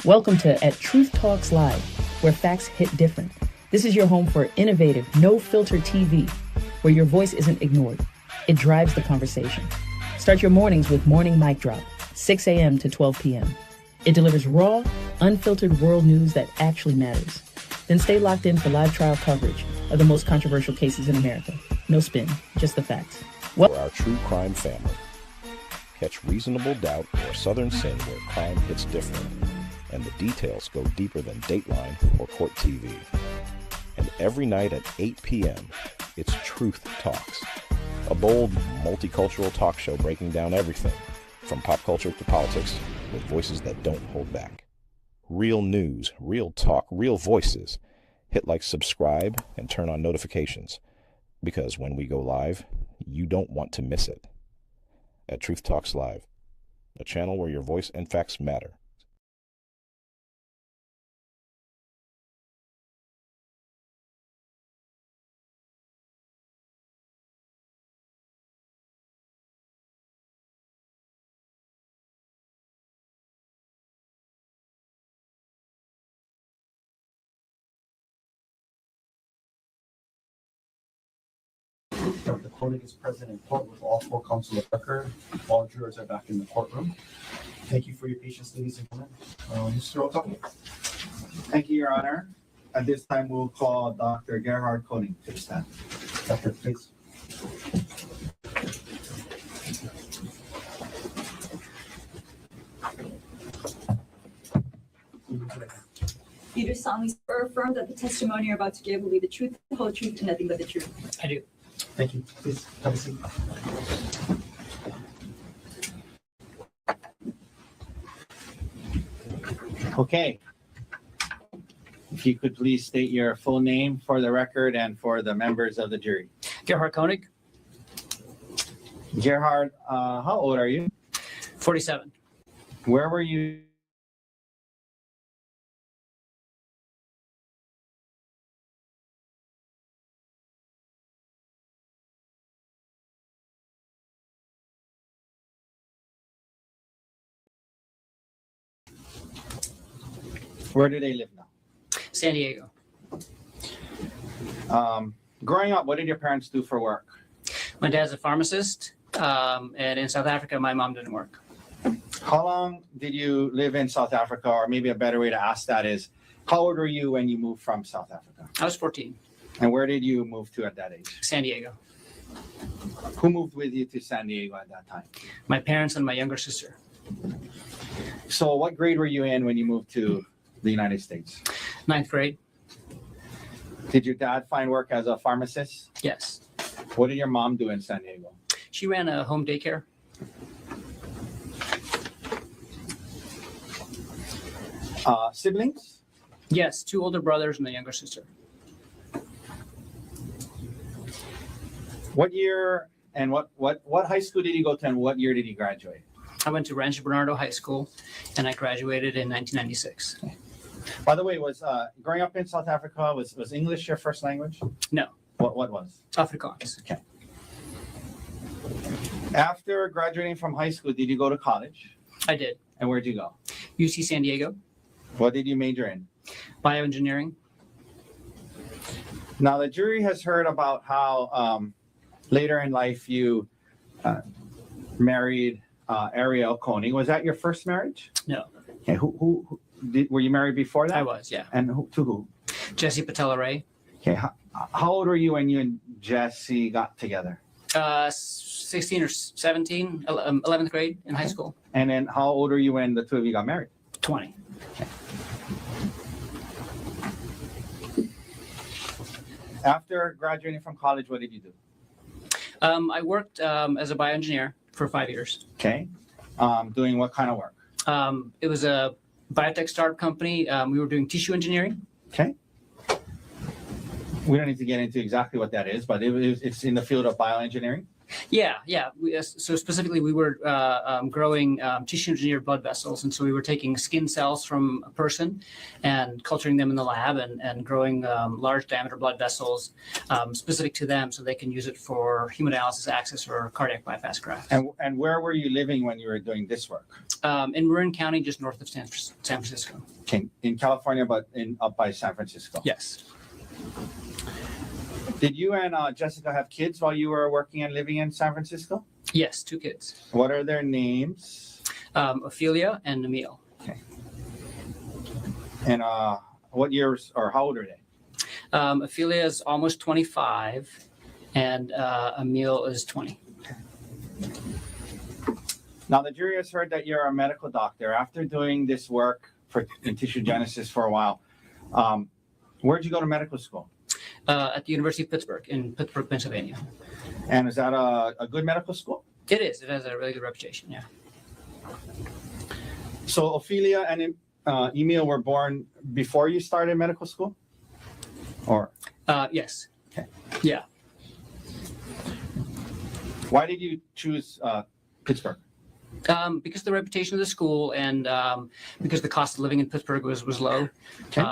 Welcome to At Truth Talks Live, where facts hit different. This is your home for innovative, no-filter TV, where your voice isn't ignored. It drives the conversation. Start your mornings with Morning Mic Drop, 6 a.m. to 12 p.m. It delivers raw, unfiltered world news that actually matters. Then stay locked in for live trial coverage of the most controversial cases in America. No spin, just the facts. For our true crime family. Catch Reasonable Doubt or Southern Sin where crime hits different, and the details go deeper than Dateline or Court TV. And every night at 8 p.m., it's Truth Talks, a bold, multicultural talk show breaking down everything, from pop culture to politics, with voices that don't hold back. Real news, real talk, real voices. Hit like, subscribe, and turn on notifications, because when we go live, you don't want to miss it. At Truth Talks Live, a channel where your voice and facts matter. Dr. Konig is present in court with all four counsel of record. All jurors are back in the courtroom. Thank you for your patience, ladies and gentlemen. Mr. Otake. Thank you, Your Honor. At this time, we'll call Dr. Gerhardt Konig to the stand. Doctor, please. You do solemnly swear or affirm that the testimony you're about to give will be the truth, the whole truth, and nothing but the truth. I do. Thank you. Please have a seat. Okay. If you could please state your full name for the record and for the members of the jury. Gerhardt Konig, Gerhard, how old are you? 47. Where were you? Where do they live now? San Diego. Growing up, what did your parents do for work? My dad's a pharmacist, and in South Africa, my mom didn't work. How long did you live in South Africa? Or maybe a better way to ask that is, how old were you when you moved from South Africa? I was 14. And where did you move to at that age? San Diego. Who moved with you to San Diego at that time? My parents and my younger sister. So what grade were you in when you moved to the United States? 9th grade. Did your dad find work as a pharmacist? Yes. What did your mom do in San Diego? She ran a home daycare. Siblings? Yes, 2 older brothers and a younger sister. What year and what high school did you go to and what year did you graduate? I went to Rancho Bernardo High School, and I graduated in 1996. By the way, was growing up in South Africa, was English your first language? No. What was? Afrikaans. Okay. After graduating from high school, did you go to college? I did. And where'd you go? UC San Diego, What did you major in? bioengineering. Now, the jury has heard about how later in life you married Ariel Konig. Was that your first marriage? No. Okay. Were you married before that? I was, yeah. And to who? Jesse Patella Ray. Okay. How old were you when you and Jesse got together? 16 or 17, 11th grade in high school. And then how old were you when the two of you got married? 20. After graduating from college, what did you do? I worked as a bioengineer for 5 years. Okay. Doing what kind of work? It was a biotech startup company. We were doing tissue engineering. Okay. We don't need to get into exactly what that is, but it's in the field of bioengineering. Yeah. So specifically, we were growing tissue-engineered blood vessels, and so we were taking skin cells from a person and culturing them in the lab and growing large diameter blood vessels specific to them, so they can use it for hemodialysis access or cardiac bypass grafts. And where were you living when you were doing this work? In Marin County, just north of San Francisco. Okay, in California, but up by San Francisco. Yes. Did you and Jessica have kids while you were working and living in San Francisco? Yes, 2 kids. What are their names? Ophelia and Emil. And what years or how old are they? Ophelia is almost 25, and Emil is 20. Now, the jury has heard that you're a medical doctor. After doing this work in tissue genesis for a while, where'd you go to medical school? At the University of Pittsburgh, in Pittsburgh, Pennsylvania. And is that a good medical school? It is. It has a really good reputation, yeah. So Ophelia and Emil were born before you started medical school? Or? Yes. Okay. Yeah. Why did you choose Pittsburgh? Because the reputation of the school and because the cost of living in Pittsburgh was low. Okay.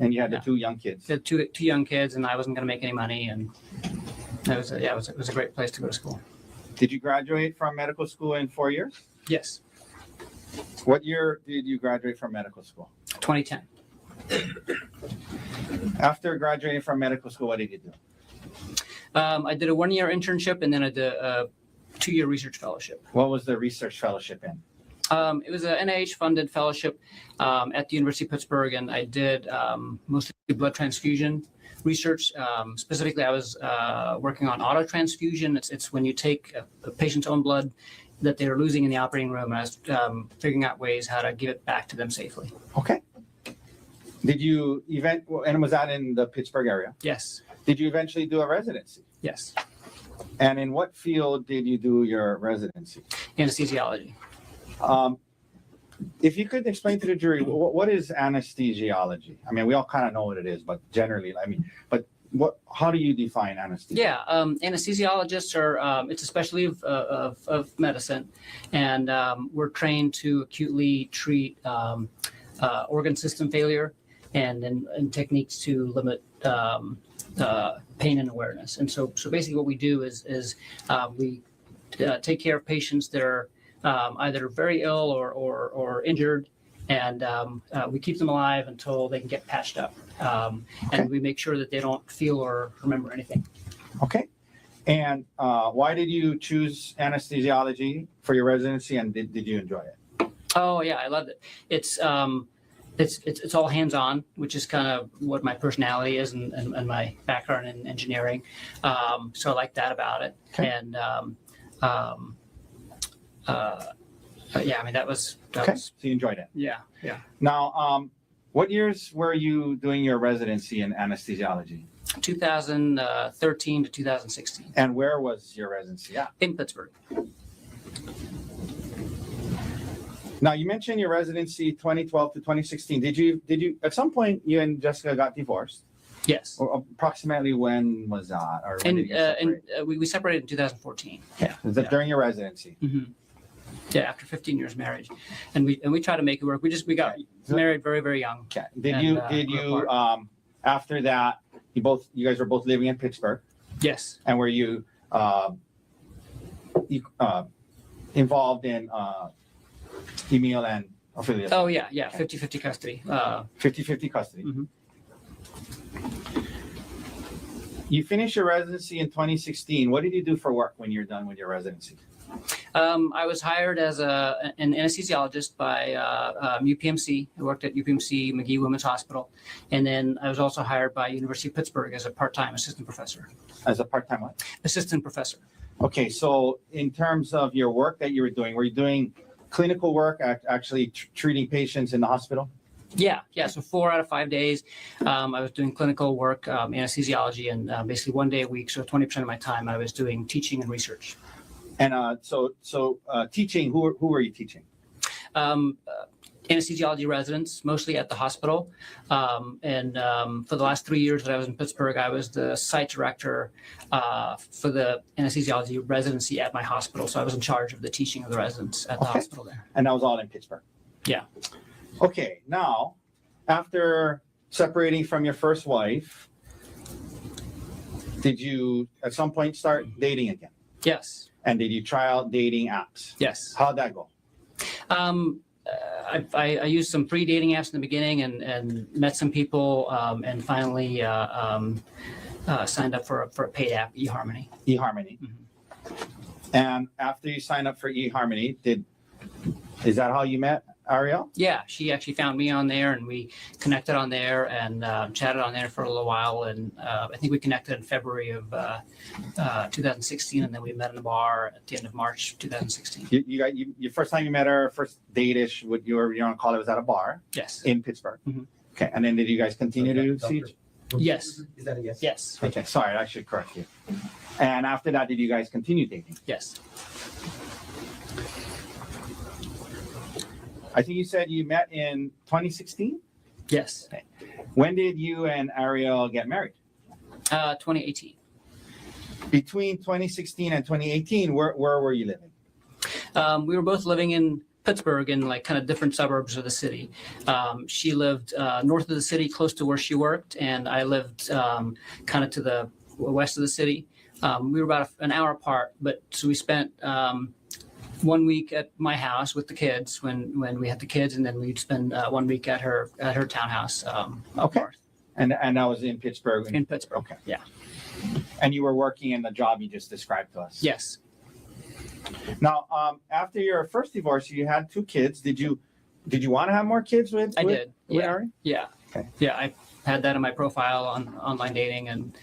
And you had the 2 young kids. The two young kids, and I wasn't going to make any money, and it was a great place to go to school. Did you graduate from medical school in 4 years? Yes. What year did you graduate from medical school? 2010. After graduating from medical school, what did you do? I did a 1-year internship, and then I did a 2-year research fellowship. What was the research fellowship in? It was an NIH-funded fellowship at the University of Pittsburgh, and I did mostly blood transfusion research. Specifically, I was working on autotransfusion. It's when you take a patient's own blood that they're losing in the operating room, and I was figuring out ways how to give it back to them safely. Okay. Did you and was that in the Pittsburgh area? Yes. Did you eventually do a residency? Yes. And in what field did you do your residency? Anesthesiology. If you could explain to the jury, what is anesthesiology? I mean, we all kind of know what it is, but generally, how do you define anesthesia? Yeah, anesthesiologists are, it's a specialty of medicine, and we're trained to acutely treat organ system failure and techniques to limit pain and awareness. And so basically what we do is we take care of patients that are either very ill or injured, and we keep them alive until they can get patched up. And we make sure that they don't feel or remember anything. Okay. And why did you choose anesthesiology for your residency, and did you enjoy it? Oh yeah, I loved it. It's all hands-on, which is kind of what my personality is and my background in engineering. So I like that about it. Okay. And yeah, I mean that was. So you enjoyed it. Yeah. Now, what years were you doing your residency in anesthesiology? 2013 to 2016. And where was your residency at? In Pittsburgh. Now, you mentioned your residency 2012 to 2016. Did you at some point you and Jessica got divorced? Yes. Or approximately when was that? Or when did you separate? We separated in 2014. Yeah. Was that during your residency? Mm-hmm. Yeah, after 15 years marriage, and we tried to make it work. We got married very, very young. Okay. Did you after that you guys were both living in Pittsburgh? Yes. And were you involved in Emil and Ophelia? Oh yeah, 50-50 custody. 50-50 custody. Mm-hmm. You finished your residency in 2016. What did you do for work when you're done with your residency? I was hired as an anesthesiologist by UPMC. I worked at UPMC McGee Women's Hospital, and then I was also hired by University of Pittsburgh as a part-time assistant professor. As a part-time what? Assistant professor. Okay, so in terms of your work that you were you doing clinical work, actually treating patients in the hospital? Yeah. So 4 out of 5 days, I was doing clinical work, anesthesiology, and basically 1 day a week. So 20% of my time I was doing teaching and research. And so teaching, who were you teaching? anesthesiology residents, mostly at the hospital. For the last 3 years that I was in Pittsburgh, I was the site director for the anesthesiology residency at my hospital. So I was in charge of the teaching of the residents at the hospital there. And that was all in Pittsburgh. Yeah. Okay, now, after separating from your first wife, did you at some point start dating again? Yes. And did you try out dating apps? Yes. How'd that go? I used some free dating apps in the beginning and met some people and finally signed up for a paid app, eHarmony. eHarmony. And after you signed up for eHarmony, is that how you met Ariel? Yeah, she actually found me on there and we connected on there and chatted on there for a little while. And I think we connected in February of 2016, and then we met in the bar at the end of March 2016. Your first time you met her, first date-ish, what you want to call it, was at a bar? Yes. In Pittsburgh? Mhm. Okay, and then did you guys continue to see each? Yes. Is that a yes? Yes. Okay, sorry, I should correct you. And after that, did you guys continue dating? Yes. I think you said you met in 2016? Yes. When did you and Ariel get married? 2018. Between 2016 and 2018, where were you living? We were both living in Pittsburgh in like kind of different suburbs of the city. She lived north of the city, close to where she worked, and I lived kind of to the west of the city. We were about an hour apart, but so we spent 1 week at my house with the kids when we had the kids, and then we'd spend 1 week at her townhouse. Okay. North. And that was in Pittsburgh? In Pittsburgh. Okay. Yeah. And you were working in the job you just described to us? Yes. Now, after your first divorce, you had 2 kids. Did you want to have more kids with? I did. With Yeah. Ari? Yeah. Okay. Yeah. I had that in my profile on online dating and.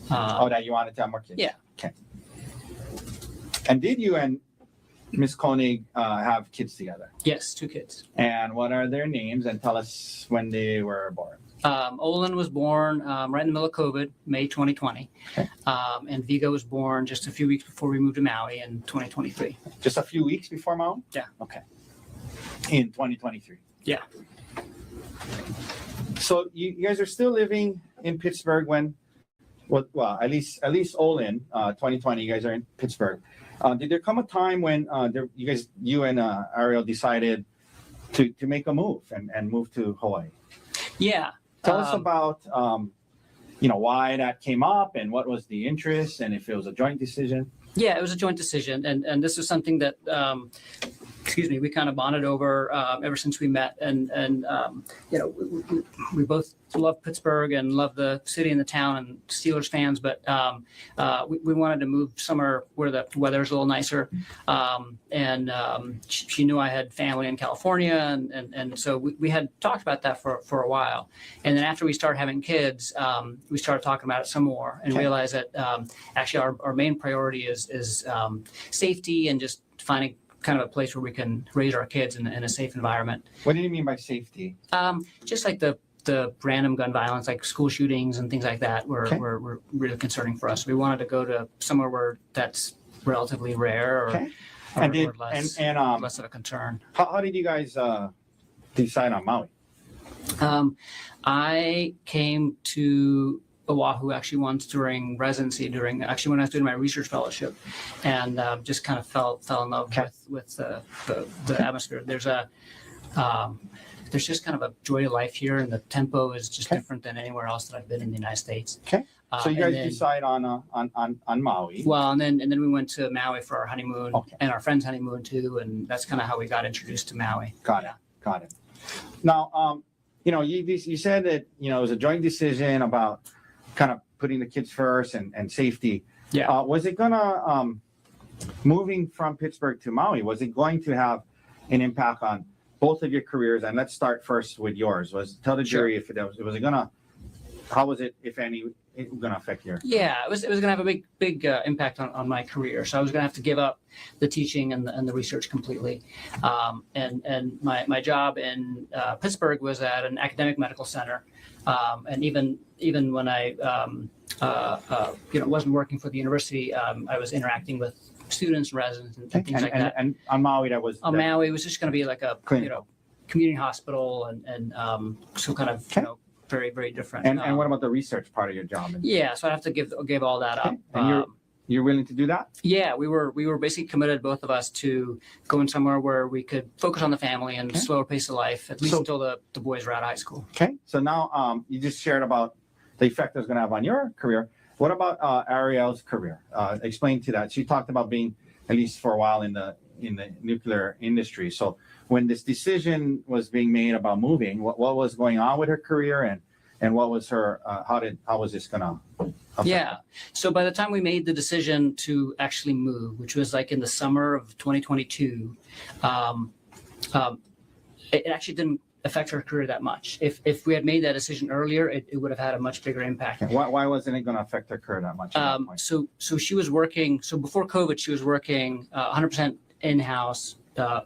That you wanted to have more kids? Yeah. Okay. And did you and Miss Konig have kids together? Yes, 2 kids. And what are their names? And tell us when they were born. Olin was born right in the middle of COVID, May 2020. Okay. And Vigo was born just a few weeks before we moved to Maui in 2023. Just a few weeks before Maui? Yeah. Okay. In 2023. Yeah. So you guys are still living in Pittsburgh when, well, at least Olin, 2020, you guys are in Pittsburgh. Did there come a time when you and Ariel decided to make a move and move to Hawaii? Yeah. Tell us about, why that came up and what was the interest and if it was a joint decision. Yeah, it was a joint decision. And this was something that, we kind of bonded over ever since we met. And we both love Pittsburgh and love the city and the town and Steelers fans, but we wanted to move somewhere where the weather's a little nicer. She knew I had family in California. And so we had talked about that for a while. And then after we started having kids, we started talking about it some more and realized that actually our main priority is safety and just finding kind of a place where we can raise our kids in a safe environment. What do you mean by safety? Just like the random gun violence, like school shootings and things like that, were really concerning for us. We wanted to go to somewhere where that's relatively rare or, or less of a concern. How did you guys decide on Maui? I came to Oahu actually once during residency, when I was doing my research fellowship, and just kind of fell in love with the atmosphere. There's just kind of a joy to life here, and the tempo is just different than anywhere else that I've been in the United States. Okay. So you guys decide on Maui. Well, and then we went to Maui for our honeymoon and our friend's honeymoon too, and that's kind of how we got introduced to Maui. Got it. Now, you said that it was a joint decision about kind of putting the kids first and safety. Yeah. Was it gonna moving from Pittsburgh to Maui? Was it going to have an impact on both of your careers? And let's start first with yours. Tell the jury if how was it, if any, going to affect your? Yeah, it was going to have a big impact on my career. So I was going to have to give up the teaching and the research completely. And my job in Pittsburgh was at an academic medical center. And even when I wasn't working for the university, I was interacting with students, residents, and things like that. And on Maui, Maui, it was just going to be like a clinical. community hospital, and so kind of Okay. very, very different. And what about the research part of your job? Yeah, so I have to give all that up. Okay. And you're willing to do that? Yeah, we were basically committed, both of us, to going somewhere where we could focus on the family and Okay. slower pace of life, at least So- until the boys were out of high school. Okay. So now you just shared about the effect it's going to have on your career. What about Ariel's career? Explain to that. She talked about being, at least for a while, in the nuclear industry. So when this decision was being made about moving, what was going on with her career, and what was her how was this gonna affect Yeah. her? So by the time we made the decision to actually move, which was like in the summer of 2022, it actually didn't affect her career that much. If we had made that decision earlier, it would have had a much bigger impact. Okay. Why wasn't it going to affect her career that much at that point? So she was working. So before COVID, she was working 100% in-house,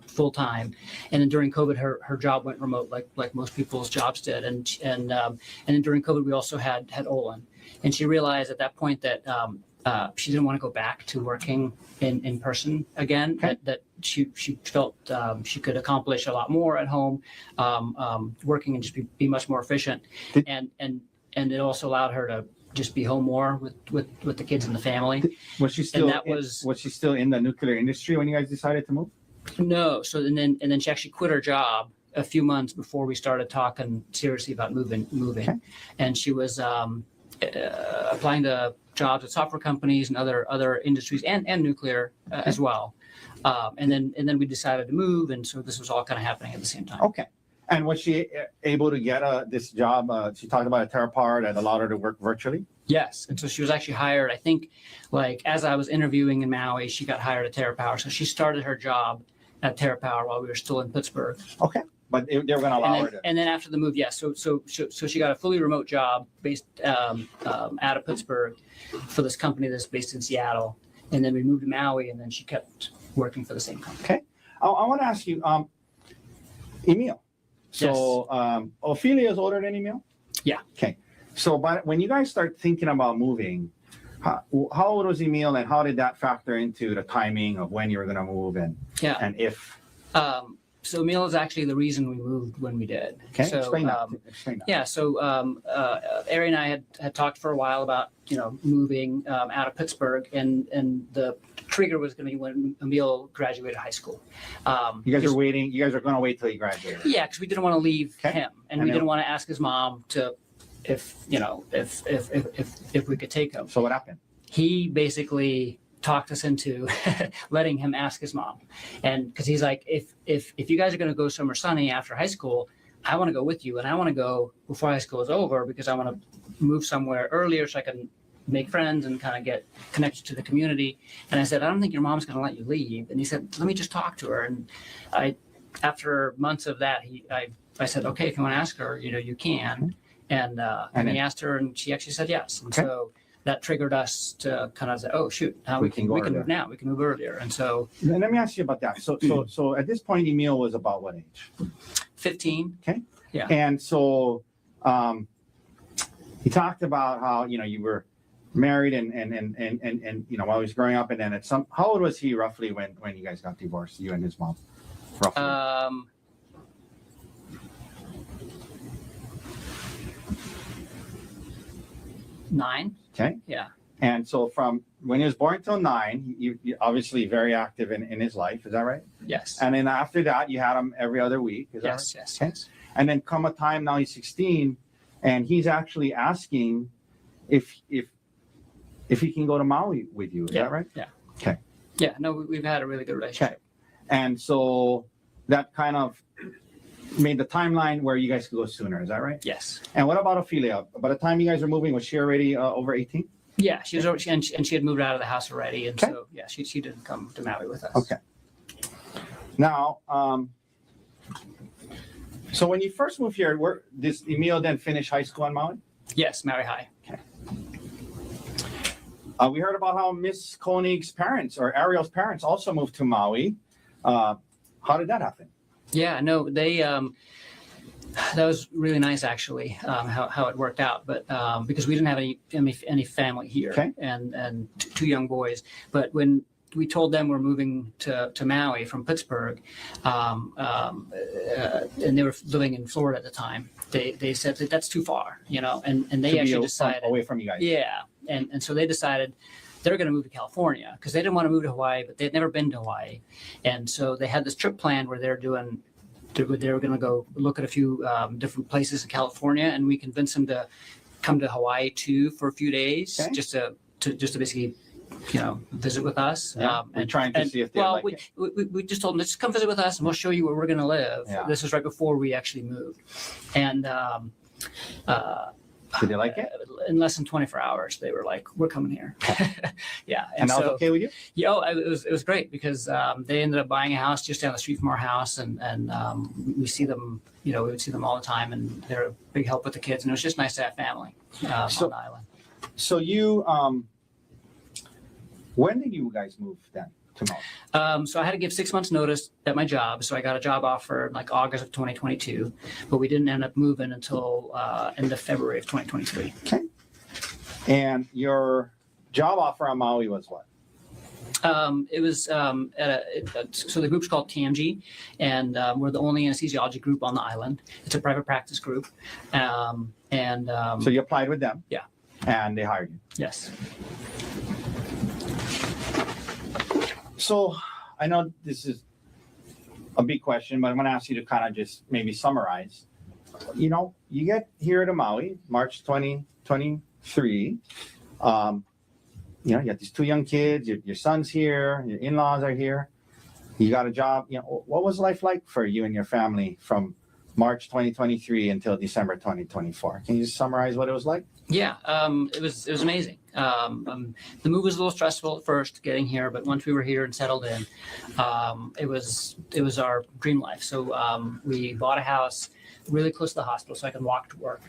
full time, and then during COVID, her job went remote, like most people's jobs did. And then during COVID, we also had Olin, and she realized at that point that she didn't want to go back to working in person again. Okay. That she felt she could accomplish a lot more at home, working and just be much more efficient. And it also allowed her to just be home more with the kids and the family. Was she still? that was she still in the nuclear industry when you guys decided to move? No. So and then she actually quit her job a few months before we started talking seriously about moving. Okay. And she was applying to jobs at software companies and other industries and nuclear as well. And then we decided to move, and so this was all kind of happening at the same time. Okay. And was she able to get this job? She talked about a TerraPower that allowed her to work virtually. Yes, and so she was actually hired. I think, like as I was interviewing in Maui, she got hired at TerraPower. So she started her job at TerraPower while we were still in Pittsburgh. Okay. But they were going to allow And her then, to. and then after the move, yes. So she got a fully remote job based out of Pittsburgh for this company that's based in Seattle. And then we moved to Maui, and then she kept working for the same company. Okay. I want to ask you, Emil. So Ophelia is older than Emil? Yeah. Okay. So when you guys start thinking about moving, how old was Emil, and how did that factor into the timing of when you were going to move and if? So Emil is actually the reason we moved when we did. Okay. So, Explain that. Yeah. So Ari and I had talked for a while about moving out of Pittsburgh, and the trigger was going to be when Emil graduated high school. You guys are waiting. You guys are going to wait till he graduates. Yeah, because we didn't want to leave him, and we then- didn't want to ask his mom if we could take him. So what happened? He basically talked us into letting him ask his mom, and because he's like, if you guys are going to go somewhere sunny after high school, I want to go with you, and I want to go before high school is over because I want to move somewhere earlier so I can make friends and kind of get connected to the community. And I said, I don't think your mom's going to let you leave. And he said, let me just talk to her. And after months of that, I said, okay, if you want to ask her, you can. And he asked her, and she actually said yes. And so that triggered us to kind of say, oh shoot, now we can move now. We can move earlier. And so let me ask you about that. So at this point, Emil was about what age? 15. Okay. Yeah. And so he talked about how you were married and while he was growing up, and then how old was he roughly when you guys got divorced, you and his mom? Roughly. 9. Okay. Yeah. And so from when he was born till 9, you obviously very active in his life. Is that right? Yes. And then after that, you had him every other week. Is that right? Yes. Okay. And then come a time now he's 16, and he's actually asking if he can go to Maui with you. Is that right? Yeah. Okay. Yeah. No, we've had a really good relationship. And so that kind of made the timeline where you guys could go sooner. Is that right? Yes. And what about Ophelia? By the time you guys were moving, was she already over 18? Yeah, she was over, and she had moved out of the house already, and Okay. so yeah, she didn't come to Maui with us. Okay. Now, so when you first moved here, did Emil then finish high school in Maui? Yes, Maui High. We heard about how Miss Konig's parents, or Ariel's parents, also moved to Maui. How did that happen? Yeah, no, they that was really nice actually, how it worked out. But because we didn't have any family here, Okay. and two young boys. But when we told them we're moving to Maui from Pittsburgh, and they were living in Florida at the time. They said that that's too far, and they actually decided away from you guys. Yeah, and so they decided they're going to move to California because they didn't want to move to Hawaii, but they'd never been to Hawaii, and so they had this trip planned where they were going to go look at a few different places in California, and we convinced them to come to Hawaii too for a few days, Okay. just to basically, visit with us. Yeah, we're trying to see if they like it. We just told them, just come visit with us and we'll show you where we're going to live. Yeah. This was right before we actually moved. And Did they like it? in less than 24 hours, they were like, we're coming here. Yeah. And that was so, okay with you? yeah, it was great because they ended up buying a house just down the street from our house, and we see them, we would see them all the time, and they're a big help with the kids, and it was just nice to have family on the island. So you, when did you guys move then to Maui? So I had to give 6 months notice at my job. So I got a job offer in like August of 2022, but we didn't end up moving until end of February of 2023. Okay. And your job offer on Maui was what? It was so the group's called TMG, and we're the only anesthesiology group on the island. It's a private practice group, So you applied with them? Yeah. And they hired you? Yes. So I know this is a big question, but I'm going to ask you to kind of just maybe summarize. You get here to Maui, March 2023. You got these two young kids, your son's here, your in-laws are here. You got a job. What was life like for you and your family from March 2023 until December 2024? Can you just summarize what it was like? Yeah, it was amazing. The move was a little stressful at first getting here, but once we were here and settled in, it was our dream life. So we bought a house really close to the hospital so I could walk to work.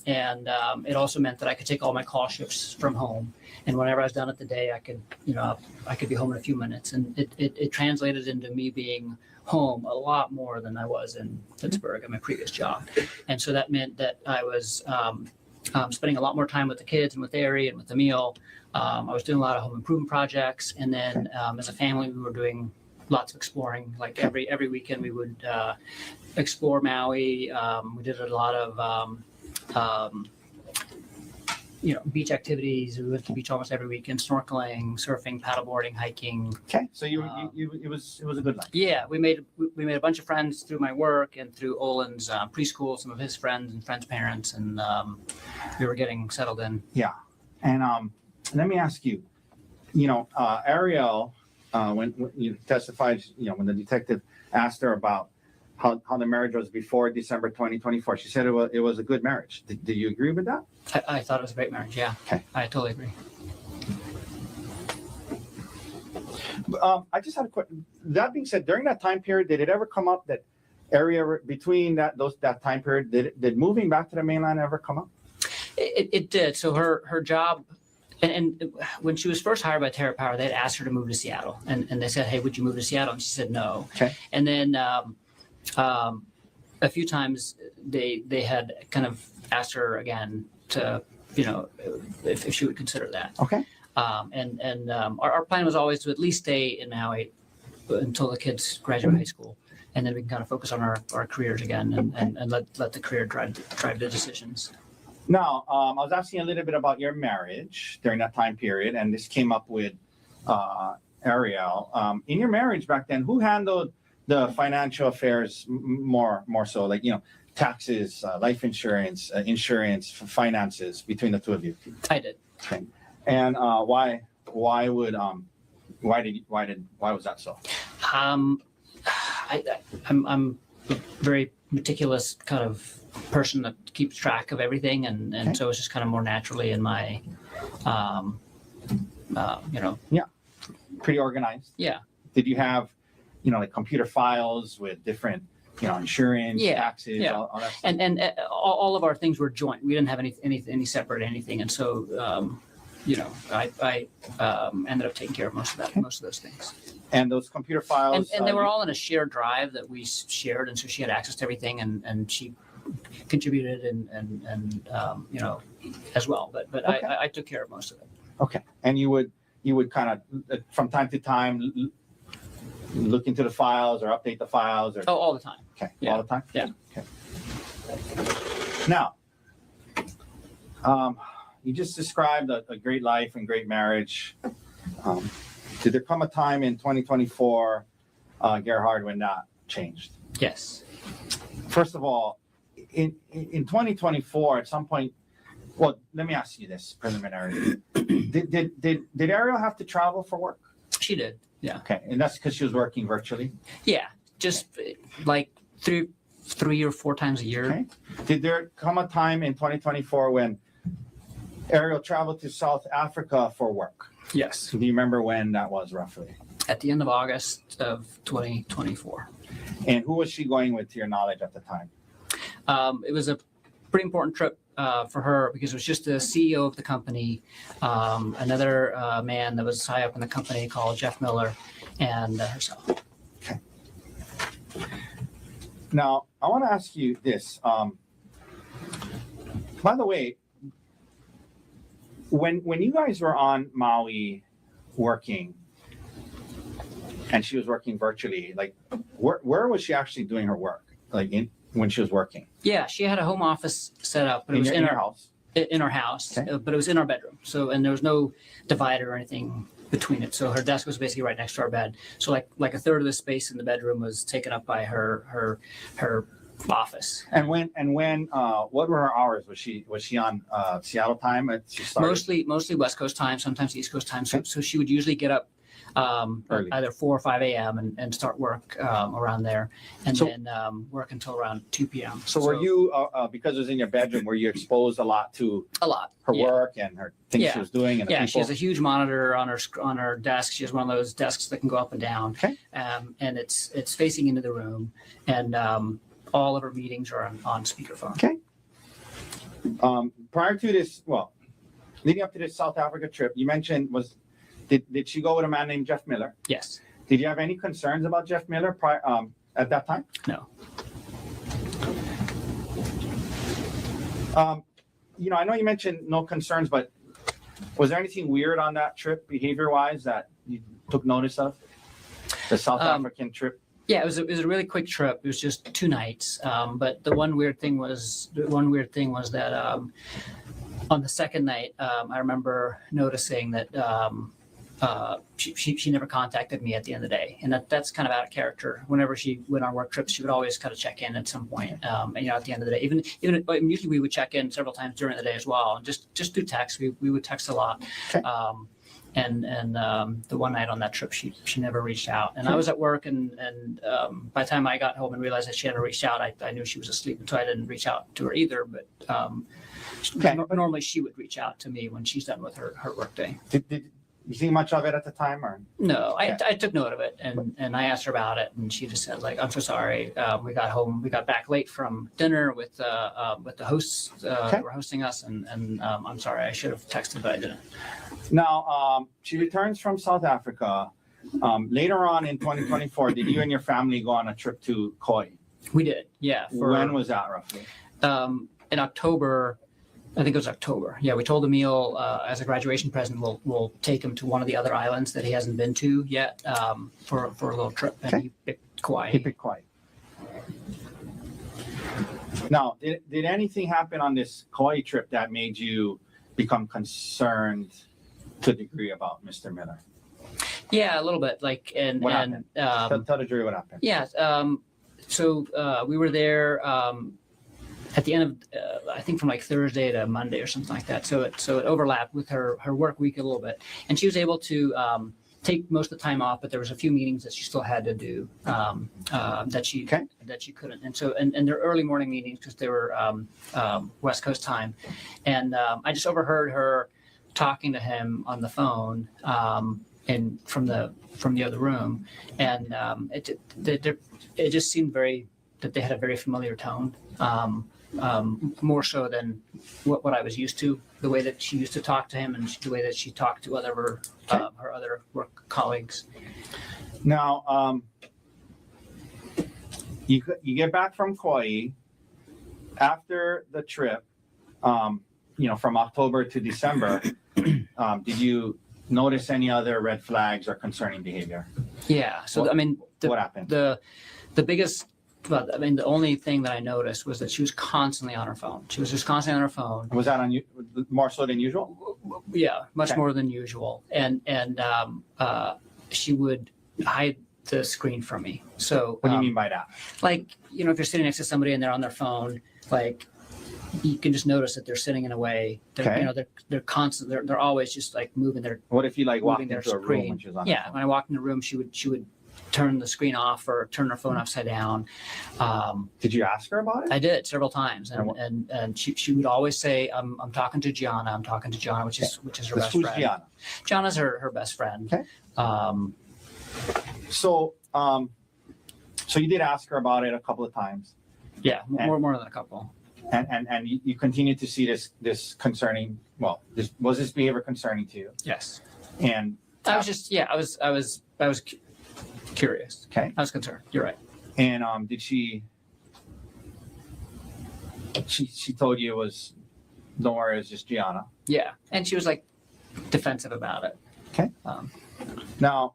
And it also meant that I could take all my call shifts from home. And whenever I was done at the day, I could be home in a few minutes. And it translated into me being home a lot more than I was in Pittsburgh at my previous job. And so that meant that I was spending a lot more time with the kids and with Ari and with Emil. I was doing a lot of home improvement projects. And then as a family, we were doing lots of exploring. Like every weekend we would explore Maui. We did a lot of beach activities. We went to the beach almost every weekend, snorkeling, surfing, paddleboarding, hiking. Okay, so it was a good life. Yeah, we made a bunch of friends through my work and through Olin's preschool, some of his friends and friends' parents, and we were getting settled in. Yeah, and let me ask you, Ariel, when you testified, when the detective asked her about how the marriage was before December 2024, she said it was a good marriage. Do you agree with that? I thought it was a great marriage. Yeah, Okay. I totally agree. I just had a question. That being said, during that time period, did it ever come up that area between that time period, did moving back to the mainland ever come up? It did. So her job, and when she was first hired by Terra Power, they had asked her to move to Seattle, and they said, "Hey, would you move to Seattle?" And she said no. Okay. And then a few times they had kind of asked her again to, if she would consider that. Okay. Our plan was always to at least stay in Maui until the kids graduate high school, and then we can kind of focus on our careers again and let the career drive the decisions. Now, I was asking a little bit about your marriage during that time period, and this came up with Ariel. In your marriage back then, who handled the financial affairs more so, like taxes, life insurance, insurance, finances between the two of you? I did. Okay. And why was that so? I'm a very meticulous kind of person that keeps track of everything, and so it's just kind of more naturally in my, Pretty organized. Yeah. Did you have, like computer files with different, insurance, taxes, yeah. all that stuff? And all of our things were joint. We didn't have any separate anything, and so I ended up taking care of most of those things. And those computer files, and they were all in a shared drive that we shared, and so she had access to everything, and she contributed and as well. But Okay. I took care of most of it. Okay. And you would you would kind of, from time to time, look into the files or update the files? Or... Oh, all the time. Okay, Yeah. all the time? Yeah. Okay. Now, you just described a great life and great marriage. Did there come a time in 2024, Gerhardt, when that changed? Yes. First of all, in 2024, at some point, well, let me ask you this preliminarily. Did Ariel have to travel for work? She did. Yeah. Okay, and that's because she was working virtually? Yeah. Just like 3 or 4 times a year. Okay. Did there come a time in 2024 when Ariel traveled to South Africa for work? Yes. Do you remember when that was roughly? At the end of August of 2024. And who was she going with, to your knowledge, at the time? It was a pretty important trip for her because it was just the CEO of the company, another man that was high up in the company called Jeff Miller, and herself. Okay. Now, I want to ask you this. By the way, when you guys were on Maui working, and she was working virtually, like where was she actually doing her work? Like when she was working? Yeah, she had a home office set up, but it was in her house. In our house, Okay. but it was in our bedroom. So, and there was no divider or anything between it. So her desk was basically right next to our bed. So like a third of the space in the bedroom was taken up by her office. And when what were her hours? Was she on Seattle time? She started? Mostly West Coast time, sometimes East Coast time. So she would usually get up Early. either 4 or 5 a.m. and start work around there, and So- then work until around 2 p.m. So were you because it was in your bedroom? Were you exposed a lot to a lot her yeah. work and her things she was doing and the Yeah, people? she has a huge monitor on her desk. She has one of those desks that can go up and down. Okay. And it's facing into the room, and all of her meetings are on speakerphone. Okay. Prior to this, well, leading up to this South Africa trip, you mentioned did she go with a man named Jeff Miller? Yes. Did you have any concerns about Jeff Miller at that time? No. I know you mentioned no concerns, but was there anything weird on that trip, behavior-wise, that you took notice of? The South African trip? Yeah, it was a really quick trip. It was just 2 nights. But the one weird thing was that on the second night, I remember noticing that she never contacted me at the end of the day, and that's kind of out of character. Whenever she went on work trips, she would always kind of check in at some point. And at the end of the day, even usually we would check in several times during the day as well, and just through text. We would text a lot. Okay. And the one night on that trip, she never reached out, and I was at work, and by the time I got home and realized that she hadn't reached out, I knew she was asleep, and so I didn't reach out to her either. But normally she would reach out to me when she's done with her work day. Did you see much of it at the time, or? No, Yeah. I took note of it, and I asked her about it, and she just said, like, I'm so sorry. We got back late from dinner with the hosts that were hosting us, and I'm sorry, I should have texted, but I didn't. Now, she returns from South Africa. Later on in 2024, did you and your family go on a trip to Kauai? We did, yeah. When was that roughly? In October. I think it was October. Yeah, we told Emil as a graduation present, we'll take him to one of the other islands that he hasn't been to yet for a little trip, and he picked Kauai. He picked Kauai. Now, did anything happen on this Kauai trip that made you become concerned to a degree about Mr. Miller? Yeah, a little bit. What happened? Tell the jury what happened. Yeah. So we were there at the end of I think from like Thursday to Monday or something like that. So it overlapped with her work week a little bit, and she was able to take most of the time off, but there was a few meetings that she still had to do that she couldn't. And so and they're early morning meetings because they were West Coast time, and I just overheard her talking to him on the phone and from the other room, and it just seemed that they had a very familiar tone. More so than what I was used to, the way that she used to talk to him and the way that she talked to her other work colleagues. Now, you get back from Kauai after the trip, from October to December. Did you notice any other red flags or concerning behavior? Yeah. So What- I mean, what happened? The biggest, well, I mean, the only thing that I noticed was that she was constantly on her phone. She was just constantly on her phone. Was that more so than usual? Yeah, much Okay. more than usual. And she would hide the screen from me. So What do you mean by that? like, you know, if you're sitting next to somebody and they're on their phone, like you can just notice that they're sitting in a way. They're, Okay. you know, they're constant. They're always just like moving their What if you like walked moving their into a room screen. when she was on? Yeah, the phone? when I walked in the room, she would turn the screen off or turn her phone upside down. Did you ask her about it? I did several times, And and she would always say, "I'm talking to Gianna. I'm talking to Gianna," which is her best Who's friend. Gianna? Gianna's her best friend. Okay. Um, So you did ask her about it a couple of times, yeah, more than a couple. and you continue to see this concerning. Well, was this behavior concerning to you? Yes, And I was just I was curious. okay, I was concerned. You're right. and did she told you it was, don't worry, it's just Gianna. Yeah, and she was like defensive about it. Okay. Now,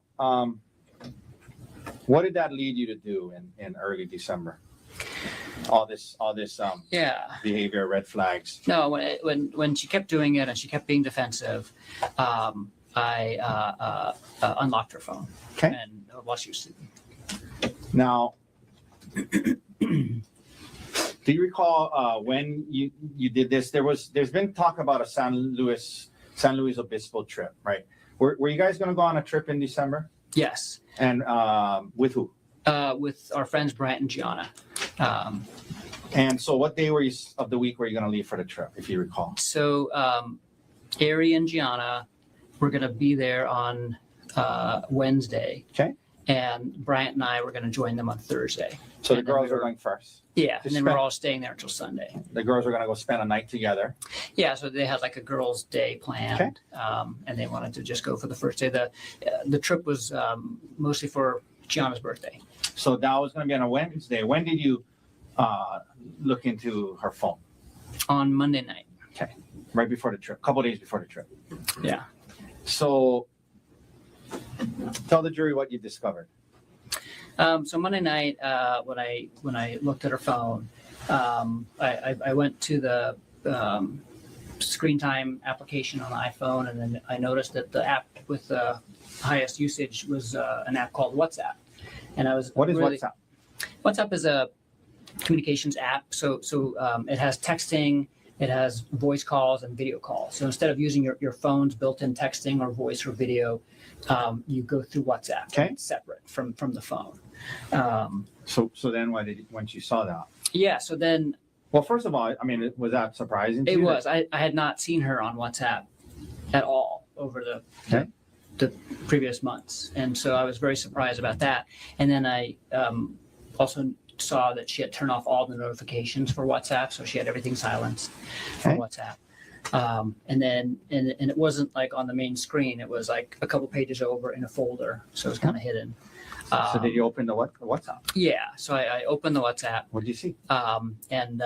what did that lead you to do in early December? All this Yeah. behavior, red flags. No, when she kept doing it and she kept being defensive, I unlocked her phone. Okay. And while she was sleeping. Now, do you recall when you did this? There's been talk about a San Luis Obispo trip, right? Were you guys going to go on a trip in December? Yes. And with who? With our friends Brant and Gianna. And so, what day of the week were you going to leave for the trip, if you recall? So Ari and Gianna were going to be there on Wednesday. Okay. And Bryant and I were going to join them on Thursday. So the And then girls we were were- going first. Yeah, Just and then we're spend- all staying there until Sunday. The girls were going to go spend a night together. Yeah, so they had like a girls' day planned, and they wanted to just go for the first day. The trip was mostly for Gianna's birthday. So that was going to be on a Wednesday. When did you look into her phone? On Monday night. Right before the trip, a couple days before the trip. Yeah. So tell the jury what you discovered. So Monday night, when I looked at her phone, I went to the screen time application on the iPhone, and then I noticed that the app with the highest usage was an app called WhatsApp. And I was What is really, WhatsApp? WhatsApp is a communications app. So it has texting, it has voice calls and video calls. So instead of using your phone's built-in texting or voice or video, you go through WhatsApp. Okay. It's separate from the phone. So then once you saw that? Yeah. So then Well, first of all, I mean, was that surprising to it you? was. I had not seen her on WhatsApp at all over Okay. the previous months, and so I was very surprised about that. And then I also saw that she had turned off all the notifications for WhatsApp, so she had everything silenced for Okay. WhatsApp. And then it wasn't like on the main screen; it was like a couple pages over in a folder, so it was kind of hidden. So did you open the WhatsApp? Yeah, so I opened the WhatsApp. What did you see? And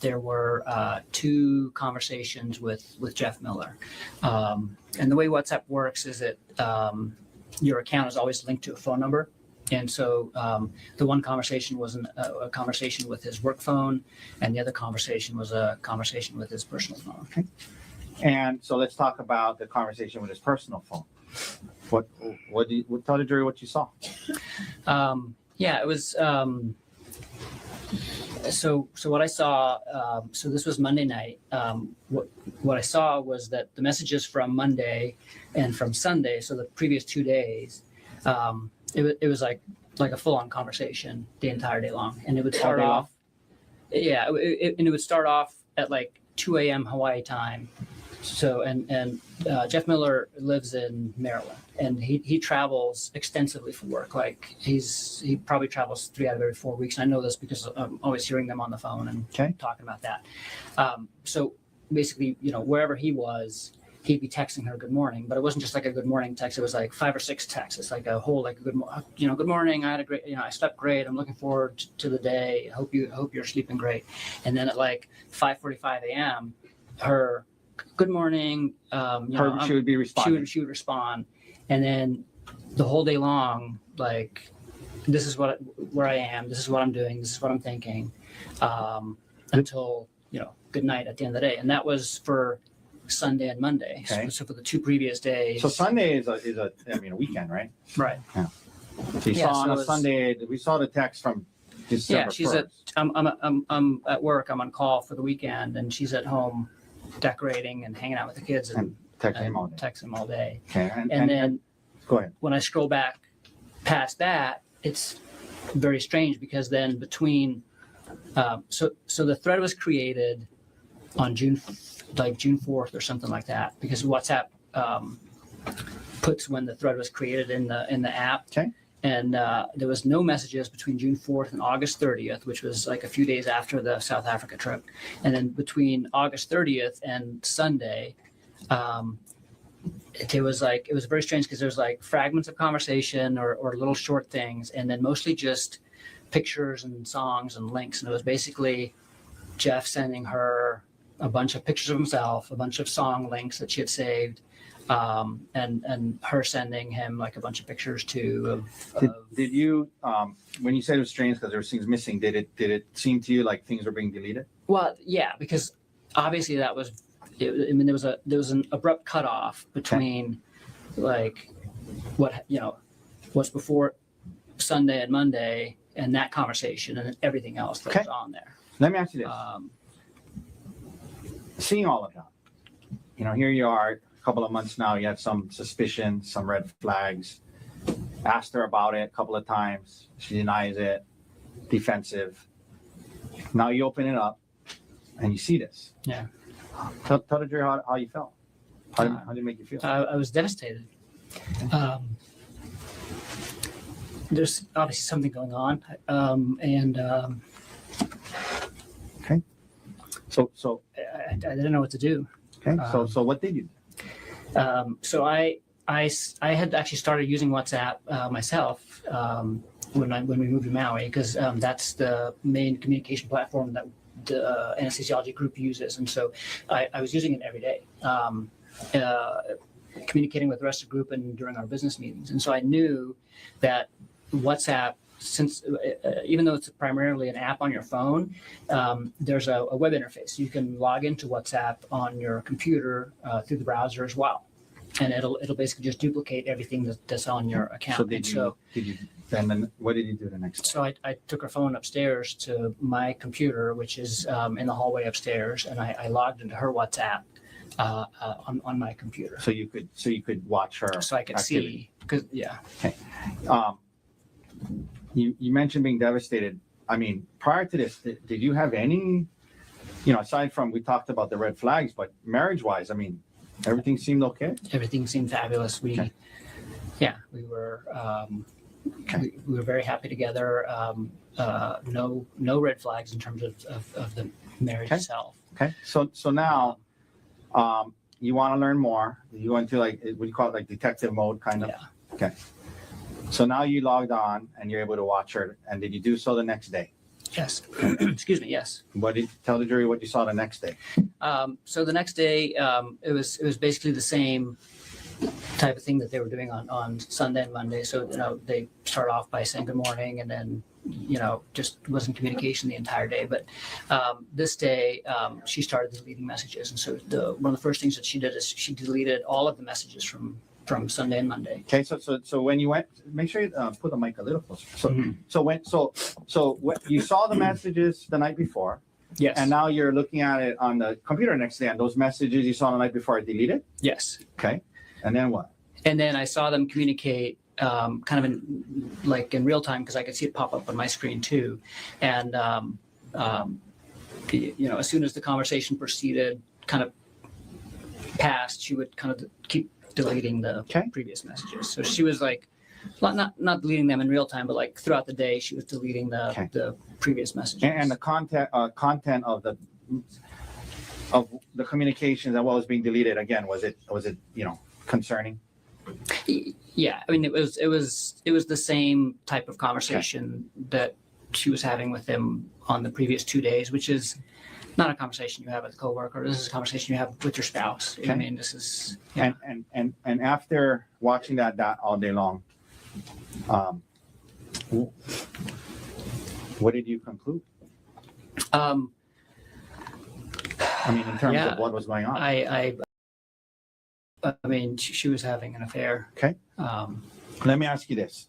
there were two conversations with Jeff Miller. And the way WhatsApp works is that your account is always linked to a phone number. And so the one conversation was a conversation with his work phone, and the other conversation was a conversation with his personal phone. And so let's talk about the conversation with his personal phone. Tell the jury what you saw. Yeah, it was. So what I saw. So this was Monday night. What I saw was that the messages from Monday and from Sunday, so the previous 2 days, it was like a full-on conversation the entire day long, and it would start day long? off. Yeah, and it would start off at like 2 a.m. Hawaii time. So and Jeff Miller lives in Maryland, and he travels extensively for work. Like he probably travels 3 out of every 4 weeks. And I know this because I'm always hearing them on the phone and Okay. talking about that. So basically, wherever he was, he'd be texting her good morning. But it wasn't just like a good morning text. It was like 5 or 6 texts. It's like a whole good morning. I had a great, I slept great. I'm looking forward to the day. Hope you're sleeping great. And then at like 5:45 a.m., her good morning. She would be responding. She would respond, and then the whole day long, like, this is where I am. This is what I'm doing. This is what I'm thinking, until good night at the end of the day. And that was for Sunday and Monday. Okay. So for the 2 previous days. So Sunday is a weekend, right? Right. So you saw on a Sunday. We saw the text from December 1st. I'm at work. I'm on call for the weekend, and she's at home decorating and hanging out with the kids and text him all day. Okay. And then go ahead. When I scroll back past that, it's very strange because then between so the thread was created on June 4th or something like that, because WhatsApp puts when the thread was created in the app. Okay. And there was no messages between June 4th and August 30th, which was like a few days after the South Africa trip. And then between August 30th and Sunday, it was very strange because there was like fragments of conversation or little short things, and then mostly just pictures and songs and links. And it was basically Jeff sending her a bunch of pictures of himself, a bunch of song links that she had saved, and her sending him like a bunch of pictures too. Did you, when you said it was strange because there were things missing, did it seem to you like things were being deleted? Well, yeah, because obviously that was. There was an abrupt cutoff between like what's before Sunday and Monday and that conversation and everything else that was on there. Let me ask you this: seeing all of that, here you are, a couple of months now. You have some suspicion, some red flags. Asked her about it a couple of times. She denies it. Defensive. Now you open it up, and you see this. Yeah. Tell the jury how you felt. How did it make you feel? I was devastated. There's obviously something going on, okay. So I didn't know what to do. Okay. So what did you do? So I had actually started using WhatsApp myself when we moved to Maui, because that's the main communication platform that the anesthesiology group uses, and so I was using it every day, communicating with the rest of the group and during our business meetings. And so I knew that WhatsApp, since even though it's primarily an app on your phone, there's a web interface. You can log into WhatsApp on your computer through the browser as well, and it'll basically just duplicate everything that's on your account. So then what did you do the next day? So I took her phone upstairs to my computer, which is in the hallway upstairs, and I logged into her WhatsApp on my computer. So you could watch her. So I could activity. see, because Okay. You mentioned being devastated. I mean, prior to this, did you have any, aside from, we talked about the red flags, but marriage-wise, I mean, everything seemed okay? Everything seemed fabulous. We were we were very happy together. No red flags in terms of the marriage itself. Okay. So now, you want to learn more. You went to what do you call it, like detective mode, kind of? Yeah. Okay. So now you logged on and you're able to watch her. And did you do so the next day? Yes. Excuse me. Yes. Tell the jury what you saw the next day? So the next day, it was basically the same type of thing that they were doing on Sunday and Monday. So they start off by saying good morning, and then just wasn't communication the entire day. But this day, she started deleting messages, and so one of the first things that she did is she deleted all of the messages from Sunday and Monday. Okay, so when you went, make sure you put the mic a little closer. So when you saw the messages the night before. Yes. And now you're looking at it on the computer next day, and those messages you saw the night before are deleted? Yes. Okay. And then what? And then I saw them communicate kind of in real time, because I could see it pop up on my screen too. And as soon as the conversation proceeded, kind of passed, she would kind of keep deleting the previous messages. So she was like, not deleting them in real time, but like throughout the day, she was deleting the previous messages. And the content of the communications and what was being deleted, again, was it concerning? Yeah, I mean, it was the same type of conversation that she was having with him on the previous 2 days, which is not a conversation you have with a coworker. This is a conversation you have with your spouse. Okay. I mean, this is, yeah. And after watching that all day long, what did you conclude? I mean, in terms of what was going on. I mean, she was having an affair. Okay. Let me ask you this.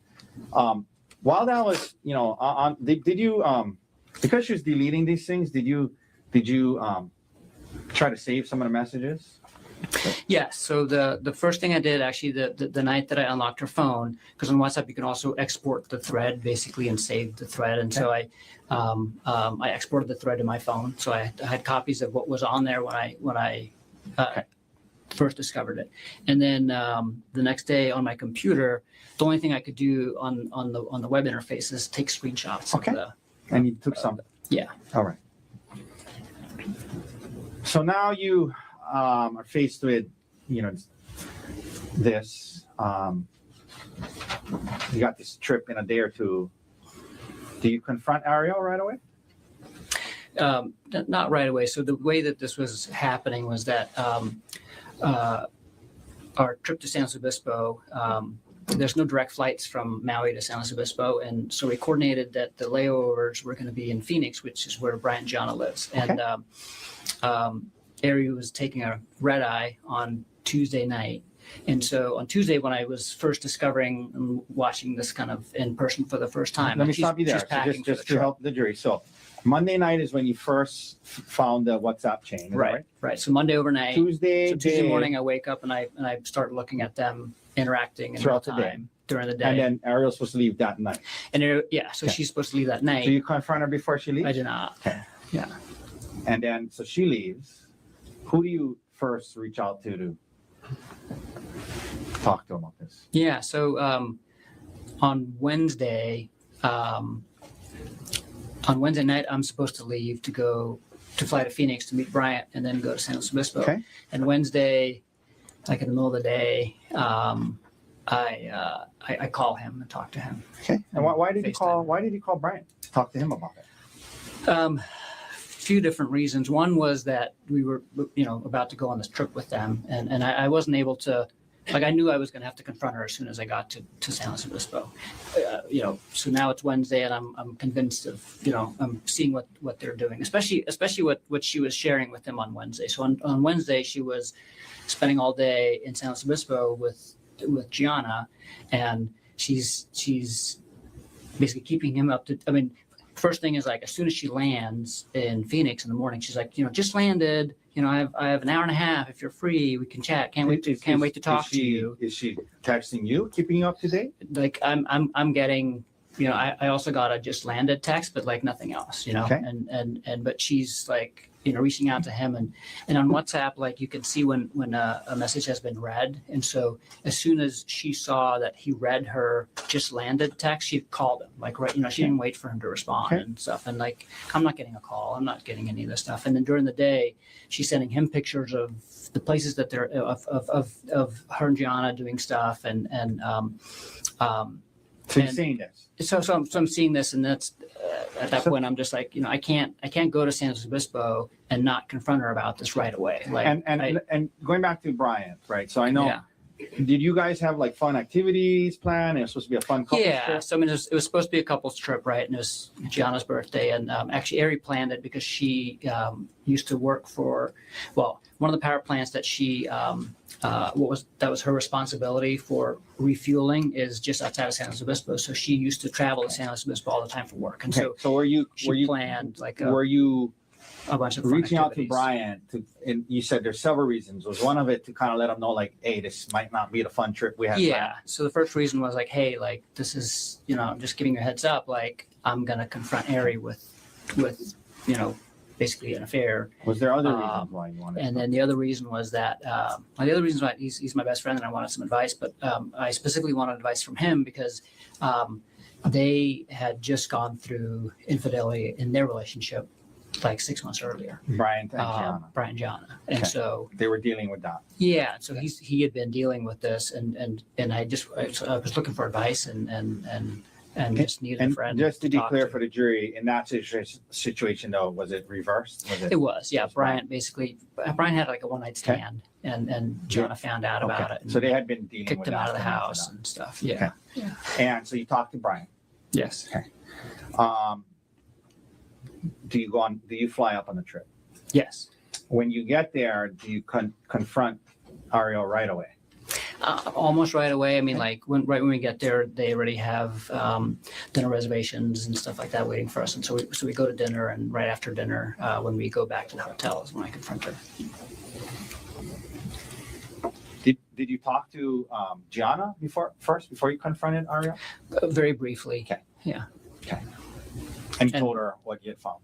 While that was, did you, because she was deleting these things, did you try to save some of the messages? Yeah. So the first thing I did actually the night that I unlocked her phone, because on WhatsApp you can also export the thread basically and save the thread, and so I exported the thread to my phone. So I had copies of what was on there when I first discovered it, and then the next day on my computer, the only thing I could do on the web interface is take screenshots. Okay. Of the, and you took some. yeah. All right. So now you are faced with, this. You got this trip in a day or two. Do you confront Ariel right away? Not right away. So the way that this was happening was that our trip to San Luis Obispo, there's no direct flights from Maui to San Luis Obispo, and so we coordinated that the layovers were going to be in Phoenix, which is where Brian Gianna lives. Okay. And Ari was taking a red eye on Tuesday night. And so on Tuesday, when I was first discovering and watching this kind of in person for the first time, Let me stop you there. So just to help the jury. So Monday night is when you first found the WhatsApp chain, right? Right. So Monday overnight. Tuesday morning, I wake up and I start looking at them interacting in real time during the day. And then Ariel's supposed to leave that night. And so she's supposed to leave that night. So you confront her before she leaves? I did not. Okay. Yeah. And then so she leaves. Who do you first reach out to talk to about this? Yeah. So on Wednesday night, I'm supposed to leave to fly to Phoenix to meet Bryant and then go to San Luis Obispo. Okay. And Wednesday, like in the middle of the day, I call him and talk to him. Okay. And why did you call? FaceTime. Why did you call Bryant? Talk to him about it. Few different reasons. One was that we were, about to go on this trip with them, and I wasn't able to. Like I knew I was going to have to confront her as soon as I got to San Luis Obispo. So now it's Wednesday, and I'm convinced of, I'm seeing what they're doing, especially what she was sharing with them on Wednesday. So on Wednesday, she was spending all day in San Luis Obispo with Gianna, and she's basically keeping him up to. I mean, first thing is like as soon as she lands in Phoenix in the morning, she's like, just landed. I have an hour and a half. If you're free, we can chat. Can't wait to talk to you. Is she texting you, keeping you up to date? Like I'm getting, I also got a just landed text, but like nothing else, Okay. and but she's like, reaching out to him and on WhatsApp, like you can see when a message has been read. And so as soon as she saw that he read her just landed text, she called him like, right. She didn't wait for him to respond and stuff. And like, I'm not getting a call. I'm not getting any of this stuff. And then during the day, she's sending him pictures of the places that they're of her and Gianna doing stuff. So you're seeing this. So I'm seeing this, and that's at that point I'm just like, I can't go to San Luis Obispo and not confront her about this right away. Like, and going back to Bryant, right? So I know. Yeah. Did you guys have like fun activities planned? It was supposed to be a fun couple trip? So I mean, it was supposed to be a couple's trip, right? And it was Gianna's birthday, and actually Ari planned it because she used to work for, one of the power plants that she that was her responsibility for refueling is just outside of San Luis Obispo. So she used to travel to San Luis Obispo all the time for work, and so were you planned like were you a bunch of fun reaching out to activities. Brian and you said there's several reasons. Was one of it to kind of let him know like, hey, this might not be the fun trip we had planned? So the first reason was like, hey, like this is, just giving you a heads up, like I'm gonna confront Ari with basically an affair. Was there other reasons why you wanted and then the other reason was that the other reason why he's my best friend and I wanted some advice, but I specifically wanted advice from him because they had just gone through infidelity in their relationship like 6 months earlier. Brian and Gianna. And so they were dealing with that. Yeah. So he had been dealing with this and I was looking for advice and and just needed a And friend. just to be talk clear to. for the jury, in that situation though, was it reversed? Was It was, yeah. was Brian had like a one night stand, and Jonah found out about it. And So they had been dealing kicked with him that out of the for months house and and stuff. Yeah. Okay. And so you talked to Brian. Yes. Do you fly up on the trip? Yes. When you get there, do you confront Ariel right away? Almost right away. I mean, like right when we get there, they already have dinner reservations and stuff like that waiting for us. And so we go to dinner, and right after dinner, when we go back to the hotel, is when I confront her. Did you talk to Gianna before you confronted Ariel? Very briefly. Okay. Yeah. Okay. And you told her what you had found.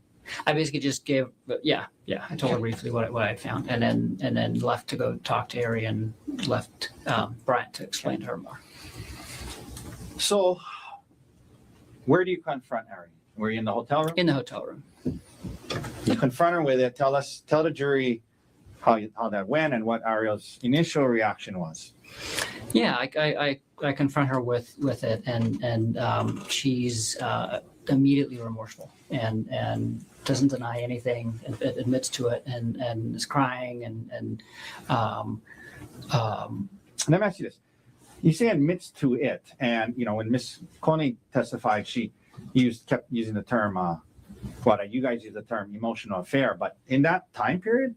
I basically just gave, I told her briefly what I had found, and then left to go talk to Ari, and left Brian to explain to her more. So, where do you confront Ari? Were you in the hotel room? In the hotel room. You confront her with it. Tell the jury how that went and what Ariel's initial reaction was. Yeah, I confront her with it, and she's immediately remorseful and doesn't deny anything, admits to it, and is crying and Let me ask you this: you say admits to it, and when Miss Konig testified, she kept using the term. You guys use the term emotional affair, but in that time period,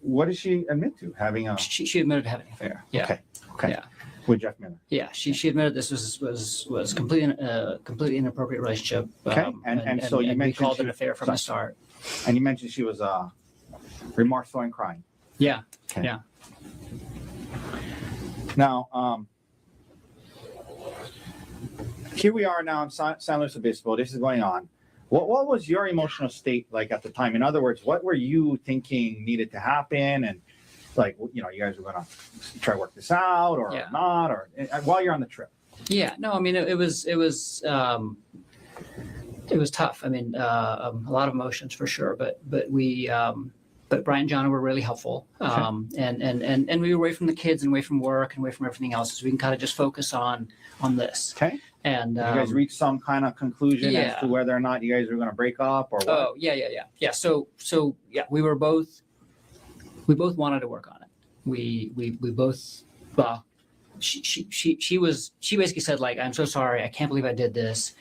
what did she admit to? Having a she admitted to having an affair. Yeah. Okay. Yeah. With Jeff Miller. Yeah, she admitted this was completely inappropriate relationship. Okay, and so you we mentioned called it an affair from the start. And you mentioned she was remorseful and crying. Yeah. Okay. Yeah. Now, here we are now in San Luis Obispo. This is going on. What was your emotional state like at the time? In other words, what were you thinking needed to happen? And you guys were going to try to work this out or not, or while you're on the trip? Yeah, no, I mean, it was tough. I mean, a lot of emotions for sure, but Brian and John were really helpful. And we were away from the kids and away from work and away from everything else. So we can kind of just focus on this. Okay. And you guys reached some kind of conclusion as to whether or not you guys were going to break up or what? Oh, yeah. So we both wanted to work on it. We both, she basically said, like, I'm so sorry. I can't believe I did this.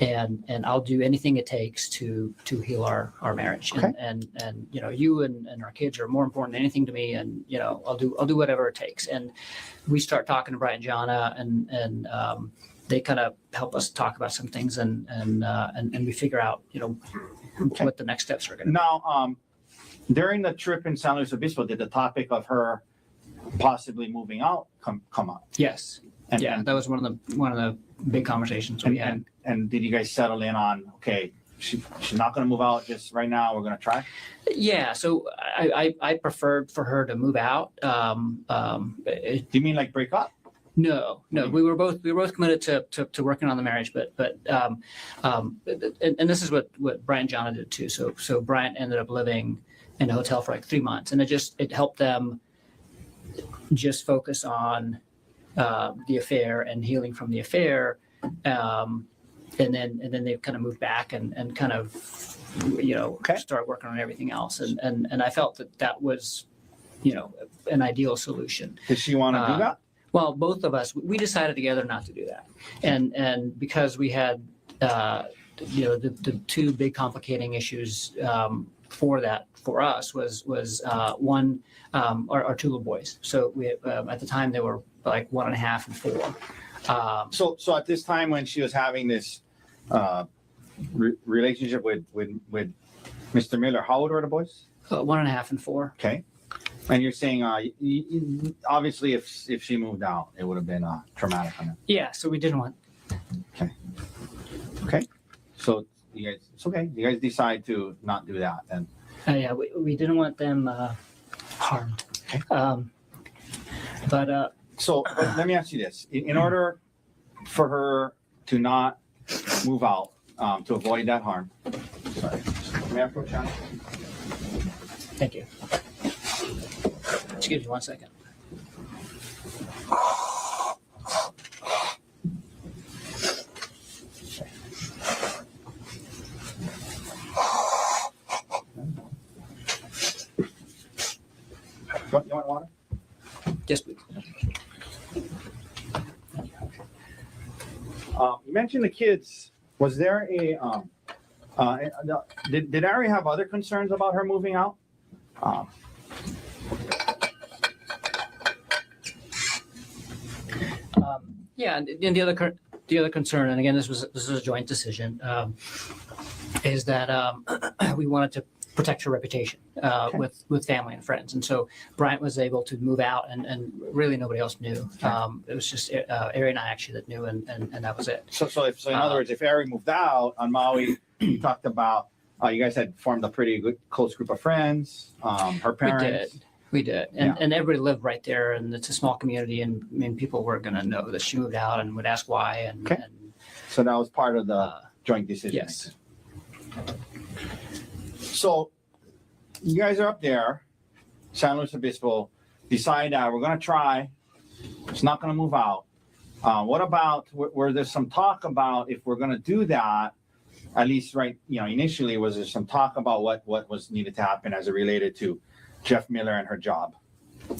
And I'll do anything it takes to heal our marriage. Okay. And you and our kids are more important than anything to me. And, I'll do whatever it takes. And we start talking to Brian and Jana, and they kind of help us talk about some things, and we figure out, what the next steps are going to be. Now, during the trip in San Luis Obispo, did the topic of her possibly moving out come up? Yes. And that was one of the big conversations we had. And did you guys settle in on, okay, she's not going to move out just right now, we're going to try? Yeah. So I preferred for her to move out. Do you mean like break up? No. We were both committed to working on the marriage, but and this is what Brian and Jana did too. So Brian ended up living in a hotel for like 3 months, and it helped them just focus on the affair and healing from the affair. And then they kind of moved back and kind of, start working on everything else. And I felt that was, an ideal solution. Did she want to do that? Well, both of us, we decided together not to do that. And because we had, the two big complicating issues for us was one, our two little boys. So we at the time they were like 1.5 and 4. So at this time when she was having this relationship with Mr. Miller, how old were the boys? 1.5 and 4. Okay. And you're saying, obviously, if she moved out, it would have been traumatic on her. Yeah. So we didn't want. Okay. So it's okay. You guys decide to not do that, and. Yeah, we didn't want them harmed. Okay. But let me ask you this: in order for her to not move out, to avoid that harm. Sorry. May I approach John? Thank you. Excuse me 1 second. You want water? Yes, please. You mentioned the kids. Was there did Ari have other concerns about her moving out? Yeah, and the other concern, and again, this was a joint decision, is that we wanted to protect her reputation with family and friends, and so Bryant was able to move out, and really nobody else knew. It was just Ari and I actually that knew, and that was it. So in other words, if Ari moved out on Maui, you talked about you guys had formed a pretty good close group of friends. Her parents. We did, and everybody lived right there, and it's a small community, and I mean, people were going to know that she moved out and would ask why, and so that was part of the joint decision. Yes. So you guys are up there, San Luis Obispo, decide that we're going to try. It's not going to move out. What about where there's some talk about if we're going to do that? At least, right? Initially, was there some talk about what was needed to happen as it related to Jeff Miller and her job?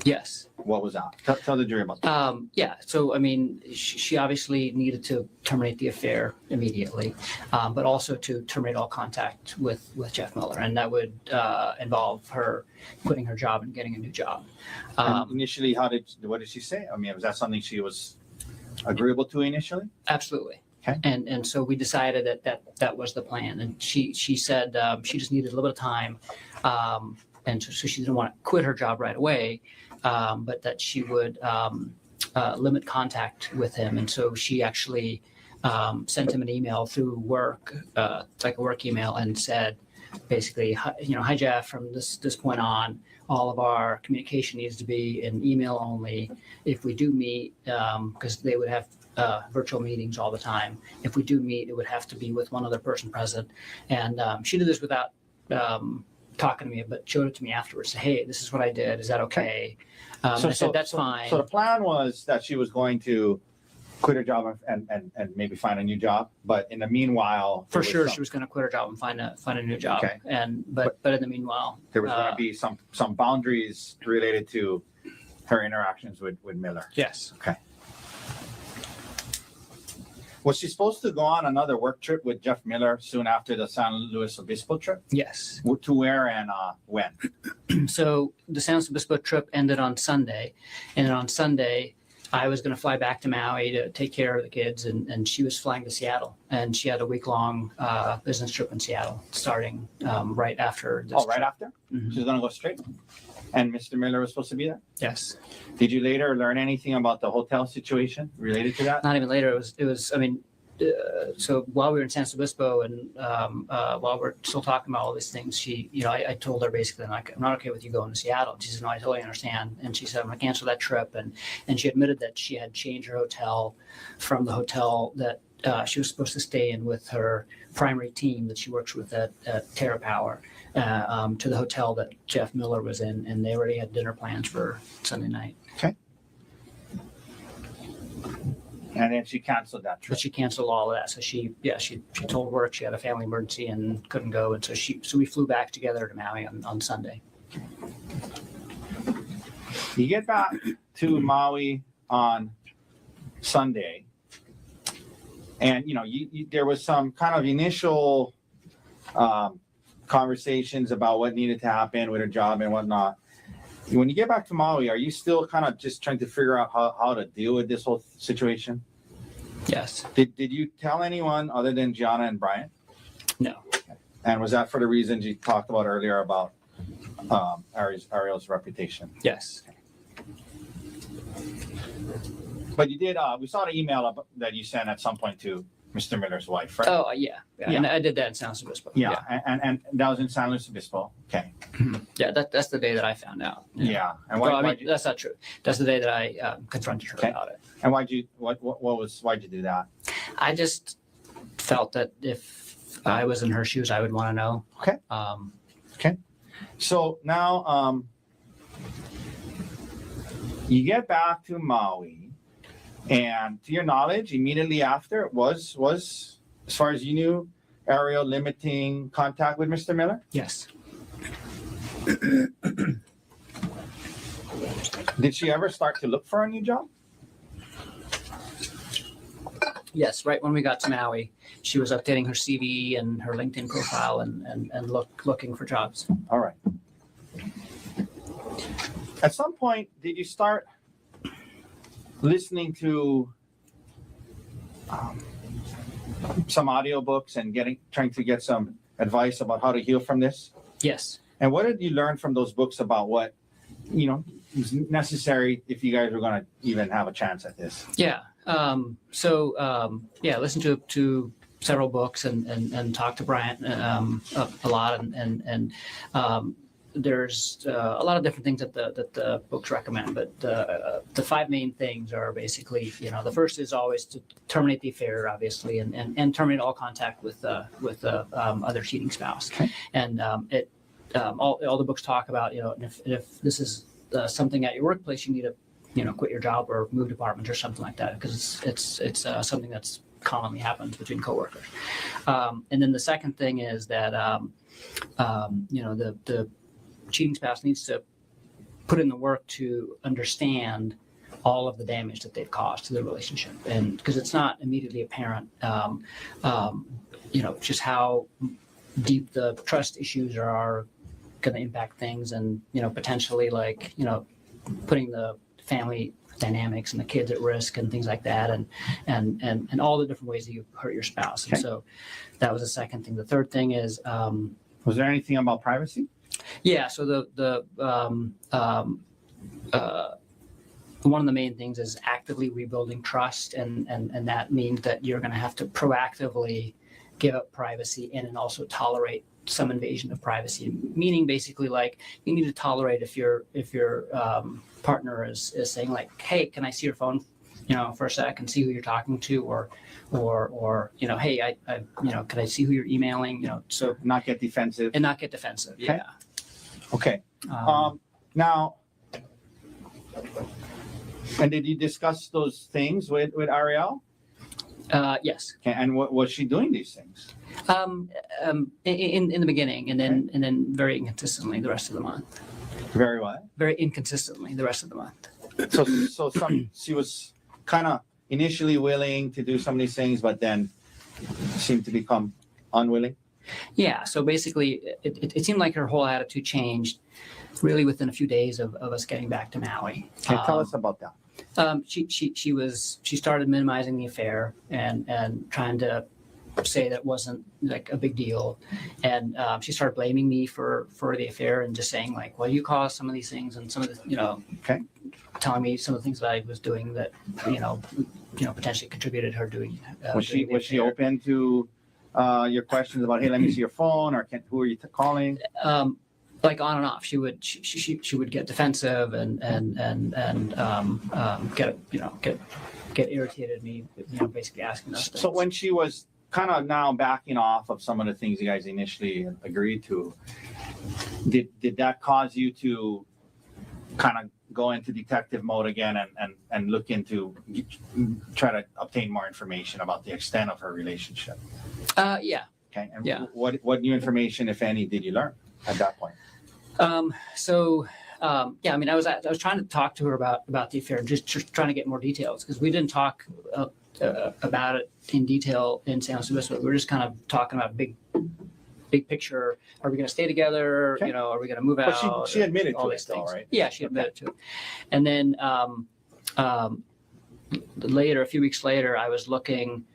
Yes. What was that? Tell the jury about that. Yeah. So, I mean, she obviously needed to terminate the affair immediately, but also to terminate all contact with Jeff Miller. And that would involve her quitting her job and getting a new job. And initially, what did she say? I mean, was that something she was agreeable to initially? Absolutely. Okay. And so we decided that was the plan. And she said she just needed a little bit of time. And so she didn't want to quit her job right away, but that she would limit contact with him. And so she actually sent him an email through work, like a work email, and said, basically, hi Jeff, from this point on, all of our communication needs to be in email only. If we do meet, because they would have virtual meetings all the time, if we do meet, it would have to be with one other person present. And she did this without talking to me, but showed it to me afterwards. Say, hey, this is what I did. Is that okay? I said, that's fine. So the plan was that she was going to quit her job and maybe find a new job. But in the meanwhile, for sure, she was going to quit her job and find a new job. Okay. But in the meanwhile, there was going to be some boundaries related to her interactions with Miller. Yes. Okay. Was she supposed to go on another work trip with Jeff Miller soon after the San Luis Obispo trip? Yes. To where and when? So the San Luis Obispo trip ended on Sunday, and on Sunday, I was going to fly back to Maui to take care of the kids, and she was flying to Seattle, and she had a week-long business trip in Seattle starting right after this right trip. after? Mm-hmm. She was going to go straight? And Mr. Miller was supposed to be there? Yes. Did you later learn anything about the hotel situation related to that? Not even later. It was. I mean, so while we were in San Luis Obispo and while we're still talking about all these things, she, I told her basically, I'm not okay with you going to Seattle. And she said, no, I totally understand. And she said, I'm going to cancel that trip. And she admitted that she had changed her hotel from the hotel that she was supposed to stay in with her primary team that she works with at Terra Power to the hotel that Jeff Miller was in, and they already had dinner plans for Sunday night. Okay. And then she canceled that trip. But she canceled all of that. So she told work she had a family emergency and couldn't go, and so we flew back together to Maui on Sunday. You get back to Maui on Sunday, and there was some kind of initial conversations about what needed to happen with her job and whatnot. When you get back to Maui, are you still kind of just trying to figure out how to deal with this whole situation? Yes. Did you tell anyone other than Gianna and Brian? No. And was that for the reasons you talked about earlier about Ariel's reputation? Yes. But you did. We saw the email that you sent at some point to Mr. Miller's wife, right? Oh, yeah. And I did that in San Luis Obispo. Yeah. And that was in San Luis Obispo. Okay. Yeah, that's the day that I found out. Yeah. And that's not true. That's the day that I confronted her about it. And why'd you do that? I just felt that if I was in her shoes, I would want to know. Okay. Okay. So now you get back to Maui. And to your knowledge, immediately after was, as far as you knew, Ariel limiting contact with Mr. Miller? Yes. Did she ever start to look for a new job? Yes, right when we got to Maui, she was updating her CV and her LinkedIn profile and looking for jobs. All right. At some point, did you start listening to some audiobooks and trying to get some advice about how to heal from this? Yes. And what did you learn from those books about what, is necessary if you guys were going to even have a chance at this? Yeah. Listen to several books and talk to Bryant a lot, and there's a lot of different things that the books recommend. But the five main things are basically, the first is always to terminate the affair, obviously, and terminate all contact with other cheating spouse. Okay. And all the books talk about, if this is something at your workplace, you need to quit your job or move departments or something like that, because it's something that's commonly happens between coworkers. And then the second thing is that the cheating spouse needs to put in the work to understand all of the damage that they've caused to the relationship, and because it's not immediately apparent, just how deep the trust issues are going to impact things, and potentially putting the family dynamics and the kids at risk and things like that, and all the different ways that you hurt your spouse. Okay. And so that was the second thing. The third thing is, was there anything about privacy? yeah. So one of the main things is actively rebuilding trust, and that means that you're going to have to proactively give up privacy and then also tolerate some invasion of privacy, meaning basically you need to tolerate if your partner is saying hey, can I see your phone for a sec and see who you're talking to, or hey, I can I see who you're emailing, so Not get defensive. and not get defensive. Okay. Yeah. Okay. Now, and did you discuss those things with Ariel? Yes. Okay. And what was she doing these things? In the beginning, and then very inconsistently the rest of the month. Very well. Very inconsistently the rest of the month. So she was kind of initially willing to do some of these things, but then seemed to become unwilling. Yeah. So basically, it seemed like her whole attitude changed really within a few days of us getting back to Maui. Can you tell us about that? She started minimizing the affair and trying to say that it wasn't a big deal, and she started blaming me for the affair and just saying well, you caused some of these things, and some of the Okay. telling me some of the things that I was doing that potentially contributed her doing. Was doing the she affair. open to your questions about, hey, let me see your phone, or who are you calling? On and off, she would get defensive and get irritated at me, basically asking us things. So when she was kind of now backing off of some of the things you guys initially agreed to, did that cause you to kind of go into detective mode again and look into try to obtain more information about the extent of her relationship? Yeah. Okay. And Yeah. what new information, if any, did you learn at that point? I was trying to talk to her about the affair, just trying to get more details, because we didn't talk about it in detail in San Luis Obispo. We were just kind of talking about big picture. Are we going to stay together? Okay. Are we going to move out? But she admitted all to it these still, things. right? Yeah, she admitted to it. And then later, a few weeks later, I was looking,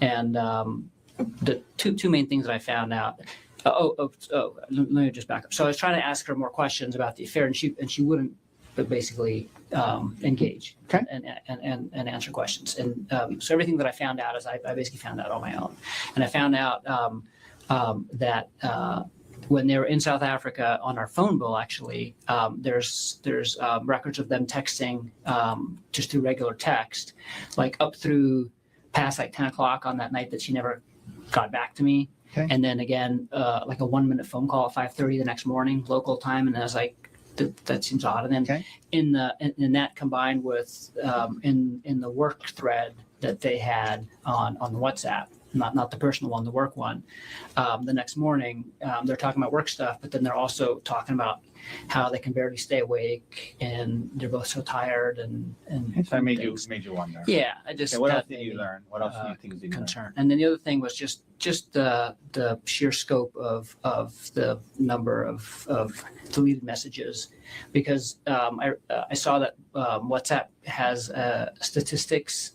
and the two main things that I found out. Let me just back up. So I was trying to ask her more questions about the affair, and she wouldn't basically engage and answer questions. And so everything that I found out is I basically found out on my own. And I found out that when they were in South Africa on our phone bill, actually, there's records of them texting just through regular text, up through past 10 o'clock on that night that she never got back to me. Okay. And then again, a 1-minute phone call at 5:30 the next morning, local time. And I was like, that seems odd. And then Okay. in that combined with in the work thread that they had on the WhatsApp, not the personal one, the work one. The next morning, they're talking about work stuff, but then they're also talking about how they can barely stay awake and they're both so tired and So I made things. you wonder. Yeah, I just Okay, what else that did made you me, learn? What else new things did you learn? concern. And then the other thing was just the sheer scope of the number of deleted messages, because I saw that WhatsApp has a statistics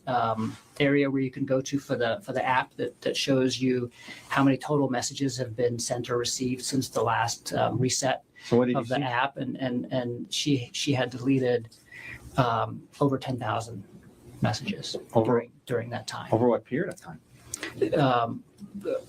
area where you can go to for the app that shows you how many total messages have been sent or received since the last reset So what did you of the see? app, and she had deleted over 10,000 messages Over- during that time. Over what period of time?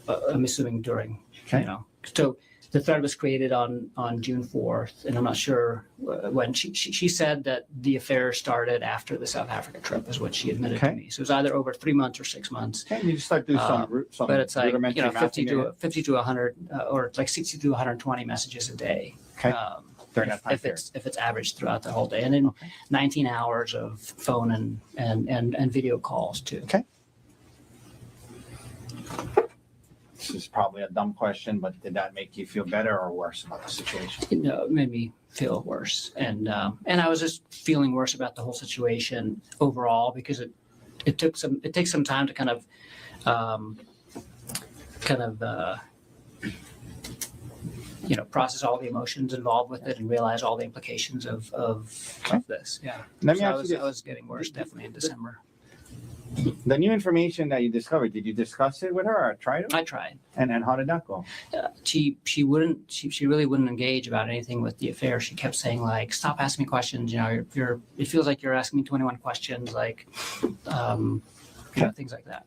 I'm assuming during, Okay. So the thread was created on June 4th, and I'm not sure when she said that the affair started after the South Africa trip, is what she admitted to Okay. me. So it was either over 3 months or 6 months. Okay, you just start doing some But it's like, rudimentary math 50 in your head. to 100, or like 60 to 120 messages a day. Okay. During that time if it's averaged throughout the whole day, and then Okay. 19 hours of phone and video calls too. Okay. This is probably a dumb question, but did that make you feel better or worse about the situation? It made me feel worse, and I was just feeling worse about the whole situation overall, because it takes some time to kind of process all the emotions involved with it and realize all the implications of this. Yeah. Let me So ask you I this. was getting worse definitely in December. The new information that you discovered, did you discuss it with her or try to? I tried. And how did that go? She really wouldn't engage about anything with the affair. She kept saying, like, stop asking me questions. You're it feels like you're asking me 21 questions, like, things like that.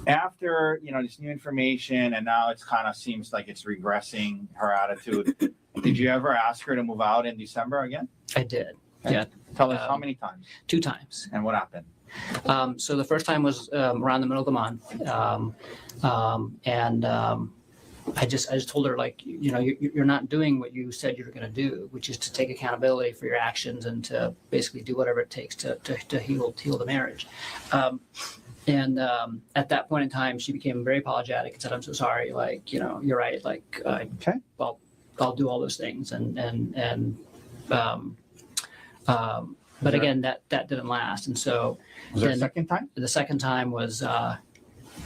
After, this new information and now it's kind of seems like it's regressing her attitude. Did you ever ask her to move out in December again? I did. Okay. Yeah. Tell us how many times 2 times. and what happened? So the first time was around the middle of the month, I just told her, like, you're not doing what you said you were going to do, which is to take accountability for your actions and to basically do whatever it takes to heal the marriage. At that point in time, she became very apologetic and said, "I'm so sorry. Like, you're right. Like, Okay. well, I'll do all those things." But again, that didn't last, and so. Was there a Then- second time? The second time was, and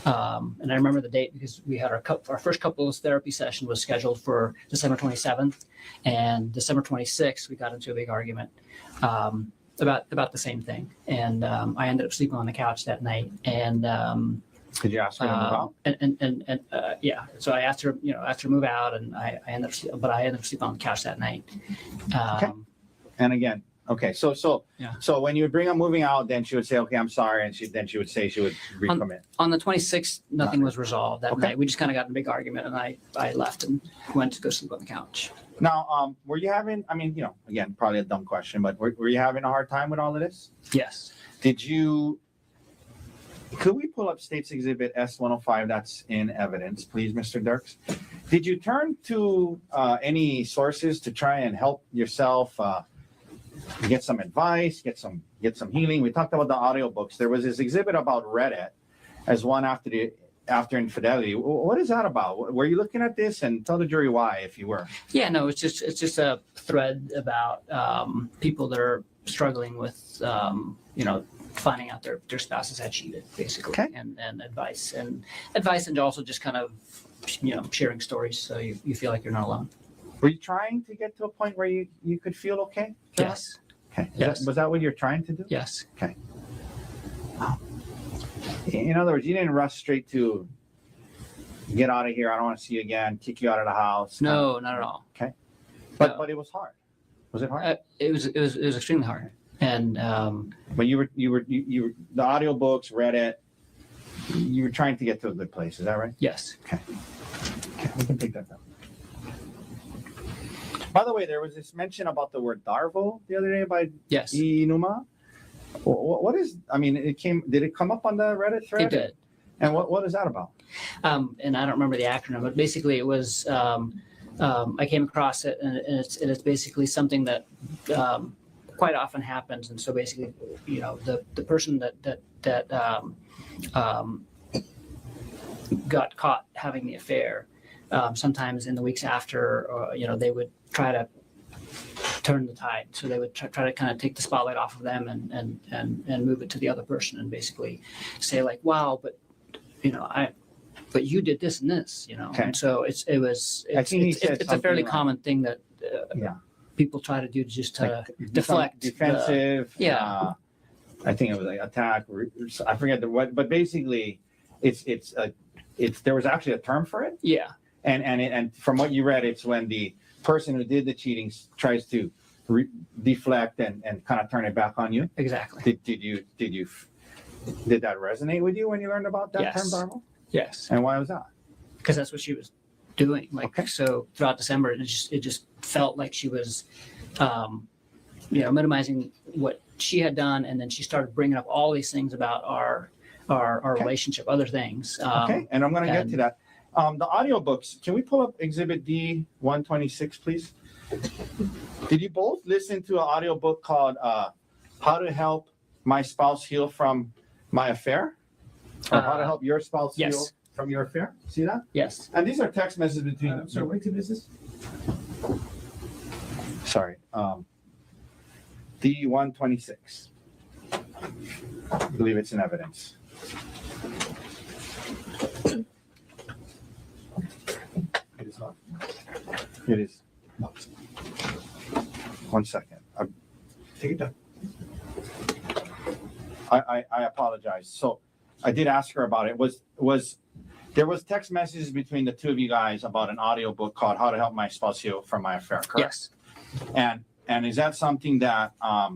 I remember the date because we had our first couples therapy session was scheduled for December 27th, and December 26th we got into a big argument about the same thing, and I ended up sleeping on the couch that night, and Did you ask her to move out? yeah, so I asked her to move out, and I ended up sleeping on the couch that night. Okay. And again, okay, so Yeah. so when you would bring up moving out, then she would say, "Okay, I'm sorry," and then she would say she would recommit. On the 26th, nothing was resolved that Okay. night. We just kind of got in a big argument, and I left and went to go sleep on the couch. Now, were you having? I mean, again, probably a dumb question, but were you having a hard time with all of this? Yes. Did you? Could we pull up State's Exhibit S-105 that's in evidence, please, Mr. Dirks? Did you turn to any sources to try and help yourself get some advice, get some healing? We talked about the audiobooks. There was this exhibit about Reddit as one after infidelity. What is that about? Were you looking at this? And tell the jury why, if you were. Yeah, no, it's just a thread about people that are struggling with finding out their spouses had cheated, basically, Okay. and advice and also just kind of sharing stories so you feel like you're not alone. Were you trying to get to a point where you could feel okay? Yes. Okay. Yes. Was that what you're trying to do? Yes. In other words, you didn't rush straight to get out of here. I don't want to see you again. Kick you out of the house. No, not at all. But no. it was hard. Was it hard? It was extremely hard, and But you were the audiobooks, Reddit. You were trying to get to a good place. Is that right? yes. Okay, we can take that down. By the way, there was this mention about the word Darvo the other day by Yes. Inuma. What is? I mean, did it come up on the Reddit thread? It did. And what is that about? And I don't remember the acronym, but basically it was I came across it, and it's basically something that quite often happens. And so basically, you know, the person that got caught having the affair, sometimes in the weeks after, you know, they would try to turn the tide. So they would try to kind of take the spotlight off of them and move it to the other person, and basically say like, wow, but you know, but you did this and this, you know. Okay. And so it's I think he said a fairly something like- common thing that Yeah. people try to do just to Like, deflect the- defensive. yeah. I think it was like attack. I forget the what, but basically, it's there was actually a term for it, yeah. and from what you read, it's when the person who did the cheating tries to deflect and kind of turn it back on you. Exactly. Did that resonate with you when you learned about that Yes. term, Darvel? Yes. And why was that? Because that's what she was doing. Like, Okay. so throughout December, it just felt like she was, you know, minimizing what she had done, and then she started bringing up all these things about our Okay. relationship, other things. Okay, and I'm going to get and- to that. The audiobooks, can we pull up Exhibit D 126, please? Did you both listen to an audiobook called How to Help My Spouse Heal from My Affair? Or How to Help Your Spouse yes. Heal from Your Affair? See that? Yes. And these are text messages between. Sorry, what exhibit is this? Sorry. D 126. I believe it's in evidence. It is not. It is. 1 second. Take it down. I apologize. So I did ask her about it. There was text messages between the two of you guys about an audiobook called How to Help My Spouse Heal from My Affair, correct? Yes. And is that something that a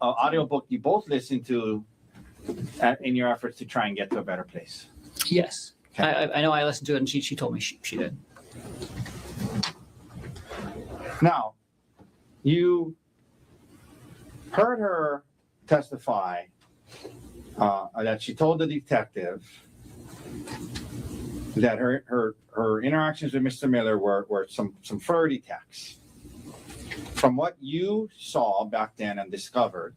audiobook you both listen to in your efforts to try and get to a better place? Yes. Okay. I know I listened to it, and she told me she did. Now, you heard her testify that she told the detective that her interactions with Mr. Miller were some flirty texts. From what you saw back then and discovered,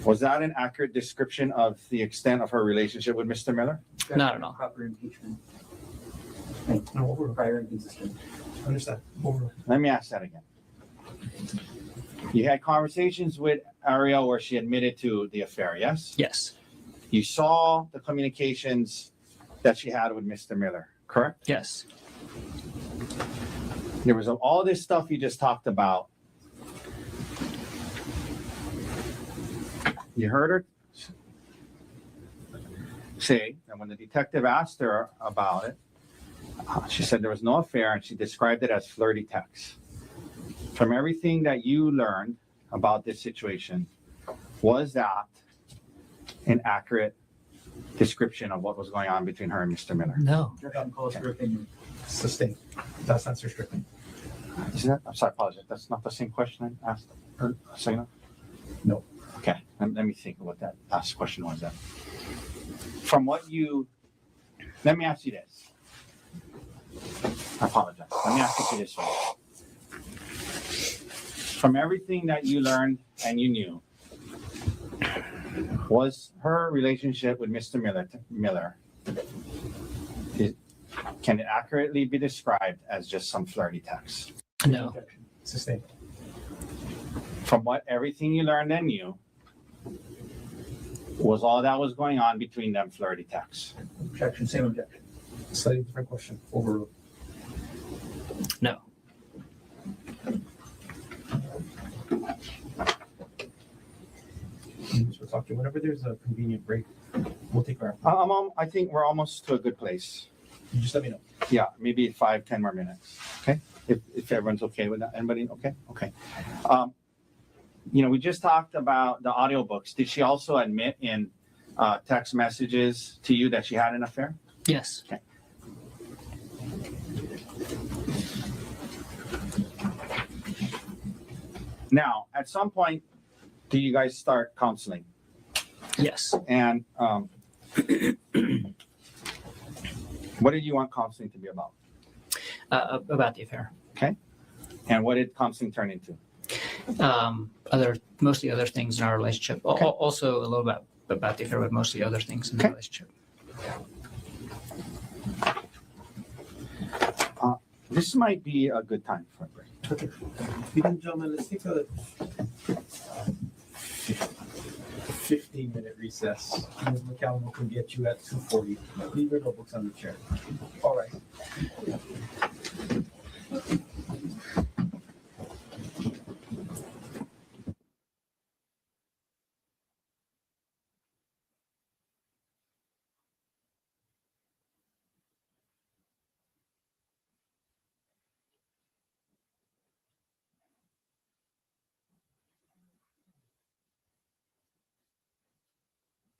was that an accurate description of the extent of her relationship with Mr. Miller? Not at all. Proper impeachment. No, overruled. Prior inconsistent. Understand. Overruled. Let me ask that again. You had conversations with Ariel where she admitted to the affair, yes? Yes. You saw the communications that she had with Mr. Miller, correct? Yes. There was all this stuff you just talked about. You heard her say that when the detective asked her about it, she said there was no affair, and she described it as flirty texts. From everything that you learned about this situation, was that an accurate description of what was going on between her and Mr. Miller? No. Calls for opinion. Sustained. That's answer strictly. Is that? I'm sorry, I apologize. That's not the same question I asked her a second ago? No. Okay, let me think of what that last question was then. From what you, let me ask you this. I apologize. Let me ask you this way. From everything that you learned and you knew, was her relationship with Mr. Miller, can it accurately be described as just some flirty text? No. Objection. Sustained. From what everything you learned and knew, was all that was going on between them flirty texts? Objection. Same objection. Slightly different question. Overruled. No. We're talking. Whenever there's a convenient break, we'll take our. I think we're almost to a good place. You just let me know. Yeah, maybe 5-10 more minutes. Okay, if everyone's okay with that. Anybody? Okay. Okay. You know, we just talked about the audiobooks. Did she also admit in text messages to you that she had an affair? Yes. Okay. Now, at some point, do you guys start counseling? Yes. And what did you want counseling to be about? About the affair. And what did counseling turn into? mostly other things in our relationship. Okay. Also a little bit about the affair, but mostly other things in the Okay. relationship. This might be a good time for a break. Okay. Ladies and gentlemen, let's take a 15-minute recess. Ms. McCallum can get you at 2:40. Leave your notebooks on the chair. All right.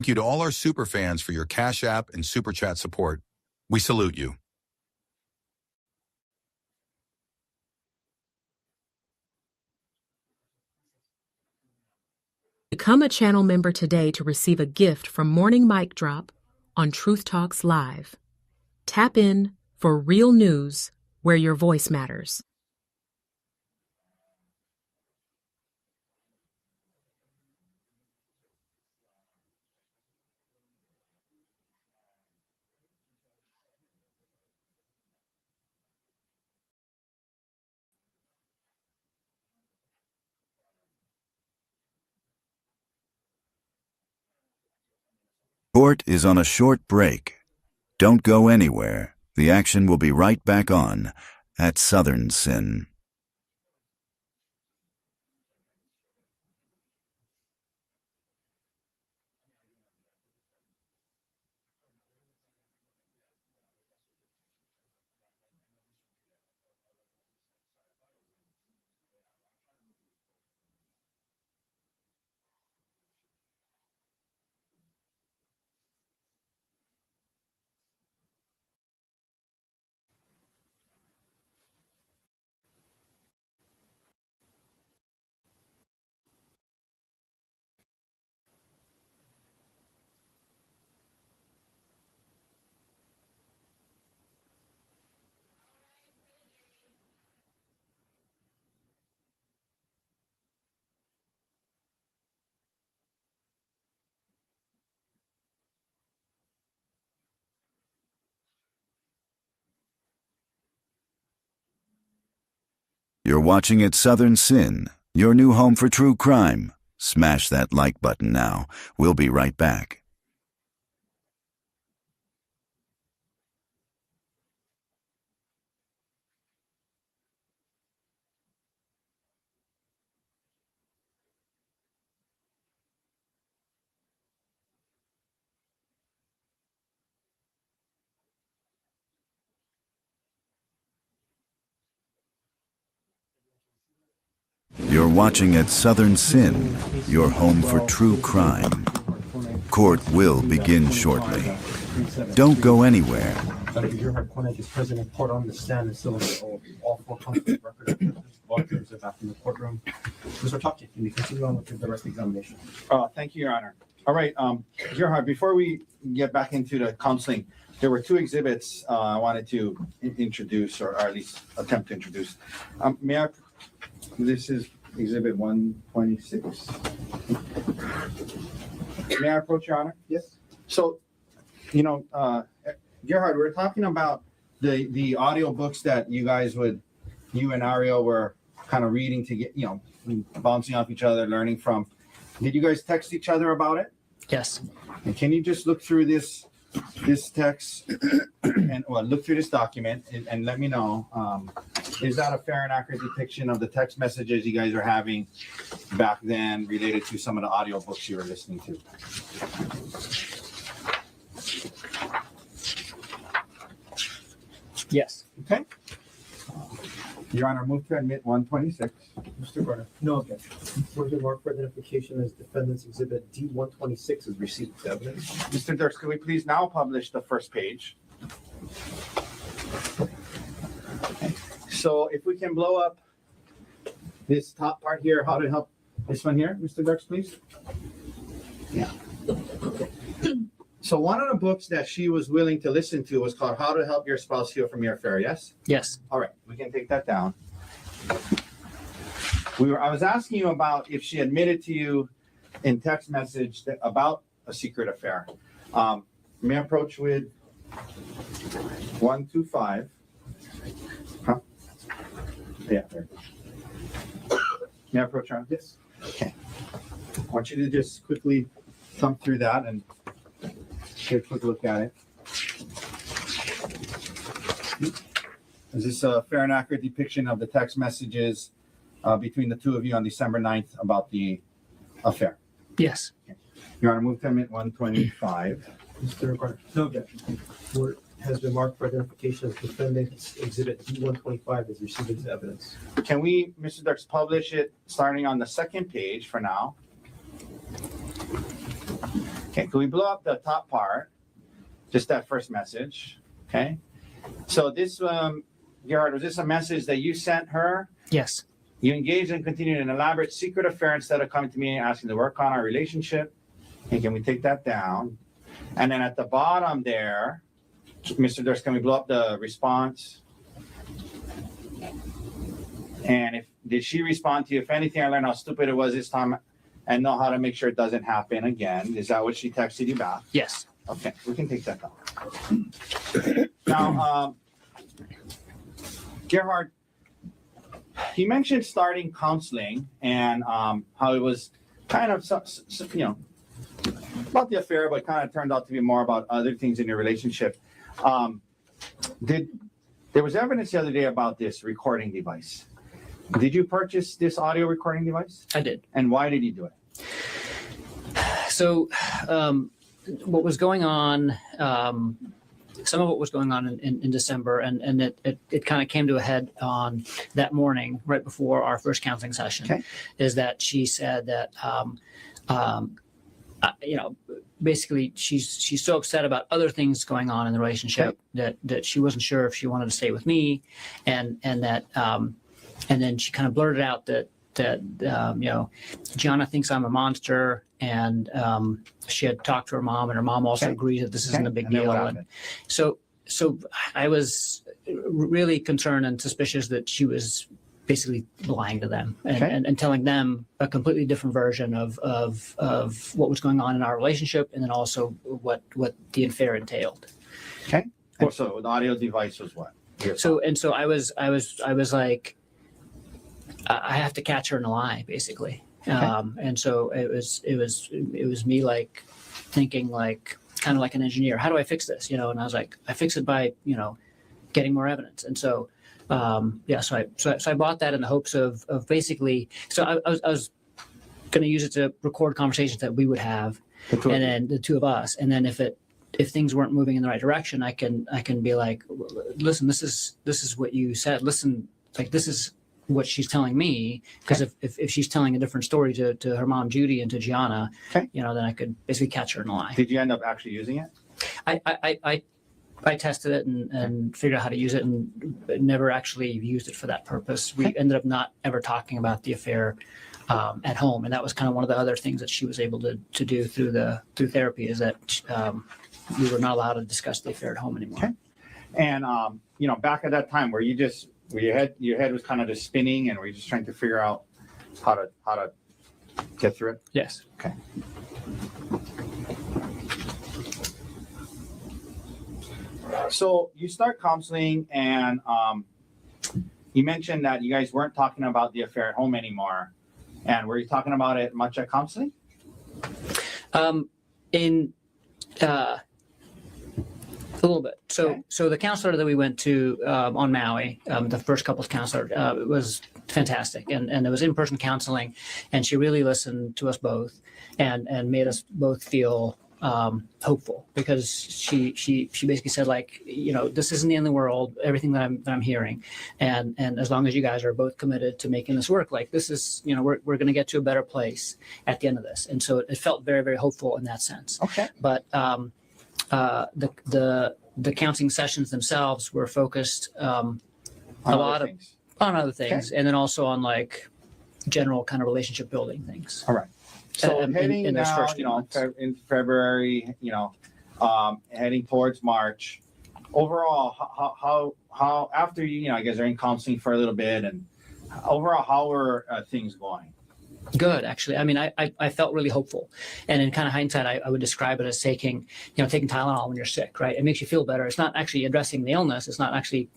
Thank you to all our super fans for your Cash App and Super Chat support. We salute you. Become a channel member today to receive a gift from Morning Mic Drop on Truth Talks Live. Tap in for real news where your voice matters. Court is on a short break. Don't go anywhere. The action will be right back on at Southern Sin. You're watching at Southern Sin, your new home for true crime. Smash that like button now. We'll be right back. You're watching at Southern Sin, your home for true crime. Court will begin shortly. Don't go anywhere. Dr. Gerhardt Konig is present in court on the stand and still all four counts of record. All jurors are back in the courtroom. Mr. Taki, can you continue on with the direct examination? Thank you, Your Honor. All right, Gerhardt, before we get back into the counseling, there were two exhibits I wanted to introduce, or at least attempt to introduce. This is exhibit 126. May I approach, Your Honor? Yes. So, Gerhardt, we're talking about the audio books that you and Ariel were kind of reading to get, bouncing off each other, learning from. Did you guys text each other about it? Yes. And can you just look through this text and look through this document and let me know, is that a fair and accurate depiction of the text messages you guys are having back then related to some of the audio books you were listening to? Yes. Okay. Your Honor, move to admit 126. Mr. Gardner? No objection. Further mark for identification as defendant's exhibit D126 is received as evidence. Mr. Dirks, could we please now publish the first page? Okay. So if we can blow up this top part here, how to help this one here, Mr. Dirks, please? Yeah. So one of the books that she was willing to listen to was called How to Help Your Spouse Heal from Your Affair, yes? Yes. All right, we can take that down. I was asking you about if she admitted to you in text message about a secret affair. May I approach with 125? Huh? Yeah, there. May I approach around? Yes. Okay. I want you to just quickly thumb through that and take a quick look at it. Is this a fair and accurate depiction of the text messages between the two of you on December 9th about the affair? Yes. Okay. Your Honor, move to amendment 125. Mr. Gerhardt, no objection. Court has been marked for identification as defendant's exhibit D125 is received as evidence. Can we, Mr. Dirks, publish it starting on the second page for now? Okay, can we blow up the top part? Just that first message, okay? So this, Gerhardt, was this a message that you sent her? Yes. You engaged and continued an elaborate secret affair instead of coming to me and asking to work on our relationship. And can we take that down? And then at the bottom there, Mr. Dirks, can we blow up the response? And did she respond to you? If anything, I learned how stupid it was this time and know how to make sure it doesn't happen again. Is that what she texted you back? Yes. Okay, we can take that down. Now, Gerhardt, you mentioned starting counseling and how it was kind of, about the affair, but kind of turned out to be more about other things in your relationship. There was evidence the other day about this recording device. Did you purchase this audio recording device? I did. And why did you do it? So, what was going on, some of what was going on in December, and it kind of came to a head on that morning, right before our first counseling session, Okay. is that she said that, basically she's so upset about other things going on in the relationship that she wasn't sure if she wanted to stay with me, and that, and then she kind of blurted out that Gianna thinks I'm a monster, and she had talked to her mom, and her mom also agreed that this isn't a big deal. And so I was really concerned and suspicious that she was basically lying to them and telling them a completely different version of what was going on in our relationship, and then also what the affair entailed. Okay. And so the audio device was what? So I was like, I have to catch her in a lie, basically. And so it was me like thinking like kind of like an engineer. How do I fix this? And I was like, I fix it by getting more evidence. And so so I bought that in the hopes of basically. So I was going to use it to record conversations that we would have, and then the two of us. And then if things weren't moving in the right direction, I can be like, listen, this is what you said. Listen, like this is what she's telling me, because if she's telling a different story to her mom Judy and to Gianna, then I could basically catch her in a lie. Did you end up actually using it? I tested it and figured out how to use it, and never actually used it for that purpose. We ended up not ever talking about the affair at home, and that was kind of one of the other things that she was able to do through therapy, is that we were not allowed to discuss the affair at home anymore. Okay. And back at that time, where your head was kind of just spinning, and were you just trying to figure out how to get through it? Yes. Okay. So you start counseling, and you mentioned that you guys weren't talking about the affair at home anymore. And were you talking about it much at counseling? A little bit. So the counselor that we went to on Maui, the first couples counselor, was fantastic, and it was in-person counseling, and she really listened to us both, and made us both feel hopeful, because she basically said, like, this isn't the end of the world, everything that I'm hearing, and as long as you guys are both committed to making this work, like, this is, we're going to get to a better place at the end of this. And so it felt very, very hopeful in that sense. Okay. But the counseling sessions themselves were focused on other things, and then also on like general kind of relationship building things. All right. So heading in now, first in February, heading towards March. Overall, how after you guys are in counseling for a little bit, and Overall, how are things going? Good, actually. I mean, I felt really hopeful, and in kind of hindsight, I would describe it as taking Tylenol when you're sick, right? It makes you feel better. It's not actually addressing the illness. It's not actually,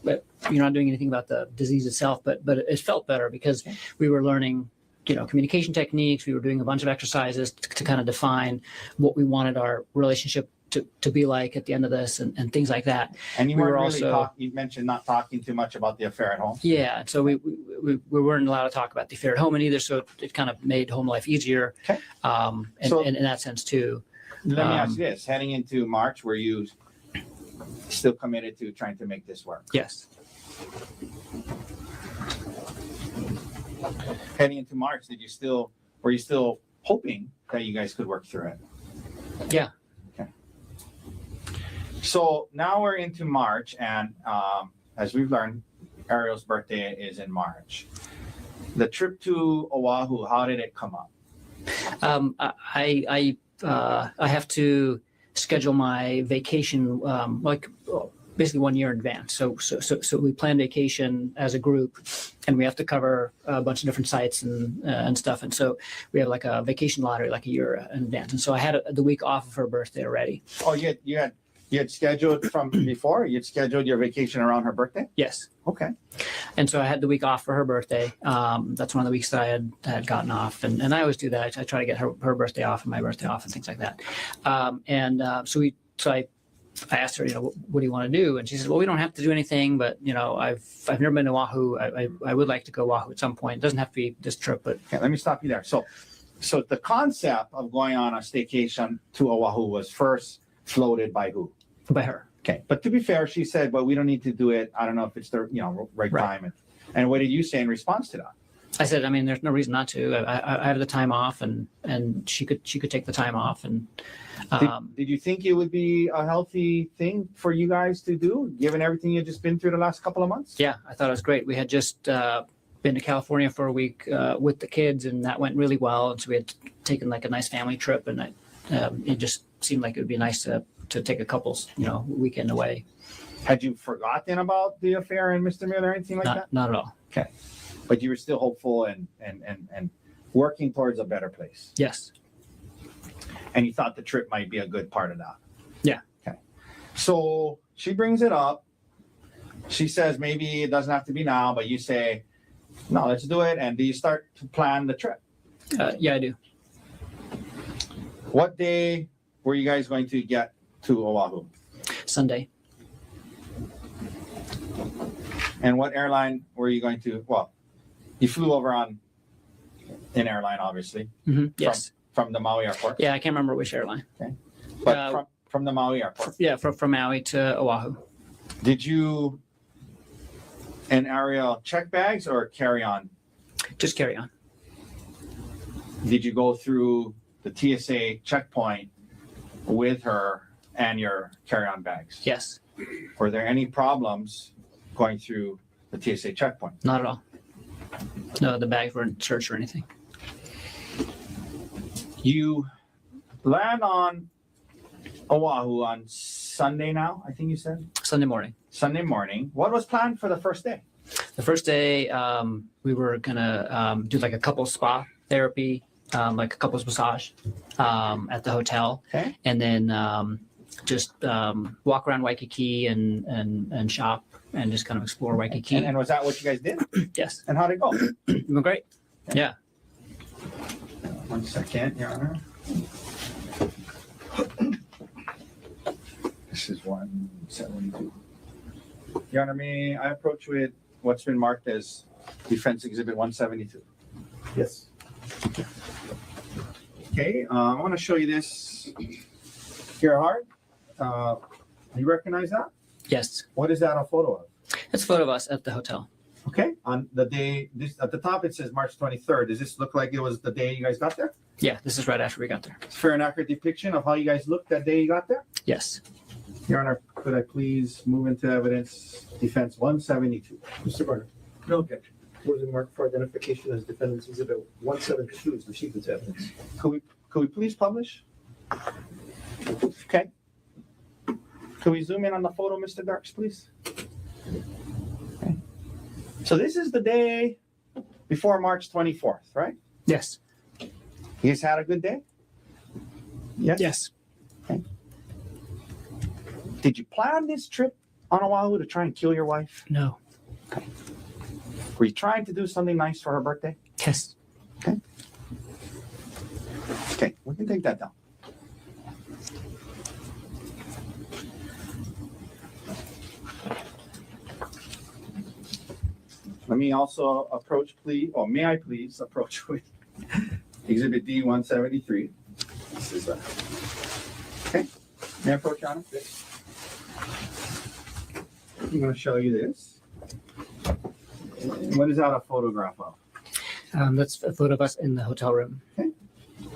but you're not doing anything about the disease itself. But it felt better because we were learning, communication techniques. We were doing a bunch of exercises to kind of define what we wanted our relationship to be like at the end of this, and things like that. And you We weren't were really also- you mentioned not talking too much about the affair at home. Yeah, so we weren't allowed to talk about the affair at home either, so it kind of made home life easier. Okay. And in that sense too. Let me ask you this: heading into March, were you still committed to trying to make this work? Yes. Heading into March, were you still hoping that you guys could work through it? Yeah. So now we're into March, and as we've learned, Ariel's birthday is in March. The trip to Oahu, how did it come up? I have to schedule my vacation basically 1 year in advance. So we plan vacation as a group, and we have to cover a bunch of different sites and stuff. And so we have like a vacation lottery like a year in advance. And so I had the week off of her birthday already. Oh, you had scheduled from before? You'd scheduled your vacation around her birthday? Yes. Okay. And so I had the week off for her birthday. That's one of the weeks that I had gotten off. And I always do that. I try to get her birthday off and my birthday off and things like that. So I asked her, what do you want to do? And she says, well, we don't have to do anything, but I've never been to Oahu. I would like to go Oahu at some point. It doesn't have to be this trip, but Okay, let me stop you there. So the concept of going on a staycation to Oahu was first floated by who? by her. Okay, but to be fair, she said, well, we don't need to do it. I don't know if it's the right time. And what did you say in response to that? I said, I mean, there's no reason not to. I have the time off, and she could take the time off. And did you think it would be a healthy thing for you guys to do, given everything you've just been through the last couple of months? yeah, I thought it was great. We had just been to California for a week with the kids, and that went really well. And so we had taken like a nice family trip, and it just seemed like it would be nice to take a couple's weekend away. Had you forgotten about the affair and Mr. Miller or anything like that? Not at all. Okay, but you were still hopeful and working towards a better place. Yes. And you thought the trip might be a good part of that. Yeah. Okay. So she brings it up. She says maybe it doesn't have to be now, but you say, no, let's do it. And do you start to plan the trip? Yeah, I do. What day were you guys going to get to Oahu? Sunday. And what airline were you going to? Well, you flew over on an airline, obviously. Mm-hmm. Yes. From the Maui airport. Yeah, I can't remember which airline. Okay. But from the Maui airport. Yeah, from Maui to Oahu. Did you and Ariel check bags or carry on? Just carry on. Did you go through the TSA checkpoint with her and your carry-on bags? Yes. Were there any problems going through the TSA checkpoint? Not at all. No, the bags weren't searched or anything. You land on Oahu on Sunday now, I think you said? Sunday morning. Sunday morning. What was planned for the first day? The first day, we were gonna do like a couples spa therapy, like a couples massage at the hotel. Okay. And then just walk around Waikiki and shop and just kind of explore Waikiki. And was that what you guys did? Yes. And how'd it go? It went great. Yeah. 1 second, Your Honor. This is 172. Your Honor, may I approach with what's been marked as Defense Exhibit 172? Yes. Okay, I want to show you this. Gerhardt, you recognize that? Yes. What is that a photo of? It's a photo of us at the hotel. Okay, on the day, at the top it says March 23rd. Does this look like it was the day you guys got there? Yeah, this is right after we got there. It's fair and accurate depiction of how you guys looked that day you got there? Yes. Your Honor, could I please move into evidence Defense 172? Mr. Barner. No objection. Was it marked for identification as Defendant's Exhibit 172 is received as evidence? Could we please publish? Okay. Could we zoom in on the photo, Mr. Darks, please? Okay. So this is the day before March 24th, right? Yes. You guys had a good day? Yes? Yes. Okay. Did you plan this trip on Oahu to try and kill your wife? No. Okay. Were you trying to do something nice for her birthday? Yes. Okay. Okay, we can take that down. Let me also may I please approach with Exhibit D-173. This is okay. May I approach on it? This. I'm going to show you this. What is that a photograph of? That's a photo of us in the hotel room. Okay.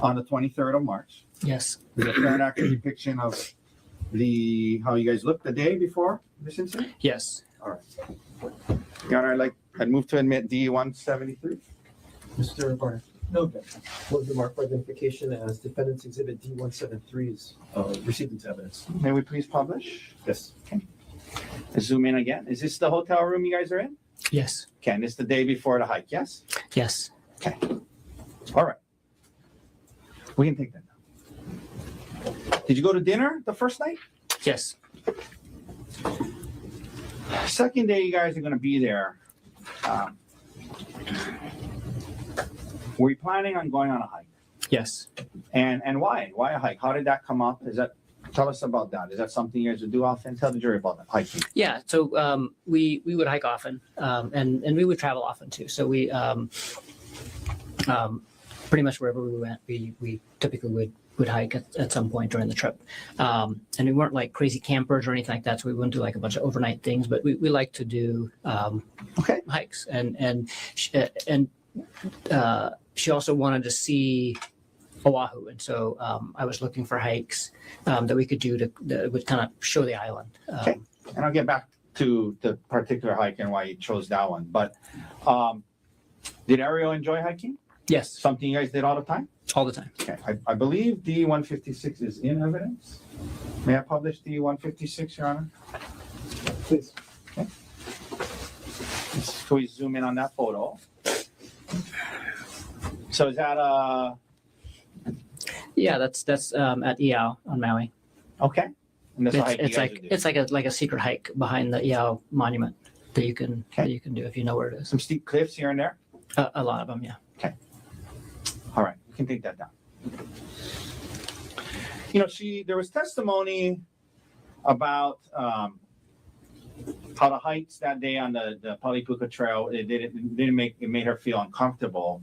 On the 23rd of March. Yes. Is it an accurate depiction of how you guys looked the day before this incident? Yes. All right. Your Honor, I'd move to admit D-173. Mr. Konig. No objection. Was the mark for identification as defendant's exhibit D-173 is received into evidence. May we please publish? Yes. Okay. Let's zoom in again. Is this the hotel room you guys are in? Yes. Okay, and it's the day before the hike, yes? Yes. Okay. All right. We can take that now. Did you go to dinner the first night? Yes. Second day, you guys are going to be there. Were you planning on going on a hike? Yes. And why? Why a hike? How did that come up? Tell us about that. Is that something you guys would do often? Tell the jury about that, hiking. Yeah. So we would hike often, and we would travel often too. So we pretty much wherever we went, we typically would hike at some point during the trip. And we weren't like crazy campers or anything like that, so we wouldn't do like a bunch of overnight things, but we like to do hikes. And she also wanted to see Oahu, and so I was looking for hikes that we could do that would kind of show the island. Okay, and I'll get back to the particular hike and why you chose that one. But did Ariel enjoy hiking? Yes. Something you guys did all the time? All the time. Okay, I believe D-156 is in evidence. May I publish D-156, Your Honor? Please. Okay. Can we zoom in on that photo? So is that Yeah, that's at Iao on Maui. okay? And that's a hike It's like a secret hike behind the Iao monument that you can do if you know where it is. some steep cliffs here and there. A lot of them, yeah. Okay. All right, we can take that down. There was testimony about how the hikes that day on the Palipuka Trail, it made her feel uncomfortable,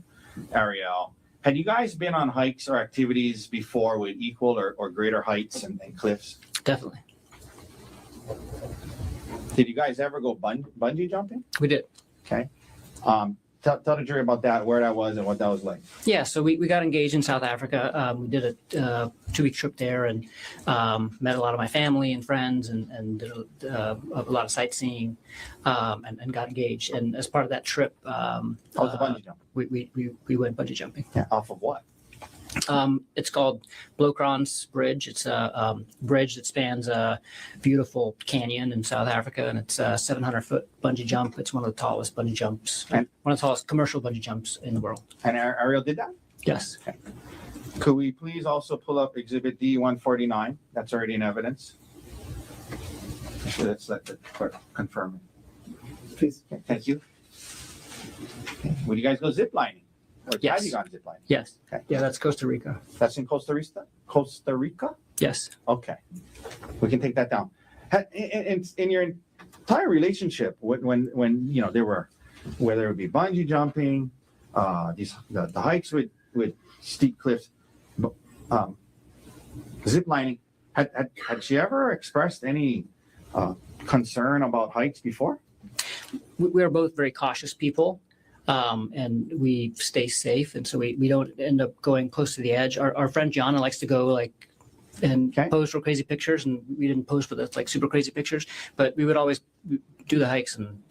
Ariel. Had you guys been on hikes or activities before with equal or greater heights and cliffs? Definitely. Did you guys ever go bungee jumping? We did. Okay. Tell the jury about that, where that was and what that was like. Yeah, so we got engaged in South Africa. We did a 2-week trip there and met a lot of my family and friends and did a lot of sightseeing and got engaged. And as part of that trip, How was the bungee jump? we went bungee jumping. Yeah, off of what? It's called Blokran's Bridge. It's a bridge that spans a beautiful canyon in South Africa, and it's a 700-foot bungee jump. It's one of the tallest bungee jumps, one of the tallest commercial bungee jumps in the world. And Ariel did that? Yes. Okay. Could we please also pull up Exhibit D-149? That's already in evidence. So let's let the clerk confirm it. Please. Okay, thank you. Okay. Would you guys go ziplining? Or Yes. have you gone ziplining? Yes. Okay. Yeah, that's Costa Rica. That's in Costa Rica? Costa Rica? Yes. Okay. We can take that down. In your entire relationship, when there were, whether it be bungee jumping, the hikes with steep cliffs, ziplining, had she ever expressed any concern about hikes before? We are both very cautious people. And we stay safe, and so we don't end up going close to the edge. Our friend Gianna likes to go and pose for crazy pictures, and we didn't pose for the super crazy pictures, but we would always do the hikes and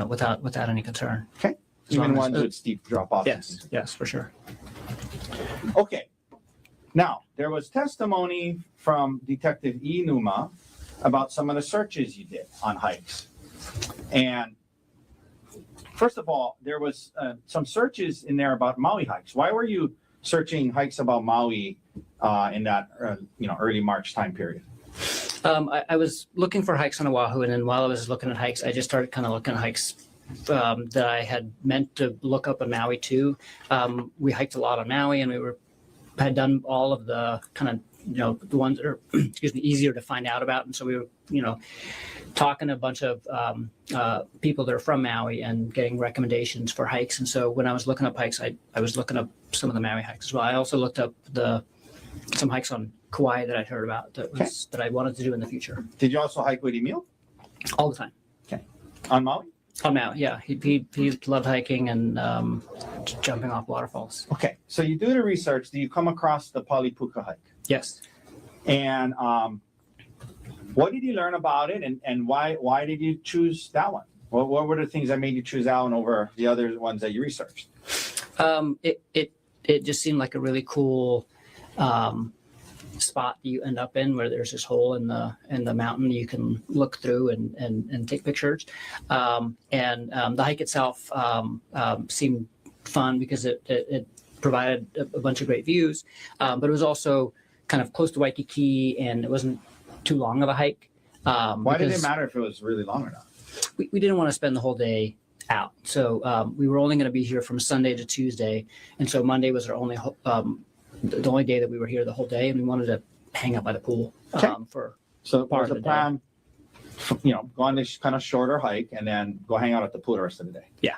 without any concern. Okay, even ones with steep drop offs. Yes, for sure. Okay, now there was testimony from Detective E. Numa about some of the searches you did on hikes, and first of all, there was some searches in there about Maui hikes. Why were you searching hikes about Maui in that early March time period? I was looking for hikes on Oahu, and then while I was looking at hikes, I just started kind of looking at hikes that I had meant to look up on Maui too. We hiked a lot on Maui, and had done all of the kind of the ones that are easier to find out about, and so we were talking to a bunch of people that are from Maui and getting recommendations for hikes. And so when I was looking up hikes, I was looking up some of the Maui hikes as well. I also looked up some hikes on Kauai that I'd heard about that I wanted to do in the future. Did you also hike with Emil? All the time. Okay. On Maui? On Maui, yeah. He loved hiking and jumping off waterfalls. Okay. So you do the research. Do you come across the Palipuka hike? Yes. And what did you learn about it, and why did you choose that one? What were the things that made you choose that one over the other ones that you researched? It just seemed like a really cool spot you end up in, where there's this hole in the mountain you can look through and take pictures. And the hike itself seemed fun because it provided a bunch of great views, but it was also kind of close to Waikiki, and it wasn't too long of a hike. Why did it matter if it was really long or not? We didn't want to spend the whole day out. So we were only going to be here from Sunday to Tuesday. And so Monday was our only the only day that we were here the whole day, and we wanted to hang out by the pool for so part of the plan. Go on this kind of shorter hike and then go hang out at the pool the rest of the day. Yeah.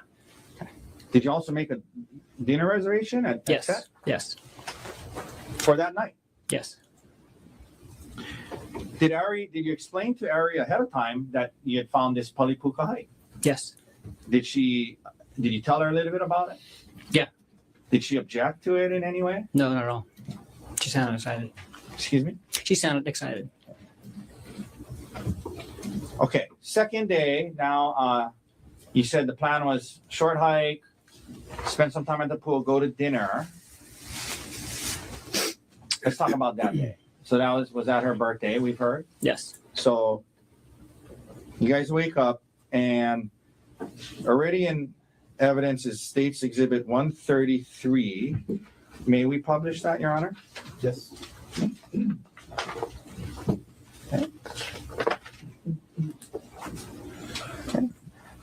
Okay. Did you also make a dinner reservation at Yes. Set? Yes. For that night? Yes. Did you explain to Ari ahead of time that you had found this Palipuka hike? Yes. Did you tell her a little bit about it? Yeah. Did she object to it in any way? No, not at all. She sounded excited. Excuse me? She sounded excited. Okay. Second day. Now, you said the plan was short hike, spend some time at the pool, go to dinner. Let's talk about that day. So that was that her birthday, we've heard? Yes. So you guys wake up, and already in evidence is States Exhibit 133. May we publish that, Your Honor? Yes. Okay.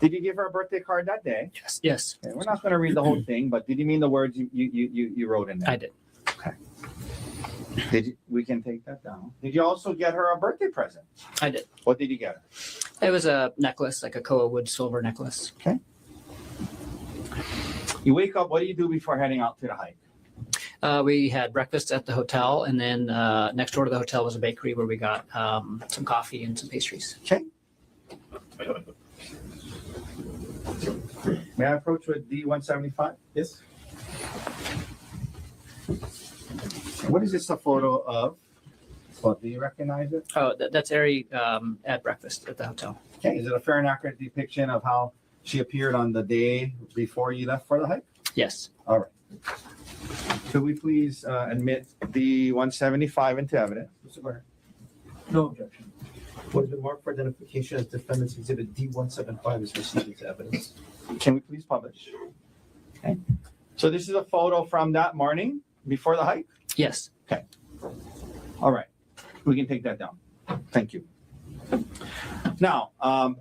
Did you give her a birthday card that day? Yes. Yes. Okay, we're not going to read the whole thing, but did you mean the words you wrote in there? I did. Okay. We can take that down. Did you also get her a birthday present? I did. What did you get her? It was a necklace, like a koa wood silver necklace. Okay. You wake up. What do you do before heading out to the hike? We had breakfast at the hotel, and then next door to the hotel was a bakery where we got some coffee and some pastries. Okay. May I approach with D175? Yes. What is this a photo of? Well, do you recognize it? Oh, that's Ari at breakfast at the hotel. Okay. Is it a fair and accurate depiction of how she appeared on the day before you left for the hike? Yes. All right. Could we please admit D175 into evidence? Mr. Garner. No objection. What has been marked for identification as defendant's exhibit D175 is received into evidence. Can we please publish? Okay. So this is a photo from that morning before the hike? Yes. Okay. All right. We can take that down. Thank you. Now,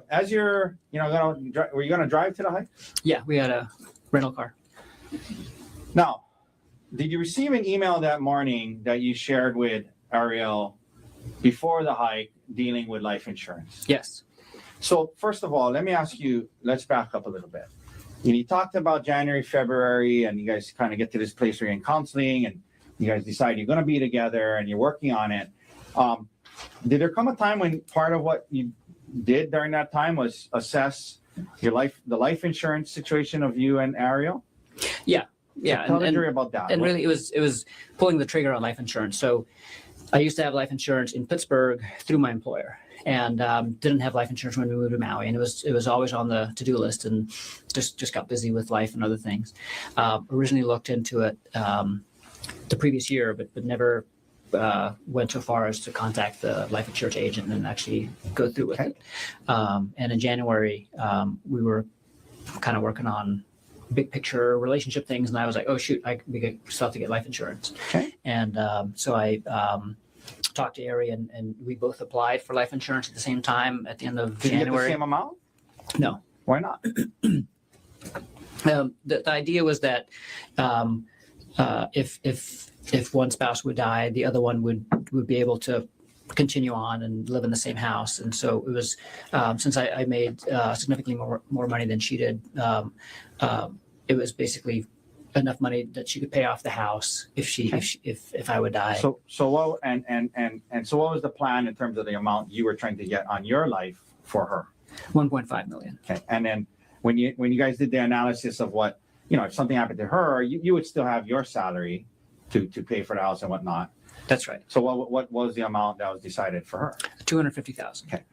as you're, were you gonna drive to the hike? Yeah, we had a rental car. Now, did you receive an email that morning that you shared with Ariel before the hike dealing with life insurance? Yes. So first of all, let me ask you, let's back up a little bit. You talked about January, February, and you guys kind of get to this place where you're in counseling and you guys decide you're going to be together and you're working on it. Did there come a time when part of what you did during that time was assess the life insurance situation of you and Ariel? Yeah. Yeah. So tell the jury about that. And really it was pulling the trigger on life insurance. So I used to have life insurance in Pittsburgh through my employer, and didn't have life insurance when we moved to Maui, and it was always on the to-do list, and just got busy with life and other things. Originally looked into it the previous year, but never went so far as to contact the life insurance agent and actually go through with it. And in January, we were kind of working on big picture relationship things, and I was like, oh shoot, we still have to get life insurance. Okay. And so I talked to Ari, and we both applied for life insurance at the same time at the end of Did you get the January. same amount? No. Why not? The idea was that if one spouse would die, the other one would be able to continue on and live in the same house. And so it was, since I made significantly more money than she did, it was basically enough money that she could pay off the house if I would die. So what so what was the plan in terms of the amount you were trying to get on your life for her? 1.5 million. Okay. And then when you guys did the analysis of what, if something happened to her, you would still have your salary to pay for the house and whatnot. That's right. So what was the amount that was decided for her? $250,000. Okay.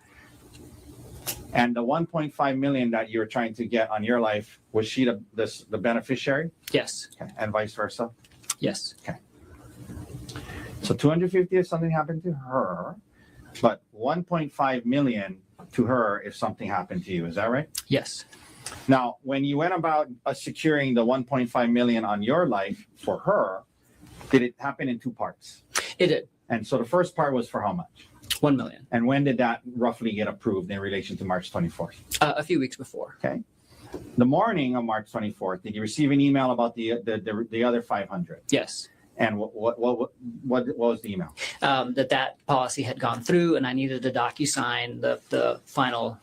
And the 1.5 million that you were trying to get on your life, was she the beneficiary? Yes. Okay. And vice versa? Yes. Okay. So 250 if something happened to her, but 1.5 million to her if something happened to you. Is that right? Yes. Now, when you went about securing the 1.5 million on your life for her, did it happen in two parts? It did. And so the first part was for how much? 1 million. And when did that roughly get approved in relation to March 24th? A few weeks before. Okay. The morning of March 24th, did you receive an email about the other 500? Yes. And what was the email? That policy had gone through, and I needed to DocuSign the final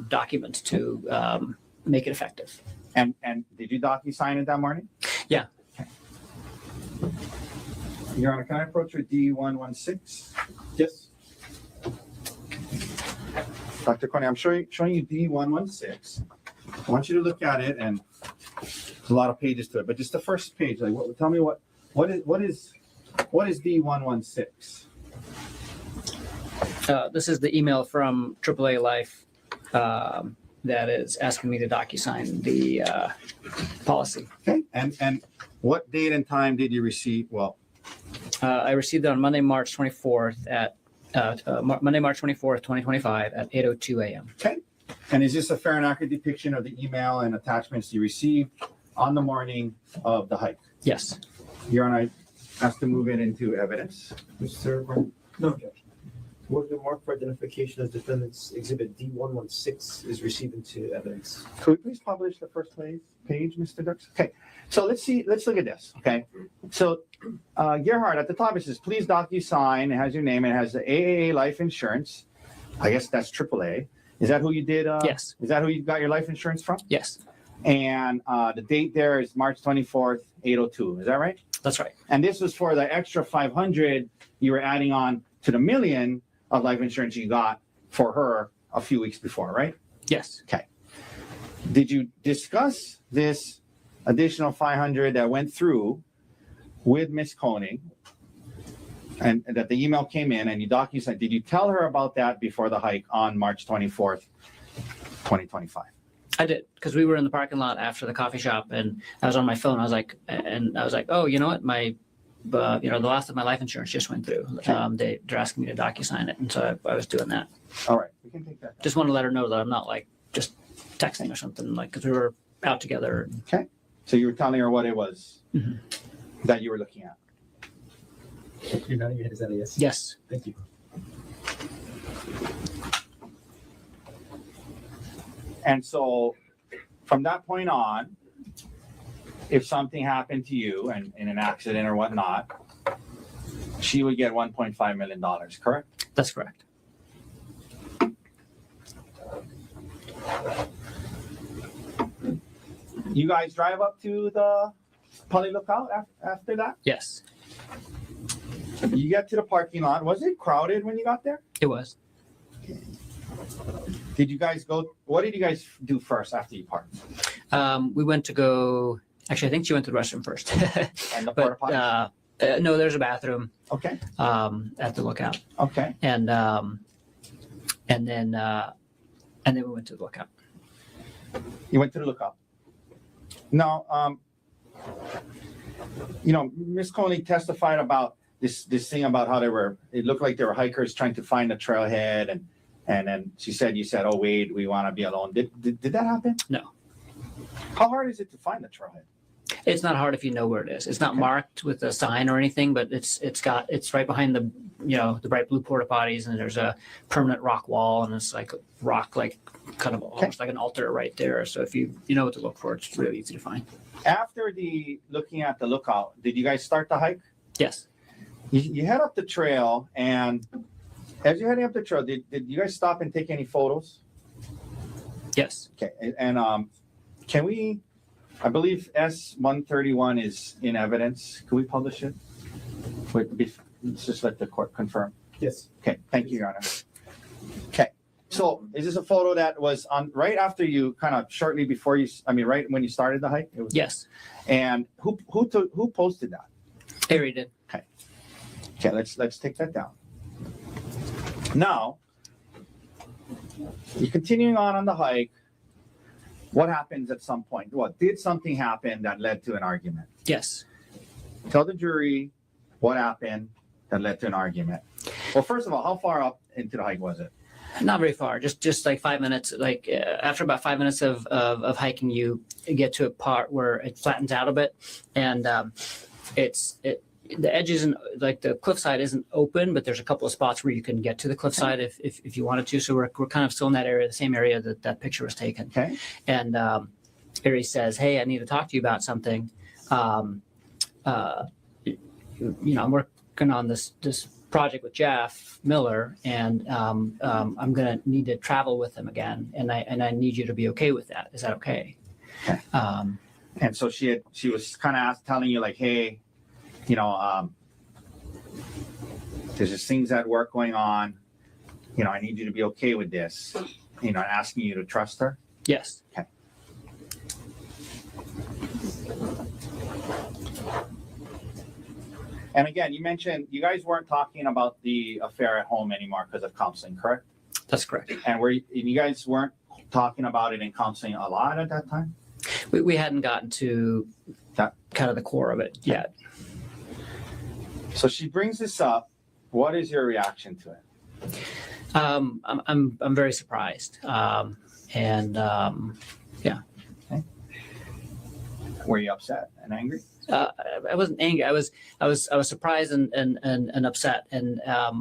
documents to make it effective. And did you DocuSign it that morning? Yeah. Okay. Your Honor, can I approach with D116? Yes. Dr. Konig, I'm showing you D116. I want you to look at it, and there's a lot of pages to it, but just the first page. Tell me what is D116? This is the email from AAA Life that is asking me to DocuSign the policy. Okay. And what date and time did you receive? Well, I received it on Monday, March 24th at Monday, March 24th, 2025 at 8:02 a.m. Okay. And is this a fair and accurate depiction of the email and attachments you received on the morning of the hike? Yes. Your Honor, I asked to move it into evidence. Mr. No objection. Move the mark for identification as defendant's exhibit D116 is received into evidence. Could we please publish the first page, Mr. Dux? Okay. So let's look at this. Okay. So Gerhardt, at the top it says, please DocuSign. It has your name. It has the AAA life insurance. I guess that's AAA. Is that who you did? Yes. Is that who you got your life insurance from? Yes. And the date there is March 24th, 8:02. Is that right? That's right. And this was for the extra 500 you were adding on to the million of life insurance you got for her a few weeks before, right? Yes. Okay. Did you discuss this additional 500 that went through with Ms. Konig, and that the email came in and you DocuSign? Did you tell her about that before the hike on March 24th, 2025? I did, because we were in the parking lot after the coffee shop, and I was on my phone. I was like, oh, you know what? The last of my life insurance just went through. They're asking me to DocuSign it, and so I was doing that. All right, we can take that. Just want to let her know that I'm not like just texting or something, like, because we were out together. Okay. So you were telling her what it was that you were looking at. You're nodding your head. Is that a yes? Yes. Thank you. And so from that point on, if something happened to you and in an accident or whatnot, she would get $1.5 million, correct? That's correct. You guys drive up to the Pali Lookout after that? Yes, You get to the parking lot. Was it crowded when you got there? it was. Did you guys what did you guys do first after you parked? We went to go. Actually, I think she went to the restroom first. And the porta But potty? no, there's a bathroom Okay. at the lookout, Okay. and then we went to the lookout. You went to the lookout. Now, Ms. Konig testified about this thing about how it looked like there were hikers trying to find a trailhead, and then you said, oh, wait, we want to be alone. Did that happen? No. How hard is it to find the trailhead? It's not hard if you know where it is. It's not marked with a sign or anything, but it's right behind the the bright blue porta potties, and there's a permanent rock wall, and it's like rock, like kind of almost like an altar right there. So if you know what to look for, it's really easy to find. After looking at the lookout, did you guys start the hike? Yes. You head up the trail, and as you're heading up the trail, did you guys stop and take any photos? Yes. Okay, and can we? I believe S-131 is in evidence. Can we publish it? Let's just let the court confirm. Yes. Okay, thank you, Your Honor. Okay, so is this a photo that was on right after you, kind of shortly before you? I mean, right when you started the hike? It was, yes. And who posted that? Harry did. Okay. Okay, let's take that down. Now, you're continuing on the hike. What happens at some point? What did something happen that led to an argument? Yes. Tell the jury what happened that led to an argument. Well, first of all, how far up into the hike was it? Not very far. Just like 5 minutes. Like after about 5 minutes of hiking, you get to a part where it flattens out a bit, and the edge isn't, like the cliffside isn't open, but there's a couple of spots where you can get to the cliffside if you wanted to. So we're kind of still in that area, the same area that picture was taken. Okay. And Harry says, "Hey, I need to talk to you about something. I'm working on this project with Jeff Miller, and I'm gonna need to travel with him again, and I need you to be okay with that. Is that okay?" Okay. And so she was kind of telling you like, hey, there's just things at work going on. I need you to be okay with this. Asking you to trust her. Yes. Okay. And again, you mentioned you guys weren't talking about the affair at home anymore because of counseling, correct? That's correct. And you guys weren't talking about it in counseling a lot at that time? We hadn't gotten to that kind of the core of it yet. So she brings this up. What is your reaction to it? I'm very surprised. Yeah. Okay. Were you upset and angry? I wasn't angry. I was surprised and upset, and I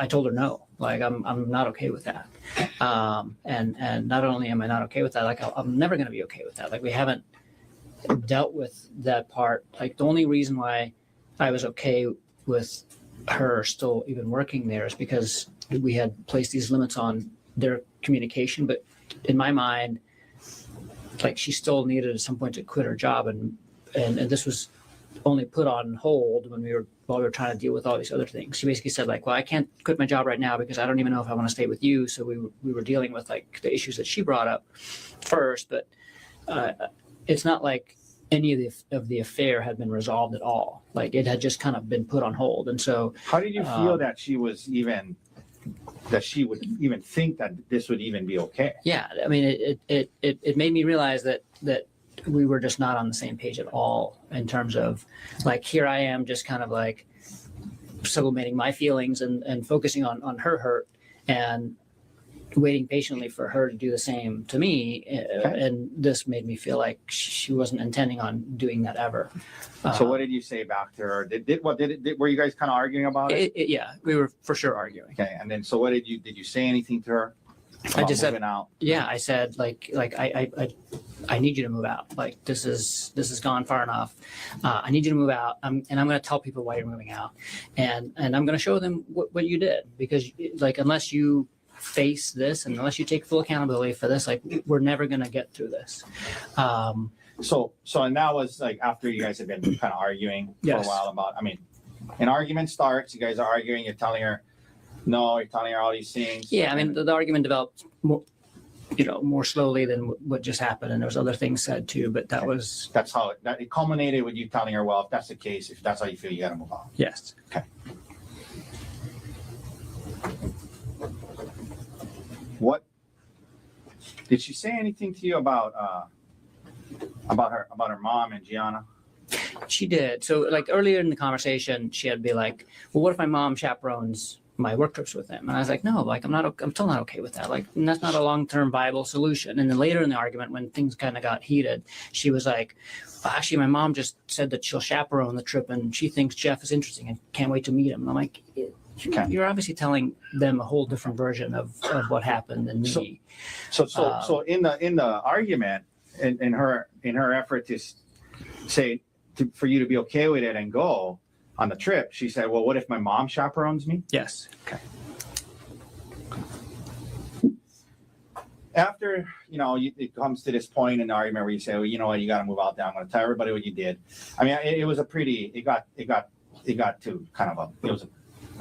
told her no. Like I'm not okay with that. And not only am I not okay with that, like I'm never going to be okay with that. Like we haven't dealt with that part. Like the only reason why I was okay with her still even working there is because we had placed these limits on their communication. But in my mind, like she still needed at some point to quit her job, and this was only put on hold while we were trying to deal with all these other things. She basically said like, well, I can't quit my job right now because I don't even know if I want to stay with you. So we were dealing with like the issues that she brought up first, but it's not like any of the affair had been resolved at all. Like it had just kind of been put on hold. And so how did you feel that she would even think that this would even be okay? Yeah, I mean, it made me realize that we were just not on the same page at all in terms of like, here I am just kind of like sublimating my feelings and focusing on her hurt and waiting patiently for her to do the same to me. Okay. And this made me feel like she wasn't intending on doing that ever. So what did you say back to her? Were you guys kind of arguing about it? Yeah, we were for sure arguing. Okay. And then, so what did you say anything to her? I just said, out? Yeah, I said like I need you to move out. Like this has gone far enough. I need you to move out. And I'm going to tell people why you're moving out, and I'm going to show them what you did, because like unless you face this and unless you take full accountability for this, like we're never going to get through this. So and that was like after you guys had been kind of arguing for a while about. I mean, an argument starts. You guys are arguing. You're telling her. No, you're telling her all these things. Yeah, I mean, the argument developed more slowly than what just happened, and there was other things said too. But that's how it culminated with you telling her, well, if that's the case, if that's how you feel, you got to move on. Yes. Okay. What did she say anything to you about her mom and Gianna? She did. So like earlier in the conversation, she had be like, well, what if my mom chaperones my work trips with him. And I was like, no, like I'm still not okay with that. Like, and that's not a long-term viable solution. And then later in the argument, when things kind of got heated, she was like, well, actually, my mom just said that she'll chaperone the trip and she thinks Jeff is interesting and can't wait to meet him. And I'm like, you're obviously telling them a whole different version of what happened than me. So in the argument, in her effort to say for you to be okay with it and go on the trip, she said, well, what if my mom chaperones me? Yes. Okay. After, it comes to this point in the argument where you say, well, you know what, you got to move out there. I'm going to tell everybody what you did. I mean, it was it got to kind of it was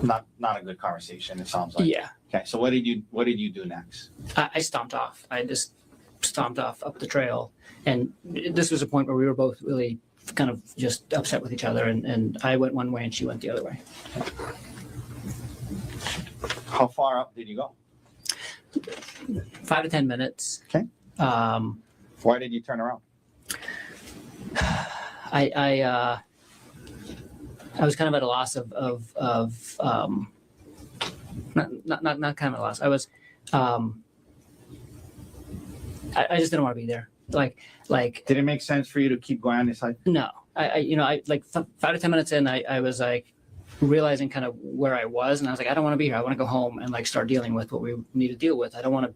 not a good conversation, it sounds like. Yeah. Okay. So what did you do next? I stomped off. I just stomped off up the trail. And this was a point where we were both really kind of just upset with each other. And I went one way and she went the other way. How far up did you go? 5 to 10 minutes. Okay. Why did you turn around? I was kind of at a loss of not kind of a loss. I was I just didn't want to be there. Like did it make sense for you to keep going on this hike? No. I like 5 to 10 minutes in, I was like realizing kind of where I was, and I was like, I don't want to be here. I want to go home and like start dealing with what we need to deal with. I don't want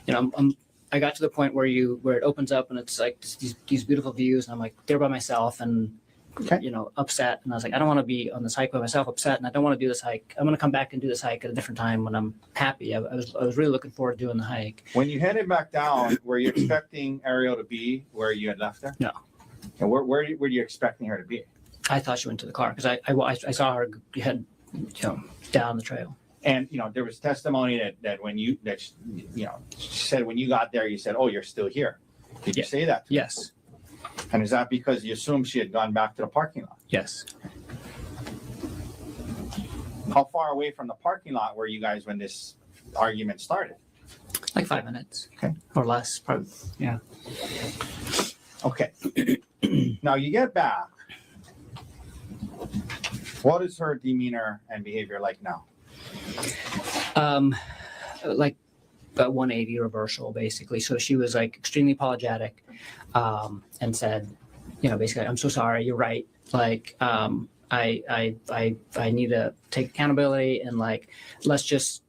to, I got to the point where it opens up and it's like these beautiful views, and I'm like there by myself and upset. And I was like, I don't want to be on this hike by myself, upset, and I don't want to do this hike. I'm going to come back and do this hike at a different time when I'm happy. I was really looking forward to doing the hike. When you headed back down, were you expecting Ariel to be where you had left her? No. And where were you expecting her to be? I thought she went to the car because I saw her head down the trail. And there was testimony that she said when you got there, you said, "Oh, you're still here." Did you say that? Yes. And is that because you assumed she had gone back to the parking lot? Yes. How far away from the parking lot were you guys when this argument started? Like 5 minutes. Okay. Or less, probably. Yeah. Okay. Now you get back. What is her demeanor and behavior like now? Like a 180 reversal, basically. So she was like extremely apologetic, and said, basically, I'm so sorry. You're right. Like, I need to take accountability and like, let's just,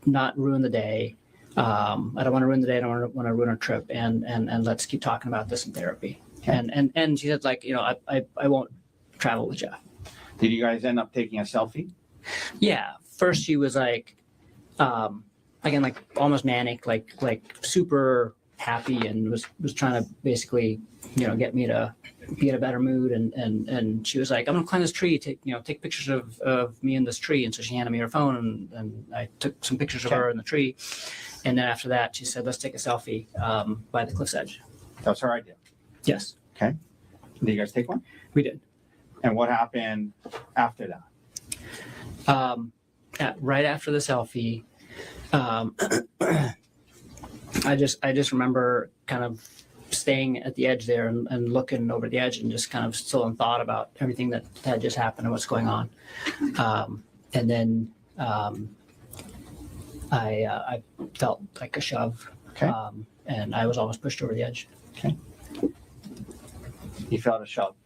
not ruin the day. I don't want to ruin the day. I don't want to ruin our trip, and let's keep talking about this in therapy. Okay. And she said like, I won't travel with Jeff. Did you guys end up taking a selfie? Yeah. First she was like, again, like almost manic, like super happy, and was trying to basically, get me to be in a better mood. And she was like, I'm gonna climb this tree, take pictures of me in this tree. And so she handed me her phone, and I took some pictures of her in the tree. And then after that, she said, let's take a selfie by the cliff's edge. That was her idea? Yes. Okay. Did you guys take one? We did. And what happened after that? Right after the selfie, I just remember kind of staying at the edge there and looking over the edge and just kind of still in thought about everything that had just happened and what's going on. And then I felt like a shove. Okay. And I was almost pushed over the edge. Okay. You felt a shove.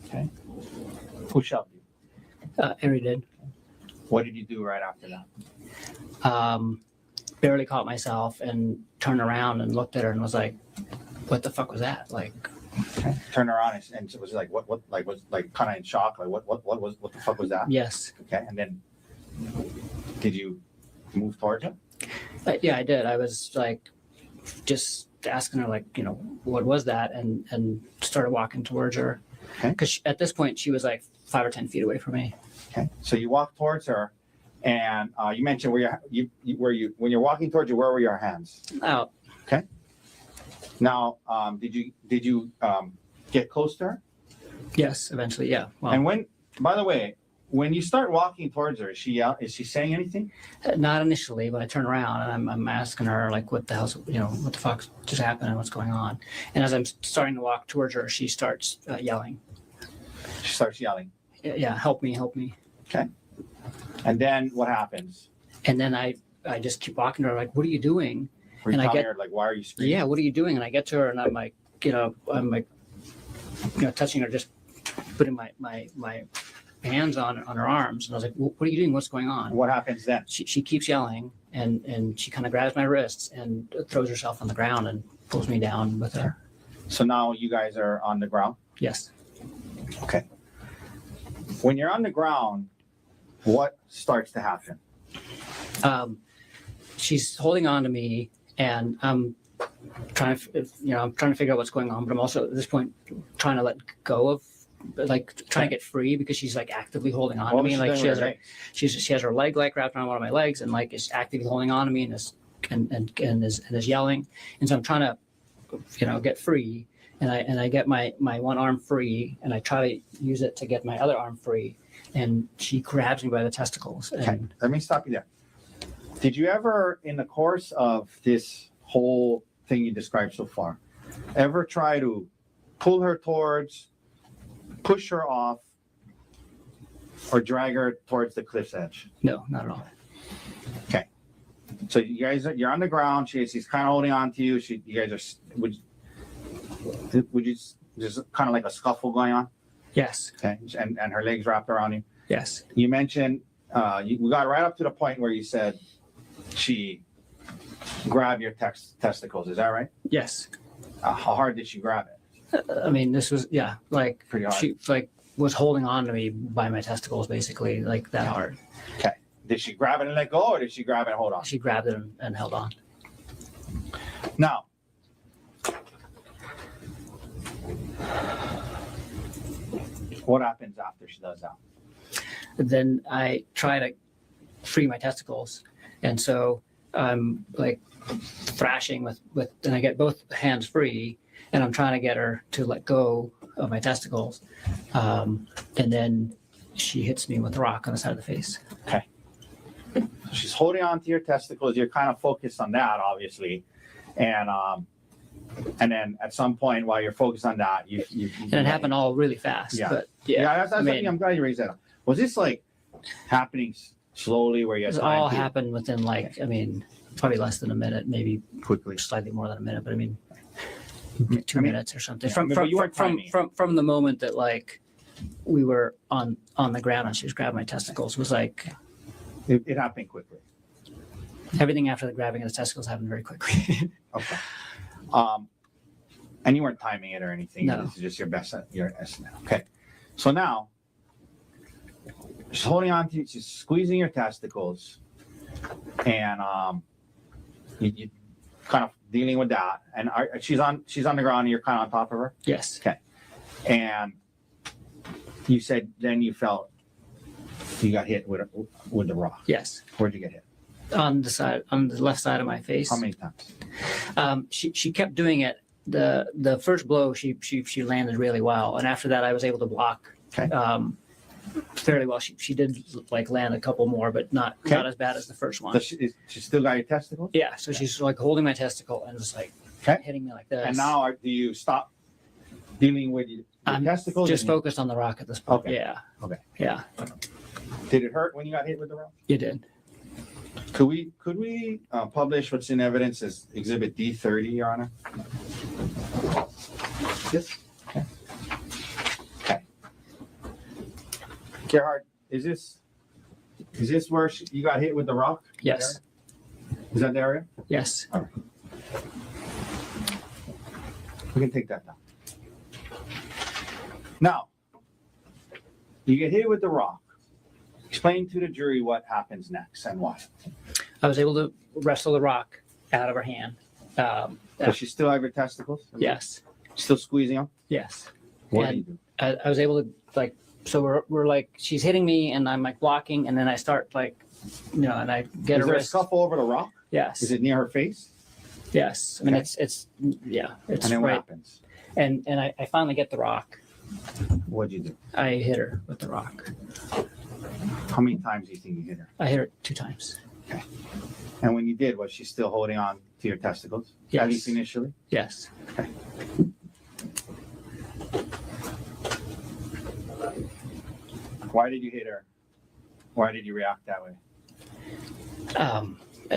Okay. Who shoved you? Ari did. What did you do right after that? Barely caught myself and turned around and looked at her and was like, what the fuck was that? Like, okay. Turned around and it was like, what, like, was like kind of in shock. Like, what the fuck was that? Yes. Okay. And then did you move towards her? Yeah, I did. I was like, just asking her like, what was that? And started walking towards her. Okay. Because at this point she was like 5 or 10 feet away from me. Okay. So you walk towards her, and you mentioned when you're walking towards her, where were your hands? Out. Okay. Now, did you get close to her? Yes, eventually. Yeah. Well, And by the way, when you start walking towards her, is she saying anything? Not initially, but I turn around and I'm asking her like, what the hell's, what the fuck just happened and what's going on? And as I'm starting to walk towards her, she starts yelling. She starts yelling. Yeah, help me. Okay. And then what happens? And then I just keep walking to her like, what are you doing? Were you And I telling get- her, like, why are you screaming? Yeah, what are you doing? And I get to her and I'm like, touching her, just putting my hands on her arms. And I was like, what are you doing? What's going on? What happens then? She keeps yelling and she kind of grabs my wrists and throws herself on the ground and pulls me down with her. So now you guys are on the ground? Yes. Okay. When you're on the ground, what starts to happen? She's holding on to me and I'm trying to figure out what's going on, but I'm also at this point trying to let go of, like, trying to get free because she's like actively holding on to me. Like she has her leg like wrapped around one of my legs and like is actively holding on to me and is yelling. And so I'm trying to, get free. And I get my one arm free and I try to use it to get my other arm free. And she grabs me by the testicles. And Okay, let me stop you there. Did you ever, in the course of this whole thing you described so far, ever try to pull her towards, push her off, or drag her towards the cliff's edge? No, not at all. Okay. So you're on the ground. She's kind of holding on to you. You guys are, would you just kind of like a scuffle going on? Yes. Okay. And her legs wrapped around you. Yes. You mentioned, we got right up to the point where you said she grabbed your testicles. Is that right? Yes. How hard did she grab it? I mean, this was, like Pretty hard. she like was holding on to me by my testicles, basically, like that hard. Okay. Did she grab it and let go, or did she grab it and hold on? She grabbed it and held on. Now, what happens after she does that? Then I try to free my testicles, and so I'm like thrashing with, and I get both hands free, and I'm trying to get her to let go of my testicles, and then she hits me with a rock on the side of the face. Okay. So she's holding on to your testicles. You're kind of focused on that, obviously, and then at some point while you're focused on that, you And it happened all really fast. Yeah. But That's I'm glad you raised that up. Was this like happening slowly where you had it time all to happened within like, I mean, probably less than a minute, maybe quickly? slightly more than a minute, but I mean, 2 I mean, minutes or something. yeah, but you weren't timing. From the moment that like we were on the ground and she was grabbing my testicles was like It happened quickly. everything after the grabbing of the testicles happened very quickly. Okay. And you weren't timing it or anything. No. This is just your estimate. Okay. So now she's holding on to you, she's squeezing your testicles, and you kind of dealing with that. And she's on the ground and you're kind of on top of her. Yes. Okay. And you said then you felt you got hit with the rock. Yes. Where'd you get hit? On the left side of my face. How many times? She kept doing it. The first blow she landed really well, and after that I was able to block Okay. fairly well. She did like land a couple more, but not as bad as the first one. So she still got your testicles? Yeah, so she's like holding my testicle and just like Okay. hitting me like this. And now do you stop dealing with your I'm testicles? just and you- focused on the rock at this point. Okay. Yeah. Okay. Yeah, Did it hurt when you got hit with the rock? you did. Could we publish what's in evidence as Exhibit D30, Your Honor? Yes. Okay. Okay. Gerhardt, is this where you got hit with the rock? Yes. Is that the area? Yes. All right. We can take that down. Now, you get hit with the rock. Explain to the jury what happens next and why. I was able to wrestle the rock out of her hand. Does she still have your testicles? Yes. Still squeezing them? Yes. What And do you do? I was able to like, so we're like, she's hitting me and I'm like blocking and then I start like, and I get Is her there a wrist. scuffle over the rock? Yes. Is it near her face? Yes. I mean, Okay. it's And then what right. happens? And I finally get the rock. What'd you do? I hit her with the rock. How many times do you think you hit her? I hit her 2 times. And when you did, was she still holding on to your testicles? Yes. At least initially? Yes. Why did you hit her Why did you react that way?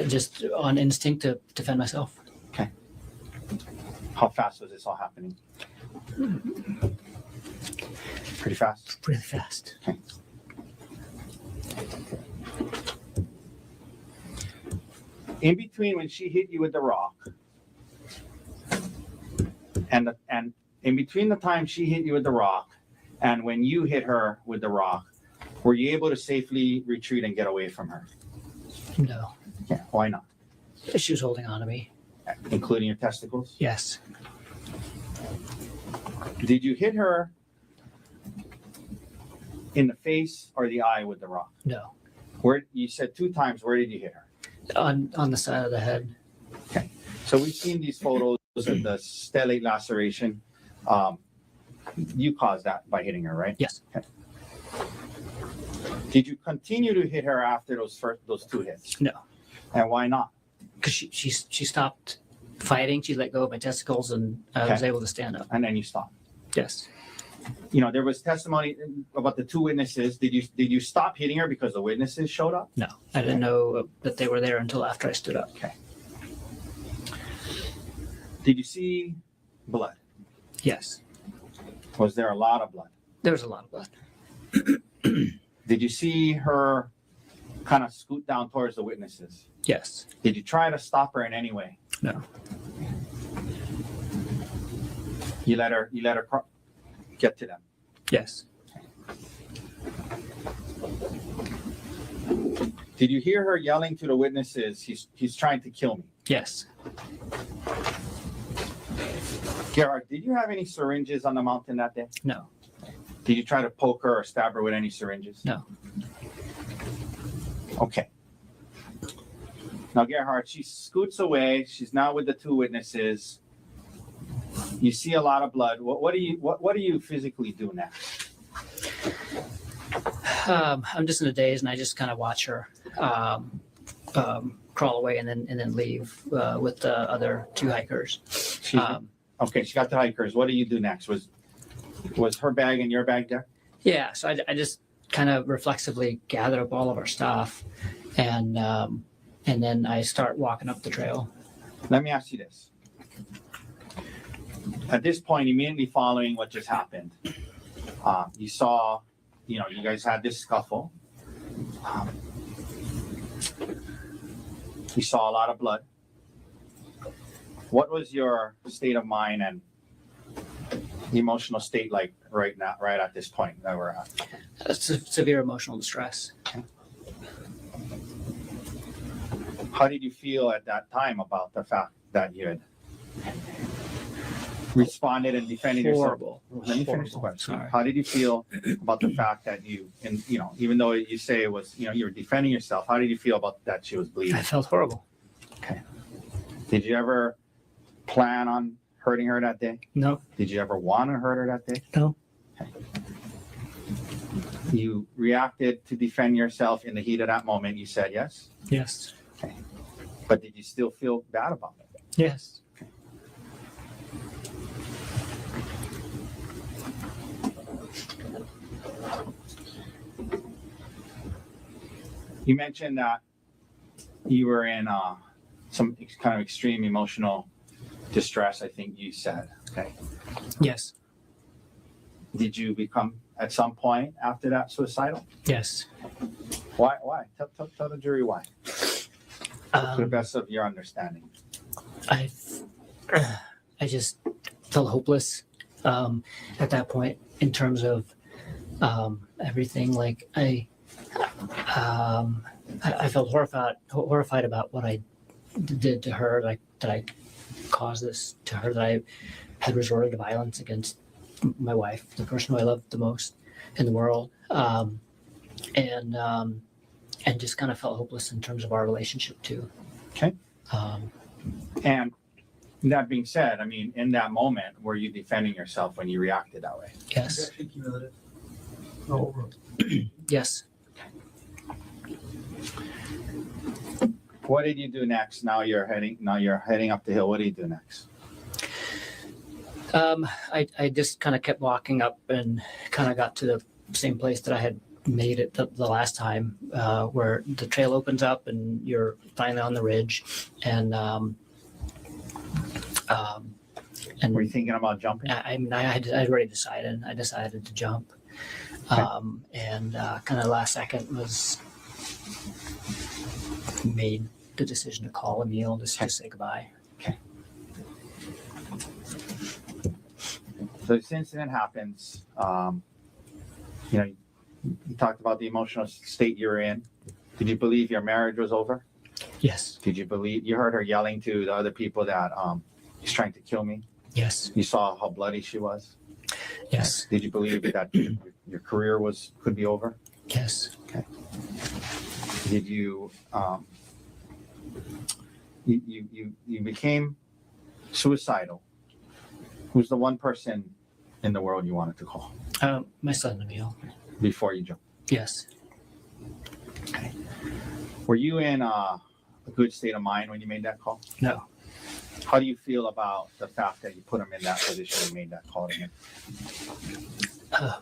Just on instinct to defend myself. Okay. How fast was this all happening? Pretty fast? Really fast. Okay. In between when she hit you with the rock and in between the time she hit you with the rock and when you hit her with the rock, were you able to safely retreat and get away from her? No. Yeah, why not? She was holding on to me. Including your testicles? Yes. Did you hit her in the face or the eye with the rock? No. Where you said 2 times, where did you hit her? On the side of the head. Okay. So we've seen these photos of the stellate laceration. You caused that by hitting her, right? Yes. Okay. Did you continue to hit her after those 2 hits? No. And why not? Because she stopped fighting. She let go of my testicles, and I was able to stand up. And then you stopped. Yes. You know, there was testimony about the 2 witnesses. Did you stop hitting her because the witnesses showed up? No, I didn't know that they were there until after I stood up. Okay. Did you see blood? Yes. Was there a lot of blood? There was a lot of blood. Did you see her kind of scoot down towards the witnesses? Yes. Did you try to stop her in any way? No. You let her get to them. Yes. Did you hear her yelling to the witnesses, he's trying to kill me? Yes. Gerhardt, did you have any syringes on the mountain that day? No. Did you try to poke her or stab her with any syringes? No. Okay. Now, Gerhardt, she scoots away. She's now with the 2 witnesses. You see a lot of blood. What do you physically do next? I'm just in a daze, and I just kind of watch her crawl away and then leave with the other 2 hikers. Okay, she got the hikers. What do you do next? Was her bag and your bag there? Yeah, so I just kind of reflexively gathered up all of our stuff, and then I start walking up the trail. Let me ask you this. At this point, immediately following what just happened, you saw, you guys had this scuffle. You saw a lot of blood. What was your state of mind and emotional state like right now, right at this point that we're at? Severe emotional distress. Okay. How did you feel at that time about the fact that you had responded and defended Horrible. yourself? Let me finish the question. Sorry. How did you feel about the fact that even though you say it was, you were defending yourself, how did you feel about that she was bleeding? I felt horrible. Okay. Did you ever plan on hurting her that day? No. Did you ever want to hurt her that day? No. Okay. You reacted to defend yourself in the heat of that moment. You said yes? Yes. Okay. But did you still feel bad about it? Yes. You mentioned that you were in some kind of extreme emotional distress, I think you said. Okay. Yes. Did you become, at some point after that, suicidal? Yes. Why? Tell the jury why. To the best of your understanding. I just felt hopeless at that point in terms of everything. Like I felt horrified about what I did to her, like that I caused this to her, that I had resorted to violence against my wife, the person who I loved the most in the world, and just kind of felt hopeless in terms of our relationship too. Okay. And that being said, I mean, in that moment, were you defending yourself when you reacted that way? Yes. Oh, Yes. What did you do next? Now you're heading up the hill. What do you do next? I just kind of kept walking up and kind of got to the same place that I had made it the last time, where the trail opens up and you're finally on the ridge, and Were you thinking about jumping? I'd already decided. I decided to jump, and kind of last second was made the decision to call Emil just to say goodbye. Okay. So this incident happens. You know, you talked about the emotional state you were in. Did you believe your marriage was over? Yes. Did you believe you heard her yelling to the other people that he's trying to kill me? Yes. You saw how bloody she was? Yes. Did you believe that your career could be over? Yes. Okay. Did you you became suicidal? Who's the one person in the world you wanted to call My son Emil. before you jumped? Yes. Okay. Were you in a good state of mind when you made that call? No. How do you feel about the fact that you put him in that position and made that call to him?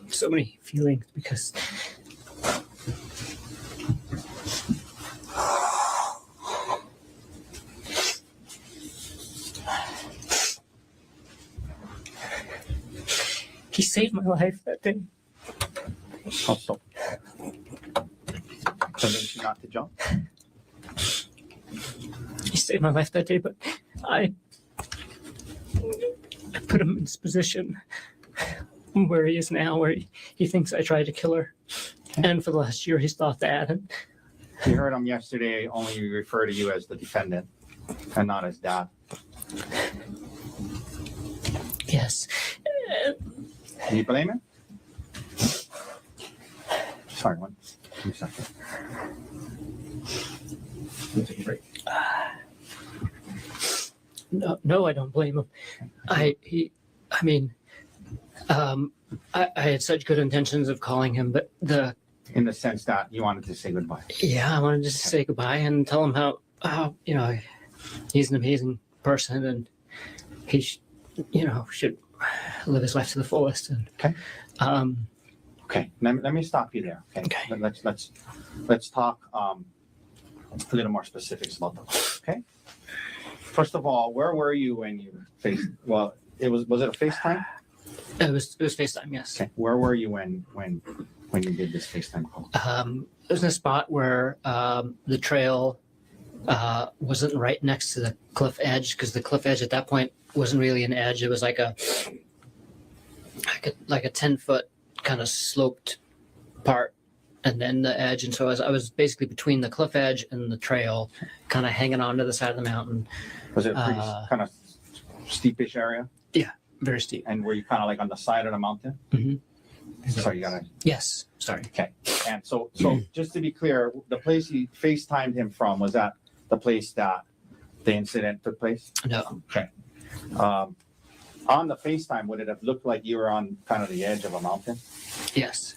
So many feelings because he saved my life that day. How so? Convinced you not to jump? He saved my life that day, but I put him in this position where he is now, where he thinks I tried to kill her. And for the last year, he's thought that. And You heard him yesterday only refer to you as the defendant and not as dad. yes. Do you blame him? Sorry, 1 second. Take a break. No, I don't blame him. I had such good intentions of calling him, but In the sense that you wanted to say goodbye. I wanted to say goodbye and tell him how he's an amazing person and he should live his life to the fullest. And Okay. Okay. Let me stop you there. Okay. Let's talk a little more specifics about the call. Okay. First of all, where were you when you faced? Well, was it a FaceTime? It was FaceTime, yes. Okay. Where were you when you did this FaceTime call? It was in a spot where the trail wasn't right next to the cliff edge, because the cliff edge at that point wasn't really an edge. It was like a 10-foot kind of sloped part, and then the edge. And so I was basically between the cliff edge and the trail, kind of hanging on to the side of the mountain. Was it a pretty kind of steepish area? Yeah, very steep. And were you kind of like on the side of the mountain? Mm-hmm. So you gotta. Yes. Sorry. Okay. And so just to be clear, the place you FaceTimed him from, was that the place that the incident took place? No. Okay. On the FaceTime, would it have looked like you were on kind of the edge of a mountain? Yes.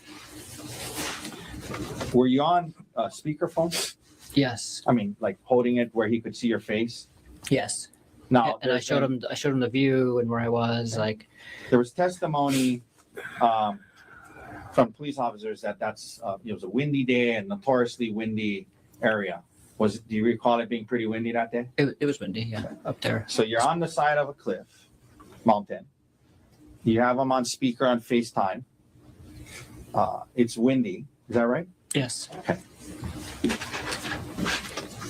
Were you on speakerphone? Yes. I mean, like holding it where he could see your face? Yes. Now, And I showed him the view and where I was. Like, there was testimony from police officers that it was a windy day and notoriously windy area. Do you recall it being pretty windy that day? it was windy, yeah, up there. So you're on the side of a cliff, mountain. You have them on speaker on FaceTime. It's windy. Is that right? Yes. Okay.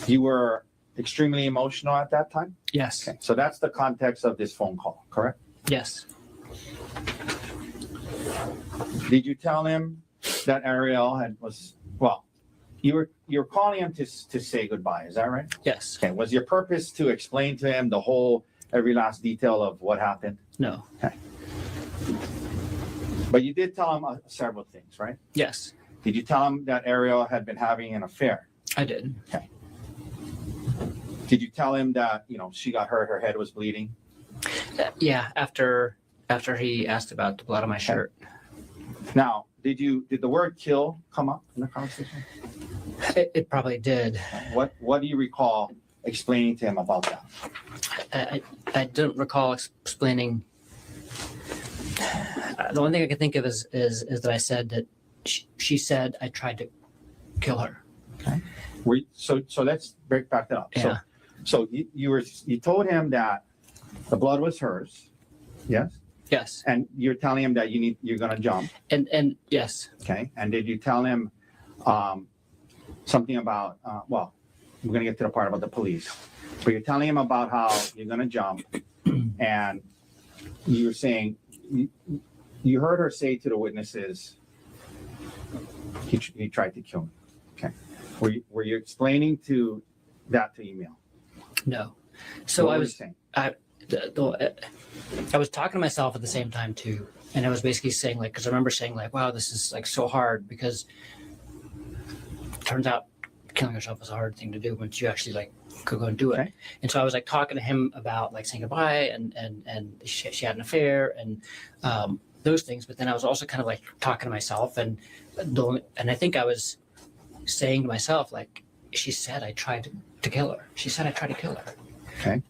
You were extremely emotional at that time? Yes. Okay. So that's the context of this phone call, correct? Yes. Did you tell him that Ariel you were calling him to say goodbye, is that right? Yes. Okay. Was your purpose to explain to him every last detail of what happened? No. Okay. But you did tell him several things, right? Yes. Did you tell him that Ariel had been having an affair? I did. Okay. Did you tell him that, she got hurt, her head was bleeding? Yeah, after he asked about the blood on my shirt. Now, did the word kill come up in the conversation? It probably did. What do you recall explaining to him about that? I don't recall explaining. The only thing I can think of is that I said that she said I tried to kill her. Okay. So let's back that up. Yeah. So you told him that the blood was hers. Yes. Yes. And you're telling him that you're gonna jump. And yes. Okay. And did you tell him something about well, we're gonna get to the part about the police. But you're telling him about how you're gonna jump, and you're saying you heard her say to the witnesses, he tried to kill me. Okay. Were you explaining that to Emil? No. So What I were you was saying? I was talking to myself at the same time too, and I was basically saying like, because I remember saying like, wow, this is like so hard, because it turns out killing yourself is a hard thing to do once you actually like could go and do it. Okay. And so I was like talking to him about like saying goodbye and she had an affair and those things. But then I was also kind of like talking to myself and I think I was saying to myself, like, she said I tried to kill her. She said I tried to kill her. Okay.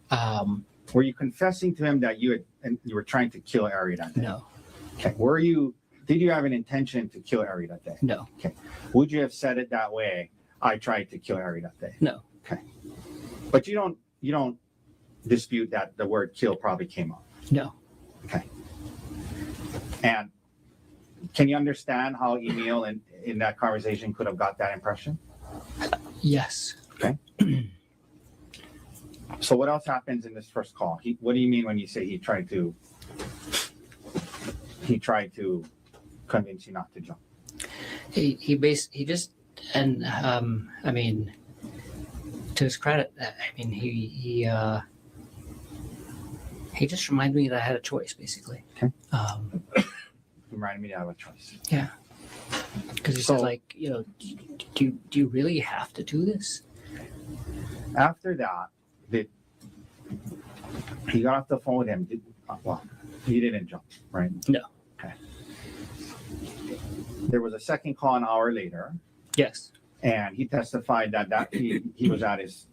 Were you confessing to him that you were trying to kill Ari that day? No. Okay. Did you have an intention to kill Ari that day? No. Okay. Would you have said it that way? I tried to kill Ari that day. No. Okay. But you don't dispute that the word kill probably came up. No. Okay. And can you understand how Emil in that conversation could have got that impression? Yes. Okay. So what else happens in this first call? What do you mean when you say he tried to convince you not to jump? He just and I mean, to his credit, I mean he just reminded me that I had a choice, basically. Okay. He reminded me to have a choice. Yeah. Because he said, like, you know, do you really have to do this? After that, he got off the phone with him. He didn't jump, right? No. Okay. There was a second call an hour later. Yes. And he testified that he was at his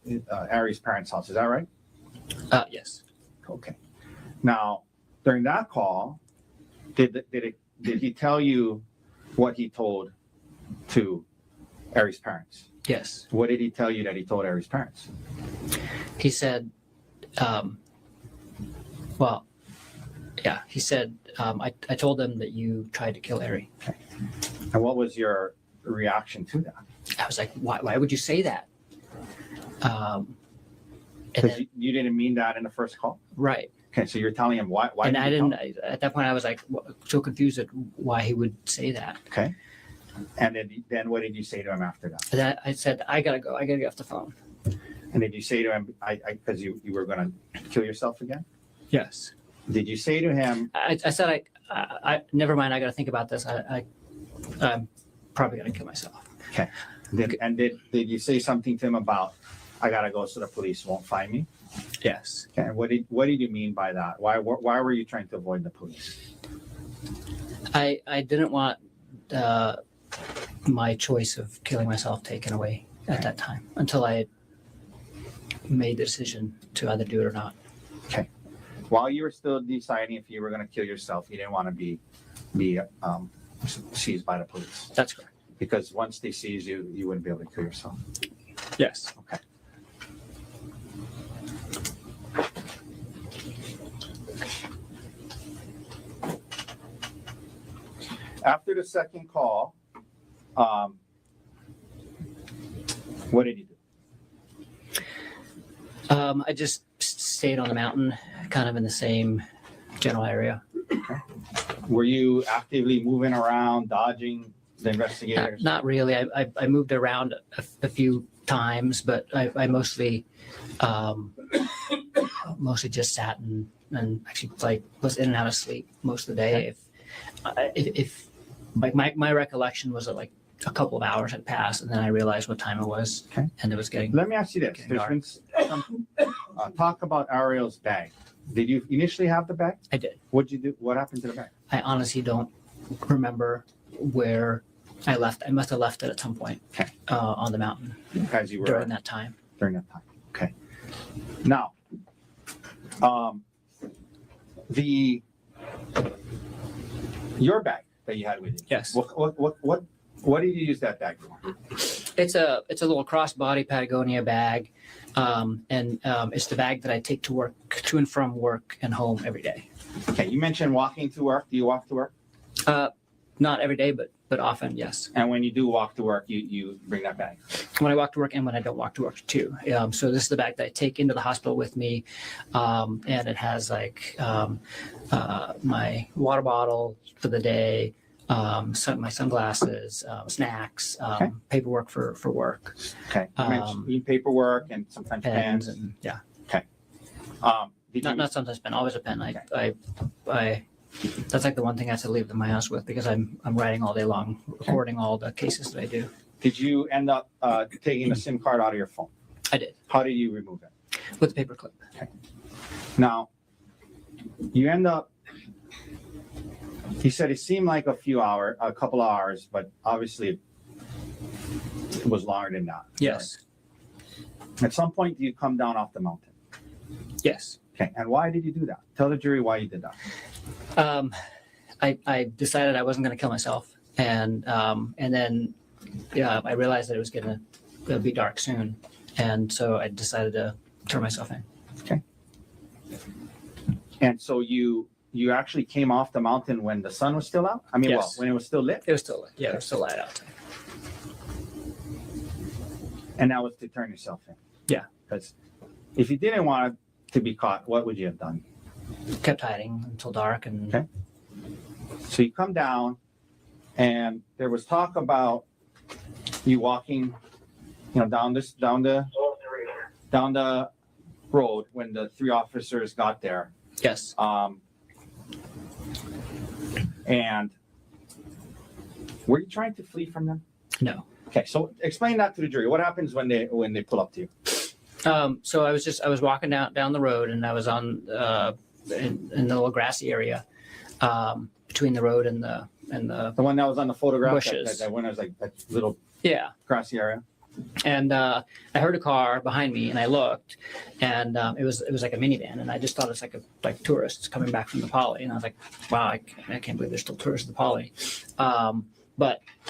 Ari's parents' house. Is that right? Yes. Okay. Now, during that call, did he tell you what he told to Ari's parents? Yes. What did he tell you that he told Ari's parents? He said, he said, I told them that you tried to kill Ari. Okay. And what was your reaction to that? I was like, why would you say that? Because you didn't mean that in the first call? Right. Okay, so you're telling him why and I didn't, at that point I was like so confused at why he would say that. Okay. And then what did you say to him after that? I said, I gotta go. I gotta get off the phone. And did you say to him, because you were going to kill yourself again? Yes. Did you say to him? I said, I never mind. I got to think about this. I'm probably going to kill myself. Okay. Did you say something to him about, I got to go so the police won't find me? Yes. Okay. And what did you mean by that? Why were you trying to avoid the police? I didn't want my choice of killing myself taken away at that time until I made the decision to either do it or not. Okay. While you were still deciding if you were going to kill yourself, you didn't want to be seized by the police. That's correct. Because once they seize you, you wouldn't be able to kill yourself. Yes. Okay. After the second call, what did you do? I just stayed on the mountain, kind of in the same general area. Okay. Were you actively moving around, dodging the investigators? Not really. I moved around a few times, but I mostly just sat and actually like was in and out of sleep most of the day. Okay. If my recollection was that like a couple of hours had passed, and then I realized what time it was, Okay. and it was getting. Let me ask you this. There's been some talk about Ariel's bag. Did you initially have the bag? I did. What'd you do? What happened to the bag? I honestly don't remember where I left. I must have left it at some point on the mountain As you were during that time. During that time. Okay. Now, your bag. that you had with you. Yes. What did you use that bag for? It's a little crossbody Patagonia bag, and it's the bag that I take to work, to and from work and home every day. Okay, you mentioned walking to work. Do you walk to work? Not every day, but often, yes. And when you do walk to work, you bring that bag. When I walk to work and when I don't walk to work too. So this is the bag that I take into the hospital with me, and it has like my water bottle for the day, my sunglasses, snacks, Okay. paperwork for work, Okay. You mentioned paperwork and sometimes pens, pens. and yeah. Did you, Not sometimes pen, always a pen. I that's like the one thing I have to leave in my house with because I'm writing all day long, recording all the cases that I do. did you end up taking the SIM card out of your phone? I did How did you remove it? with a paper clip. Now, you end up. He said it seemed like a couple hours, but obviously it was longer than that. Yes. At some point, do you come down off the mountain? Yes. Okay, and why did you do that? Tell the jury why you did that. I decided I wasn't going to kill myself, and then I realized that it was going to be dark soon, and so I decided to turn myself in. Okay. And so you actually came off the mountain when the sun was still out? I mean, Yes. well, when it was still lit? It was still lit. Yeah, it was still light outside. And that was to turn yourself in? Yeah. Because if you didn't want to be caught, what would you have done? Kept hiding until dark, and Okay. So you come down, and there was talk about you walking, down the road when the three officers got there. yes, And were you trying to flee from them? no. Okay, so explain that to the jury. What happens when they pull up to you? So I was walking down the road, and I was on in the little grassy area between the road and the The one that was on the photograph, bushes. that one was like that little Yeah. grassy area. And I heard a car behind me, and I looked, and it was like a minivan, and I just thought it's like tourists coming back from the Poly, and I was like, wow, I can't believe there's still tourists at the Poly.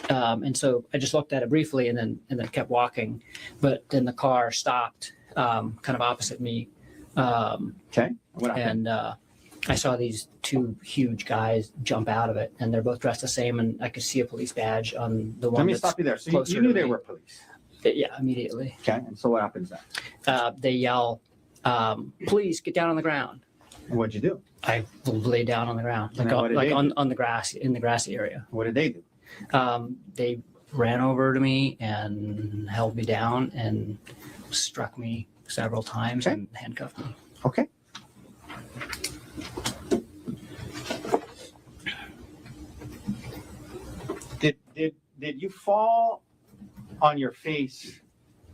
And so I just looked at it briefly, and then kept walking, but then the car stopped, kind of opposite me, Okay. What happened? and I saw these two huge guys jump out of it, and they're both dressed the same, and I could see a police badge on the one. Let me that's stop you there. So closer you knew to they me. were police. Yeah, immediately. Okay. And so what happens then? They yell, "Please get down on the ground." And what'd you do? I lay down on the ground, And then what did they do? on the grass, in the grassy area. What did they do? They ran over to me and held me down and struck me several times Okay. and handcuffed me. Okay. Did you fall on your face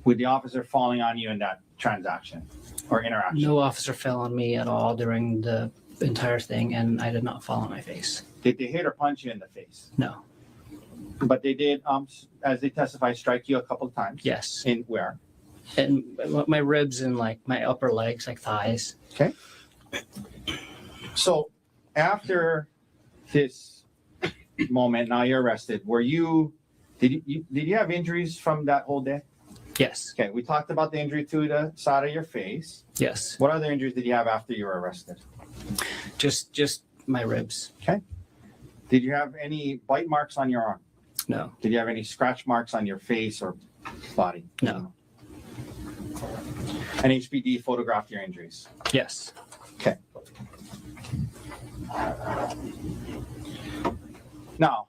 with the officer falling on you in that transaction or interaction? No officer fell on me at all during the entire thing, and I did not fall on my face. Did they hit or punch you in the face? No. But they did, as they testify, strike you a couple of times. Yes. In where? And my ribs and like my upper legs, like thighs. Okay. So after this moment, now you're arrested. Did you have injuries from that whole day? Yes. Okay, we talked about the injury to the side of your face. Yes. What other injuries did you have after you were arrested? Just my ribs. Okay. Did you have any bite marks on your arm? No. Did you have any scratch marks on your face or body? No. An HPD photographed your injuries. Yes. Okay. Now,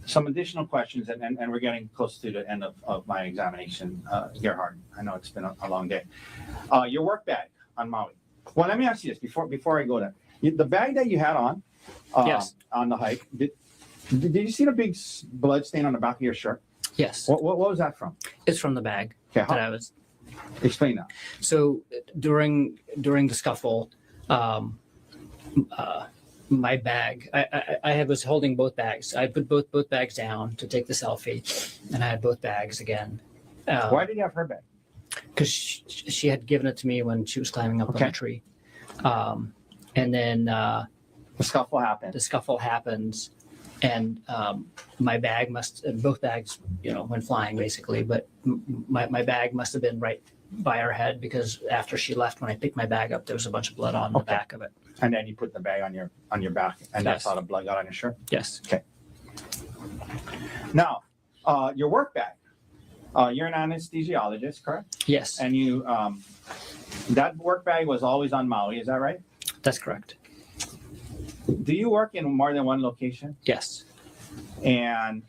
some additional questions, and we're getting close to the end of my examination, Gerhardt. I know it's been a long day. Your work bag on Maui. Well, let me ask you this before I go there. The bag that you had on, Yes. on the hike, did you see the big blood stain on the back of your shirt? Yes. What was that from? It's from the bag Okay, that I was. explain that. So during the scuffle, my bag, I was holding both bags. I put both bags down to take the selfie, and I had both bags again. Why did you have her bag? Because she had given it to me when she was climbing up on Okay. a tree. And then The scuffle happened. The scuffle happens, and my bag both bags, went flying basically, but my bag must have been right by her head, because after she left, when I picked my bag up, there was a bunch of blood on the back of it. And then you put the bag on your back, and that's Yes. how the blood got on your shirt? Yes. Okay. Now, your work bag. You're an anesthesiologist, correct? Yes, And you, that work bag was always on Maui, is that right? that's correct. Do you work in more than one location? Yes. And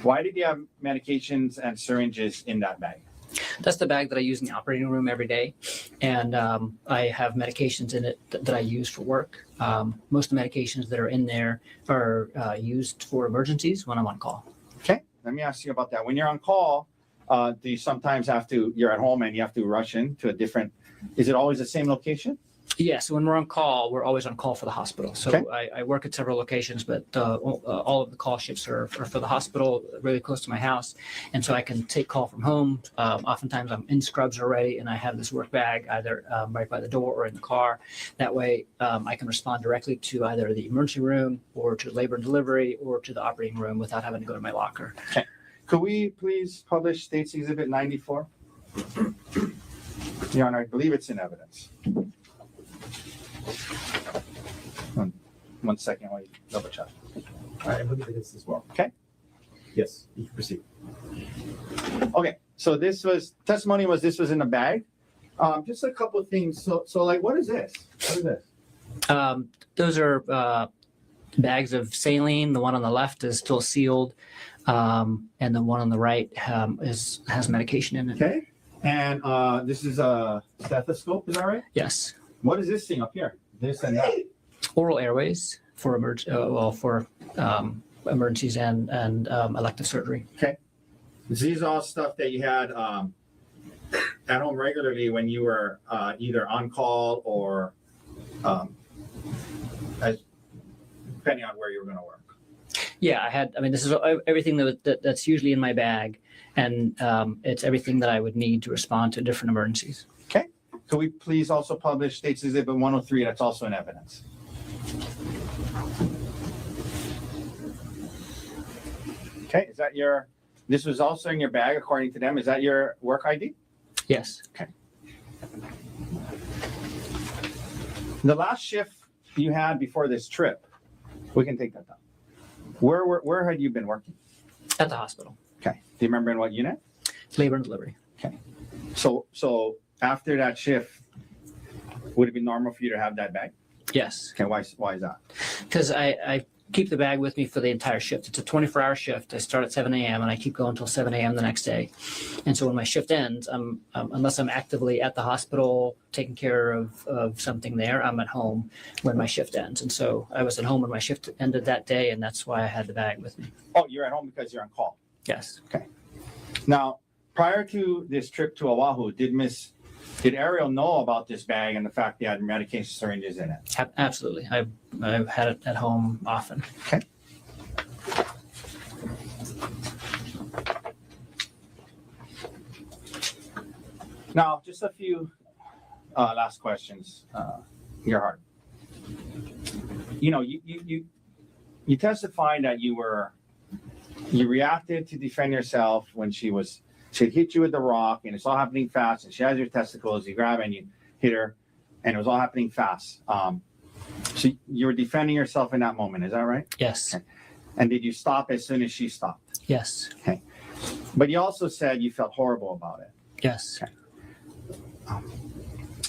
why did you have medications and syringes in that bag? That's the bag that I use in the operating room every day. And I have medications in it that I use for work. Most of the medications that are in there are used for emergencies when I'm on call. Okay, let me ask you about that. When you're on call, do you sometimes you're at home and you have to rush into a different, is it always the same location? Yes, when we're on call, we're always on call for the hospital. So Okay. I work at several locations, but all of the call shifts are for the hospital, really close to my house. And so I can take call from home. Oftentimes I'm in scrubs already, and I have this work bag either right by the door or in the car. That way I can respond directly to either the emergency room or to labor and delivery or to the operating room without having to go to my locker. Okay. Could we please publish State's Exhibit 94? Your Honor, I believe it's in evidence. One second while you double check. I believe it is as well. Okay. Yes, you can proceed. Okay, so this was in a bag. Just a couple of things. So like, what is this? What is this? Those are bags of saline. The one on the left is still sealed, and the one on the right has medication in it. Okay. And this is a stethoscope, is that right? Yes. What is this thing up here? This and that. Oral airways for emergencies and elective surgery. Okay. These are all stuff that you had at home regularly when you were either on call or depending on where you were going to work. Yeah, this is everything that's usually in my bag, and it's everything that I would need to respond to different emergencies. Okay. Could we please also publish State's Exhibit 103? That's also in evidence. Okay. This was also in your bag, according to them. Is that your work ID? Yes. Okay. The last shift you had before this trip, we can take that down. Where had you been working? At the hospital. Okay. Do you remember in what unit? Labor and delivery. Okay. So after that shift, would it be normal for you to have that bag? Yes. Okay. Why is that? Because I keep the bag with me for the entire shift. It's a 24-hour shift. I start at 7 a.m. and I keep going until 7 a.m. the next day. And so when my shift ends, unless I'm actively at the hospital taking care of something there, I'm at home when my shift ends. And so I was at home when my shift ended that day, and that's why I had the bag with me. Oh, you're at home because you're on call. Yes. Okay. Now, prior to this trip to Oahu, did Ariel know about this bag and the fact they had medication syringes in it? Absolutely. I've had it at home often. Okay. Now, just a few last questions, Gerhardt. You testified that you reacted to defend yourself when she hit you with the rock, and it's all happening fast, and she has your testicles, you grab and you hit her, and it was all happening fast. So you were defending yourself in that moment, is that right? Yes. Okay. And did you stop as soon as she stopped? Yes. Okay. But you also said you felt horrible about it. Yes. Okay.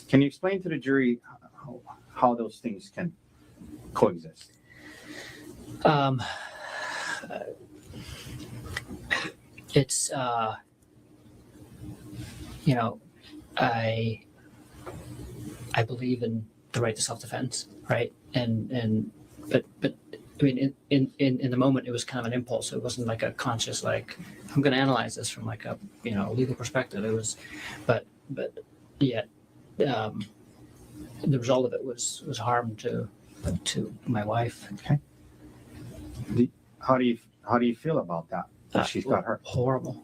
Can you explain to the jury how those things can coexist? It's I believe in the right to self-defense, right? But I mean, in the moment, it was kind of an impulse. It wasn't like a conscious, like, I'm going to analyze this from like a legal perspective. It was, but yet the result of it was harm to my wife. Okay. How do you feel about that? That she's got hurt. Horrible.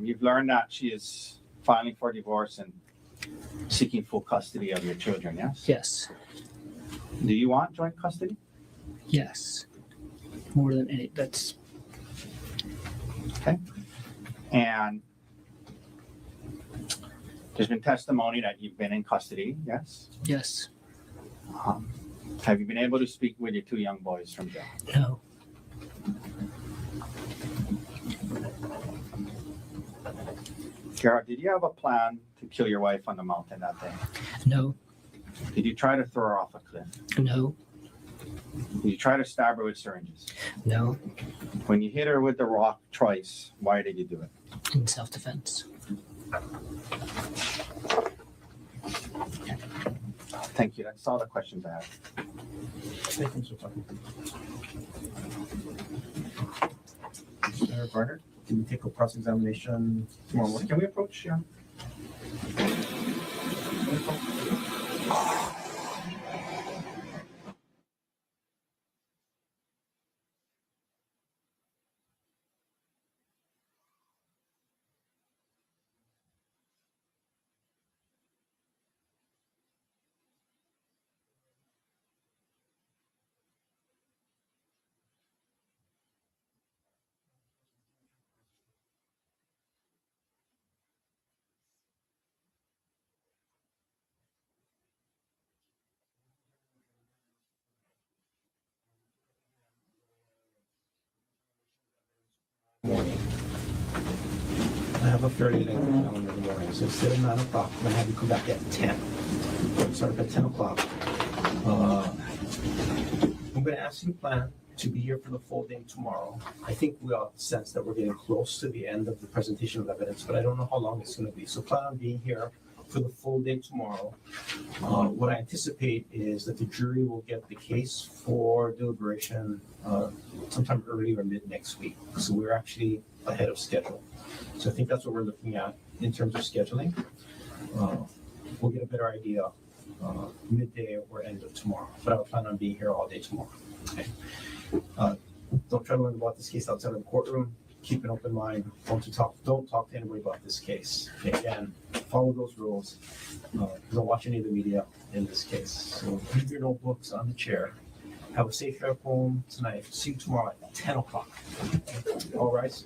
You've learned that she is filing for divorce, and seeking full custody of your children, yes? Yes. Do you want joint custody? Yes. More than any. That's Okay. And there's been testimony that you've been in custody, yes? yes. Have you been able to speak with your two young boys from jail? No. Gerhardt, did you have a plan to kill your wife on the mountain that day? No. Did you try to throw her off a cliff? No. Did you try to stab her with syringes? No. When you hit her with the rock twice, why did you do it? In self-defense. Thank you. That's all the questions I have. Thank you, Mr. Tucker. Mr. Barnard, can we take a cross-examination tomorrow morning? Can we approach? Yeah. Morning. I have a fairly lengthy calendar in the morning, so instead of 9 o'clock, I'm gonna have you come back at 10. Start at 10 o'clock. I'm gonna ask you to plan to be here for the full day tomorrow. I think we all sense that we're getting close to the end of the presentation of evidence, but I don't know how long it's gonna be. So plan on being here for the full day tomorrow. What I anticipate is that the jury will get the case for deliberation sometime early or mid next week. So we're actually ahead of schedule. So I think that's what we're looking at in terms of scheduling. We'll get a better idea midday or end of tomorrow, but I'll plan on being here all day tomorrow. Okay. Don't try to learn about this case outside of the courtroom. Keep an open mind. Don't talk to anybody about this case. Okay, again, follow those rules. Don't watch any of the media in this case. So leave your notebooks on the chair. Have a safe drive home tonight. See you tomorrow at 10 o'clock. All right.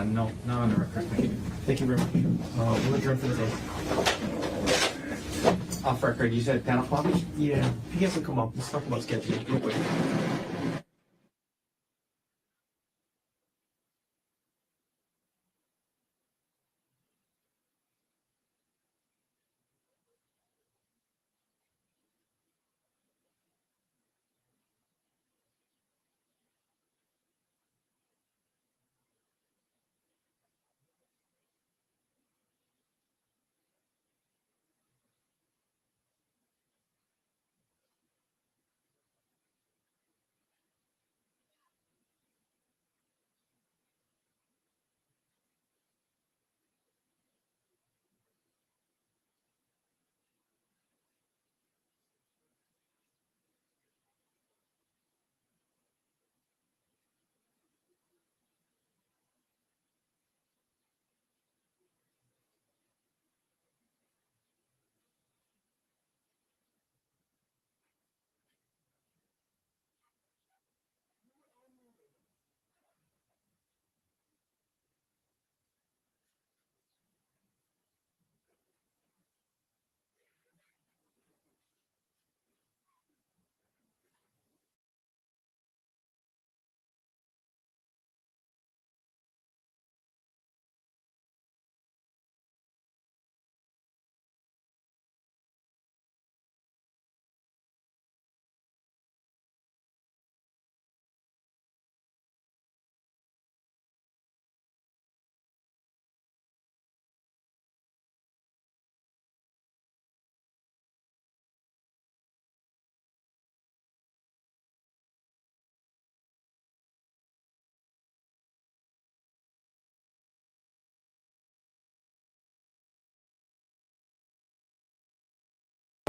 No, not on the record. Thank you. Thank you very much. We'll adjourn for the day. Off record, you said 10 o'clock? Yeah, if he hasn't come up, let's talk about scheduling real quick.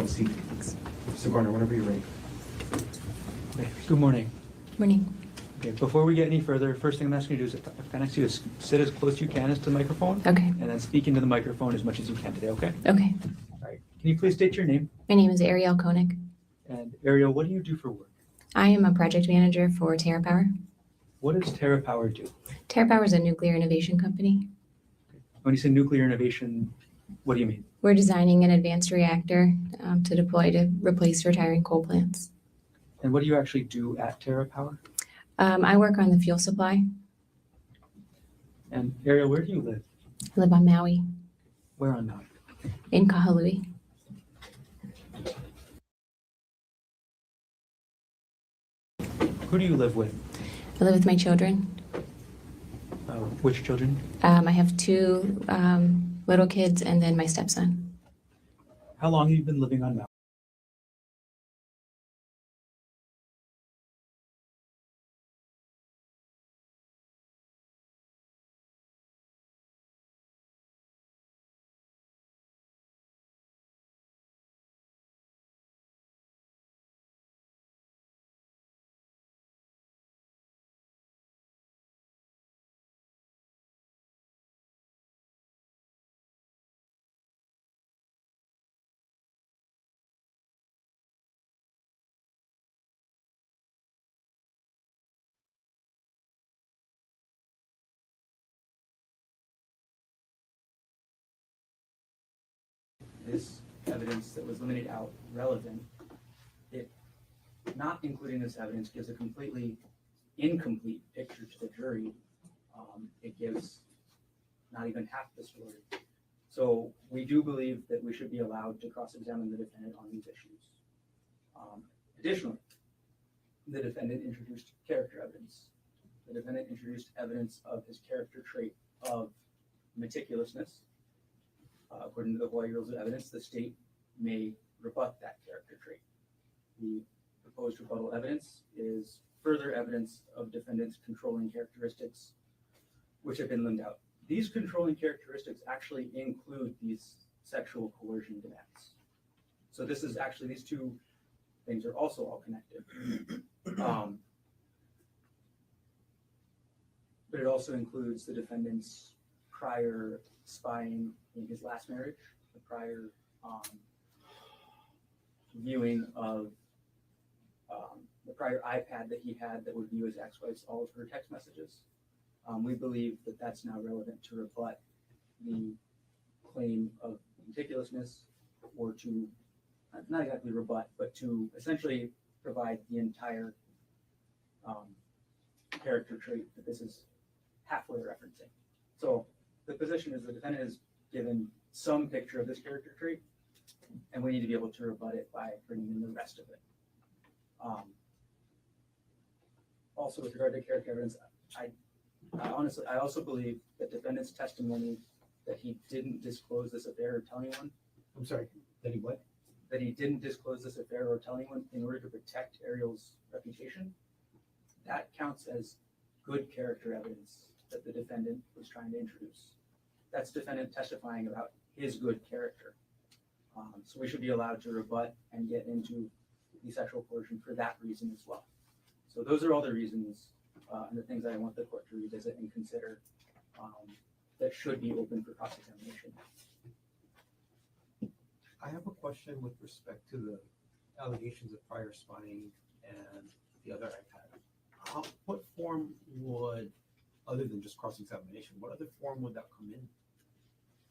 a seat. Thanks. Mr. Garner, whenever you're ready. Okay, good morning. Morning. Okay, before we get any further, first thing I'm asking you to do is, if I ask you to sit as close as you can as to the microphone. Okay. And then speak into the microphone as much as you can today, okay? Okay. All right. Can you please state your name? My name is Ariel Konig. And Ariel, what do you do for work? I am a project manager for TerraPower. What does TerraPower do? TerraPower is a nuclear innovation company. When you say nuclear innovation, what do you mean? We're designing an advanced reactor to deploy to replace retiring coal plants. And what do you actually do at TerraPower? I work on the fuel supply. And Ariel, where do you live? I live on Maui, Where on Maui? in Kahului. Who do you live with? I live with my children. Which children? I have two little kids and then my stepson. How long have you been living on Maui? This evidence that was limited out relevant, it not including this evidence gives a completely incomplete picture to the jury. It gives not even half the story. So we do believe that we should be allowed to cross-examine the defendant on these issues. Additionally, the defendant introduced character evidence. The defendant introduced evidence of his character trait of meticulousness. According to the Hawaii Rules of Evidence, the state may rebut that character trait. The proposed rebuttal evidence is further evidence of defendant's controlling characteristics, which have been limbed out. These controlling characteristics actually include these sexual coercion demands. So this is actually, these two things are also all connected. But it also includes the defendant's prior spying in his last marriage, the prior viewing of the prior iPad that he had that would view his ex-wife's all of her text messages. We believe that that's now relevant to rebut the claim of meticulousness, or to, not exactly rebut, but to essentially provide the entire character trait that this is halfway referencing. So the position is the defendant is given some picture of this character trait, and we need to be able to rebut it by bringing in the rest of it. Also, with regard to character evidence, I also believe that defendant's testimony that he didn't disclose this affair or tell anyone. I'm sorry, that he what? That he didn't disclose this affair or tell anyone in order to protect Ariel's reputation. That counts as good character evidence that the defendant was trying to introduce. That's defendant testifying about his good character. So we should be allowed to rebut and get into the sexual coercion for that reason as well. So those are all the reasons and the things I want the court to revisit and consider that should be open for cross-examination. I have a question with respect to the allegations of prior spying and the other iPad. What form would, other than just cross-examination, what other form would that come in?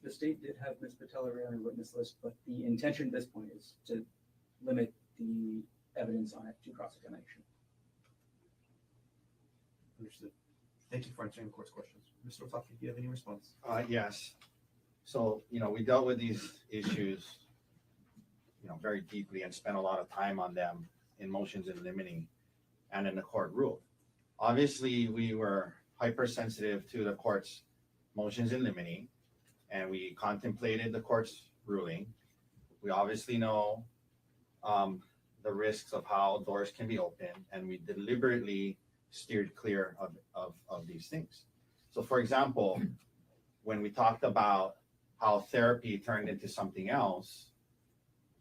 The state did have Ms. Patella on the witness list, but the intention at this point is to limit the evidence on it to cross-examination. Understood. Thank you for answering the court's questions. Mr. Otake, do you have any response? Yes. So, we dealt with these issues, very deeply and spent a lot of time on them in motions in limine and in the court rule. Obviously, we were hypersensitive to the court's motions in limine, and we contemplated the court's ruling. We obviously know the risks of how doors can be opened, and we deliberately steered clear of these things. So for example, when we talked about how therapy turned into something else,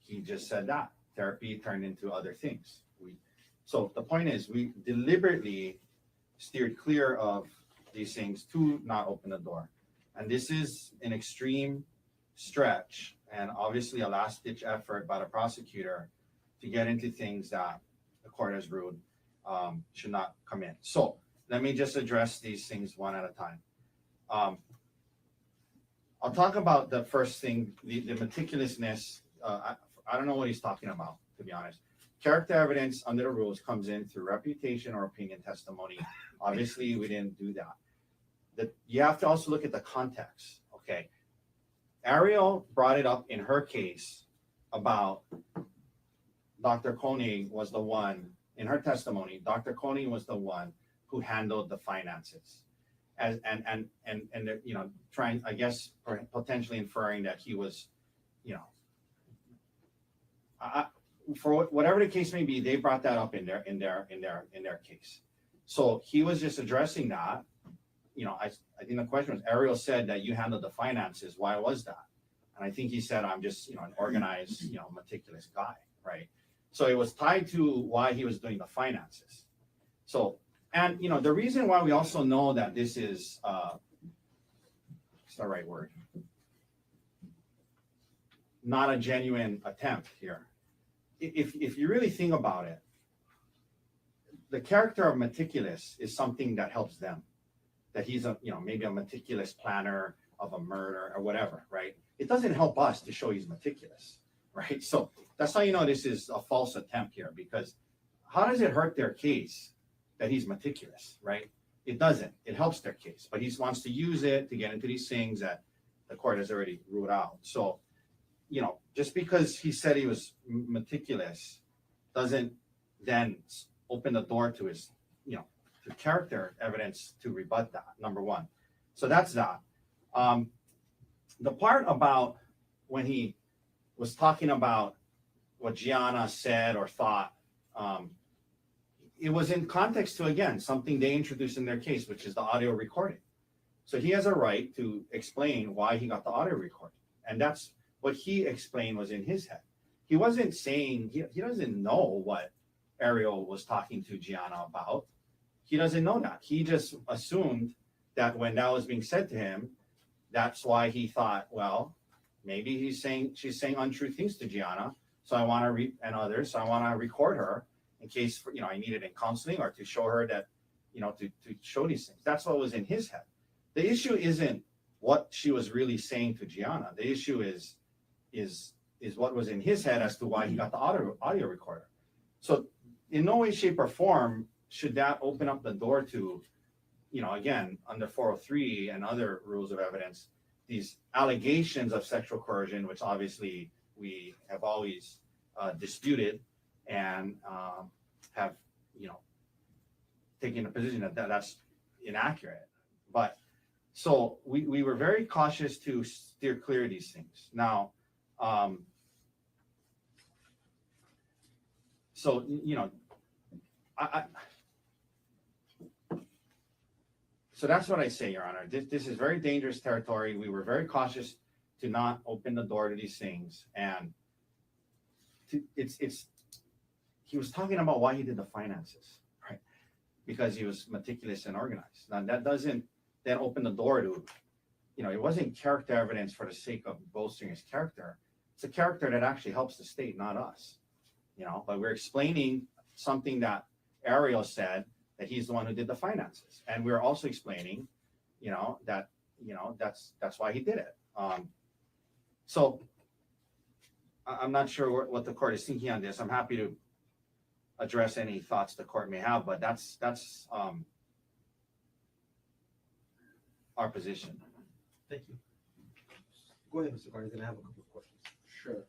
he just said that therapy turned into other things. So the point is, we deliberately steered clear of these things to not open the door. And this is an extreme stretch and obviously a last-ditch effort by the prosecutor to get into things that the court has ruled should not come in. So let me just address these things one at a time. I'll talk about the first thing, the meticulousness. I don't know what he's talking about, to be honest. Character evidence under the rules comes in through reputation or opinion testimony. Obviously, we didn't do that. You have to also look at the context, okay? Ariel brought it up in her case about Dr. Konig was the one, in her testimony, Dr. Konig was the one who handled the finances. And you know, trying, I guess, potentially inferring that he was, you know, for whatever the case may be, they brought that up in their case. So he was just addressing that. You know, I think the question was, Ariel said that you handled the finances. Why was that? And I think he said, I'm just, you know, an organized, you know, meticulous guy, right? So it was tied to why he was doing the finances. So, and you know, the reason why we also know that this is, it's the right word, not a genuine attempt here. If you really think about it, the character of meticulous is something that helps them. That he's a, you know, maybe a meticulous planner of a murder or whatever, right? It doesn't help us to show he's meticulous, right? So that's how you know this is a false attempt here, because how does it hurt their case that he's meticulous, right? It doesn't. It helps their case, but he wants to use it to get into these things that the court has already ruled out. So, you know, just because he said he was meticulous doesn't then open the door to his, you know, to character evidence to rebut that, number one. So that's that. The part about when he was talking about what Gianna said or thought, it was in context to, again, something they introduced in their case, which is the audio recording. So he has a right to explain why he got the audio recording. And that's what he explained was in his head. He wasn't saying, he doesn't know what Ariel was talking to Gianna about. He doesn't know that. He just assumed that when that was being said to him, that's why he thought, well, maybe she's saying untrue things to Gianna. So I want to and others. So I want to record her in case, you know, I need it in counseling or to show her that, you know, to show these things. That's what was in his head. The issue isn't what she was really saying to Gianna. The issue is what was in his head as to why he got the audio recorder. So in no way, shape, or form should that open up the door to, you know, again, under 403 and other rules of evidence, these allegations of sexual coercion, which obviously we have always disputed and have, you know, taken a position that that's inaccurate. But so we were very cautious to steer clear of these things. Now, so, you know, so that's what I say, Your Honor. This is very dangerous territory. We were very cautious to not open the door to these things. And he was talking about why he did the finances, right? Because he was meticulous and organized. Now that doesn't then open the door to, you know, it wasn't character evidence for the sake of bolstering his character. It's a character that actually helps the state, not us, you know, but we're explaining something that Ariel said, that he's the one who did the finances. And we're also explaining, you know, that, you know, that's why he did it. So I'm not sure what the court is thinking on this. I'm happy to address any thoughts the court may have, but that's our position. Thank you. Go ahead, Mr. Carter, then I have a couple of questions. Sure.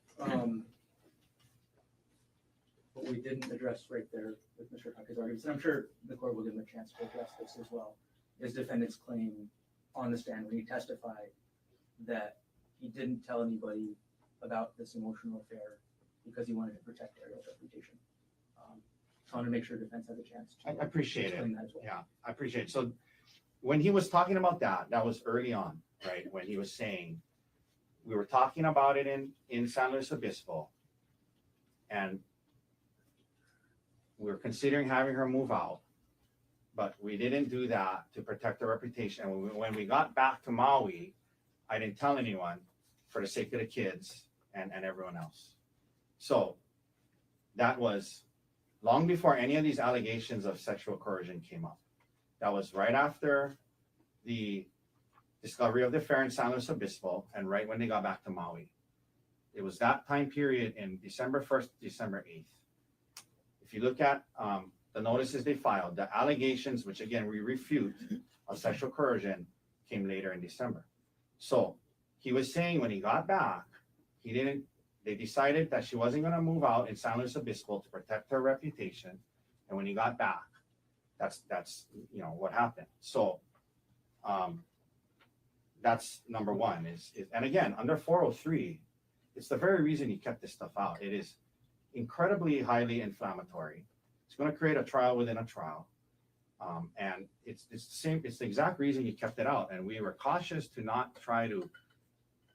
What we didn't address right there with Mr. Tucker's arguments, and I'm sure the court will give him a chance to address this as well, is defendant's claim on the stand when he testified that he didn't tell anybody about this emotional affair because he wanted to protect Ariel's reputation. So I want to make sure defense has a chance to I appreciate it. explain that as well. Yeah, I appreciate it. So when he was talking about that was early on, right? When he was saying, we were talking about it in San Luis Obispo, And we were considering having her move out, but we didn't do that to protect her reputation. And when we got back to Maui, I didn't tell anyone for the sake of the kids and everyone else. So that was long before any of these allegations of sexual coercion came up. That was right after the discovery of the affair in San Luis Obispo and right when they got back to Maui. It was that time period in December 1st, December 8th. If you look at the notices they filed, the allegations, which again we refute, of sexual coercion came later in December. So he was saying when he got back, they decided that she wasn't going to move out in San Luis Obispo to protect her reputation. And when he got back, that's what happened. So that's number one is and again, under 403, it's the very reason he kept this stuff out. It is incredibly highly inflammatory. It's going to create a trial within a trial. And it's the exact reason he kept it out. And we were cautious to not try to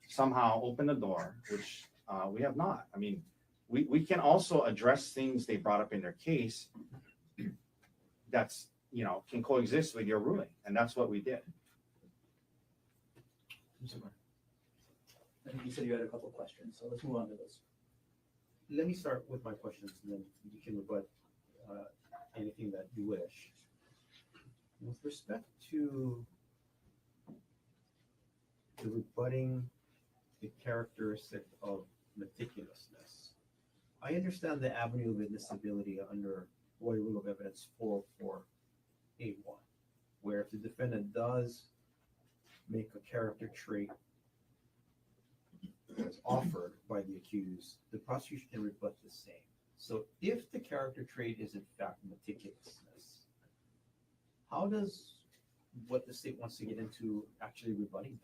somehow open the door, which we have not. I mean, we can also address things they brought up in their case that's, can coexist with your ruling. And that's what we did. I think you said you had a couple of questions, so let's move on to those. Let me start with my questions, and then you can rebut anything that you wish. With respect to the rebutting the characteristic of meticulousness, I understand the avenue of admissibility under Hawaii Rule of Evidence 404A1, where if the defendant does make a character trait that's offered by the accused, the prosecution can rebut the same. So if the character trait is in fact meticulousness, how does what the state wants to get into actually rebutting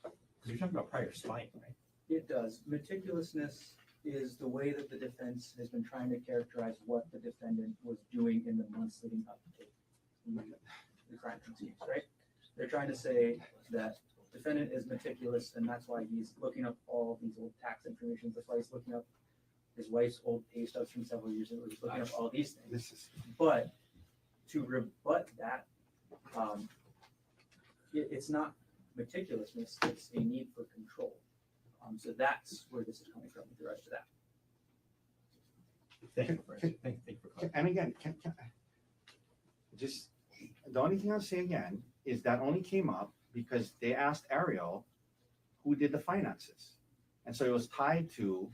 that? Because you're talking about prior spying, right? It does. Meticulousness is the way that the defense has been trying to characterize what the defendant was doing in the months leading up to the crime scenes, right? They're trying to say that defendant is meticulous, and that's why he's looking up all these old tax information. That's why he's looking up his wife's old pay stubs from several years ago. He's looking up all these things. But to rebut that, it's not meticulousness, it's a need for control. So that's where this is coming from with regards to that. Thank you for clarifying. And again, just the only thing I'll say again is that only came up because they asked Ariel who did the finances. And so it was tied to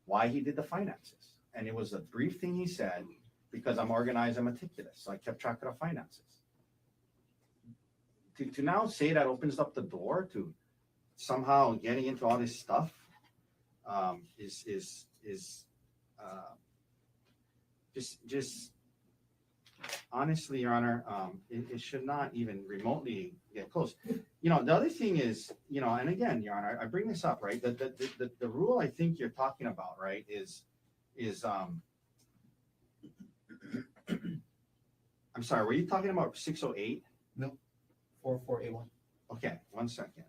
why he did the finances. And it was a brief thing he said, because I'm organized and meticulous. So I kept track of the finances. To now say that opens up the door to somehow getting into all this stuff is just honestly, Your Honor, it should not even remotely get close. The other thing is, and again, Your Honor, I bring this up, right? The rule I think you're talking about, right, is I'm sorry, were you talking about 608? No, 404A1. Okay, 1 second.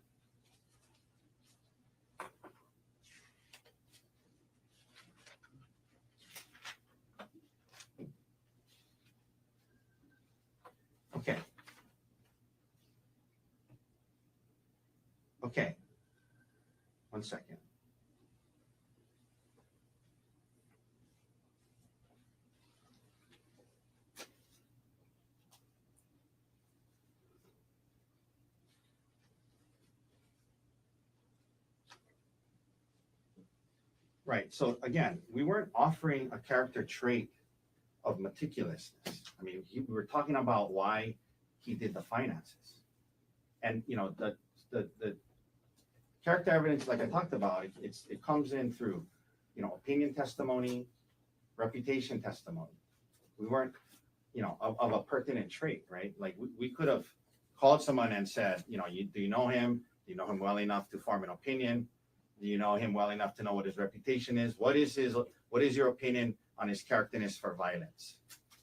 Okay. 1 second. Right. So again, we weren't offering a character trait of meticulousness. I mean, we were talking about why he did the finances. And the character evidence, like I talked about, it comes in through, opinion testimony, reputation testimony. We weren't, of a pertinent trait, right? Like we could have called someone and said, do you know him? Do you know him well enough to form an opinion? Do you know him well enough to know what his reputation is? What is your opinion on his characterness for violence,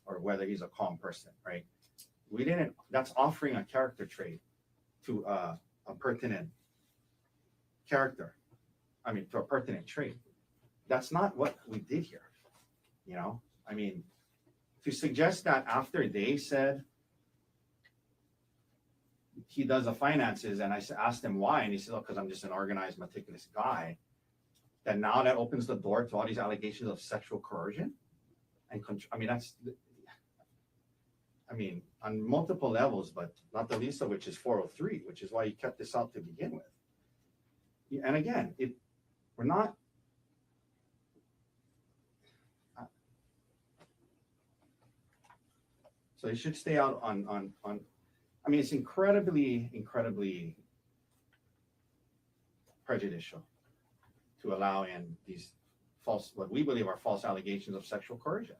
or whether he's a calm person, right? That's offering a character trait to a pertinent character. to a pertinent trait. That's not what we did here. You know, I mean, to suggest that after they said he does the finances, and I asked him why, and he said, "Oh, because I'm just an organized, meticulous guy," that now that opens the door to all these allegations of sexual coercion and I mean, that's, I mean, on multiple levels, but not the least of which is 403, which is why you kept this out to begin with. And again, we're not. So it should stay out on. I mean, it's incredibly prejudicial to allow in these false, what we believe are false allegations of sexual coercion,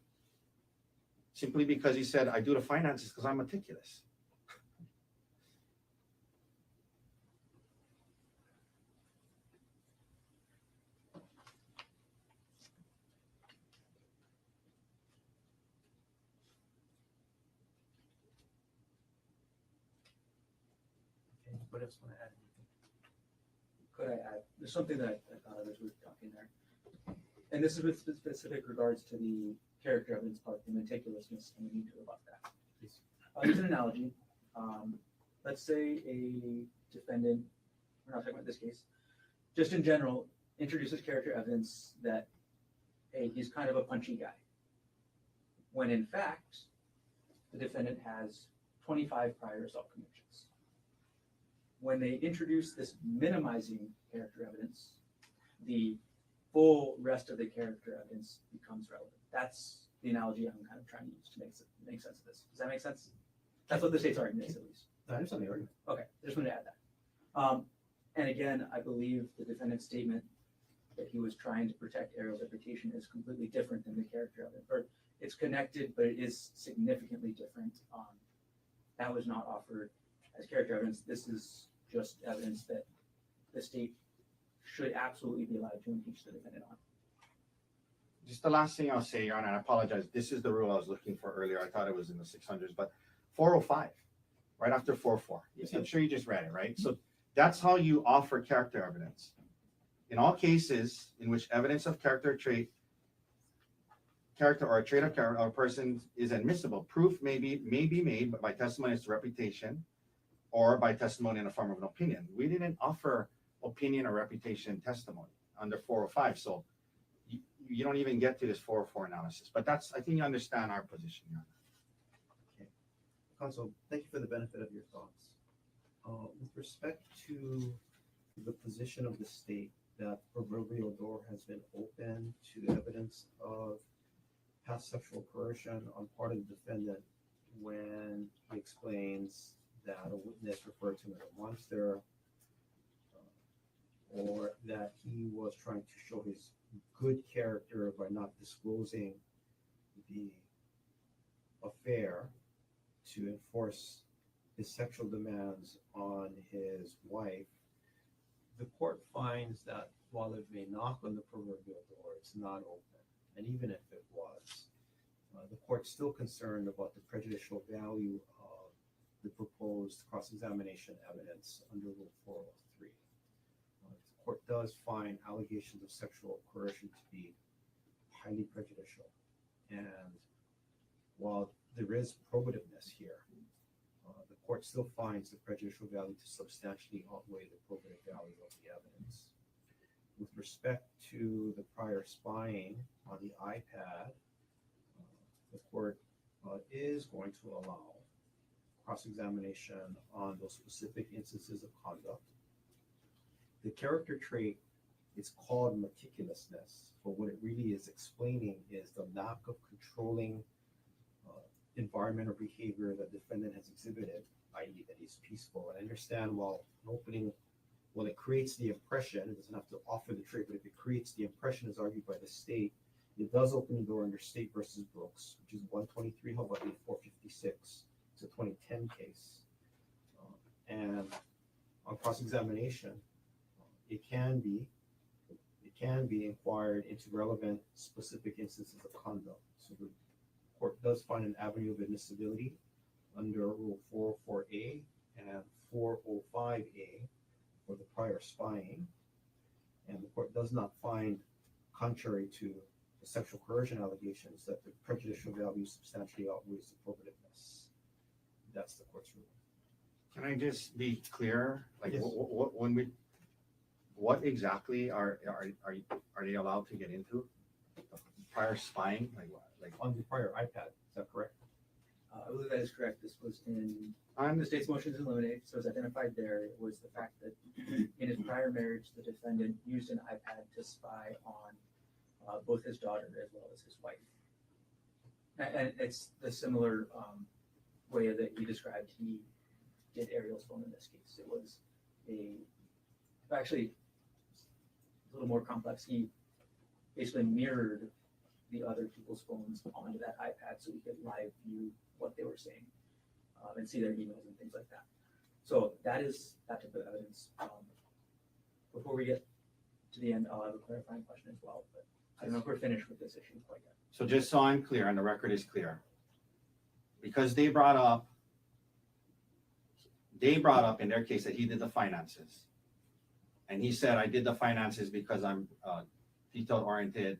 simply because he said, "I do the finances because I'm meticulous." What else want to add? Could I add? There's something that I thought of as we were talking there. And this is with specific regards to the character evidence part, the meticulousness, and we need to rebut that. Please. Use an analogy. Let's say a defendant, we're not talking about this case, just in general, introduces character evidence that, hey, he's kind of a punchy guy. When in fact, the defendant has 25 prior assault convictions. When they introduce this minimizing character evidence, the full rest of the character evidence becomes relevant. That's the analogy I'm kind of trying to use to make sense of this. Does that make sense? That's what the state's argument is, at least. I understand the argument. Okay, I just wanted to add that. And again, I believe the defendant's statement that he was trying to protect Ariel's reputation is completely different than the character evidence. Or it's connected, but it is significantly different. That was not offered as character evidence. This is just evidence that the state should absolutely be allowed to impeach the defendant on. Just the last thing I'll say, Your Honor, and I apologize. This is the rule I was looking for earlier. I thought it was in the 600s, but 405, right after 404. I'm sure you just read it, right? So that's how you offer character evidence. In all cases in which evidence of character or a trait of character or a person is admissible, proof may be made by testimony as to reputation or by testimony in the form of an opinion. We didn't offer opinion or reputation testimony under 405, so you don't even get to this 404 analysis. But that's, I think you understand our position, Your Honor. Okay. Counsel, thank you for the benefit of your thoughts. With respect to the position of the state that the proverbial door has been open to evidence of past sexual coercion on part of the defendant when he explains that a witness referred to him as a monster, or that he was trying to show his good character by not disclosing the affair to enforce his sexual demands on his wife, the court finds that while it may knock on the proverbial door, it's not open. And even if it was, the court's still concerned about the prejudicial value of the proposed cross-examination evidence under Rule 403. The court does find allegations of sexual coercion to be highly prejudicial. And while there is probativeness here, the court still finds the prejudicial value to substantially outweigh the probative value of the evidence. With respect to the prior spying on the iPad, the court is going to allow cross-examination on those specific instances of conduct. The character trait is called meticulousness, but what it really is explaining is the lack of controlling environment or behavior that the defendant has exhibited, i.e. that he's peaceful. And I understand while it creates the impression, it doesn't have to offer the trait, but if it creates the impression as argued by the state, it does open the door under State versus Brooks, which is 123 Hawaii 456. It's a 2010 case. And on cross-examination, it can be inquired into relevant specific instances of conduct. So the court does find an avenue of admissibility under Rule 404A and 405A for the prior spying. and the court does not find, contrary to the sexual coercion allegations, that the prejudicial value substantially outweighs the probativeness. That's the court's ruling. Can I just be clear? Like, Yes. what exactly are they allowed to get into? Prior spying, like what? Like On the prior iPad, is that correct? I believe that is correct. This was on the state's motions to eliminate, so it's identified there. It was the fact that in his prior marriage, the defendant used an iPad to spy on both his daughter as well as his wife. And it's the similar way that he described he did Ariel's phone in this case. It was actually a little more complex. He basically mirrored the other people's phones onto that iPad so we could live view what they were saying and see their emails and things like that. So that is that type of evidence. Before we get to the end, I'll have a clarifying question as well, but I don't know if we're finished with this issue quite yet. so just so I'm clear and the record is clear, because they brought up in their case that he did the finances, and he said, I did the finances because I'm detail-oriented,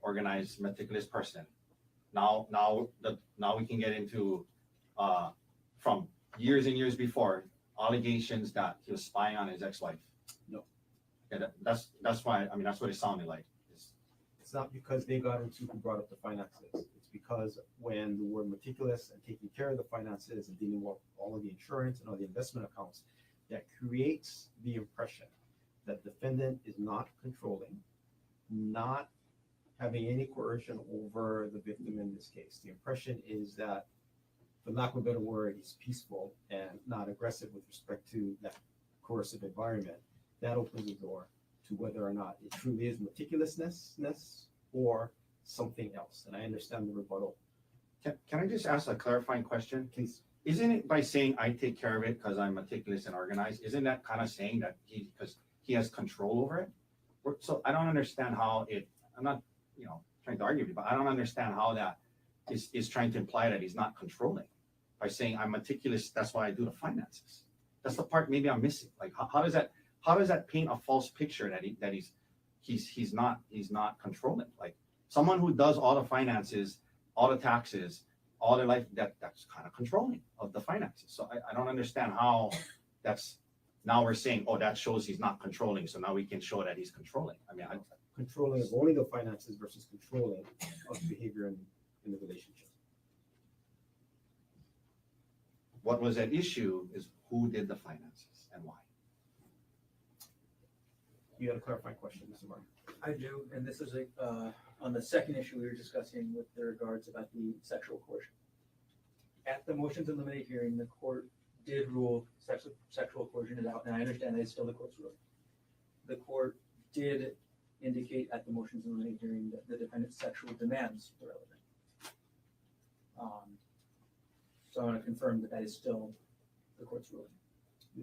organized, meticulous person. Now we can get into from years and years before allegations that he was spying on his ex-wife. No. Okay, that's why, I mean, that's what it sounded like. It's not because they got into who brought up the finances. It's because when the word meticulous and taking care of the finances and dealing with all of the insurance and all the investment accounts, that creates the impression that defendant is not controlling, not having any coercion over the victim in this case. The impression is that, for lack of a better word, he's peaceful and not aggressive with respect to that coercive environment. That opens the door to whether or not it truly is meticulousness or something else. And I understand the rebuttal. Can I just ask a clarifying question? Please. Isn't it by saying I take care of it because I'm meticulous and organized, isn't that kind of saying that because he has control over it? So I don't understand how I'm not, trying to argue with you, but I don't understand how that is trying to imply that he's not controlling by saying I'm meticulous, that's why I do the finances. That's the part maybe I'm missing. Like how does that paint a false picture that he's not controlling? Like someone who does all the finances, all the taxes, all their life, that's kind of controlling of the finances. So I don't understand how that's, now we're saying, oh, that shows he's not controlling, so now we can show that he's controlling. I mean, Controlling of only the finances versus controlling of the behavior in the relationship. what was at issue is who did the finances and why. You had a clarifying question, Mr. Martin. I do, and this is on the second issue we were discussing with the regards about the sexual coercion. At the motions in limine hearing, the court did rule sexual coercion is out, and I understand that it's still the court's ruling. The court did indicate at the motions in limine hearing that the defendant's sexual demands were relevant. So I want to confirm that that is still the court's ruling.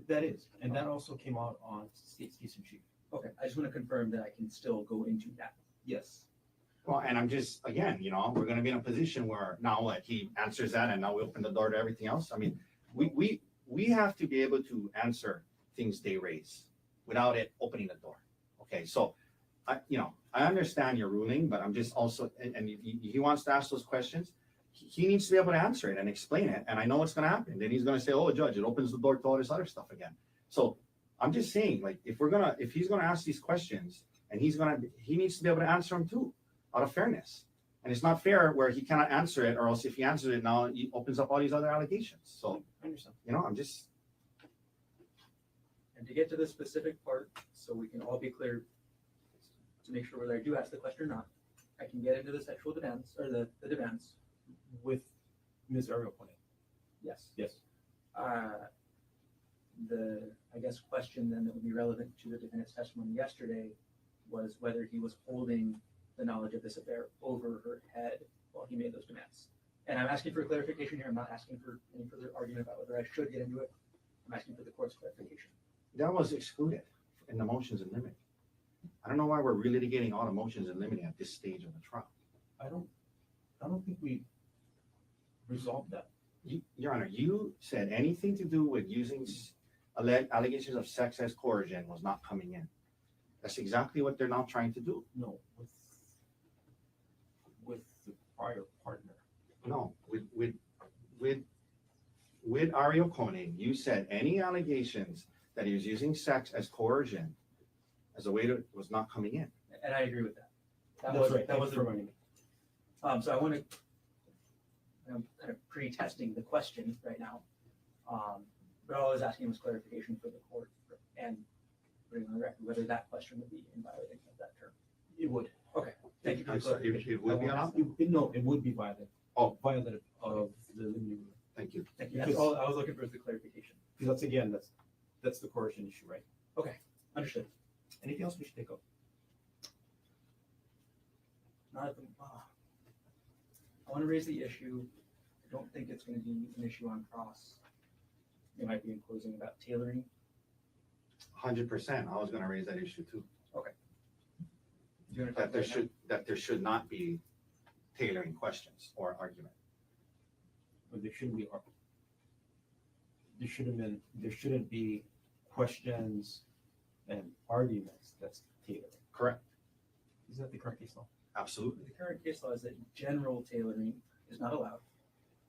That is, and that also came out on State's case in chief. Okay, I just want to confirm that I can still go into that. Yes. Well, and I'm just, again, we're going to be in a position where now what, he answers that and now we open the door to everything else. I mean, we have to be able to answer things they raise without it opening the door. Okay, so I understand your ruling, but I'm just also, and he wants to ask those questions. He needs to be able to answer it and explain it. And I know what's going to happen. Then he's going to say, oh, judge, it opens the door to all this other stuff again. So I'm just saying, like, if he's going to ask these questions and he needs to be able to answer them too, out of fairness. And it's not fair where he cannot answer it, or else if he answers it now, he opens up all these other allegations. So, I understand. I'm just. And to get to the specific part, so we can all be clear to make sure whether I do ask the question or not, I can get into the sexual demands, or the demands. With Ms. Ariel Konig. Yes. Yes. The, I guess, question then that would be relevant to the defendant's testimony yesterday was whether he was holding the knowledge of this affair over her head while he made those demands. And I'm asking for clarification here. I'm not asking for any further argument about whether I should get into it. I'm asking for the court's clarification. That was excluded in the motions in limine. I don't know why we're relitigating all the motions in limine at this stage of the trial. I don't think we resolved that. Your Honor, you said anything to do with using allegations of sex as coercion was not coming in. That's exactly what they're now trying to do. No, with the prior partner. No, with Ariel Konig, you said any allegations that he was using sex as coercion as a way to was not coming in. And I agree with that. That's right. That was Thank you for reminding me. So I want to, I'm kind of pre-testing the question right now. But all I was asking was clarification for the court and putting on the record whether that question would be in violation of that term. It would. Okay, thank you for the I'm sorry, clarification. it would be allowed? No, it would be violative. Oh. Violative of the limiting rule. Thank you. Thank you. That's all I was looking for is the clarification. Because that's the coercion issue, right? Okay, understood. Anything else we should take up? Not at the, I want to raise the issue. I don't think it's going to be an issue on cross. It might be in closing about tailoring. 100%. I was going to raise that issue too. Okay. Do you want to talk That there should not be tailoring questions or argument. But there shouldn't be questions and arguments that's tailored. Correct. Is that the correct case law? Absolutely. The current case law is that general tailoring is not allowed.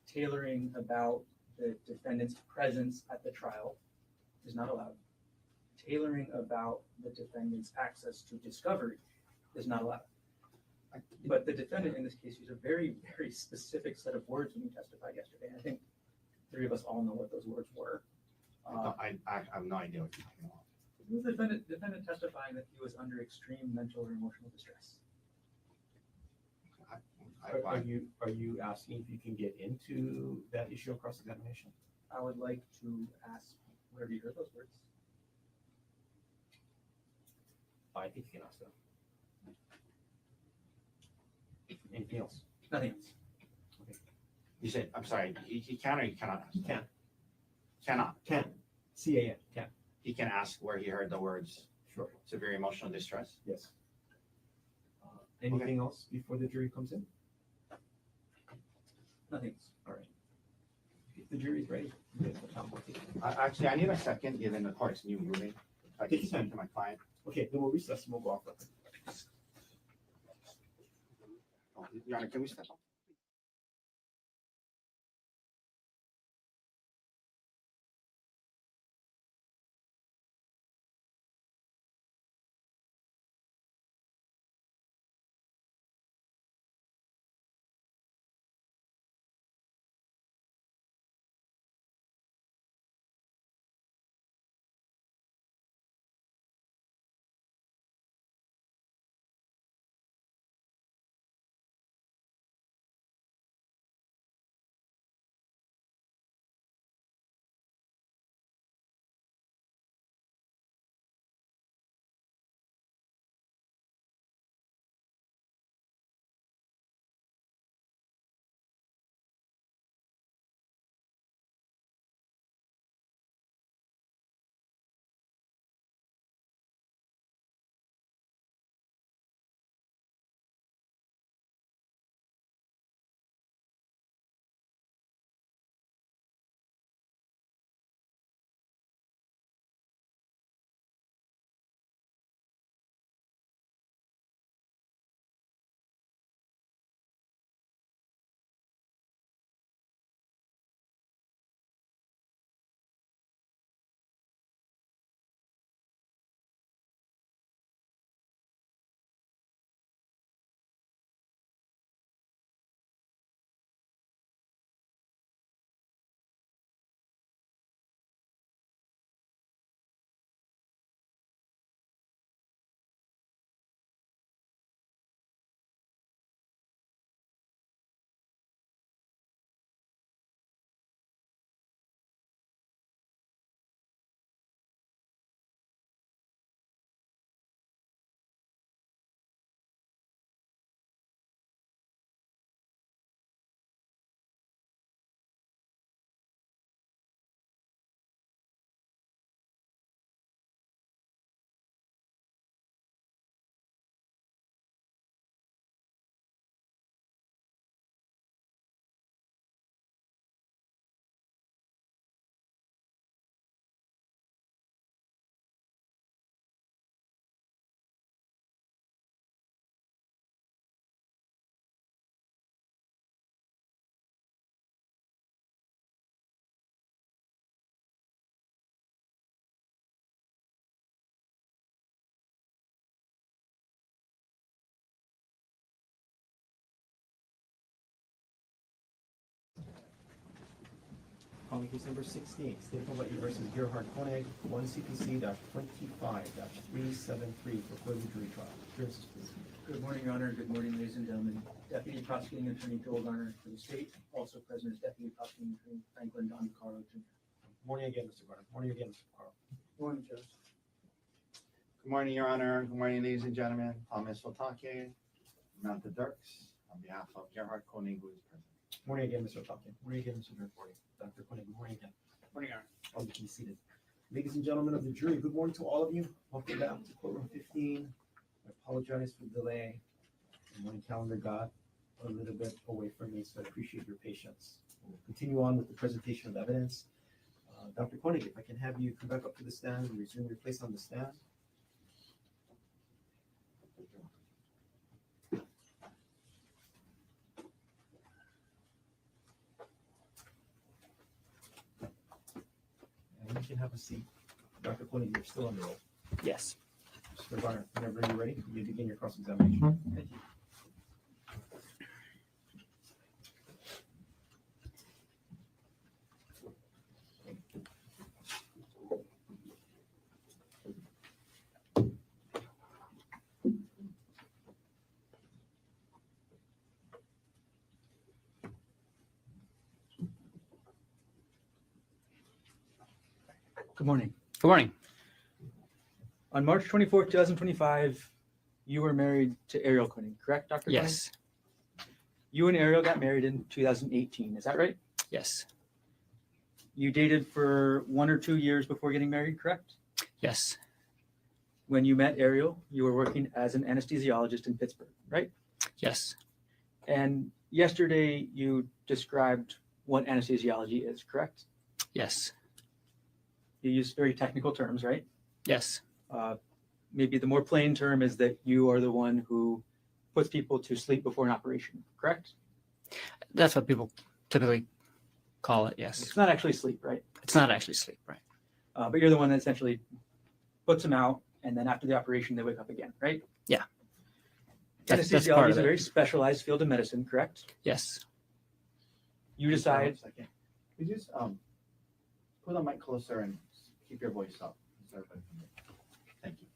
Tailoring about the defendant's presence at the trial is not allowed. Tailoring about the defendant's access to discovery is not allowed. But the defendant in this case used a very, very specific set of words when he testified yesterday. I think three of us all know what those words were. I have no idea what you're talking about. It was the defendant testifying that he was under extreme mental or emotional distress. Are you asking if you can get into that issue of cross-examination? I would like to ask where you heard those words. I think you can ask them. Anything else? Nothing else. Okay. You said, I'm sorry, he can or he cannot ask? He can. Cannot. Can. C-A-N. Can. He can ask where he heard the words Sure. severe emotional distress. Yes. Anything else before the jury comes in? Nothing else. All right. If the jury's ready, you get the count. Actually, I need a second given the court's new ruling. If I Take can your time. speak to my client. Okay, then we'll recess and we'll go off. Oh, Your Honor, can we step up? Calling case number 16, State of Hawaii versus Gerhardt Konig, 1 CPC.25-373 for further jury trial. Appearances, please. Good morning, Your Honor. Good morning, ladies and gentlemen. Deputy Prosecuting Attorney Joel Garner for the state. Also present is Deputy Prosecuting Attorney Franklin Don Caro Jr. Morning again, Mr. Garner. Morning again, Mr. Carl. Morning, Judge. Good morning, Your Honor. Good morning, ladies and gentlemen. Thomas Otake, Mount the Dirks, on behalf of Gerhardt Konig, who is present. Morning again, Mr. Otake. Morning again, Mr. Dirk. Dr. Konig, good morning again. Morning, Your Honor. I'll be seated. Ladies and gentlemen of the jury, good morning to all of you. Welcome back to courtroom 15. I apologize for the delay. The morning calendar got a little bit away from me, so I appreciate your patience. We'll continue on with the presentation of evidence. Dr. Konig, if I can have you come back up to the stand and resume your place on the stand. And you can have a seat. Dr. Konig, you're still on the roll. Yes. Mr. Garner, whenever you're ready, you begin your cross-examination. Thank you. Good morning. Good morning. On March 24th, 2025, you were married to Ariel Konig, correct, Dr. Konig? Yes. You and Ariel got married in 2018, is that right? Yes. You dated for 1 or 2 years before getting married, correct? Yes. When you met Ariel, you were working as an anesthesiologist in Pittsburgh, right? Yes. And yesterday you described what anesthesiology is, correct? Yes. You used very technical terms, right? Yes. Maybe the more plain term is that you are the one who puts people to sleep before an operation, correct? That's what people typically call it. Yes. It's not actually sleep, right? It's not actually sleep, right? But you're the one that essentially puts them out, and then after the operation, they wake up again, right? Yeah. That's part Anesthesiology of is a it. very specialized field of medicine, correct? Yes. You decide. Could you just put the mic closer and keep your voice up? Thank you.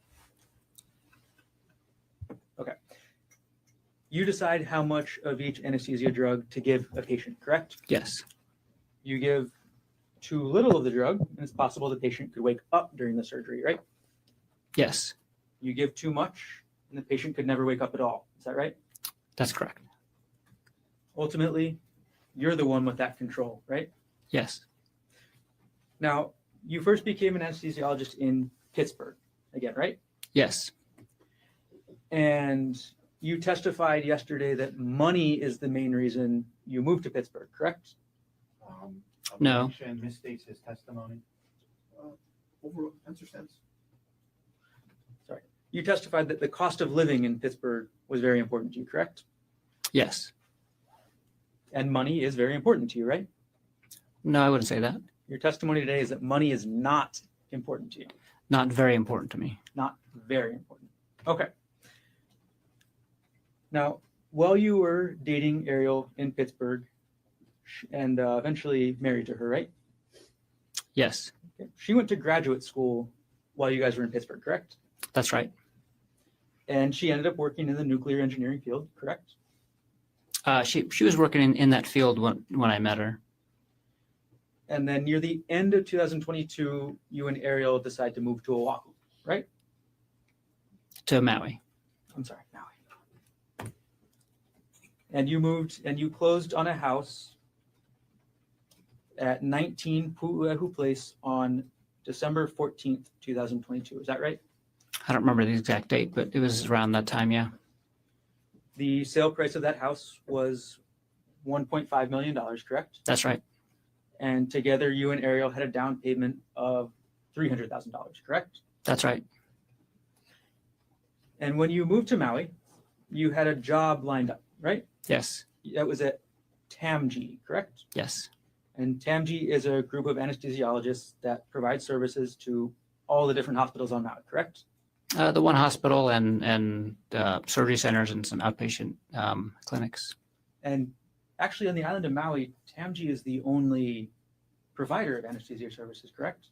Okay. You decide how much of each anesthesia drug to give a patient, correct? Yes. You give too little of the drug, and it's possible the patient could wake up during the surgery, right? Yes. You give too much, and the patient could never wake up at all. Is that right? That's correct. Ultimately, you're the one with that control, right? Yes. Now, you first became an anesthesiologist in Pittsburgh, again, right? Yes. And you testified yesterday that money is the main reason you moved to Pittsburgh, correct? No. Objection misstates his testimony. Overall, answer stands. Sorry. You testified that the cost of living in Pittsburgh was very important to you, correct? Yes. And money is very important to you, right? No, I wouldn't say that. Your testimony today is that money is not important to you. Not very important to me. Not very important. Okay. Now, while you were dating Ariel in Pittsburgh and eventually married to her, right? Yes. Okay. She went to graduate school while you guys were in Pittsburgh, correct? That's right. And she ended up working in the nuclear engineering field, correct? She was working in that field when I met her. And then near the end of 2022, you and Ariel decide to move to Oahu, right? To Maui. I'm sorry, Maui. And you moved and you closed on a house at 19 Pu'uehu Place on December 14th, 2022. Is that right? I don't remember the exact date, but it was around that time, yeah. The sale price of that house was $1.5 million, correct? That's right. And together you and Ariel had a down payment of $300,000, correct? That's right. And when you moved to Maui, you had a job lined up, right? Yes. That was at TAMG, correct? Yes. And TAMG is a group of anesthesiologists that provide services to all the different hospitals on Maui, correct? The one hospital and surgery centers and some outpatient clinics. And actually on the island of Maui, TAMG is the only provider of anesthesia services, correct?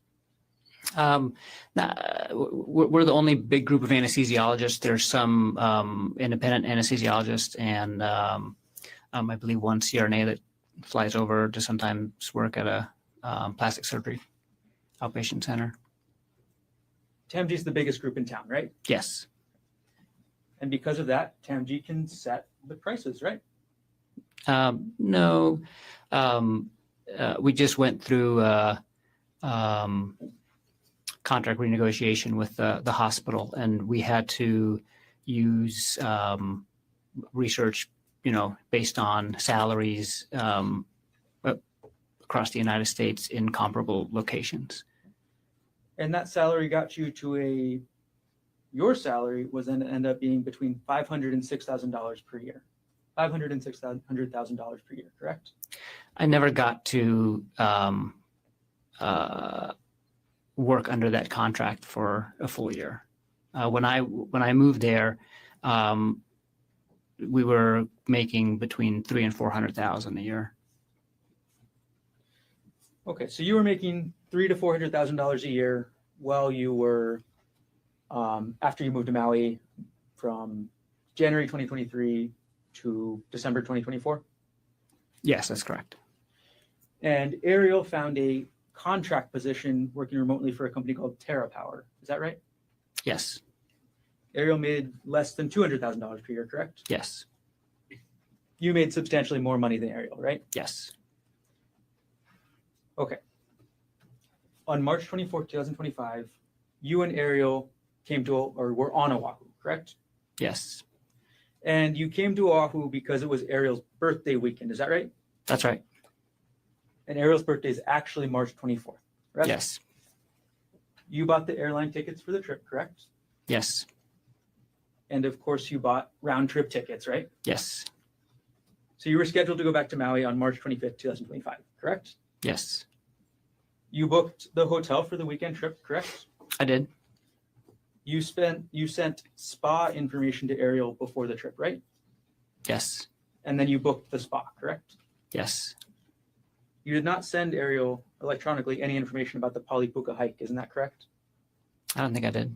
We're the only big group of anesthesiologists. There's some independent anesthesiologists and I believe one CRNA that flies over to sometimes work at a plastic surgery outpatient center. TAMG is the biggest group in town, right? Yes. And because of that, TAMG can set the prices, right? No. We just went through contract renegotiation with the hospital, and we had to use research, based on salaries across the United States in comparable locations. And that salary got you to your salary was then end up being between $500,000 and $6,000 per year. $500,000 and $600,000 per year, correct? I never got to work under that contract for a full year. When I moved there, we were making between $300,000 and $400,000 a year. Okay, so you were making $300,000 to $400,000 a year while you were after you moved to Maui from January 2023 to December 2024. Yes, that's correct. And Ariel found a contract position working remotely for a company called TerraPower. Is that right? Yes. Ariel made less than $200,000 per year, correct? Yes. You made substantially more money than Ariel, right? Yes. Okay. On March 24th, 2025, you and Ariel were on Oahu, correct? Yes. And you came to Oahu because it was Ariel's birthday weekend. Is that right? That's right. And Ariel's birthday is actually March 24th, right? Yes. You bought the airline tickets for the trip, correct? Yes. And of course, you bought round trip tickets, right? Yes. So you were scheduled to go back to Maui on March 25th, 2025, correct? Yes. You booked the hotel for the weekend trip, correct? I did. You sent spa information to Ariel before the trip, right? Yes. And then you booked the spa, correct? Yes. You did not send Ariel electronically any information about the Polipuka hike, isn't that correct? I don't think I did.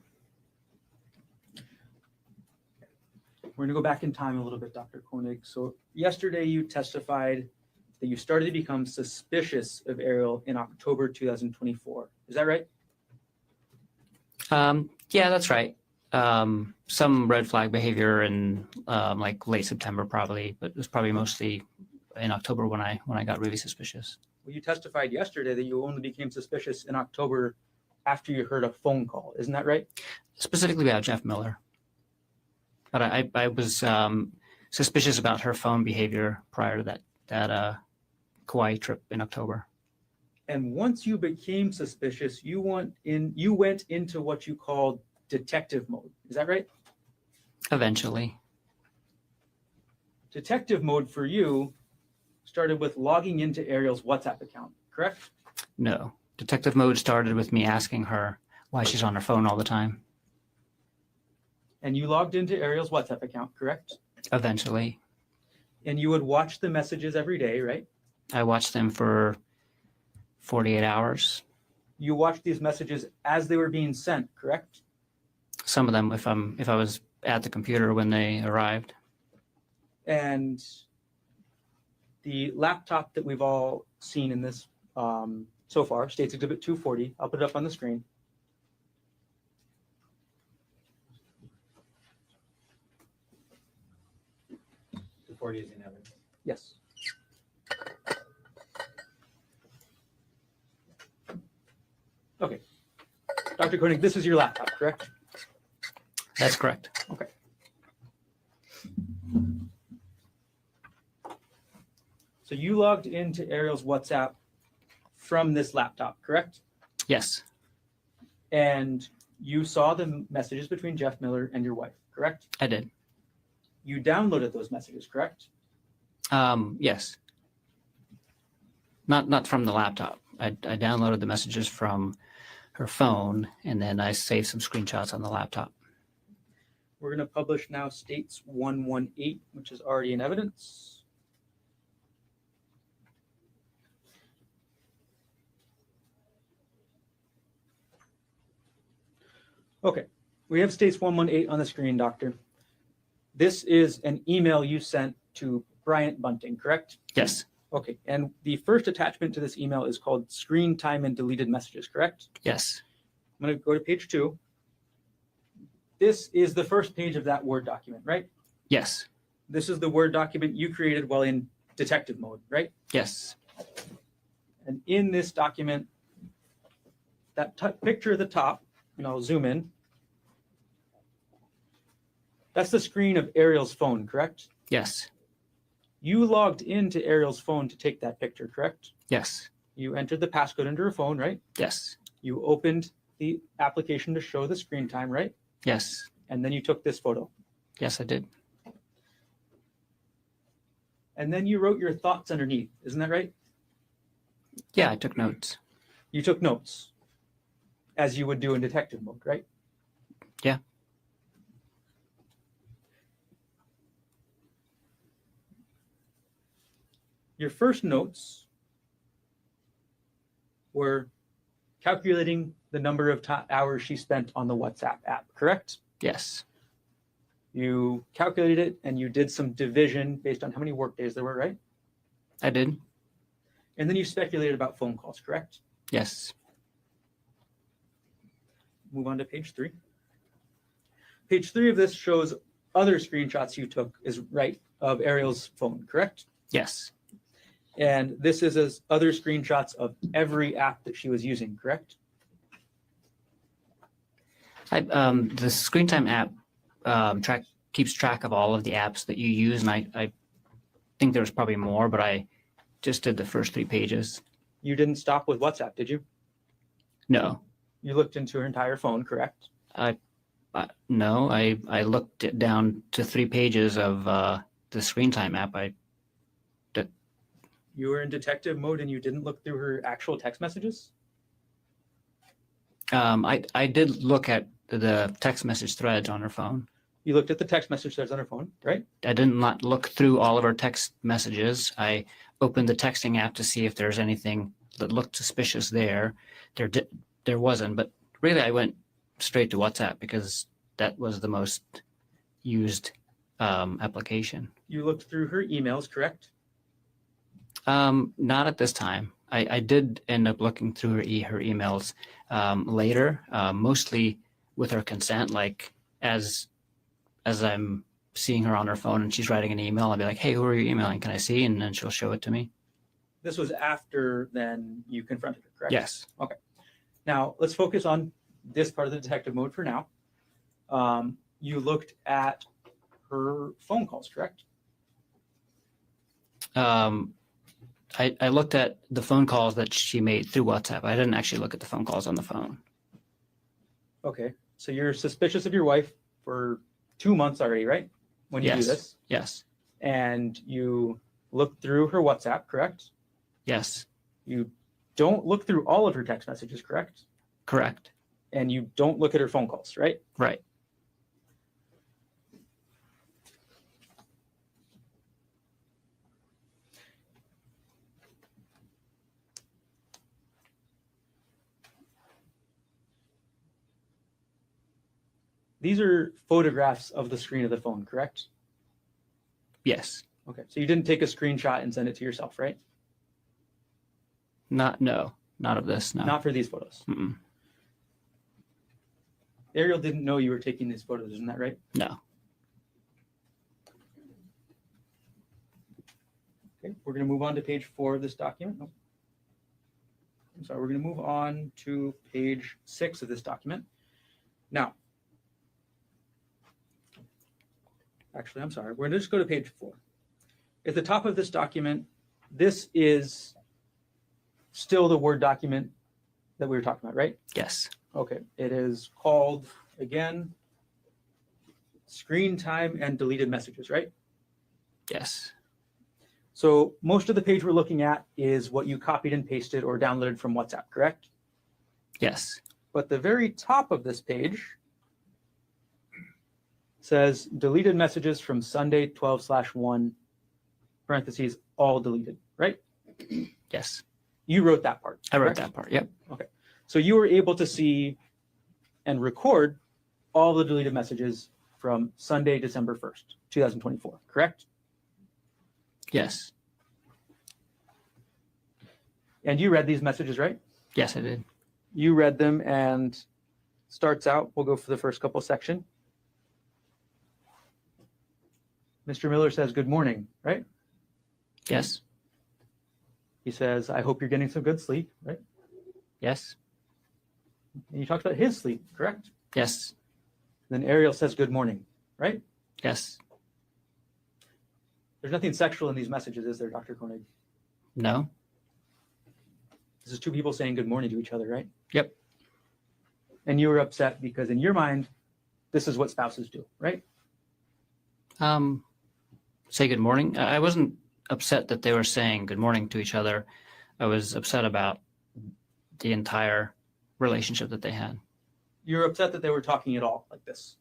We're going to go back in time a little bit, Dr. Konig. So yesterday you testified that you started to become suspicious of Ariel in October 2024. Is that right? Yeah, that's right. Some red flag behavior in like late September probably, but it was probably mostly in October when I got really suspicious. Well, you testified yesterday that you only became suspicious in October after you heard a phone call. Isn't that right? Specifically about Jeff Miller. But I was suspicious about her phone behavior prior to that Kauai trip in October. And once you became suspicious, you went into what you called detective mode. Is that right? Eventually. Detective mode for you started with logging into Ariel's WhatsApp account, correct? No. Detective mode started with me asking her why she's on her phone all the time. And you logged into Ariel's WhatsApp account, correct? Eventually. And you would watch the messages every day, right? I watched them for 48 hours. You watched these messages as they were being sent, correct? Some of them if I was at the computer when they arrived. And the laptop that we've all seen in this so far, States Exhibit 240, I'll put it up on the screen. Is in evidence. Yes. Okay. Dr. Konig, this is your laptop, correct? That's correct. Okay. So you logged into Ariel's WhatsApp from this laptop, correct? Yes. And you saw the messages between Jeff Miller and your wife, correct? I did. You downloaded those messages, correct? Yes. Not from the laptop. I downloaded the messages from her phone, and then I saved some screenshots on the laptop. We're going to publish now States 118, which is already in evidence. Okay, we have states 118 on the screen, doctor. This is an email you sent to Bryant Bunting, correct? Yes. Okay, and the first attachment to this email is called screen time and deleted messages, correct? Yes. I'm going to go to page 2. This is the first page of that Word document, right? Yes. This is the Word document you created while in detective mode, right? Yes. And in this document, that picture at the top, and I'll zoom in, that's the screen of Ariel's phone, correct? Yes. You logged into Ariel's phone to take that picture, correct? Yes. You entered the passcode into her phone, right? Yes. You opened the application to show the screen time, right? Yes. And then you took this photo. Yes, I did. And then you wrote your thoughts underneath, isn't that right? Yeah, I took notes. You took notes, as you would do in detective mode, right? Yeah. Your first notes were calculating the number of hours she spent on the WhatsApp app, correct? Yes. You calculated it and you did some division based on how many work days there were, right? I did. And then you speculated about phone calls, correct? Yes. Move on to page 3. Page 3 of this shows other screenshots you took of Ariel's phone, correct? Yes. And this is as other screenshots of every app that she was using, correct? The Screen Time app keeps track of all of the apps that you use, and I think there's probably more, but I just did the first 3 pages. You didn't stop with WhatsApp, did you? No. You looked into her entire phone, correct? No, I looked it down to 3 pages of the Screen Time app. You were in detective mode and you didn't look through her actual text messages? I did look at the text message threads on her phone. You looked at the text message threads on her phone, right? I did not look through all of her text messages. I opened the texting app to see if there's anything that looked suspicious there. There wasn't, but really I went straight to WhatsApp because that was the most used application. You looked through her emails, correct? Not at this time. I did end up looking through her emails later, mostly with her consent. Like as I'm seeing her on her phone and she's writing an email, I'll be like, "Hey, who are you emailing? Can I see?" And then she'll show it to me. This was after then you confronted her, correct? Yes. Okay. Now let's focus on this part of the detective mode for now. You looked at her phone calls, correct? I looked at the phone calls that she made through WhatsApp. I didn't actually look at the phone calls on the phone. Okay. So you're suspicious of your wife for 2 months already, right? When you do this. Yes. And you look through her WhatsApp, correct? Yes. You don't look through all of her text messages, correct? Correct. And you don't look at her phone calls, right? Right. These are photographs of the screen of the phone, correct? Yes. Okay. So you didn't take a screenshot and send it to yourself, right? Not of this. No. Not for these photos. Mm-mm. Ariel didn't know you were taking these photos, isn't that right? No. Okay. We're going to move on to page 4 of this document. Oh. I'm sorry. We're going to move on to page 6 of this document. Now, actually, I'm sorry. We're going to just go to page 4. At the top of this document, this is still the Word document that we were talking about, right? Yes. Okay. It is called, again, Screen Time and Deleted Messages, right? Yes. So most of the page we're looking at is what you copied and pasted or downloaded from WhatsApp, correct? Yes. But the very top of this page says deleted messages from Sunday 12/1, parentheses, all deleted, right? Yes. You wrote that part. I wrote correct? that part. Yep. Okay. So you were able to see and record all the deleted messages from Sunday, December 1st, 2024, correct? Yes. And you read these messages, right? Yes, I did. You read them, and starts out, we'll go for the first couple section. Mr. Miller says, good morning, right? Yes. He says, I hope you're getting some good sleep, right? Yes. And he talks about his sleep, correct? Yes. Then Ariel says, good morning, right? Yes. There's nothing sexual in these messages, is there, Dr. Konig? No. This is two people saying good morning to each other, right? Yep. And you were upset because in your mind, this is what spouses do, right? Say good morning. I wasn't upset that they were saying good morning to each other. I was upset about the entire relationship that they had. You're upset that they were talking at all like this?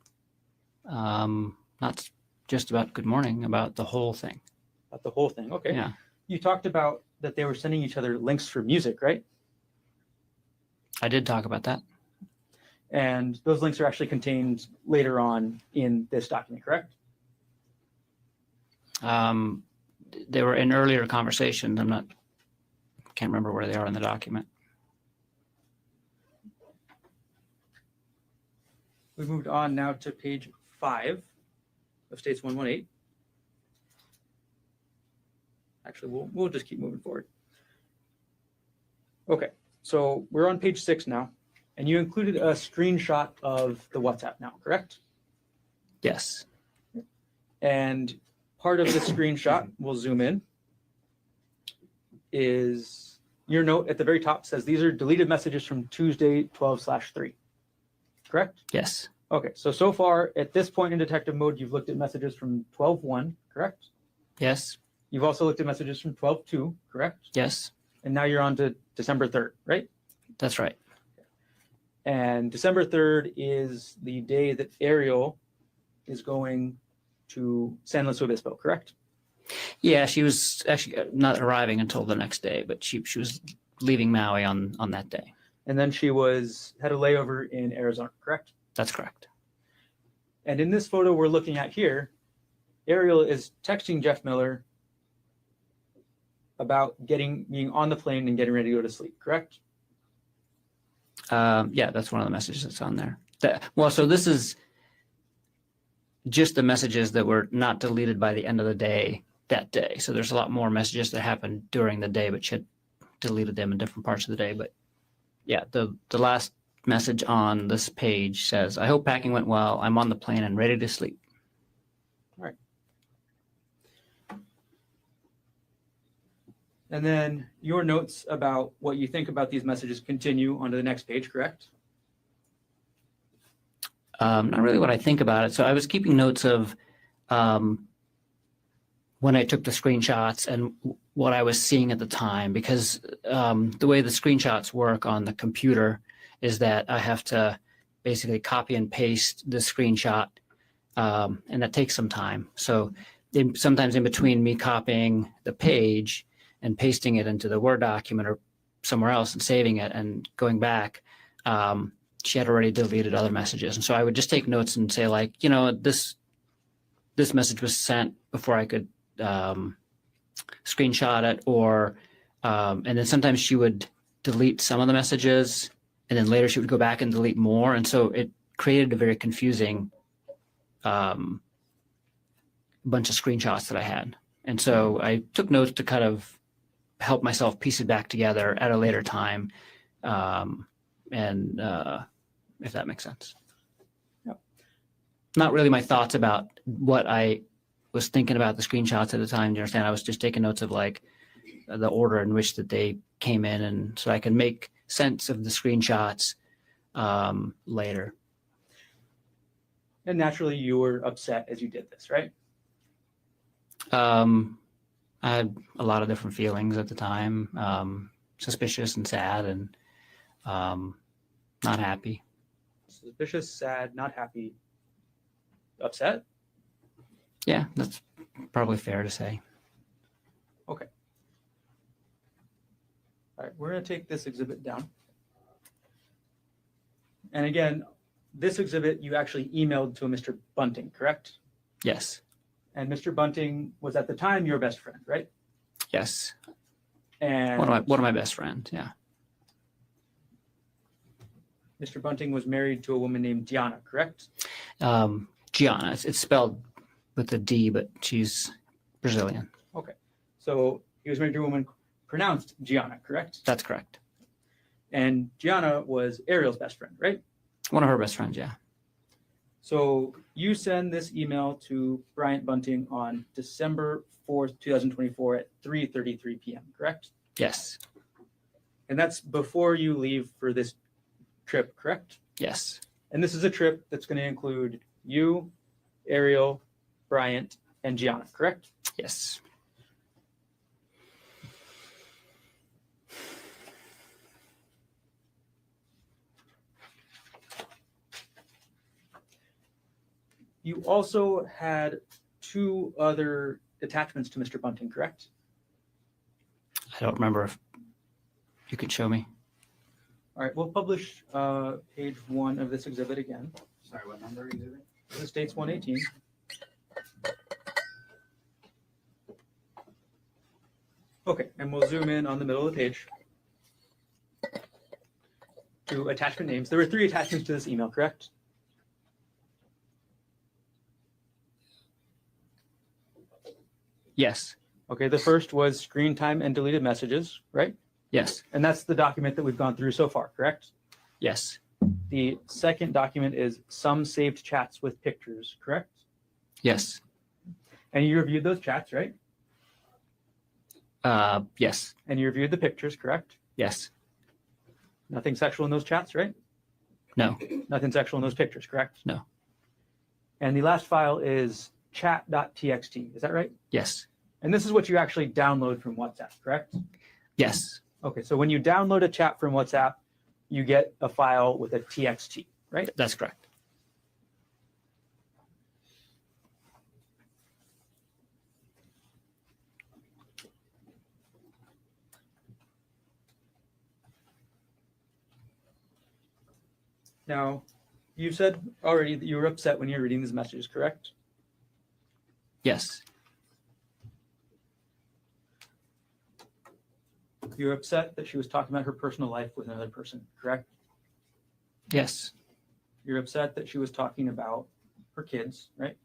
Not just about good morning, about the whole thing. About the whole thing, okay. Yeah. You talked about that they were sending each other links for music, right? I did talk about that. And those links are actually contained later on in this document, correct? They were in earlier conversations. Can't remember where they are in the document. We moved on now to page 5 of States 118. Actually, we'll just keep moving forward. Okay, so we're on page 6 now, and you included a screenshot of the WhatsApp now, correct? Yes. And part of the screenshot, we'll zoom in, is your note at the very top says these are deleted messages from Tuesday 12/3, correct? Yes. Okay, so far at this point in detective mode, you've looked at messages from 12/1, correct? Yes. You've also looked at messages from 12/2, correct? Yes. And now you're on to December 3rd, right? That's right. And December 3rd is the day that Ariel is going to San Luis Obispo, correct? Yeah, she was actually not arriving until the next day, but she was leaving Maui on that day. And then she had a layover in Arizona, correct? That's correct. And in this photo we're looking at here, Ariel is texting Jeff Miller about being on the plane and getting ready to go to sleep, correct? Yeah, that's one of the messages that's on there. So this is just the messages that were not deleted by the end of the day that day. So there's a lot more messages that happened during the day, but she had deleted them in different parts of the day. But yeah, the last message on this page says, I hope packing went well. I'm on the plane and ready to sleep. All right. And then your notes about what you think about these messages continue onto the next page, correct? Not really what I think about it. So I was keeping notes of when I took the screenshots and what I was seeing at the time, because the way the screenshots work on the computer is that I have to basically copy and paste the screenshot, and that takes some time. So sometimes in between me copying the page and pasting it into the Word document or somewhere else and saving it and going back, she had already deleted other messages. And so I would just take notes and say, like, this message was sent before I could screenshot it, or and then sometimes she would delete some of the messages and then later she would go back and delete more. And so it created a very confusing bunch of screenshots that I had. And so I took notes to kind of help myself piece it back together at a later time. And if that makes sense. Yep. Not really my thoughts about what I was thinking about the screenshots at the time. Do you understand? I was just taking notes of like the order in which that they came in, and so I can make sense of the screenshots later. And naturally you were upset as you did this, right? I had a lot of different feelings at the time, suspicious and sad and not happy. Suspicious, sad, not happy, upset? Yeah, that's probably fair to say. Okay. All right, we're going to take this exhibit down. And again, this exhibit you actually emailed to a Mr. Bunting, correct? Yes. And Mr. Bunting was at the time your best friend, right? Yes. And One of my best friends. Yeah. Mr. Bunting was married to a woman named Gianna, correct? Gianna. It's spelled with a D, but she's Brazilian. Okay. So he was married to a woman pronounced Gianna, correct? That's correct. And Gianna was Ariel's best friend, right? One of her best friends. Yeah. So you send this email to Bryant Bunting on December 4th, 2024 at 3:33 p.m., correct? Yes. And that's before you leave for this trip, correct? Yes. And this is a trip that's going to include you, Ariel, Bryant, and Gianna, correct? Yes. You also had 2 other attachments to Mr. Bunting, correct? I don't remember if you could show me. All right, we'll publish page 1 of this exhibit again. Sorry, what number exhibit? This date's 118. Okay, and we'll zoom in on the middle of the page to attachment names. There were 3 attachments to this email, correct? Yes. Okay, the first was screen time and deleted messages, right? Yes. And that's the document that we've gone through so far, correct? Yes. The second document is some saved chats with pictures, correct? Yes. And you reviewed those chats, right? Yes. And you reviewed the pictures, correct? Yes. Nothing sexual in those chats, right? No. Nothing sexual in those pictures, correct? No. And the last file is chat.txt, is that right? Yes. And this is what you actually download from WhatsApp, correct? Yes. Okay, so when you download a chat from WhatsApp, you get a file with a TXT, right? That's correct. Now, you said already that you were upset when you were reading these messages, correct? Yes. You were upset that she was talking about her personal life with another person, correct? Yes. You're upset that she was talking about her kids, right?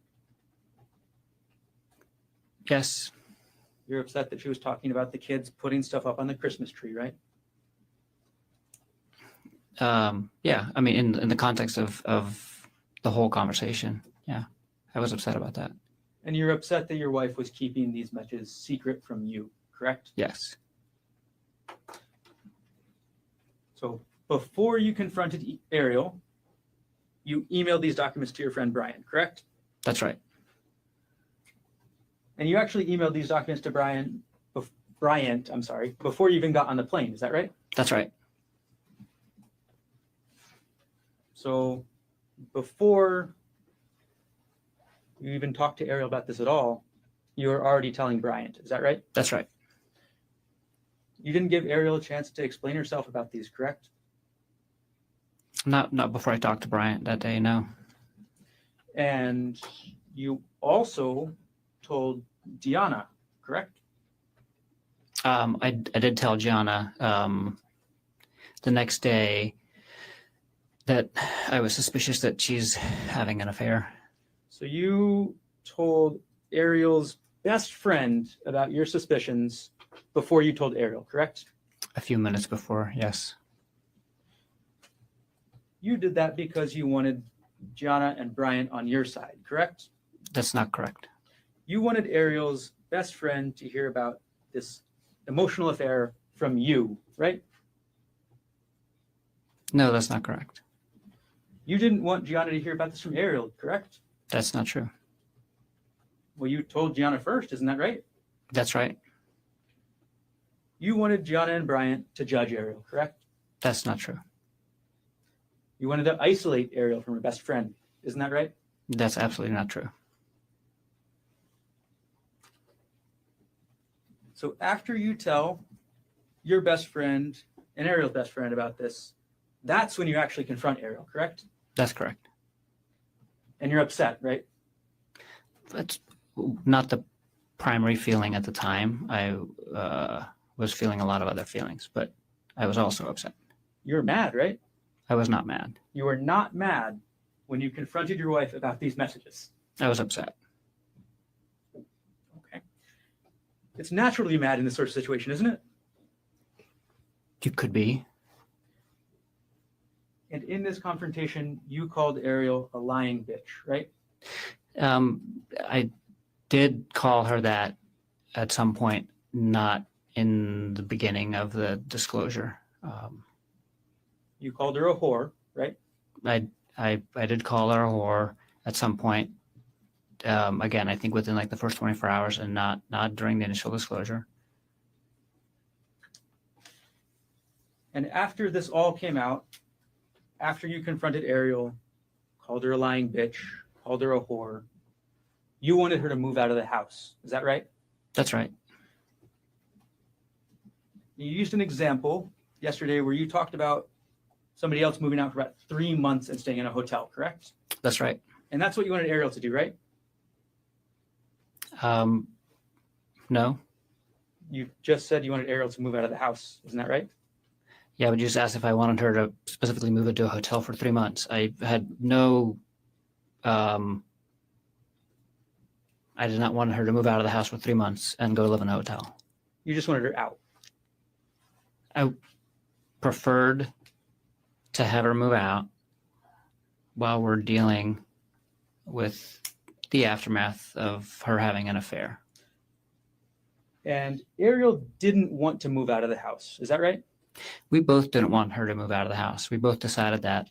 Yes. You're upset that she was talking about the kids putting stuff up on the Christmas tree, right? Yeah. I mean, in the context of the whole conversation, yeah, I was upset about that. And you're upset that your wife was keeping these messages secret from you, correct? Yes. So before you confronted Ariel, you emailed these documents to your friend Brian, correct? That's right. And you actually emailed these documents to Bryant, before you even got on the plane, is that right? That's right. So before you even talked to Ariel about this at all, you were already telling Bryant, is that right? That's right. You didn't give Ariel a chance to explain herself about these, correct? Not before I talked to Bryant that day, no. And you also told Deanna, correct? I did tell Gianna the next day that I was suspicious that she's having an affair. So you told Ariel's best friend about your suspicions before you told Ariel, correct? A few minutes before, yes. You did that because you wanted Gianna and Bryant on your side, correct? That's not correct. You wanted Ariel's best friend to hear about this emotional affair from you, right? No, that's not correct. You didn't want Gianna to hear about this from Ariel, correct? That's not true. Well, you told Gianna first, isn't that right? That's right. You wanted Gianna and Bryant to judge Ariel, correct? That's not true. You wanted to isolate Ariel from her best friend, isn't that right? That's absolutely not true. So after you tell your best friend and Ariel's best friend about this, that's when you actually confront Ariel, correct? That's correct. And you're upset, right? That's not the primary feeling at the time. I was feeling a lot of other feelings, but I was also upset. You were mad, right? I was not mad. You were not mad when you confronted your wife about these messages. I was upset. Okay. It's natural to be mad in this sort of situation, isn't it? You could be. And in this confrontation, you called Ariel a lying bitch, right? I did call her that at some point, not in the beginning of the disclosure. You called her a whore, right? I did call her a whore at some point. Again, I think within like the first 24 hours and not during the initial disclosure. And after this all came out, after you confronted Ariel, called her a lying bitch, called her a whore, you wanted her to move out of the house. Is that right? That's right. You used an example yesterday where you talked about somebody else moving out for about 3 months and staying in a hotel, correct? That's right. And that's what you wanted Ariel to do, right? No. You just said you wanted Ariel to move out of the house. Isn't that right? Yeah, but you just asked if I wanted her to specifically move into a hotel for 3 months. I had no, I did not want her to move out of the house for 3 months and go live in a hotel. You just wanted her out. I preferred to have her move out while we're dealing with the aftermath of her having an affair. And Ariel didn't want to move out of the house. Is that right? We both didn't want her to move out of the house. We both decided that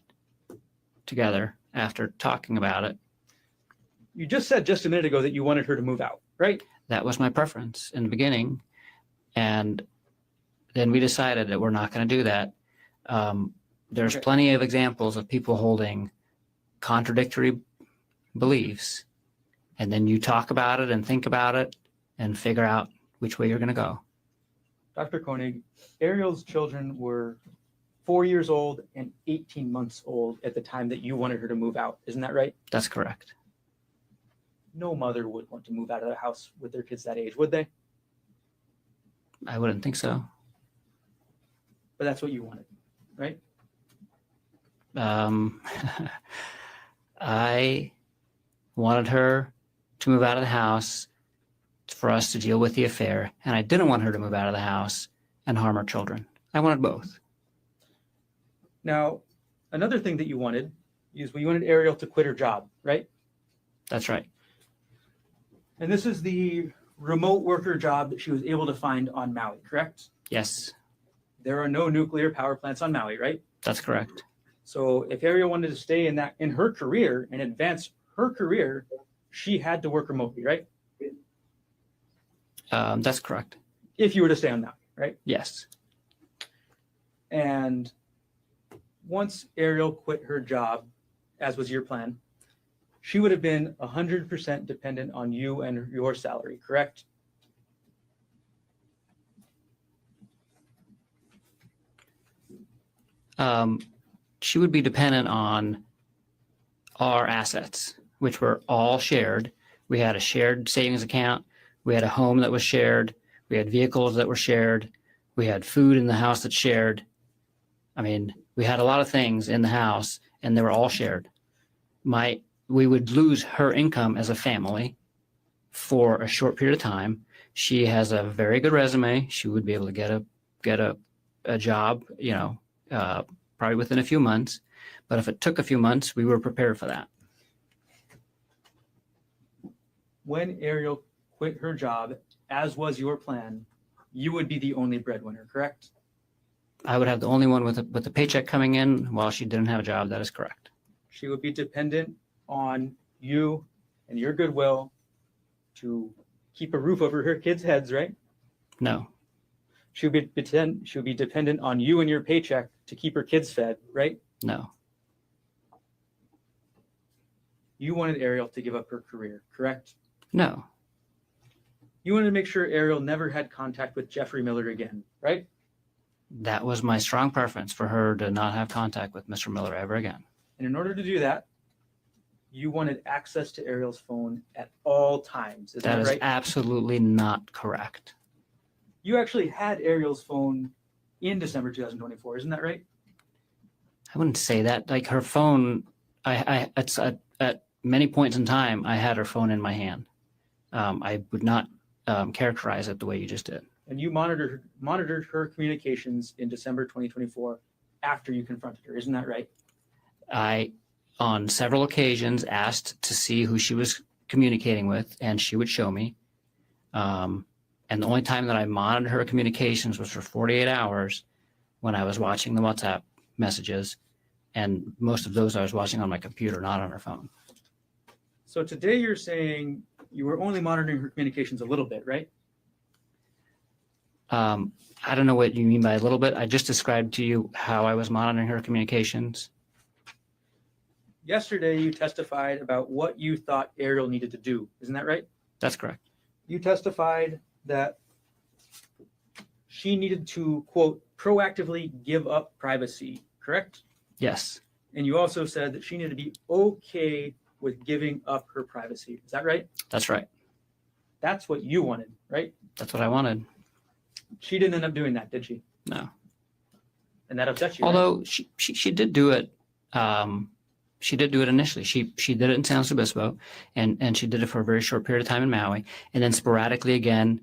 together after talking about it. You just said just a minute ago that you wanted her to move out, right? That was my preference in the beginning. And then we decided that we're not going to do that. There's plenty of examples of people holding contradictory beliefs. And then you talk about it and think about it and figure out which way you're going to go. Dr. Konig, Ariel's children were 4 years old and 18 months old at the time that you wanted her to move out. Isn't that right? That's correct. No mother would want to move out of their house with their kids that age, would they? I wouldn't think so. But that's what you wanted, right? I wanted her to move out of the house for us to deal with the affair, and I didn't want her to move out of the house and harm her children. I wanted both. Now, another thing that you wanted is you wanted Ariel to quit her job, right? That's right. And this is the remote worker job that she was able to find on Maui, correct? Yes. There are no nuclear power plants on Maui, right? That's correct. So if Ariel wanted to stay in her career and advance her career, she had to work remotely, right? That's correct. If you were to stay on Maui, right? Yes. And once Ariel quit her job, as was your plan, she would have been 100% dependent on you and your salary, correct? She would be dependent on our assets, which were all shared. We had a shared savings account. We had a home that was shared. We had vehicles that were shared. We had food in the house that's shared. I mean, we had a lot of things in the house, and they were all shared. We would lose her income as a family for a short period of time. She has a very good resume. She would be able to get a job, probably within a few months. But if it took a few months, we were prepared for that. When Ariel quit her job, as was your plan, you would be the only breadwinner, correct? I would have the only one with the paycheck coming in while she didn't have a job. That is correct. She would be dependent on you and your goodwill to keep a roof over her kids' heads, right? No. She would be dependent on you and your paycheck to keep her kids fed, right? No. You wanted Ariel to give up her career, correct? No. You wanted to make sure Ariel never had contact with Jeffrey Miller again, right? That was my strong preference, for her to not have contact with Mr. Miller ever again. And in order to do that, you wanted access to Ariel's phone at all times. Is that That is right? absolutely not correct. You actually had Ariel's phone in December 2024, isn't that right? I wouldn't say that. Like her phone, it's at many points in time, I had her phone in my hand. I would not characterize it the way you just did. And you monitored her communications in December 2024 after you confronted her, isn't that right? I, on several occasions, asked to see who she was communicating with, and she would show me. And the only time that I monitored her communications was for 48 hours when I was watching the WhatsApp messages. And most of those I was watching on my computer, not on her phone. So today you're saying you were only monitoring her communications a little bit, right? I don't know what you mean by a little bit. I just described to you how I was monitoring her communications. Yesterday you testified about what you thought Ariel needed to do, isn't that right? That's correct. You testified that she needed to, quote, proactively give up privacy, correct? Yes, And you also said that she needed to be okay with giving up her privacy. Is that right? that's right. That's what you wanted, right? That's what I wanted. She didn't end up doing that, did she? No. And that upset you, right? Although she did do it. She did do it initially. She did it in San Luis Obispo, and she did it for a very short period of time in Maui, and then sporadically again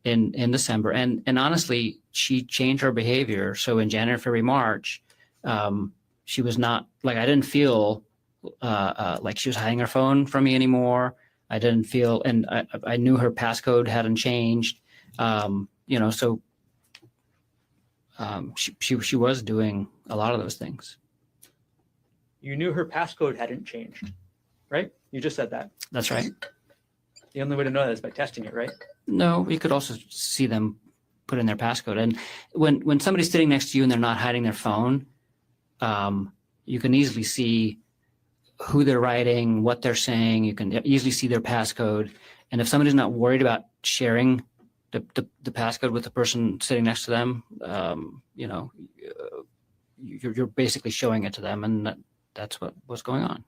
in December. And honestly, she changed her behavior. So in January, February, March, she was not like, I didn't feel like she was hiding her phone from me anymore. I didn't feel, and I knew her passcode hadn't changed. So she was doing a lot of those things. You knew her passcode hadn't changed, right? You just said that. That's right. The only way to know that is by testing it, right? No, you could also see them put in their passcode. And when somebody's sitting next to you and they're not hiding their phone, you can easily see who they're writing, what they're saying. You can easily see their passcode. And if somebody's not worried about sharing the passcode with the person sitting next to them, you're basically showing it to them, and that's what's going on.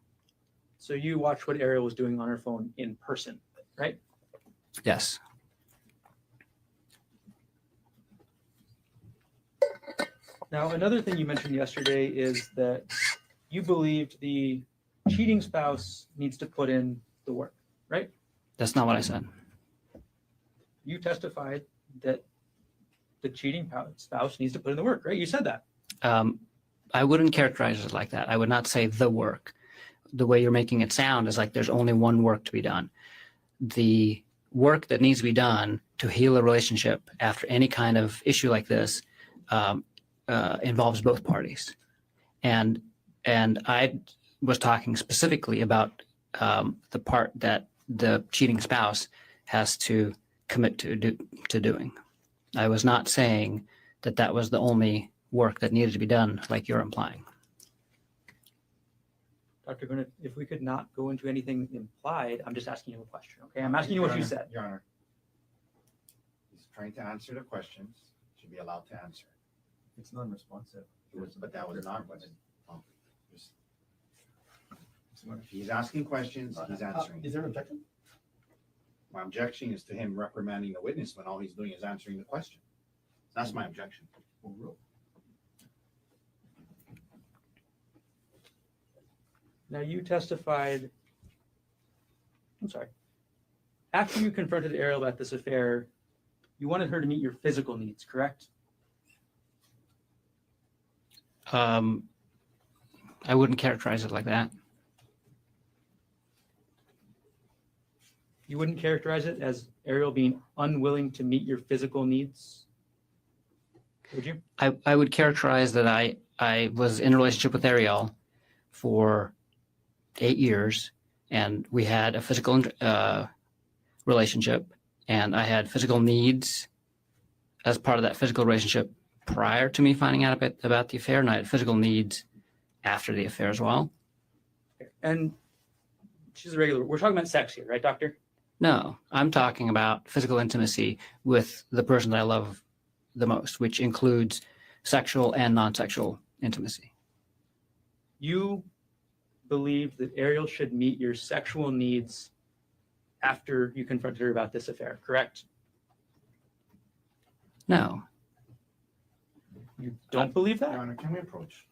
So you watched what Ariel was doing on her phone in person, right? Yes. Now, another thing you mentioned yesterday is that you believed the cheating spouse needs to put in the work, right? That's not what I said. You testified that the cheating spouse needs to put in the work, right? You said that. I wouldn't characterize it like that. I would not say the work. The way you're making it sound is like there's only one work to be done. The work that needs to be done to heal a relationship after any kind of issue like this involves both parties. And I was talking specifically about the part that the cheating spouse has to commit to doing. I was not saying that was the only work that needed to be done, like you're implying. Dr. Gurnett, if we could not go into anything implied, I'm just asking you a question, okay? I'm asking you what you said. Your Honor, he's trying to answer the questions, should be allowed to answer. It's non-responsive. But that was not what. He's asking questions, he's answering. Is there an objection? My objection is to him reprimanding the witness when all he's doing is answering the question. That's my objection. Now you testified, I'm sorry, after you confronted Ariel about this affair, you wanted her to meet your physical needs, correct? I wouldn't characterize it like that. You wouldn't characterize it as Ariel being unwilling to meet your physical needs, would you? I would characterize that I was in a relationship with Ariel for 8 years, and we had a physical relationship, and I had physical needs as part of that physical relationship prior to me finding out about the affair, and I had physical needs after the affair as well. And she's a regular, we're talking about sex here, right, doctor? No, I'm talking about physical intimacy with the person that I love the most, which includes sexual and non-sexual intimacy. You believe that Ariel should meet your sexual needs after you confronted her about this affair, correct? No. You don't believe that? Your Honor, can we approach?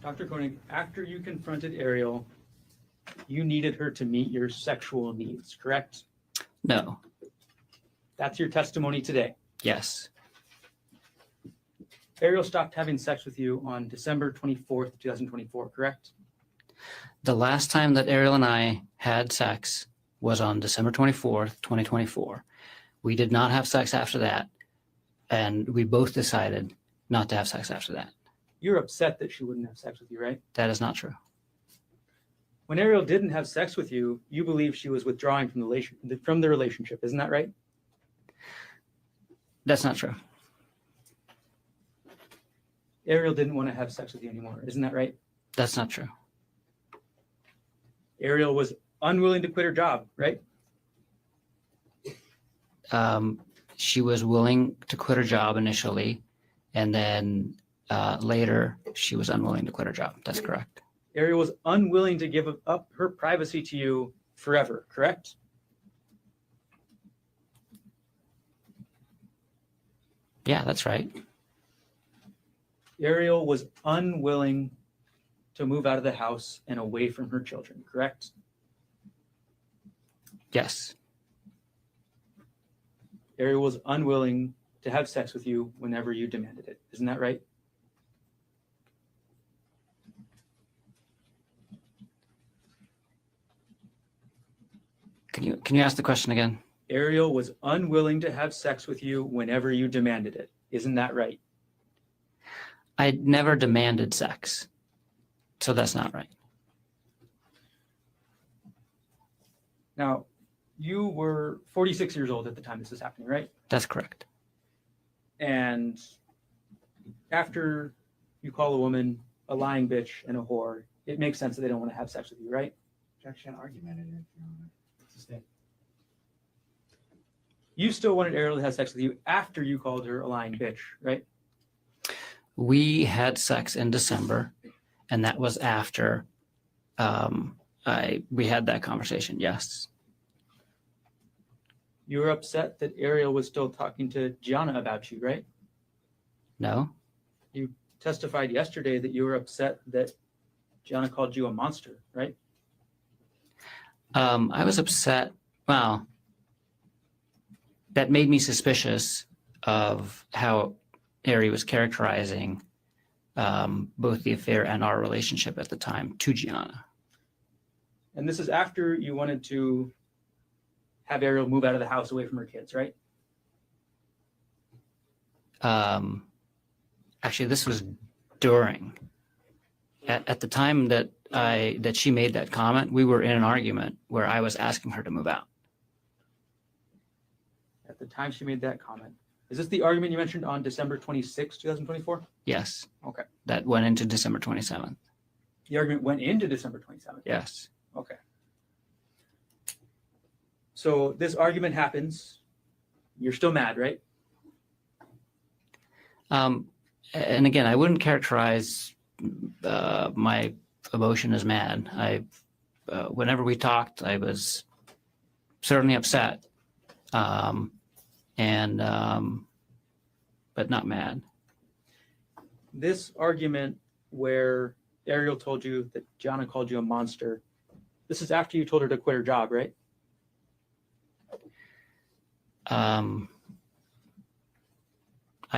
Dr. Konig, after you confronted Ariel, you needed her to meet your sexual needs, correct? No. That's your testimony today. Yes. Ariel stopped having sex with you on December 24th, 2024, correct? The last time that Ariel and I had sex was on December 24th, 2024. We did not have sex after that, and we both decided not to have sex after that. You're upset that she wouldn't have sex with you, right? That is not true. When Ariel didn't have sex with you, you believe she was withdrawing from the relationship. Isn't that right? That's not true. Ariel didn't want to have sex with you anymore. Isn't that right? That's not true. Ariel was unwilling to quit her job, right? She was willing to quit her job initially, and then later she was unwilling to quit her job. That's correct. Ariel was unwilling to give up her privacy to you forever, correct? Yeah, that's right. Ariel was unwilling to move out of the house and away from her children, correct? Yes. Ariel was unwilling to have sex with you whenever you demanded it. Isn't that right? Can you ask the question again? Ariel was unwilling to have sex with you whenever you demanded it. Isn't that right? I never demanded sex, so that's not right. Now, you were 46 years old at the time this was happening, right? That's correct. And after you call a woman a lying bitch and a whore, it makes sense that they don't want to have sex with you, right? Objection argumented, Your Honor. Sustained. You still wanted Ariel to have sex with you after you called her a lying bitch, right? We had sex in December, and that was after we had that conversation. Yes. You were upset that Ariel was still talking to Gianna about you, right? No. You testified yesterday that you were upset that Gianna called you a monster, right? I was upset. Well, that made me suspicious of how Ari was characterizing both the affair and our relationship at the time to Gianna. And this is after you wanted to have Ariel move out of the house away from her kids, right? Actually, this was during. At the time that she made that comment, we were in an argument where I was asking her to move out. At the time she made that comment. Is this the argument you mentioned on December 26, 2024? Yes. Okay. That went into December 27th. The argument went into December 27th? Yes. Okay. So this argument happens. You're still mad, right? And again, I wouldn't characterize my emotion as mad. Whenever we talked, I was certainly upset, but not mad. This argument where Ariel told you that Gianna called you a monster, this is after you told her to quit her job, right? I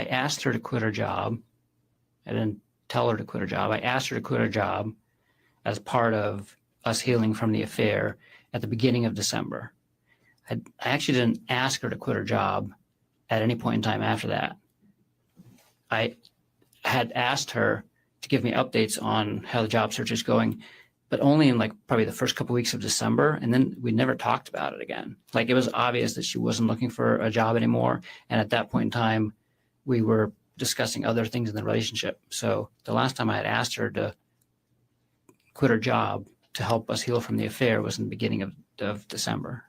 asked her to quit her job. I didn't tell her to quit her job. I asked her to quit her job as part of us healing from the affair at the beginning of December. I actually didn't ask her to quit her job at any point in time after that. I had asked her to give me updates on how the job search is going, but only in like probably the first couple of weeks of December. And then we never talked about it again. Like it was obvious that she wasn't looking for a job anymore. And at that point in time, we were discussing other things in the relationship. So the last time I had asked her to quit her job to help us heal from the affair was in the beginning of December.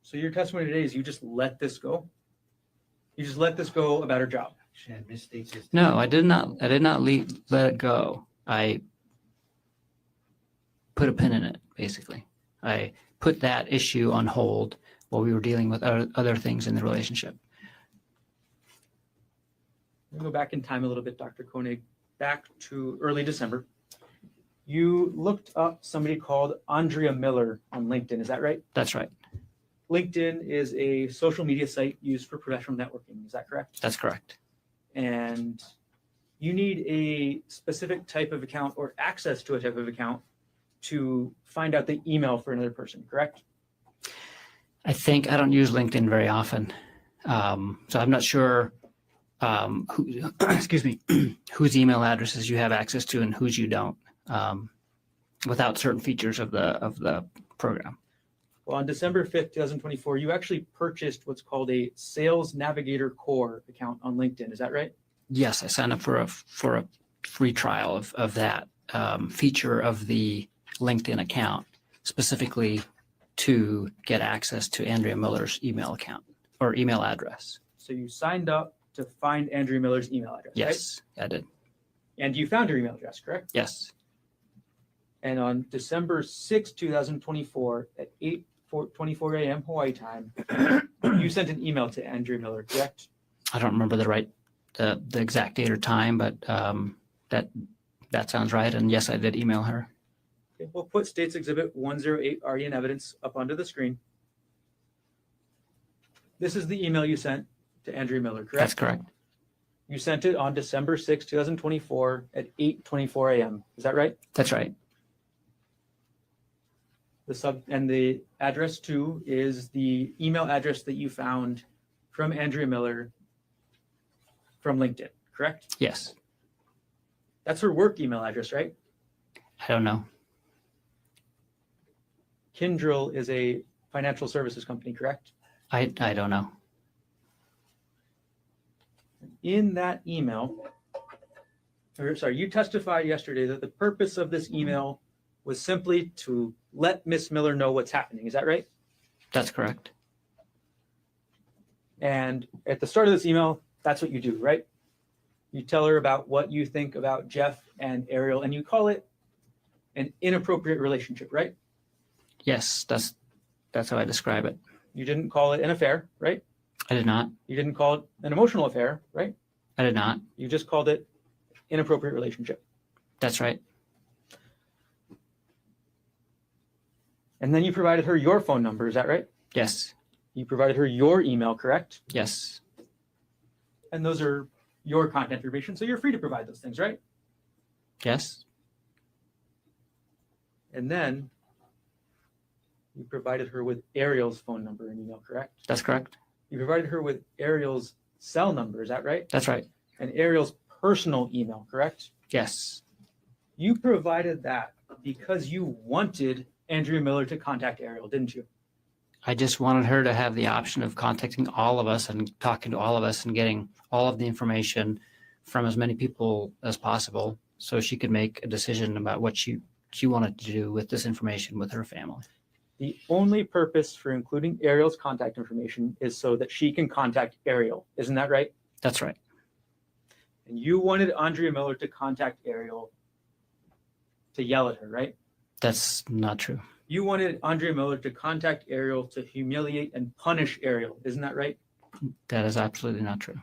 So your testimony today is you just let this go? You just let this go about her job? No, I did not let it go. I put a pin in it, basically. I put that issue on hold while we were dealing with other things in the relationship. We'll go back in time a little bit, Dr. Konig, back to early December. You looked up somebody called Andrea Miller on LinkedIn, is that right? That's right. LinkedIn is a social media site used for professional networking, is that correct? That's correct. And you need a specific type of account or access to a type of account to find out the email for another person, correct? I think I don't use LinkedIn very often. So I'm not sure whose email addresses you have access to and whose you don't, without certain features of the program. Well, on December 5th, 2024, you actually purchased what's called a Sales Navigator Core account on LinkedIn. Is that right? Yes, I signed up for a free trial of that feature of the LinkedIn account, specifically to get access to Andrea Miller's email account or email address. So you signed up to find Andrea Miller's email address, yes, right? I did. And you found her email address, correct? Yes. And on December 6, 2024 at 8:24 a.m. Hawaii time, you sent an email to Andrea Miller, correct? I don't remember the exact date or time, but that sounds right. And yes, I did email her. Okay, we'll put States Exhibit 108 already in evidence up onto the screen. This is the email you sent to Andrea Miller, correct? That's correct. You sent it on December 6, 2024 at 8:24 a.m. Is that right? That's right. The address too is the email address that you found from Andrea Miller from LinkedIn, correct? Yes. That's her work email address, right? I don't know. Kyndryl is a financial services company, correct? I don't know. In that email, you testified yesterday that the purpose of this email was simply to let Miss Miller know what's happening. Is that right? That's correct. And at the start of this email, that's what you do, right? You tell her about what you think about Jeff and Ariel, and you call it an inappropriate relationship, right? Yes, that's how I describe it. You didn't call it an affair, right? I did not. You didn't call it an emotional affair, right? I did not. You just called it inappropriate relationship. That's right. And then you provided her your phone number, is that right? Yes. You provided her your email, correct? Yes. And those are your contact information, so you're free to provide those things, right? Yes. And then you provided her with Ariel's phone number and email, correct? That's correct. You provided her with Ariel's cell number, is that right? That's right. And Ariel's personal email, correct? Yes. You provided that because you wanted Andrea Miller to contact Ariel, didn't you? I just wanted her to have the option of contacting all of us and talking to all of us and getting all of the information from as many people as possible so she could make a decision about what she wanted to do with this information with her family. The only purpose for including Ariel's contact information is so that she can contact Ariel. Isn't that right? That's right. And you wanted Andrea Miller to contact Ariel to yell at her, right? That's not true. You wanted Andrea Miller to contact Ariel to humiliate and punish Ariel. Isn't that right? That is absolutely not true.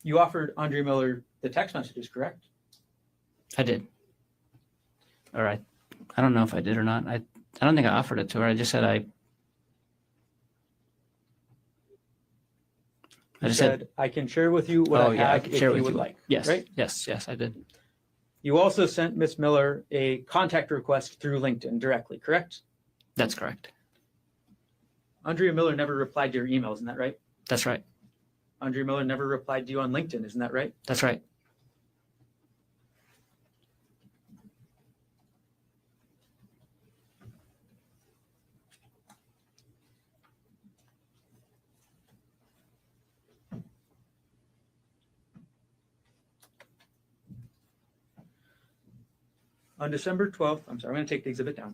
You offered Andre Miller the text messages, correct? I did. All right. I don't know if I did or not. I don't think I offered it to her. I just said I just said I can share with you what I have if you would like. Yes. Right? Yes, I did. You also sent Ms. Miller a contact request through LinkedIn directly, correct? That's correct. Andrea Miller never replied to your emails, isn't that right? That's right. Andrea Miller never replied to you on LinkedIn, isn't that right? That's right. On December 12th, I'm sorry, I'm going to take the exhibit down.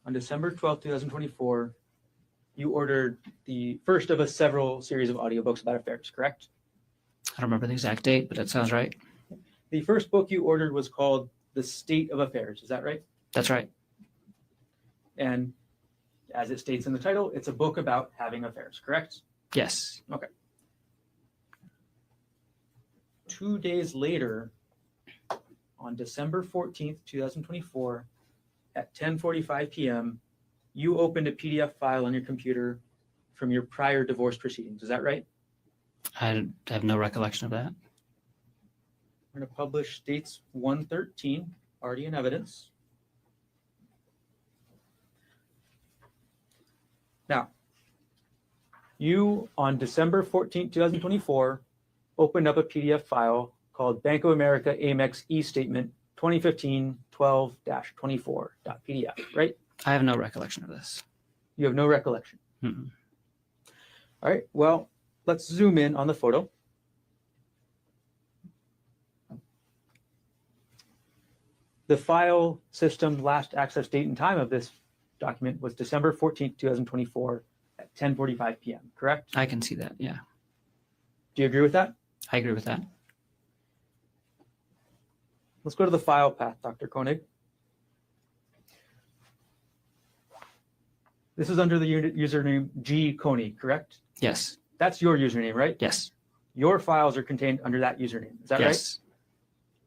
On December 12th, 2024, you ordered the first of a several series of audiobooks about affairs, correct? I don't remember the exact date, but that sounds right. The first book you ordered was called The State of Affairs, is that right? That's right. And as it states in the title, it's a book about having affairs, correct? Yes. Okay. 2 days later, on December 14th, 2024, at 10:45 p.m., you opened a PDF file on your computer from your prior divorce proceedings. Is that right? I have no recollection of that. We're going to publish dates 113, already in evidence. Now, you, on December 14th, 2024, opened up a PDF file called Bank of America Amex E-Statement 2015-12-24.pdf, right? I have no recollection of this. You have no recollection. Mm-mm. All right, well, let's zoom in on the photo. The file system last access date and time of this document was December 14th, 2024 at 10:45 p.m., correct? I can see that, yeah. Do you agree with that? I agree with that. Let's go to the file path, Dr. Konig. This is under the username G. Konig, correct? Yes. That's your username, right? Yes. Your files are contained under that username. Is that right? Yes.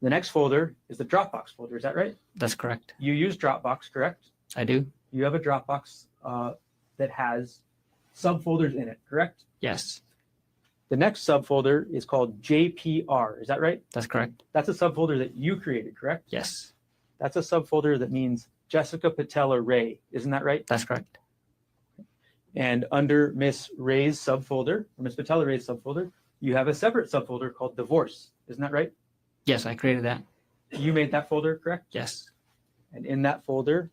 The next folder is the Dropbox folder. Is that right? That's correct. You use Dropbox, correct? I do. You have a Dropbox that has subfolders in it, correct? Yes. The next subfolder is called JPR. Is that right? That's correct. That's a subfolder that you created, correct? Yes. That's a subfolder that means Jessica Patella Ray. Isn't that right? That's correct. And under Miss Ray's subfolder, or Miss Patella Ray's subfolder, you have a separate subfolder called Divorce. Isn't that right? Yes, I created that. You made that folder, correct? Yes. And in that folder,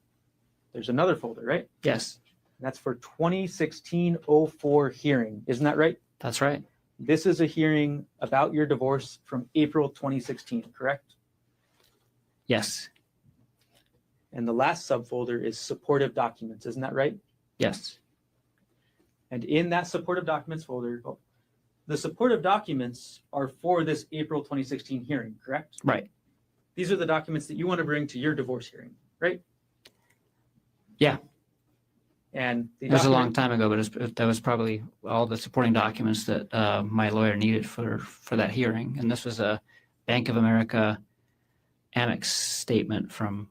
there's another folder, right? Yes. And that's for 2016-04 hearing. Isn't that right? That's right. This is a hearing about your divorce from April 2016, correct? Yes. And the last subfolder is supportive documents. Isn't that right? Yes. And in that supportive documents folder, the supportive documents are for this April 2016 hearing, correct? Right. These are the documents that you want to bring to your divorce hearing, right? Yeah. And it was a long time ago, but that was probably all the supporting documents that my lawyer needed for that hearing. And this was a Bank of America Amex statement from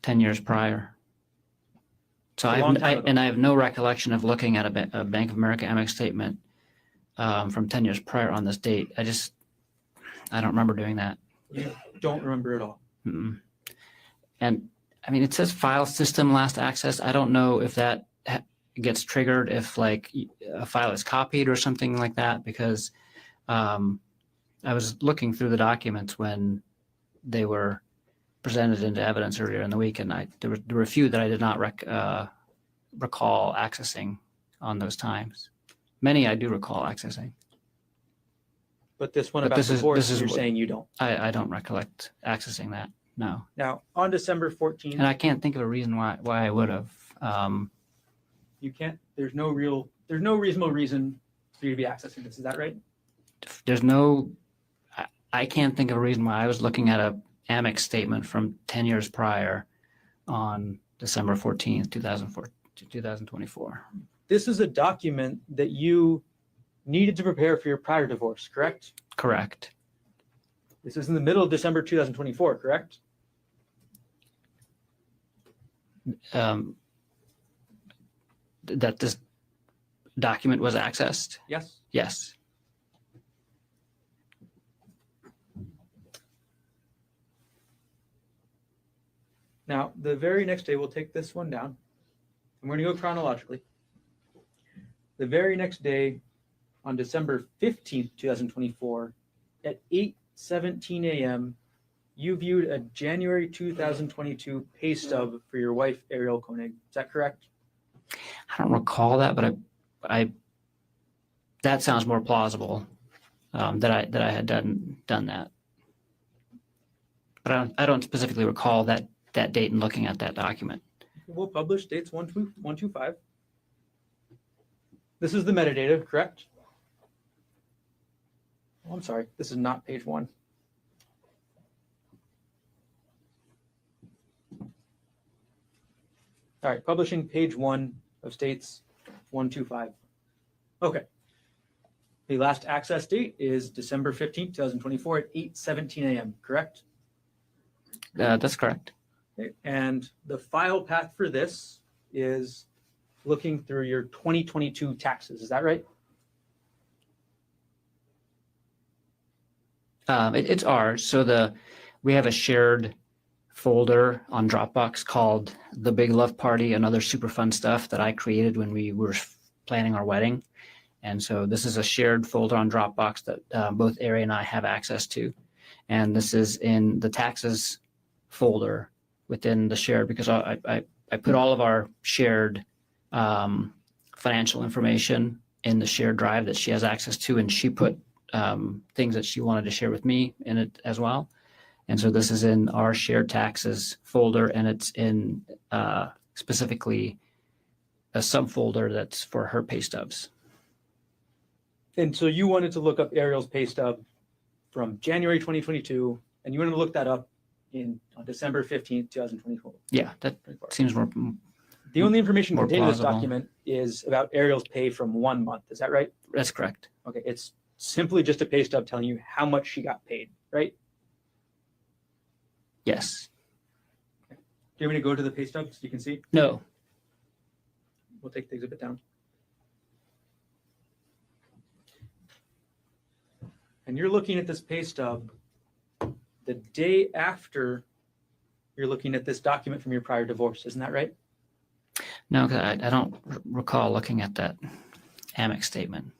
10 years prior. So I have no recollection of looking at a Bank of America Amex statement from 10 years prior on this date. I don't remember doing that. You don't remember at all. Mm-mm. And I mean, it says file system last access. I don't know if that gets triggered if like a file is copied or something like that, because I was looking through the documents when they were presented into evidence earlier in the week, and there were a few that I did not recall accessing on those times. Many I do recall accessing. But this one about divorce, you're saying you don't. I don't recollect accessing that. No. Now, on December 14th. And I can't think of a reason why I would have. You can't, there's no reasonable reason for you to be accessing this. Is that right? I can't think of a reason why I was looking at a Amex statement from 10 years prior on December 14th, 2024. This is a document that you needed to prepare for your prior divorce, correct? Correct. This is in the middle of December 2024, correct? That this document was accessed? Yes. Yes. Now, the very next day, we'll take this one down. And we're going to go chronologically. The very next day, on December 15th, 2024, at 8:17 a.m., you viewed a January 2022 pay stub for your wife, Ariel Konig. Is that correct? I don't recall that, but I that sounds more plausible that I had done that. But I don't specifically recall that date and looking at that document. We'll publish dates 125. This is the metadata, correct? Oh, I'm sorry, this is not page 1. All right, publishing page 1 of states 125. Okay. The last access date is December 15th, 2024 at 8:17 a.m., correct? That's correct. Okay. And the file path for this is looking through your 2022 taxes. Is that right? It's ours. So we have a shared folder on Dropbox called The Big Love Party and Other Super Fun Stuff that I created when we were planning our wedding. And so this is a shared folder on Dropbox that both Ari and I have access to. And this is in the taxes folder within the shared, because I put all of our shared financial information in the shared drive that she has access to, and she put things that she wanted to share with me in it as well. And so this is in our shared taxes folder, and it's in specifically a subfolder that's for her pay stubs. And so you wanted to look up Ariel's pay stub from January 2022, and you wanted to look that up on December 15th, 2024. Yeah, that seems more. The only information more contained in this plausible. document is about Ariel's pay from 1 month. Is that right? That's correct. Okay, it's simply just a pay stub telling you how much she got paid, right? Yes. Do you want me to go to the pay stub so you can see? No. We'll take the exhibit down. And you're looking at this pay stub the day after you're looking at this document from your prior divorce. Isn't that right? No, 'cause I don't recall looking at that Amex statement.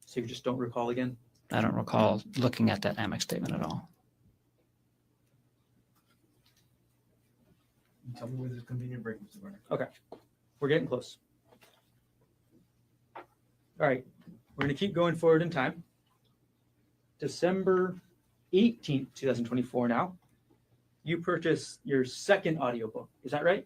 So you just don't recall again? I don't recall looking at that Amex statement at all. Tell me when there's a convenient break, Mr. Garner. Okay, we're getting close. All right, we're going to keep going forward in time. December 18th, 2024 now, you purchased your second audiobook. Is that right?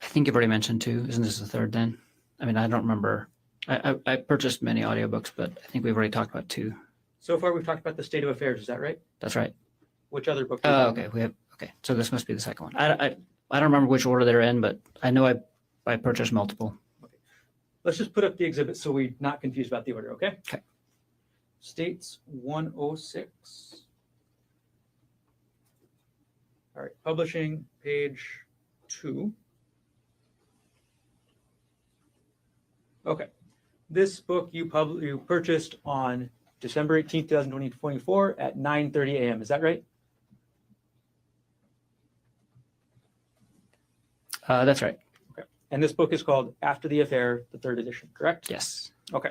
I think you've already mentioned 2. Isn't this the 3rd then? I mean, I don't remember. I purchased many audiobooks, but I think we've already talked about 2. So far, we've talked about the state of affairs. Is that right? That's right. Which other book? Oh, okay. Okay. So this must be the second one. I don't remember which order they're in, but I know I purchased multiple. Okay. Let's just put up the exhibit so we're not confused about the order, okay? Okay. States 106. All right, publishing page 2. Okay, this book you purchased on December 18th, 2024 at 9:30 a.m. Is that right? That's right. Okay. And this book is called After the Affair, the 3rd edition, correct? Yes. Okay.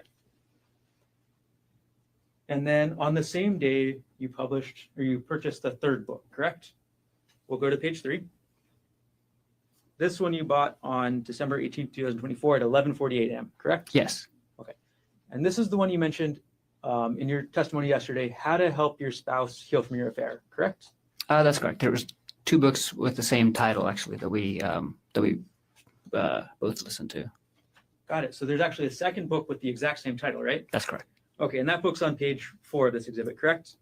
And then on the same day, you purchased the 3rd book, correct? We'll go to page 3. This one you bought on December 18th, 2024 at 11:48 a.m., correct? Yes. Okay. And this is the one you mentioned in your testimony yesterday, How to Help Your Spouse Heal from Your Affair, correct? That's correct. There was 2 books with the same title, actually, that we both listened to. Got it. So there's actually a second book with the exact same title, right? That's correct. Okay, and that book's on page 4 of this exhibit, correct?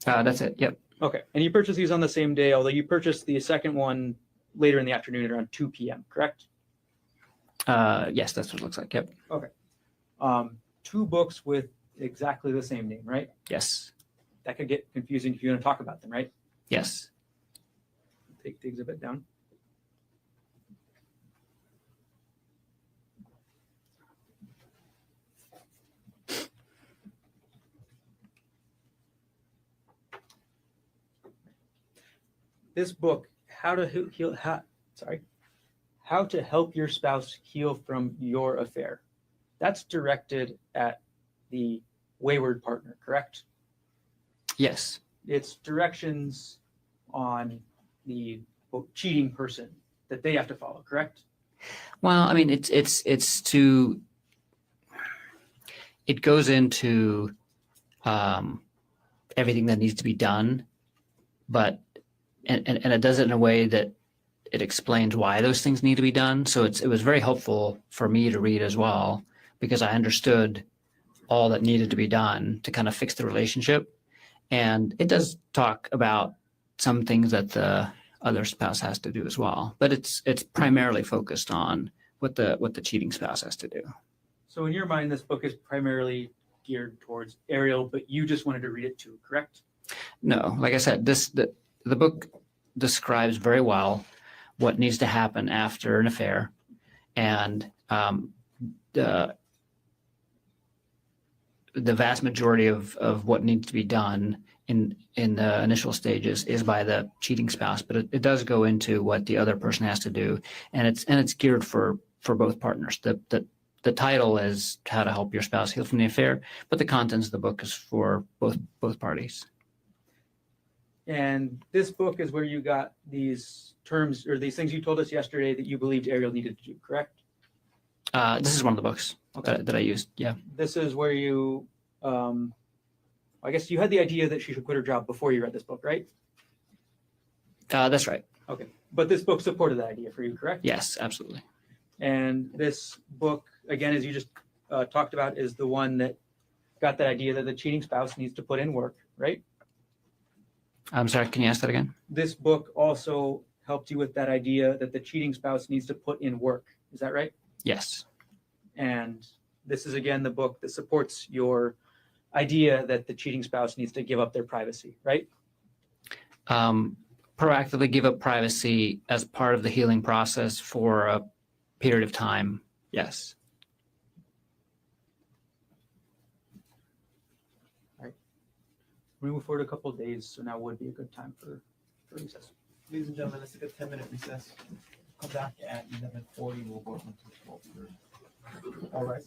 That's it. Yep. Okay, and you purchased these on the same day, although you purchased the second one later in the afternoon at around 2 p.m., correct? Yes, that's what it looks like. Yep. Okay. Two books with exactly the same name, right? Yes. That could get confusing if you want to talk about them, right? Yes. Take the exhibit down. This book, How to Help Your Spouse Heal from Your Affair. That's directed at the wayward partner, correct? Yes. It's directions on the cheating person that they have to follow, correct? Well, I mean, it goes into everything that needs to be done, but and it does it in a way that it explains why those things need to be done. So it was very helpful for me to read as well, because I understood all that needed to be done to kind of fix the relationship. And it does talk about some things that the other spouse has to do as well, but it's primarily focused on what the cheating spouse has to do. So in your mind, this book is primarily geared towards Ariel, but you just wanted to read it too, correct? No, like I said, the book describes very well what needs to happen after an affair, and the vast majority of what needs to be done in the initial stages is by the cheating spouse, but it does go into what the other person has to do, and it's geared for both partners. The title is How to Help Your Spouse Heal from the Affair, but the contents of the book is for both parties. And this book is where you got these terms or these things you told us yesterday that you believed Ariel needed to do, correct? This is one of the books that I used. Yeah. This is where you, I guess you had the idea that she should quit her job before you read this book, right? That's right. Okay. But this book supported that idea for you, correct? Yes, absolutely. And this book, again, as you just talked about, is the one that got that idea that the cheating spouse needs to put in work, right? I'm sorry, can you ask that again? This book also helped you with that idea that the cheating spouse needs to put in work. Is that right? Yes. And this is, again, the book that supports your idea that the cheating spouse needs to give up their privacy, right? Proactively give up privacy as part of the healing process for a period of time. Yes. All right. We move forward a couple of days, so now would be a good time for recess. Ladies and gentlemen, let's take a 10-minute recess. Come back at 11:40. We'll go until 12:30. All right.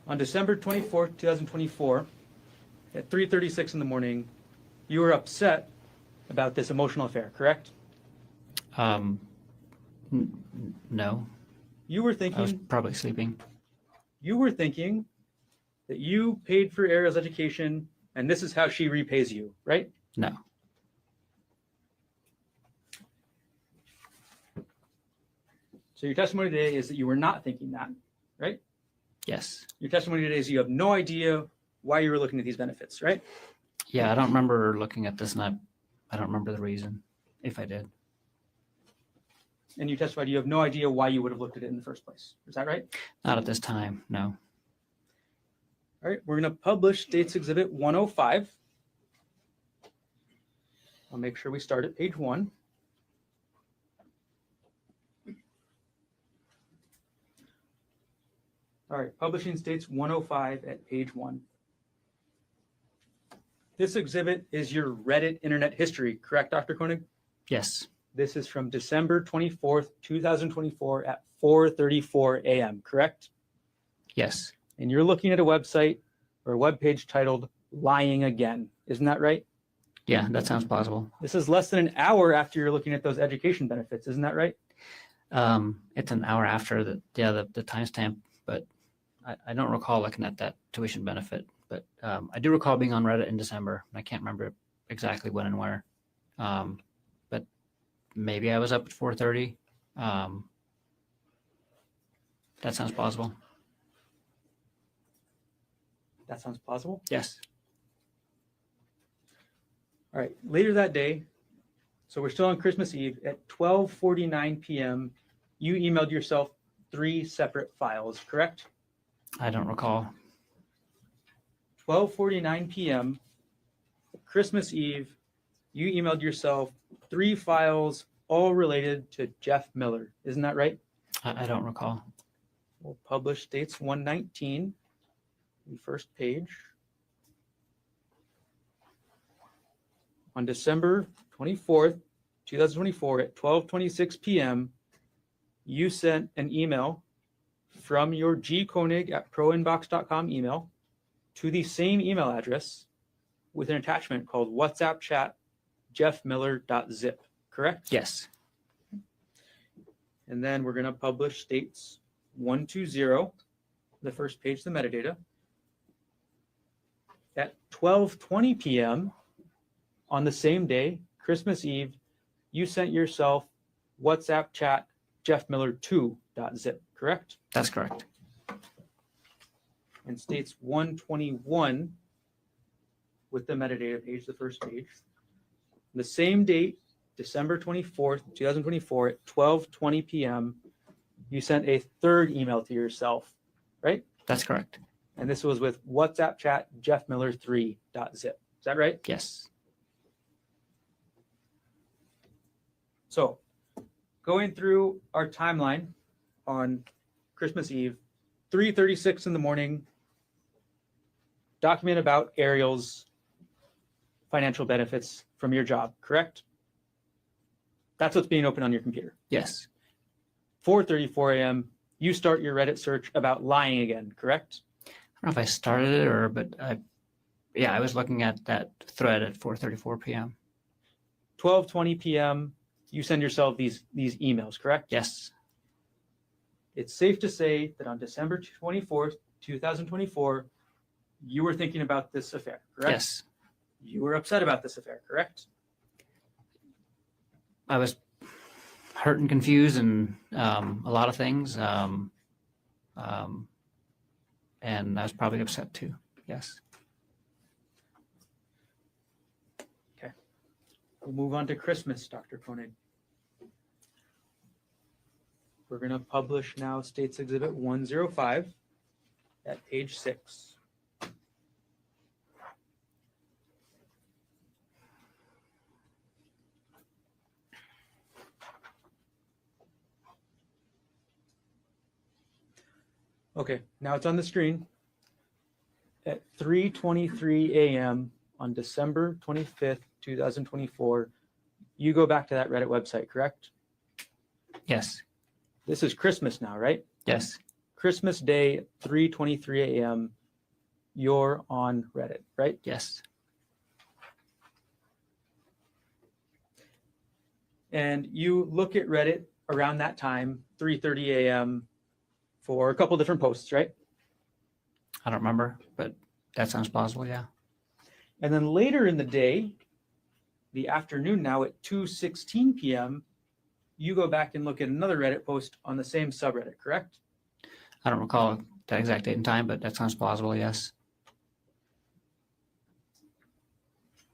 On December 24th, 2024, at 3:36 in the morning, you were upset about this emotional affair, correct? No. You were I was thinking probably sleeping. you were thinking that you paid for Ariel's education and this is how she repays you, right? No. So your testimony today is that you were not thinking that, right? Yes. Your testimony today is you have no idea why you were looking at these benefits, right? Yeah, I don't remember looking at this, and I don't remember the reason, if I did. And you testified you have no idea why you would have looked at it in the first place. Is that right? Not at this time, no. All right, we're going to publish States Exhibit 105. I'll make sure we start at page 1. All right, publishing States 105 at page 1. This exhibit is your Reddit internet history, correct, Dr. Konig? Yes. This is from December 24th, 2024 at 4:34 a.m., correct? Yes. And you're looking at a website or a web page titled Lying Again. Isn't that right? Yeah, that sounds plausible. This is less than an hour after you're looking at those education benefits. Isn't that right? It's an hour after the timestamp, but I don't recall looking at that tuition benefit. But I do recall being on Reddit in December. I can't remember exactly when and where. But maybe I was up at 4:30. That sounds plausible. That sounds plausible? Yes. All right, later that day, so we're still on Christmas Eve, at 12:49 p.m., you emailed yourself 3 separate files, correct? I don't recall. 12:49 p.m., Christmas Eve, you emailed yourself 3 files, all related to Jeff Miller. Isn't that right? I don't recall. We'll publish States 119, the first page. On December 24th, 2024 at 12:26 p.m., you sent an email from your gkonig@proinbox.com email to the same email address with an attachment called WhatsApp chat jeffmiller.zip, correct? Yes. And then we're going to publish States 120, the first page, the metadata. At 12:20 p.m. on the same day, Christmas Eve, you sent yourself WhatsApp chat jeffmiller2.zip, correct? That's correct. And States 121 with the metadata page, the first page. The same date, December 24th, 2024 at 12:20 p.m., you sent a third email to yourself, right? That's correct. And this was with WhatsApp chat jeffmiller3.zip. Is that right? Yes. So going through our timeline on Christmas Eve, 3:36 in the morning, document about Ariel's financial benefits from your job, correct? That's what's being opened on your computer. Yes. 4:34 a.m., you start your Reddit search about lying again, correct? I don't know if I started it but I was looking at that thread at 4:34 p.m. 12:20 p.m., you send yourself these emails, correct? Yes. It's safe to say that on December 24th, 2024, you were thinking about this affair, correct? Yes. You were upset about this affair, correct? I was hurt and confused and a lot of things. And I was probably upset too. Yes. Okay. We'll move on to Christmas, Dr. Konig. We're going to publish now States Exhibit 105 at page 6. Okay, now it's on the screen. At 3:23 a.m. on December 25th, 2024, you go back to that Reddit website, correct? Yes. This is Christmas now, right? Yes. Christmas Day, 3:23 a.m., you're on Reddit, right? Yes. And you look at Reddit around that time, 3:30 a.m., for a couple different posts, right? I don't remember, but that sounds possible, yeah. And then later in the day, the afternoon now at 2:16 p.m., you go back and look at another Reddit post on the same subreddit, correct? I don't recall that exact date and time, but that sounds plausible, yes.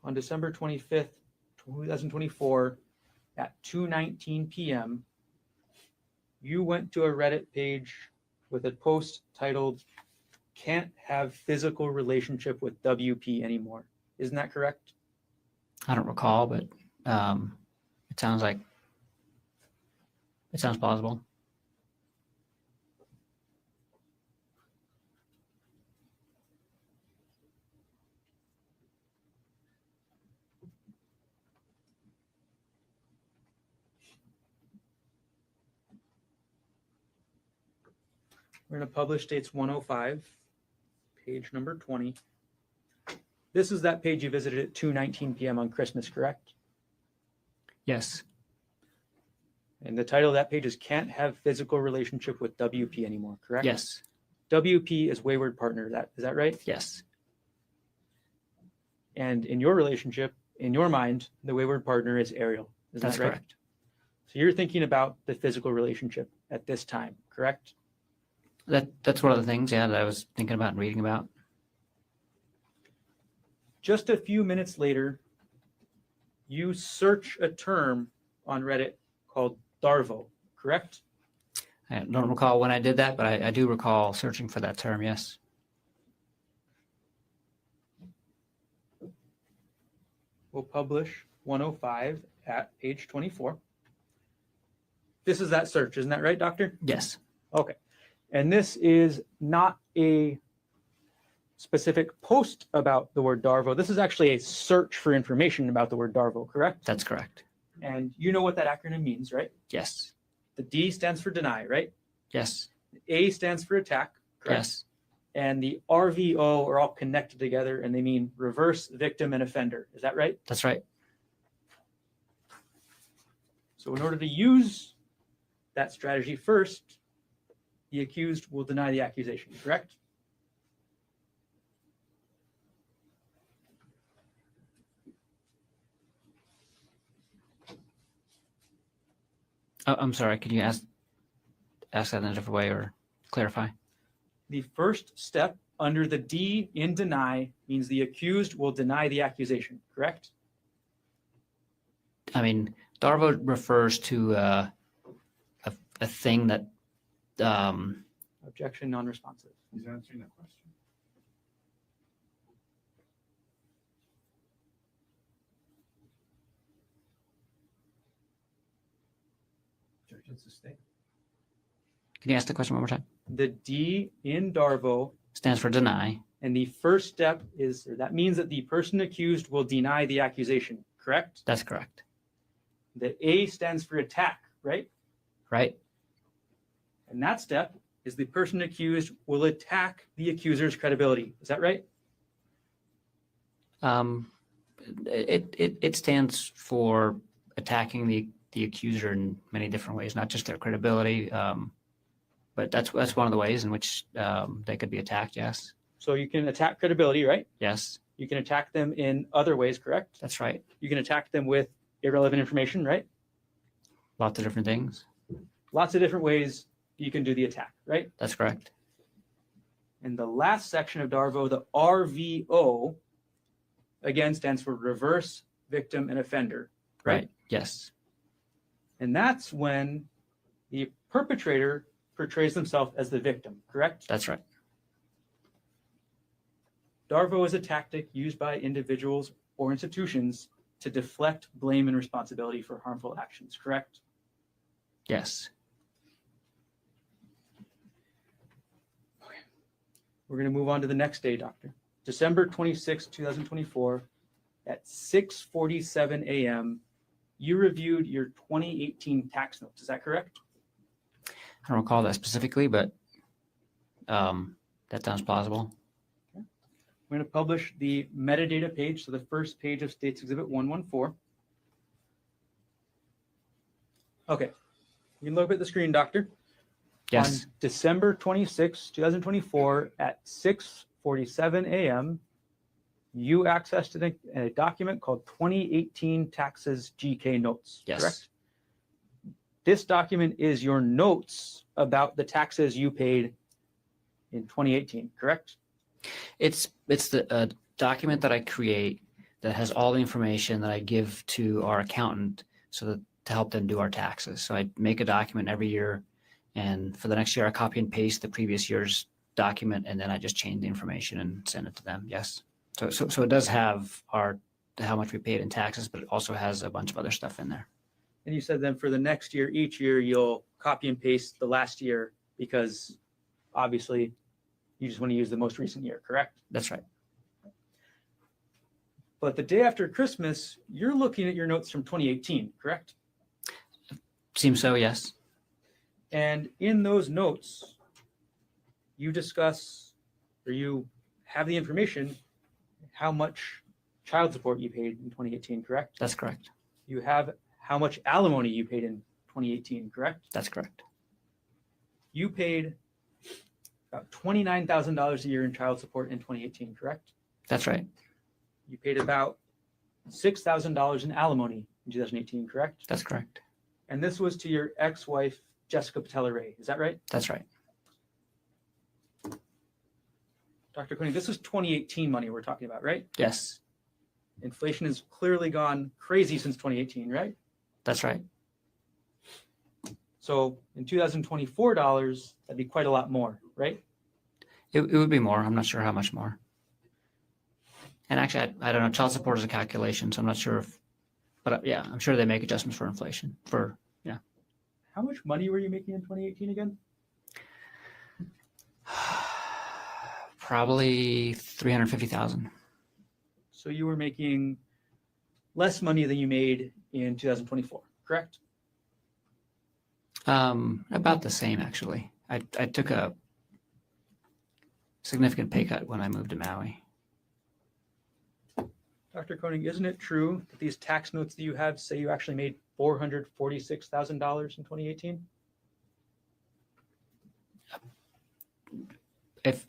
On December 25th, 2024, at 2:19 p.m., you went to a Reddit page with a post titled, "Can't have physical relationship with WP anymore." Isn't that correct? I don't recall, but it sounds plausible. We're going to publish dates 105, page number 20. This is that page you visited at 2:19 p.m. on Christmas, correct? Yes. And the title of that page is "Can't Have Physical Relationship with WP Anymore," correct? Yes. WP is wayward partner. Is that right? Yes. And in your relationship, in your mind, the wayward partner is Ariel. Is That's that right? correct. So you're thinking about the physical relationship at this time, correct? That's one of the things, yeah, that I was thinking about and reading about. Just a few minutes later, you search a term on Reddit called Darvo, correct? I don't recall when I did that, but I do recall searching for that term, yes. We'll publish 105 at page 24. This is that search, isn't that right, doctor? Yes. Okay. And this is not a specific post about the word Darvo. This is actually a search for information about the word Darvo, correct? That's correct. And you know what that acronym means, right? Yes. The D stands for deny, right? Yes. The A stands for attack, correct? Yes. And the RVO are all connected together, and they mean reverse, victim, and offender. Is that right? That's right. So in order to use that strategy first, the accused will deny the accusation, correct? Oh, I'm sorry. Could you ask that in a different way or clarify? The first step under the D in deny means the accused will deny the accusation, correct? I mean, Darvo refers to a thing that Objection, non-responsive. He's answering that question. Objection sustained. Can you ask the question one more time? The D in Darvo Stands for deny. and the first step is, or that means that the person accused will deny the accusation, correct? That's correct. The A stands for attack, right? Right? And that step is the person accused will attack the accuser's credibility. Is that right? It stands for attacking the accuser in many different ways, not just their credibility, but that's one of the ways in which they could be attacked. Yes. So you can attack credibility, right? Yes. You can attack them in other ways, correct? That's right. You can attack them with irrelevant information, right? Lots of different things. Lots of different ways you can do the attack, right? That's correct. And the last section of Darvo, the RVO, again stands for reverse, victim, and offender. Right. Yes. And that's when the perpetrator portrays themselves as the victim, correct? That's right. Darvo is a tactic used by individuals or institutions to deflect blame and responsibility for harmful actions, correct? Yes. Okay. We're going to move on to the next day, doctor. December 26, 2024, at 6:47 a.m., you reviewed your 2018 tax notes. Is that correct? I don't recall that specifically, but That sounds plausible. I'm going to publish the metadata page, so the first page of States Exhibit 114. Okay, you can look at the screen, Doctor. Yes. On December 26, 2024 at 6:47 a.m., you accessed a document called 2018 Taxes GK Notes, Yes. correct? This document is your notes about the taxes you paid in 2018, correct? It's the document that I create that has all the information that I give to our accountant so that to help them do our taxes. So I make a document every year, and for the next year I copy and paste the previous year's document, and then I just change the information and send it to them. Yes. So it does have how much we paid in taxes, but it also has a bunch of other stuff in there. And you said then for the next year, each year you'll copy and paste the last year because obviously you just want to use the most recent year, correct? That's right. But the day after Christmas, you're looking at your notes from 2018, correct? Seems so, yes. And in those notes, you discuss, or you have the information, how much child support you paid in 2018, correct? That's correct. You have how much alimony you paid in 2018, correct? That's correct. You paid about $29,000 a year in child support in 2018, correct? That's right. You paid about $6,000 in alimony in 2018, correct? That's correct. And this was to your ex-wife, Jessica Patella-Ray. Is that right? That's right. Dr. Konig, this is 2018 money we're talking about, right? Yes. Inflation has clearly gone crazy since 2018, right? That's right. So in 2024 dollars, that'd be quite a lot more, right? It would be more. I'm not sure how much more. And actually, I don't know. Child support is a calculation, so I'm not sure if, but yeah, I'm sure they make adjustments for inflation. How much money were you making in 2018 again? Probably 350,000. So you were making less money than you made in 2024, correct? About the same, actually. I took a significant pay cut when I moved to Maui. Dr. Konig, isn't it true that these tax notes that you have say you actually made $446,000 in 2018? If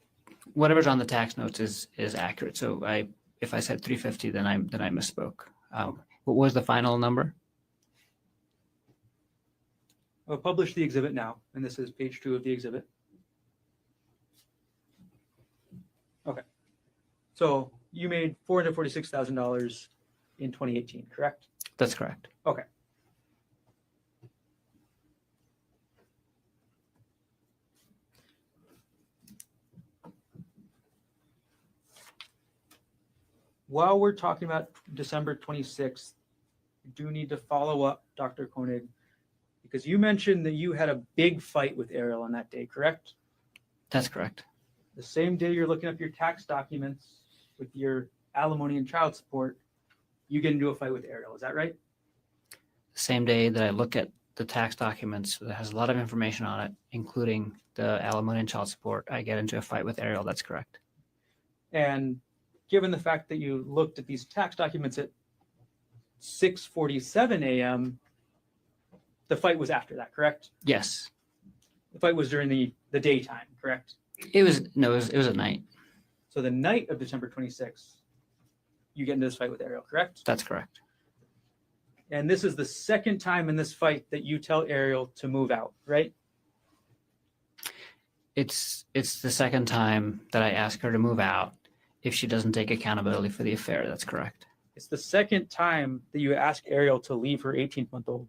whatever's on the tax notes is accurate, so if I said 350, then I misspoke. What was the final number? I'll publish the exhibit now, and this is page 2 of the exhibit. Okay, so you made $446,000 in 2018, correct? That's correct. Okay. While we're talking about December 26th, I do need to follow up, Dr. Konig, because you mentioned that you had a big fight with Ariel on that day, correct? That's correct. The same day you're looking up your tax documents with your alimony and child support, you get into a fight with Ariel. Is that right? Same day that I look at the tax documents that has a lot of information on it, including the alimony and child support, I get into a fight with Ariel. That's correct. And given the fact that you looked at these tax documents at 6:47 a.m., the fight was after that, correct? Yes. The fight was during the daytime, correct? It was at night. So the night of December 26th, you get into this fight with Ariel, correct? That's correct. And this is the second time in this fight that you tell Ariel to move out, right? It's the second time that I ask her to move out if she doesn't take accountability for the affair. That's correct. It's the second time that you ask Ariel to leave her 18-month-old,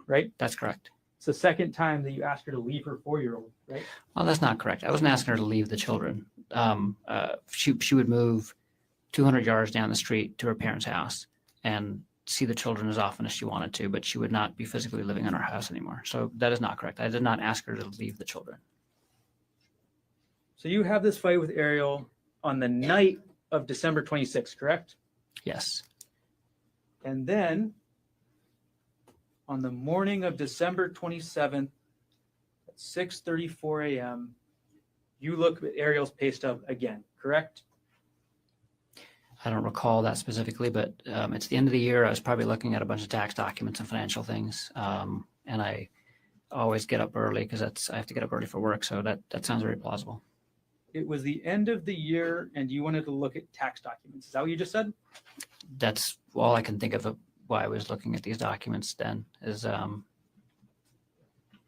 right? That's correct. It's the second time that you ask her to leave her 4-year-old, right? Well, that's not correct. I wasn't asking her to leave the children. She would move 200 yards down the street to her parents' house and see the children as often as she wanted to, but she would not be physically living in our house anymore. So that is not correct. I did not ask her to leave the children. So you have this fight with Ariel on the night of December 26th, correct? Yes. And then on the morning of December 27th at 6:34 a.m., you look at Ariel's pay stub again, correct? I don't recall that specifically, but it's the end of the year. I was probably looking at a bunch of tax documents and financial things. And I always get up early because I have to get up early for work. So that sounds very plausible. It was the end of the year and you wanted to look at tax documents. Is that what you just said? That's all I can think of why I was looking at these documents then is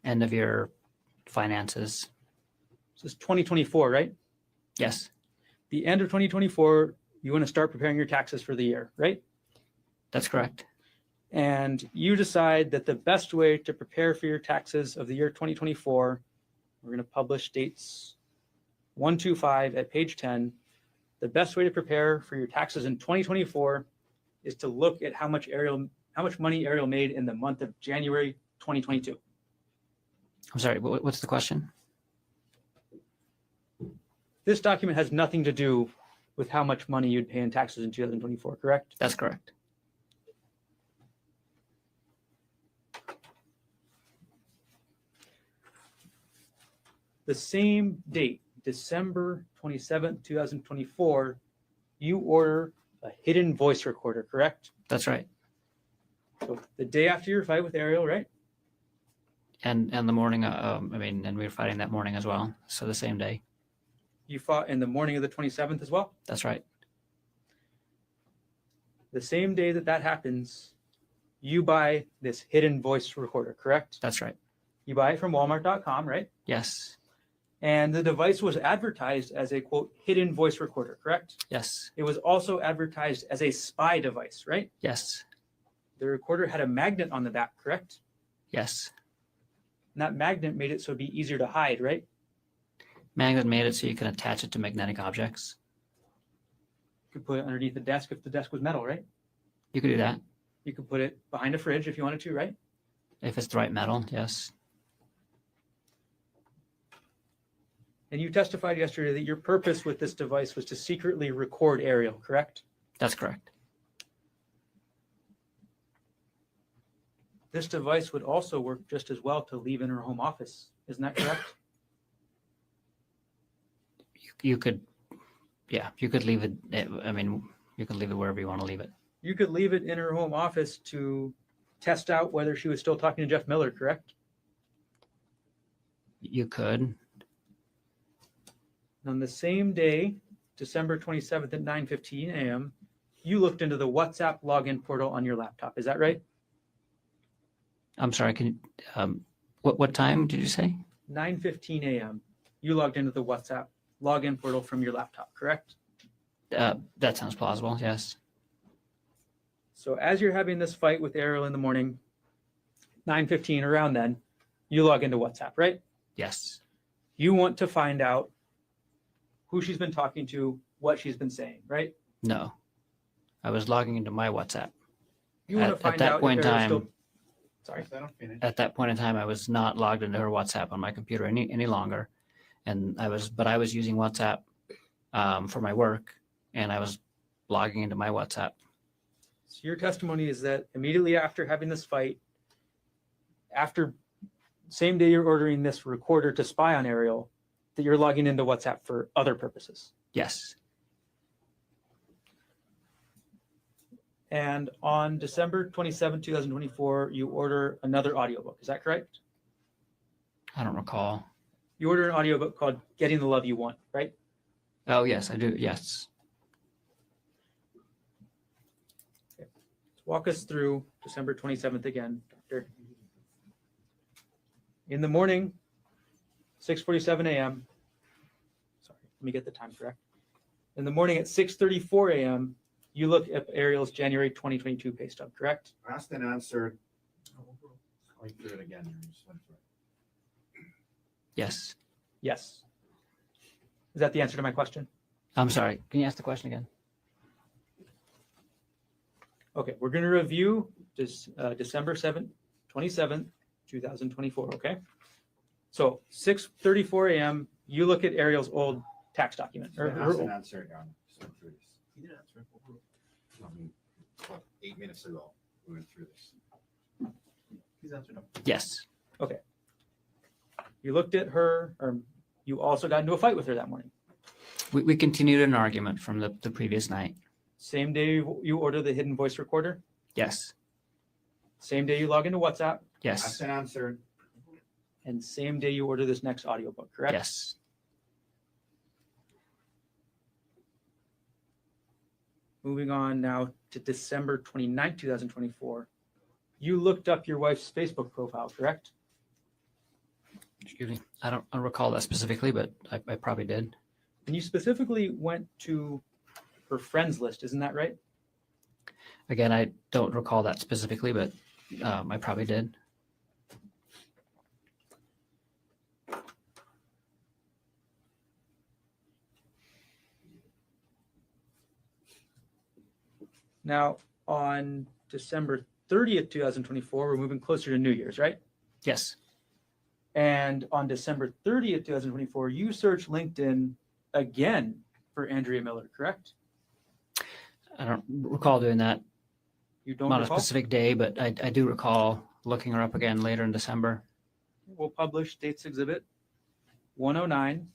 end of year finances. So it's 2024, right? Yes, The end of 2024, you want to start preparing your taxes for the year, right? that's correct. And you decide that the best way to prepare for your taxes of the year 2024, we're going to publish dates 125 at page 10. The best way to prepare for your taxes in 2024 is to look at how much money Ariel made in the month of January 2022. I'm sorry, what's the question? This document has nothing to do with how much money you'd pay in taxes in 2024, correct? That's correct. The same date, December 27th, 2024, you order a hidden voice recorder, correct? That's right. So the day after your fight with Ariel, right? And the morning, and we were fighting that morning as well. So the same day. You fought in the morning of the 27th as well? That's right. The same day that happens, you buy this hidden voice recorder, correct? That's right. You buy it from Walmart.com, right? Yes. And the device was advertised as a, quote, hidden voice recorder, correct? Yes. It was also advertised as a spy device, right? Yes. The recorder had a magnet on the back, correct? Yes. And that magnet made it so it'd be easier to hide, right? Magnet made it so you can attach it to magnetic objects. You could put it underneath the desk if the desk was metal, right? You could do that. You could put it behind a fridge if you wanted to, right? If it's the right metal, yes. And you testified yesterday that your purpose with this device was to secretly record Ariel, correct? That's correct. This device would also work just as well to leave in her home office. Isn't that correct? You could, yeah, you could leave it. You could leave it wherever you want to leave it. You could leave it in her home office to test out whether she was still talking to Jeff Miller, correct? You could. On the same day, December 27th at 9:15 a.m., you looked into the WhatsApp login portal on your laptop. Is that right? I'm sorry, can you, what time did you say? 9:15 a.m. You logged into the WhatsApp login portal from your laptop, correct? That sounds plausible, yes. So as you're having this fight with Ariel in the morning, 9:15 around then, you log into WhatsApp, right? Yes. You want to find out who she's been talking to, what she's been saying, right? No. I was logging into my WhatsApp. You want to find at that out point if in Ariel's time, still... Sorry. At that point in time, I was not logged into her WhatsApp on my computer any longer. And I was using WhatsApp for my work, and I was logging into my WhatsApp. So your testimony is that immediately after having this fight, after same day you're ordering this recorder to spy on Ariel, that you're logging into WhatsApp for other purposes. Yes. And on December 27, 2024, you order another audiobook. Is that correct? I don't recall. You order an audiobook called Getting the Love You Want, right? Oh, yes, I do. Yes. Okay. Walk us through December 27th again, Doctor. In the morning, 6:47 a.m. Sorry, let me get the time correct. In the morning at 6:34 a.m., you look at Ariel's January 2022 pay stub, correct? Asked and answered. Going through it again. Yes. Yes. Is that the answer to my question? I'm sorry. Can you ask the question again? Okay, we're going to review this December 27th, 2024, okay? So 6:34 a.m., you look at Ariel's old tax document. Or her Asked old, and answered. He didn't answer. About 8 minutes ago, we went through this. He's answered no. Yes. okay. You looked at her, or You also got into a fight with her that morning. We continued an argument from the previous night. Same day you order the hidden voice recorder? Yes. Same day you log into WhatsApp? Yes. That's an answer. And same day you order this next audiobook, correct? Yes. Moving on now to December 29, 2024. You looked up your wife's Facebook profile, correct? Excuse me. I don't recall that specifically, but I probably did. And you specifically went to her friends list, isn't that right? Again, I don't recall that specifically, but I probably did. Now, on December 30th, 2024, we're moving closer to New Year's, right? Yes. And on December 30th, 2024, you searched LinkedIn again for Andrea Miller, correct? I don't recall doing that. You don't Not recall? a specific day, but I do recall looking her up again later in December. We'll publish States Exhibit 109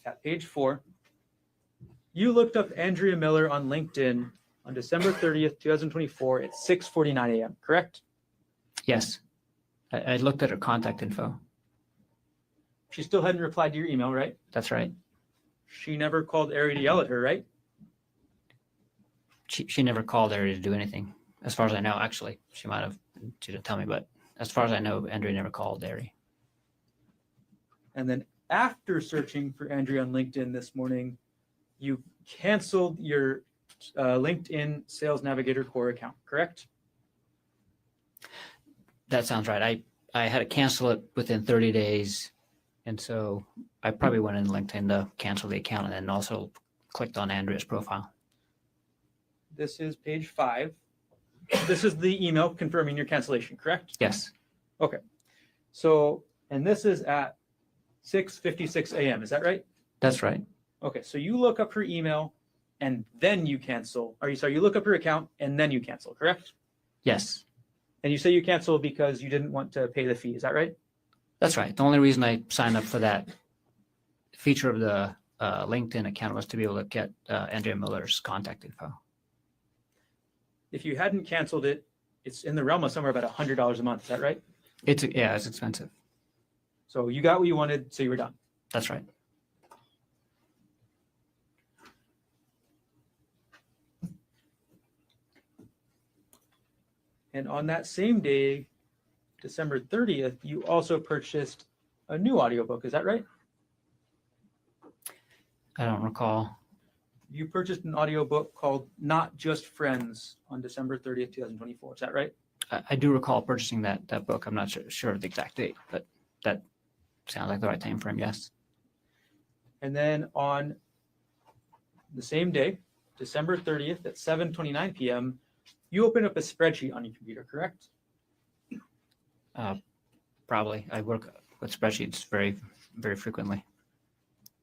at page 4. You looked up Andrea Miller on LinkedIn on December 30th, 2024 at 6:49 a.m., correct? Yes. I looked at her contact info. She still hadn't replied to your email, right? That's right. She never called Ari to yell at her, right? She never called Ari to do anything, as far as I know. Actually, she might have. She didn't tell me, but as far as I know, Andrea never called Ari. And then after searching for Andrea on LinkedIn this morning, you canceled your LinkedIn Sales Navigator Core account, correct? That sounds right. I had to cancel it within 30 days. And so I probably went in LinkedIn to cancel the account and then also clicked on Andrea's profile. This is page 5. This is the email confirming your cancellation, correct? Yes. Okay. So, and this is at 6:56 a.m. Is that right? That's right. Okay. So you look up her email and then you cancel. You look up her account and then you cancel, correct? Yes. And you say you cancel because you didn't want to pay the fee. Is that right? That's right. The only reason I signed up for that feature of the LinkedIn account was to be able to get Andrea Miller's contact info. If you hadn't canceled it, it's in the realm of somewhere about $100 a month. Is that right? It's expensive. So you got what you wanted, so you were done. That's right. And on that same day, December 30th, you also purchased a new audiobook. Is that right? I don't recall. You purchased an audiobook called Not Just Friends on December 30th, 2024. Is that right? I do recall purchasing that book. I'm not sure of the exact date, but that sounds like the right time frame, yes. And then on the same day, December 30th at 7:29 p.m., you open up a spreadsheet on your computer, correct? Probably. I work with spreadsheets very, very frequently.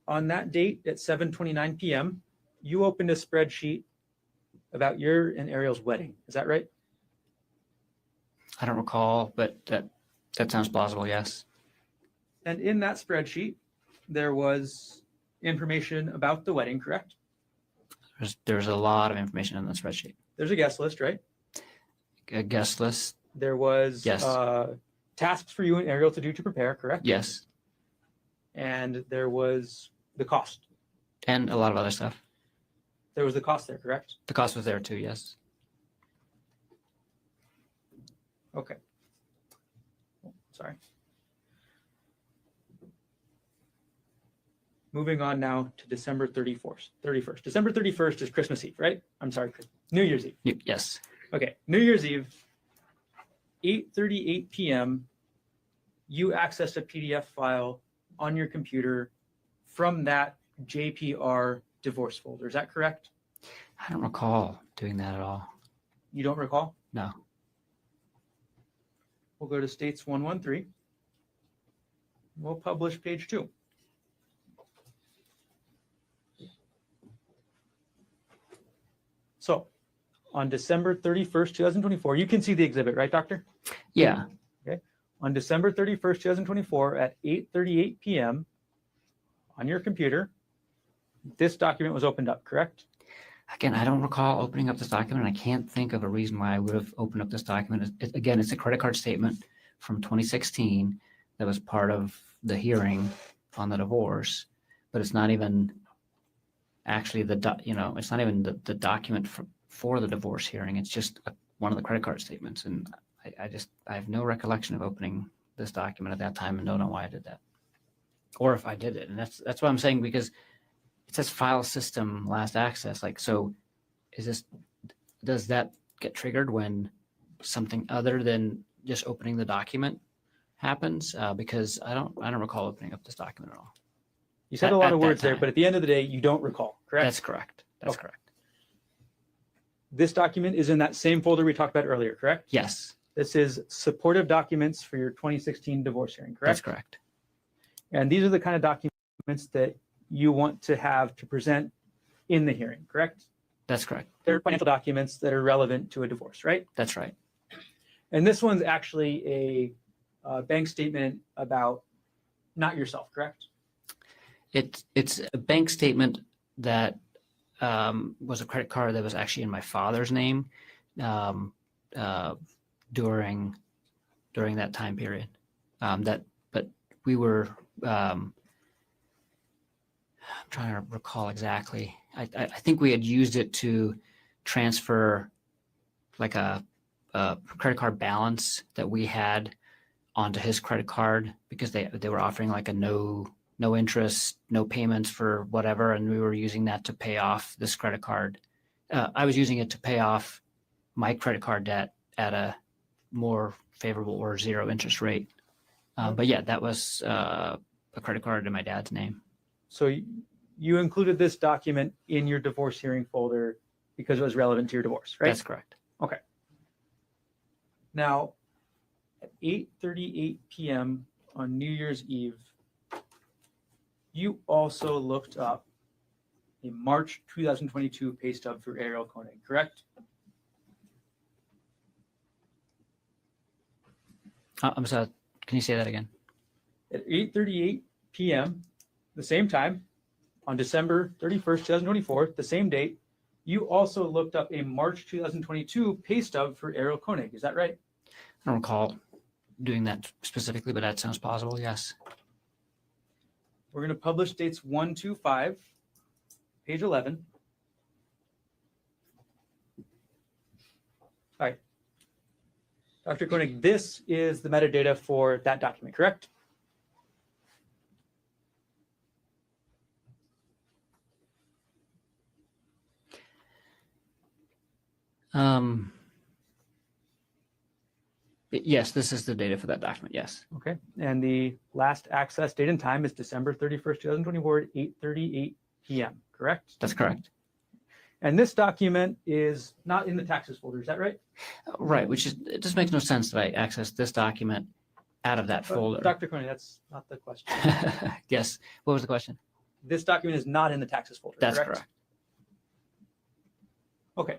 On that date at 7:29 p.m., you opened a spreadsheet about your and Ariel's wedding. Is that right? I don't recall, but that sounds plausible, yes. And in that spreadsheet, there was information about the wedding, correct? There's a lot of information in the spreadsheet. There's a guest list, right? A guest list? There was Yes. Tasks for you and Ariel to do to prepare, correct? Yes. And there was the cost. And a lot of other stuff. There was the cost there, correct? The cost was there too, yes. Okay. Oh, sorry. Moving on now to December 31st. December 31st is Christmas Eve, right? I'm sorry, New Year's Eve. Yes. Okay, New Year's Eve, 8:38 p.m., you accessed a PDF file on your computer from that JPR divorce folder. Is that correct? I don't recall doing that at all. You don't recall? No. We'll go to States 113. We'll publish page 2. So on December 31st, 2024, you can see the exhibit, right, Doctor? Yeah. Okay. On December 31st, 2024 at 8:38 p.m., on your computer, this document was opened up, correct? Again, I don't recall opening up this document. I can't think of a reason why I would have opened up this document. Again, it's a credit card statement from 2016 that was part of the hearing on the divorce, but it's not even actually it's not even the document for the divorce hearing. It's just one of the credit card statements. And I have no recollection of opening this document at that time and don't know why I did that. Or if I did it. And that's what I'm saying, because it says file system last access. Like, so does that get triggered when something other than just opening the document happens? Because I don't recall opening up this document at all. You said a lot of words there, but at the end of the day, you don't recall, correct? That's correct. That's correct. This document is in that same folder we talked about earlier, correct? Yes. This is supportive documents for your 2016 divorce hearing, correct? That's correct. And these are the kind of documents that you want to have to present in the hearing, correct? That's correct. They're financial documents that are relevant to a divorce, right? That's right. And this one's actually a bank statement about not yourself, correct? It's a bank statement that was a credit card that was actually in my father's name during that time period. But we were I'm trying to recall exactly. I think we had used it to transfer like a credit card balance that we had onto his credit card, because they were offering like a no interest, no payments for whatever, and we were using that to pay off this credit card. I was using it to pay off my credit card debt at a more favorable or zero interest rate. But yeah, that was a credit card in my dad's name. So you included this document in your divorce hearing folder because it was relevant to your divorce, right? That's correct. Okay. Now, at 8:38 p.m. on New Year's Eve, you also looked up a March 2022 pay stub for Ariel Konig, correct? I'm sorry. Can you say that again? At 8:38 p.m., the same time, on December 31st, 2024, the same date, you also looked up a March 2022 pay stub for Ariel Konig. Is that right? I don't recall doing that specifically, but that sounds plausible. Yes. We're going to publish dates 1 to 5, page 11. All right. Dr. Konig, this is the metadata for that document, correct? Yes, this is the data for that document. Yes. Okay. And the last access date and time is December 31st, 2024 at 8:38 p.m., correct? That's correct. And this document is not in the taxes folder, is that right? Right, which is, it just makes no sense that I access this document out of that folder. Dr. Konig, that's not the question. Yes. What was the question? This document is not in the taxes folder, That's correct? Okay.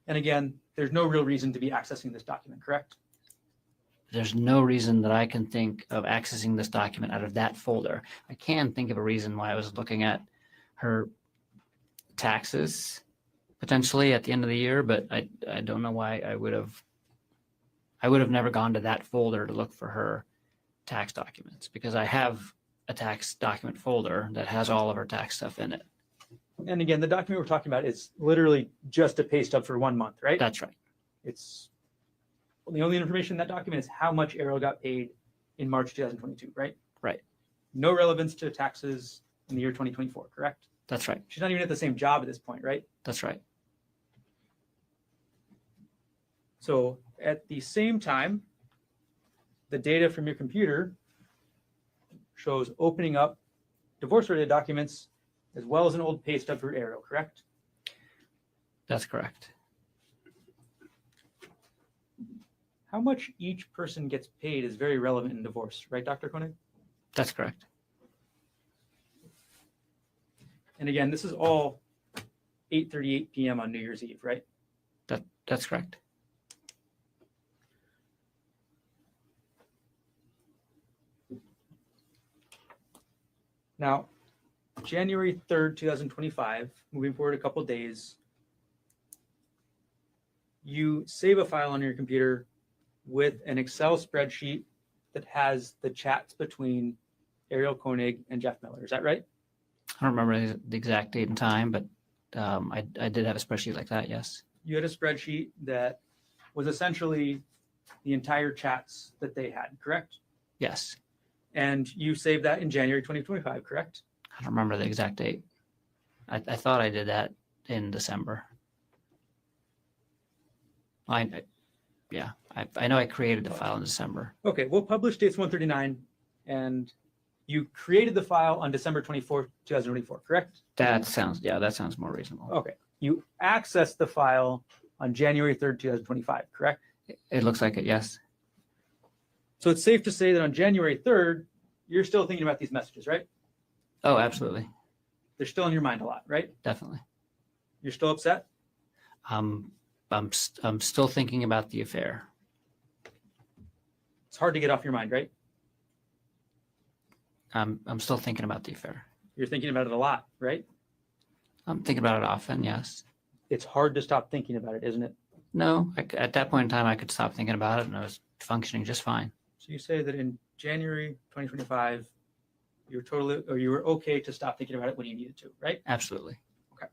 And again, there's no real reason to be accessing this document, correct? There's no reason that I can think of accessing this document out of that folder. I can think of a reason why I was looking at her taxes potentially at the end of the year, but I don't know why I would have never gone to that folder to look for her tax documents, because I have a tax document folder that has all of her tax stuff in it. And again, the document we're talking about is literally just a pay stub for 1 month, right? That's right. It's the only information in that document is how much Ariel got paid in March 2022, right? Right. No relevance to taxes in the year 2024, correct? That's right. She's not even at the same job at this point, right? That's right. So at the same time, the data from your computer shows opening up divorce-related documents as well as an old pay stub for Ariel, correct? That's correct. How much each person gets paid is very relevant in divorce, right, Dr. Konig? That's correct. And again, this is all 8:38 p.m. on New Year's Eve, right? That's correct. Now, January 3rd, 2025, moving forward a couple days, you save a file on your computer with an Excel spreadsheet that has the chats between Ariel Konig and Jeff Miller. Is that right? I don't remember the exact date and time, but I did have a spreadsheet like that, yes. You had a spreadsheet that was essentially the entire chats that they had, correct? Yes. And you saved that in January 2025, correct? I don't remember the exact date. I thought I did that in December. I know I created the file in December. Okay, we'll publish dates 139, and you created the file on December 24th, 2024, correct? That sounds more reasonable. Okay. You accessed the file on January 3rd, 2025, correct? It looks like it, yes. So it's safe to say that on January 3rd, you're still thinking about these messages, right? Oh, absolutely. They're still in your mind a lot, right? Definitely. You're still upset? I'm still thinking about the affair. It's hard to get off your mind, right? I'm still thinking about the affair. You're thinking about it a lot, right? I'm thinking about it often, yes. It's hard to stop thinking about it, isn't it? No, at that point in time, I could stop thinking about it and I was functioning just fine. So you say that in January 2025, you were okay to stop thinking about it when you needed to, right? Absolutely. Okay.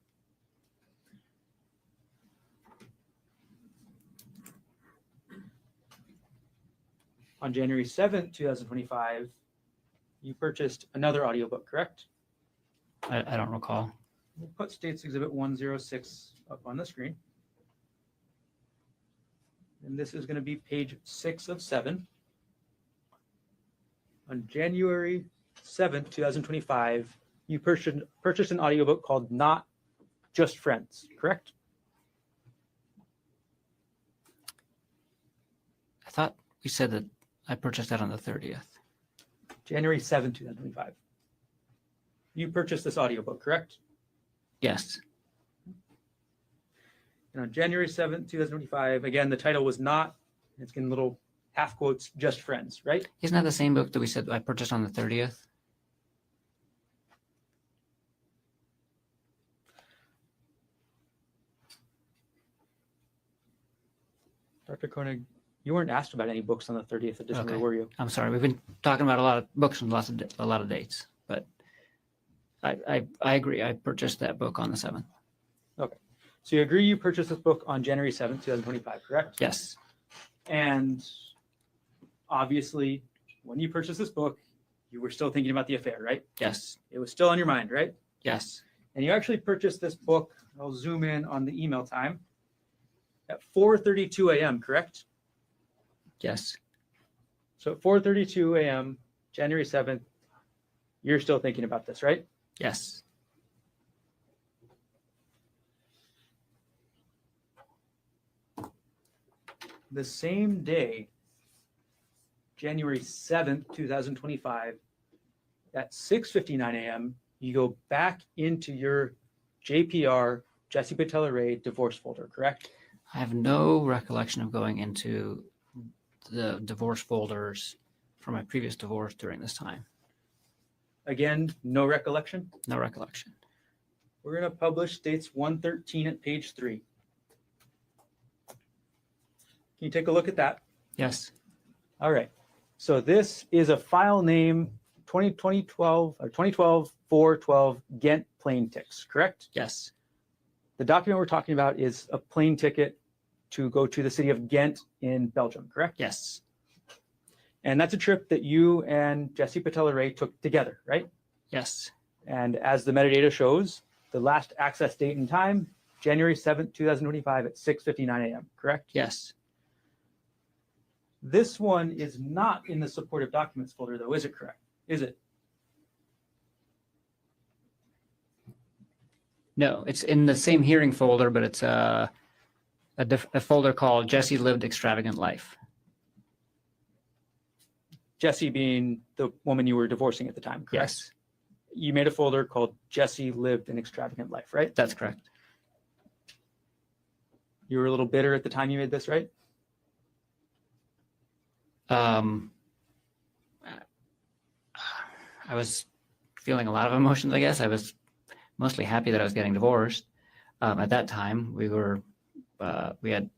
On January 7th, 2025, you purchased another audiobook, correct? I don't recall. We'll put States Exhibit 106 up on the screen. And this is going to be page 6 of 7. On January 7th, 2025, you purchased an audiobook called Not Just Friends, correct? I thought we said that I purchased that on the 30th. January 7th, 2025. You purchased this audiobook, correct? Yes. And on January 7th, 2025, again, the title was Not, it's in little half quotes, Just Friends, right? Isn't that the same book that we said I purchased on the 30th? Dr. Konig, you weren't asked about any books on the 30th of December, were you? I'm sorry. We've been talking about a lot of books and a lot of dates, but I agree. I purchased that book on the 7th. Okay. So you agree you purchased this book on January 7th, 2025, correct? Yes. And obviously, when you purchased this book, you were still thinking about the affair, right? Yes. It was still on your mind, right? Yes. And you actually purchased this book, I'll zoom in on the email time, at 4:32 a.m., correct? Yes. So at 4:32 a.m., January 7th, you're still thinking about this, right? Yes. The same day, January 7th, 2025, at 6:59 a.m., you go back into your JPR, Jesse Patella Ray divorce folder, correct? I have no recollection of going into the divorce folders from my previous divorce during this time. Again, no recollection? No recollection. We're going to publish dates 113 at page 3. Can you take a look at that? Yes. All right. So this is a file name 2012 or 2012-412 Ghent plane ticks, correct? Yes. The document we're talking about is a plane ticket to go to the city of Ghent in Belgium, correct? Yes. And that's a trip that you and Jesse Patella Ray took together, right? Yes. And as the metadata shows, the last access date and time, January 7th, 2025 at 6:59 a.m., correct? Yes. This one is not in the supportive documents folder, though, is it correct? Is it? No, it's in the same hearing folder, but it's a folder called Jesse Lived Extravagant Life. Jesse being the woman you were divorcing at the time, correct? Yes. You made a folder called Jesse Lived an Extravagant Life, right? That's correct. You were a little bitter at the time you made this, right? I was feeling a lot of emotions, I guess. I was mostly happy that I was getting divorced. At that time, we had,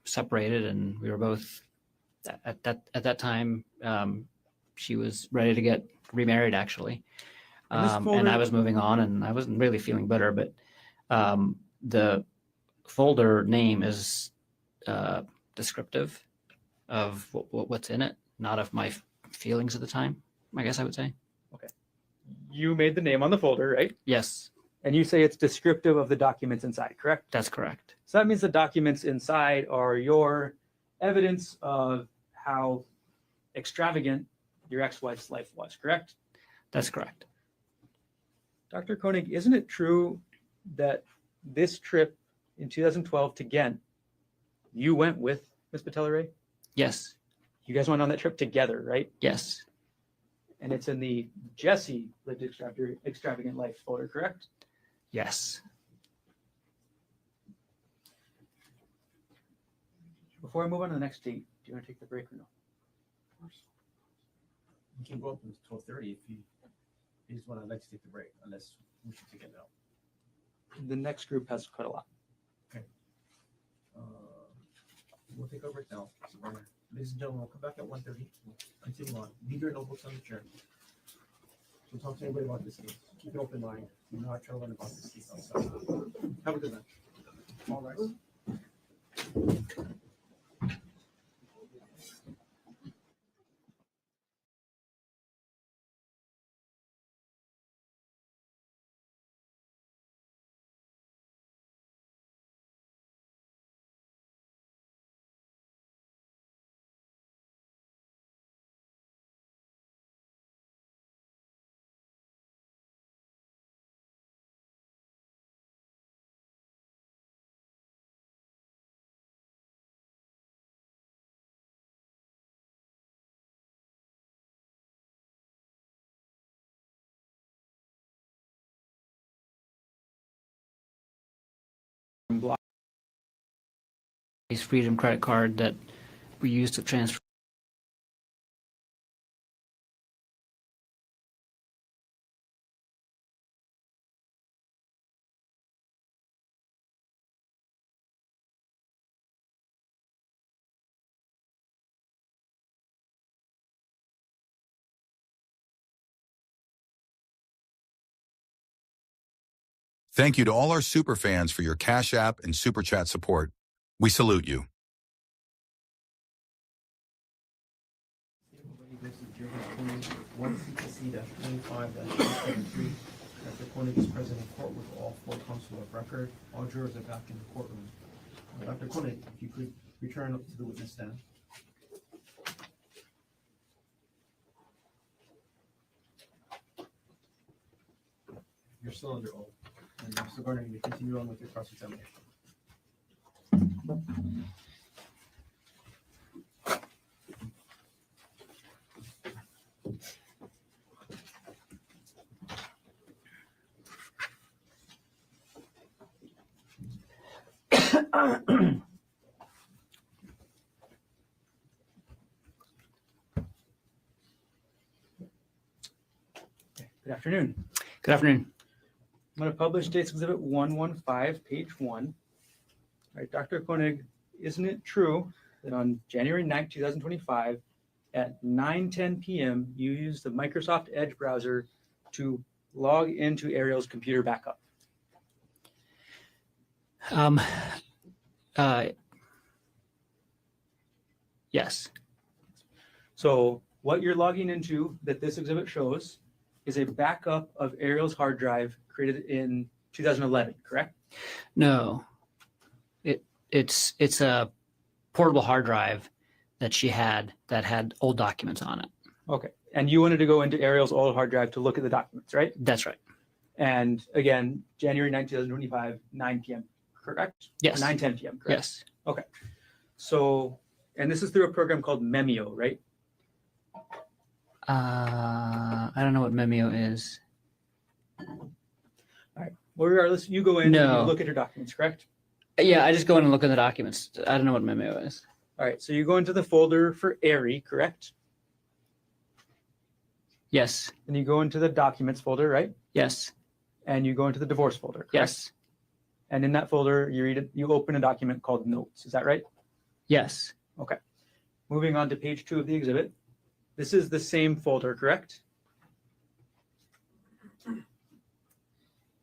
separated, and we were both at that time. She was ready to get remarried, actually. And I was moving on, and I wasn't really feeling better, but the folder name is descriptive of what's in it, not of my feelings at the time, I guess I would say. Okay. You made the name on the folder, right? Yes. And you say it's descriptive of the documents inside, correct? That's correct. So that means the documents inside are your evidence of how extravagant your ex-wife's life was, correct? That's correct. Dr. Konig, isn't it true that this trip in 2012 to Ghent, you went with Ms. Patelere? Yes. You guys went on that trip together, right? Yes. And it's in the Jesse Lived Extravagant Life folder, correct? Yes. Before I move on to the next date, do you want to take the break or no? Of course. We can go up until 12:30 if you just want to like to take the break, unless we should take it now. The next group has quite a lot. Okay. We'll take a break now. Ladies and gentlemen, we'll come back at 1:30. Continue on. Leave your notebooks on the chair. Don't talk to anybody about this case. Keep an open mind. Do not try to learn about this case outside. Have a good night. All right. Freedom credit card that we used to transfer. Thank you to all our super fans for your Cash App and Super Chat support. We salute you. This is Gerhardt Konig, 1 CTC-25-73. Dr. Konig is present in court with all 4 counsel of record. All jurors are back in the courtroom. Dr. Konig, if you could return up to the witness stand. You're still under oath. And Mr. Garner, you may continue on with your cross-examination. Good afternoon. Good afternoon. I'm going to publish State's Exhibit 115, page 1. All right, Dr. Konig, isn't it true that on January 9, 2025, at 9:10 p.m., you used the Microsoft Edge browser to log into Ariel's computer backup? Yes. So what you're logging into that this exhibit shows is a backup of Ariel's hard drive created in 2011, correct? No. It's a portable hard drive that she had that had old documents on it. Okay. And you wanted to go into Ariel's old hard drive to look at the documents, right? That's right. And again, January 9, 2025, 9 p.m., correct? Yes. 9:10 p.m., correct? Yes. Okay. So, and this is through a program called Memio, right? I don't know what Memio is. All right. Well, regardless, you go in and you look at your documents, correct? Yeah, I just go in and look at the documents. I don't know what Memio is. All right. So you go into the folder for ARI, correct? Yes. Then you go into the documents folder, right? Yes. And you go into the divorce folder, correct? Yes. And in that folder, you open a document called notes. Is that right? Yes. Okay. Moving on to page 2 of the exhibit. This is the same folder, correct?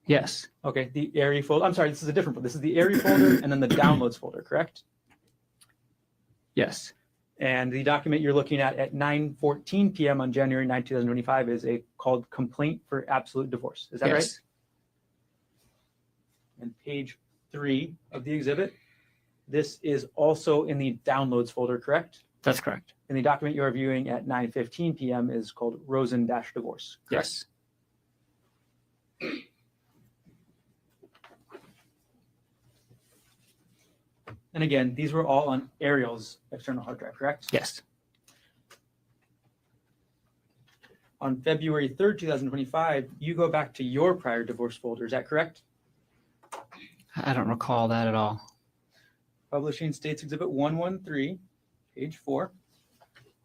Yes. Okay, the ARI folder. I'm sorry, this is a different folder. This is the ARI folder and then the downloads folder, correct? Yes. And the document you're looking at 9:14 p.m. on January 9, 2025 is called Complaint for Absolute Divorce. Is that right? Yes. And page 3 of the exhibit, this is also in the downloads folder, correct? That's correct. And the document you're viewing at 9:15 p.m. is called Rosen-Divorce, correct? Yes. And again, these were all on Ariel's external hard drive, correct? Yes. On February 3rd, 2025, you go back to your prior divorce folder. Is that correct? I don't recall that at all. Publishing States Exhibit 113, page 4.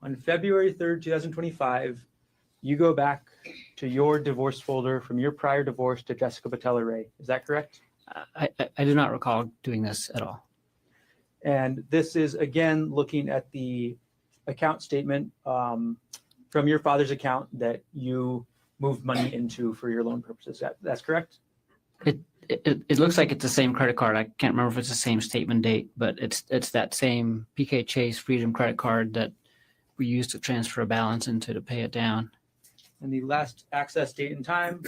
On February 3rd, 2025, you go back to your divorce folder from your prior divorce to Jessica Patella Ray. Is that correct? I do not recall doing this at all. And this is, again, looking at the account statement from your father's account that you moved money into for your loan purposes. That's correct? It looks like it's the same credit card. I can't remember if it's the same statement date, but it's that same PK Chase Freedom credit card that we used to transfer a balance into to pay it down. And the last access date and time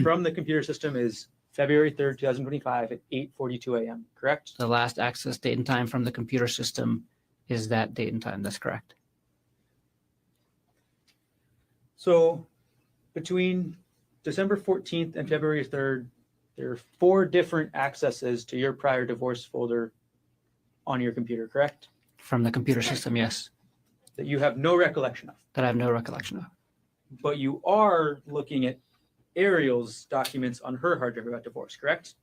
from the computer system is February 3rd, 2025 at 8:42 a.m., correct? The last access date and time from the computer system is that date and time. That's correct. So between December 14th and February 3rd, there are 4 different accesses to your prior divorce folder on your computer, correct? From the computer system, yes. That you have no recollection of. That I have no recollection of. But you are looking at Ariel's documents on her hard drive about divorce, correct?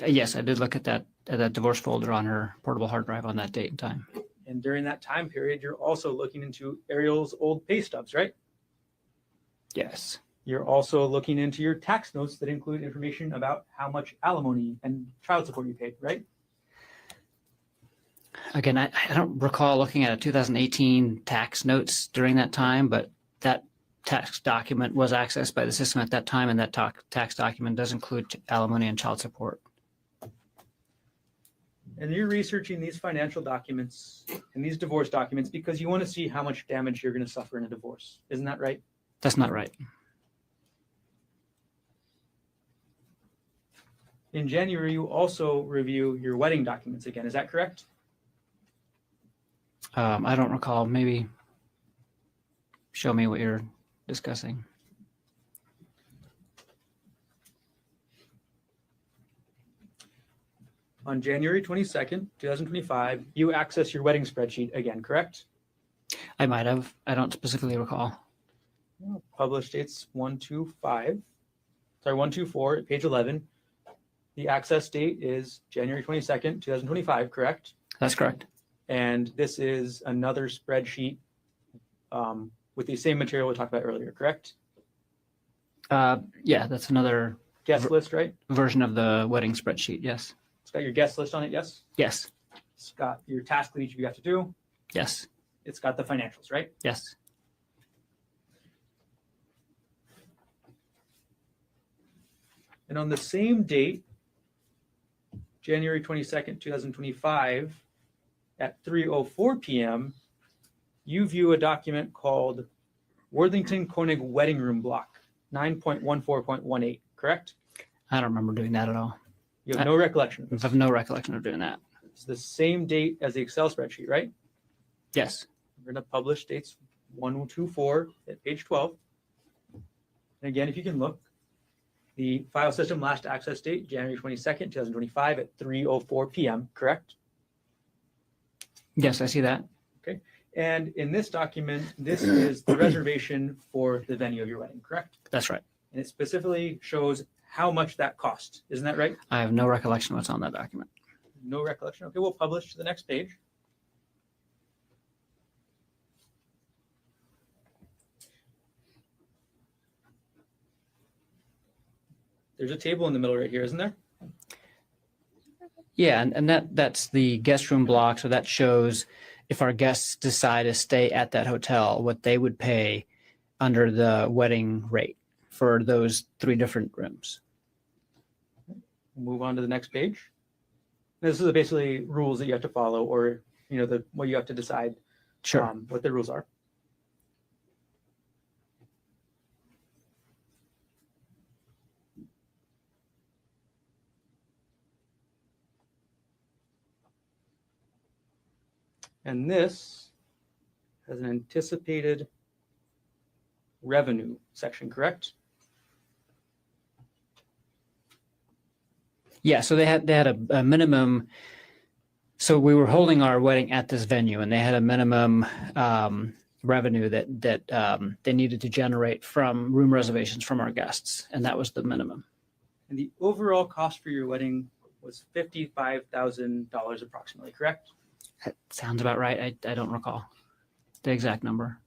Yes, I did look at that divorce folder on her portable hard drive on that date and time. And during that time period, you're also looking into Ariel's old pay stubs, right? Yes. You're also looking into your tax notes that include information about how much alimony and child support you paid, right? Again, I don't recall looking at a 2018 tax notes during that time, but that tax document was accessed by the system at that time, and that tax document does include alimony and child support. And you're researching these financial documents and these divorce documents because you want to see how much damage you're going to suffer in a divorce. Isn't that right? That's not right. In January, you also review your wedding documents again. Is that correct? I don't recall. Maybe show me what you're discussing. On January 22nd, 2025, you access your wedding spreadsheet again, correct? I might have. I don't specifically recall. Published dates 124, page 11. The access date is January 22nd, 2025, correct? That's correct. And this is another spreadsheet with the same material we talked about earlier, correct? Yeah, that's another guest list, right? Version of the wedding spreadsheet, yes. It's got your guest list on it, yes? Yes. It's got your task that each of you have to do. Yes. It's got the financials, right? Yes. And on the same date, January 22nd, 2025, at 3:04 p.m., you view a document called Worthington Konig Wedding Room Block 9.14.18, correct? I don't remember doing that at all. You have no recollection. I have no recollection of doing that. It's the same date as the Excel spreadsheet, right? Yes. We're going to publish dates 124 at page 12. And again, if you can look, the file system last access date, January 22nd, 2025 at 3:04 p.m., correct? Yes, I see that. Okay. And in this document, this is the reservation for the venue of your wedding, correct? That's right. And it specifically shows how much that cost. Isn't that right? I have no recollection of what's on that document. No recollection. Okay, we'll publish to the next page. There's a table in the middle right here, isn't there? Yeah, and that's the guest room block. So that shows if our guests decide to stay at that hotel, what they would pay under the wedding rate for those 3 different rooms. Move on to the next page. This is basically rules that you have to follow, or what you have to decide. Sure. What the rules are. And this has an anticipated revenue section, correct? Yeah, so they had a minimum. So we were holding our wedding at this venue, and they had a minimum revenue that they needed to generate from room reservations from our guests, and that was the minimum. And the overall cost for your wedding was $55,000 approximately, correct? That sounds about right. I don't recall the exact number.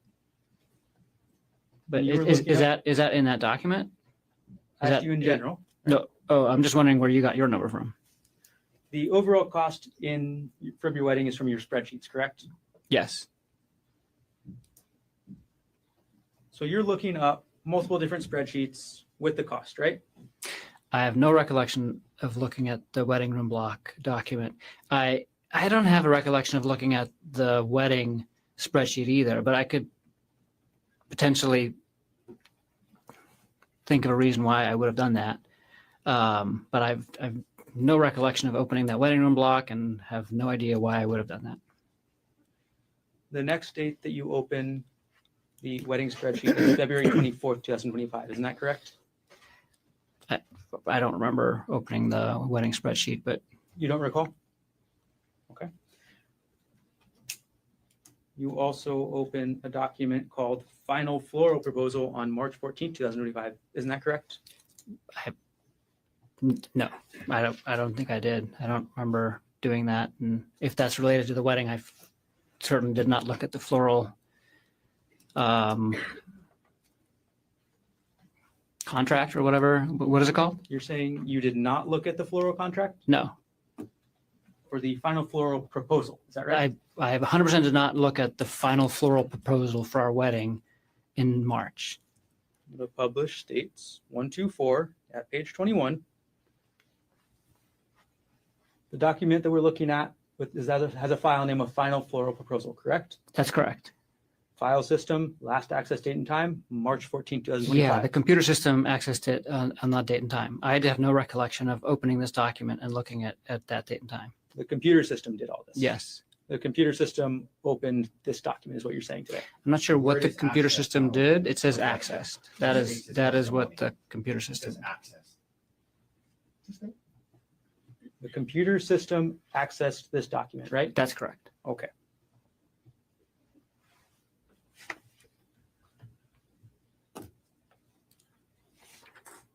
But is that in that document? I asked you in general. No. Oh, I'm just wondering where you got your number from. The overall cost from your wedding is from your spreadsheets, correct? Yes. So you're looking up multiple different spreadsheets with the cost, right? I have no recollection of looking at the wedding room block document. I don't have a recollection of looking at the wedding spreadsheet either, but I could potentially think of a reason why I would have done that. But I've no recollection of opening that wedding room block and have no idea why I would have done that. The next date that you open the wedding spreadsheet is February 24th, 2025. Isn't that correct? I don't remember opening the wedding spreadsheet, but... You don't recall? Okay. You also open a document called Final Floral Proposal on March 14th, 2025. Isn't that correct? No, I don't think I did. I don't remember doing that. And if that's related to the wedding, I certainly did not look at the floral contract or whatever. What is it called? You're saying you did not look at the floral contract? No. Or the final floral proposal, is that right? I 100% did not look at the final floral proposal for our wedding in March. The published states 124 at page 21. The document that we're looking at has a file name of Final Floral Proposal, correct? That's correct. File system, last access date and time, March 14, 2025. Yeah, the computer system accessed it on that date and time. I have no recollection of opening this document and looking at that date and time. The computer system did all this? Yes. The computer system opened this document is what you're saying today? I'm not sure what the computer system did. It says accessed. That is what the computer system did. The computer system accessed this document, right? That's correct. Okay.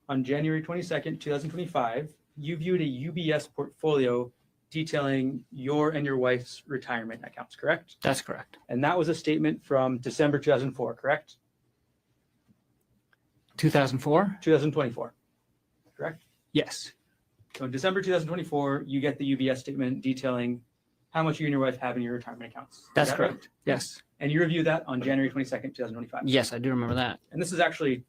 On January 22nd, 2025, you viewed a UBS portfolio detailing your and your wife's retirement accounts, correct? That's correct. And that was a statement from December 2004, correct? 2004? 2024, correct? Yes. So in December 2024, you get the UBS statement detailing how much you and your wife have in your retirement accounts. That's correct. Right? Yes. And you reviewed that on January 22nd, 2025. Yes, I do remember that. And this is actually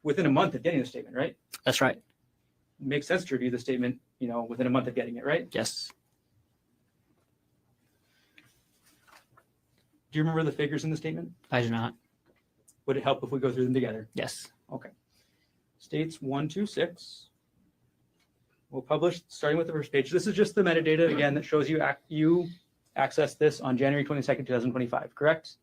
within a month of getting the statement, right? That's right. It makes sense to review the statement, within a month of getting it, right? Yes. Do you remember the figures in the statement? I do not. Would it help if we go through them together? Yes. Okay. States 126. We'll publish starting with the first page. This is just the metadata again that shows you you accessed this on January 22nd, 2025, correct?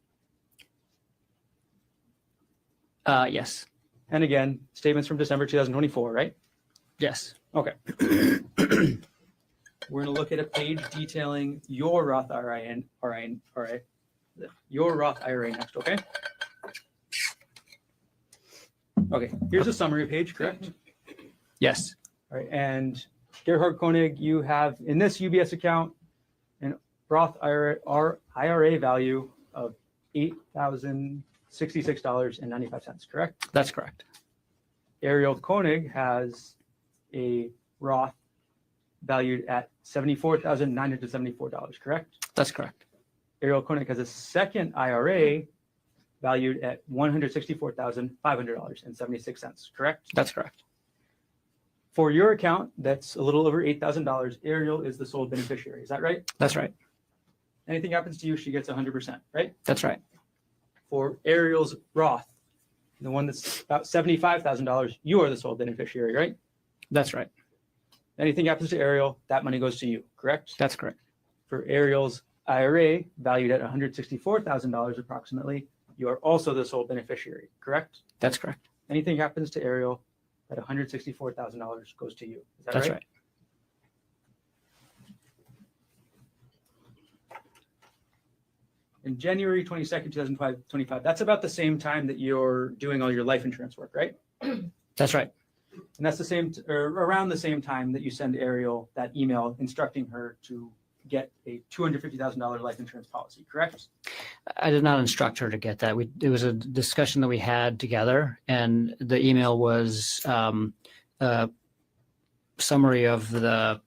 Yes. And again, statements from December 2024, right? Yes. Okay. We're going to look at a page detailing your Roth IRA your Roth IRA next, okay? Okay, here's a summary page, correct? Yes. All right, and Gerhardt Konig, you have in this UBS account an Roth IRA value of $8,066.95, correct? That's correct. Ariel Konig has a Roth valued at $74,974, correct? That's correct. Ariel Konig has a second IRA valued at $164,500.76, correct? That's correct. For your account, that's a little over $8,000. Ariel is the sole beneficiary. Is that right? That's right. Anything happens to you, she gets 100%, right? That's right. For Ariel's Roth, the one that's about $75,000, you are the sole beneficiary, right? That's right. Anything happens to Ariel, that money goes to you, correct? That's correct. For Ariel's IRA, valued at $164,000 approximately, you are also the sole beneficiary, correct? That's correct. Anything happens to Ariel, that $164,000 goes to you. Is that That's right? right. In January 22nd, 2025, that's about the same time that you're doing all your life insurance work, right? That's right. And that's the same, or around the same time that you send Ariel that email instructing her to get a $250,000 life insurance policy, correct? I did not instruct her to get that. It was a discussion that we had together, and the email was a summary of the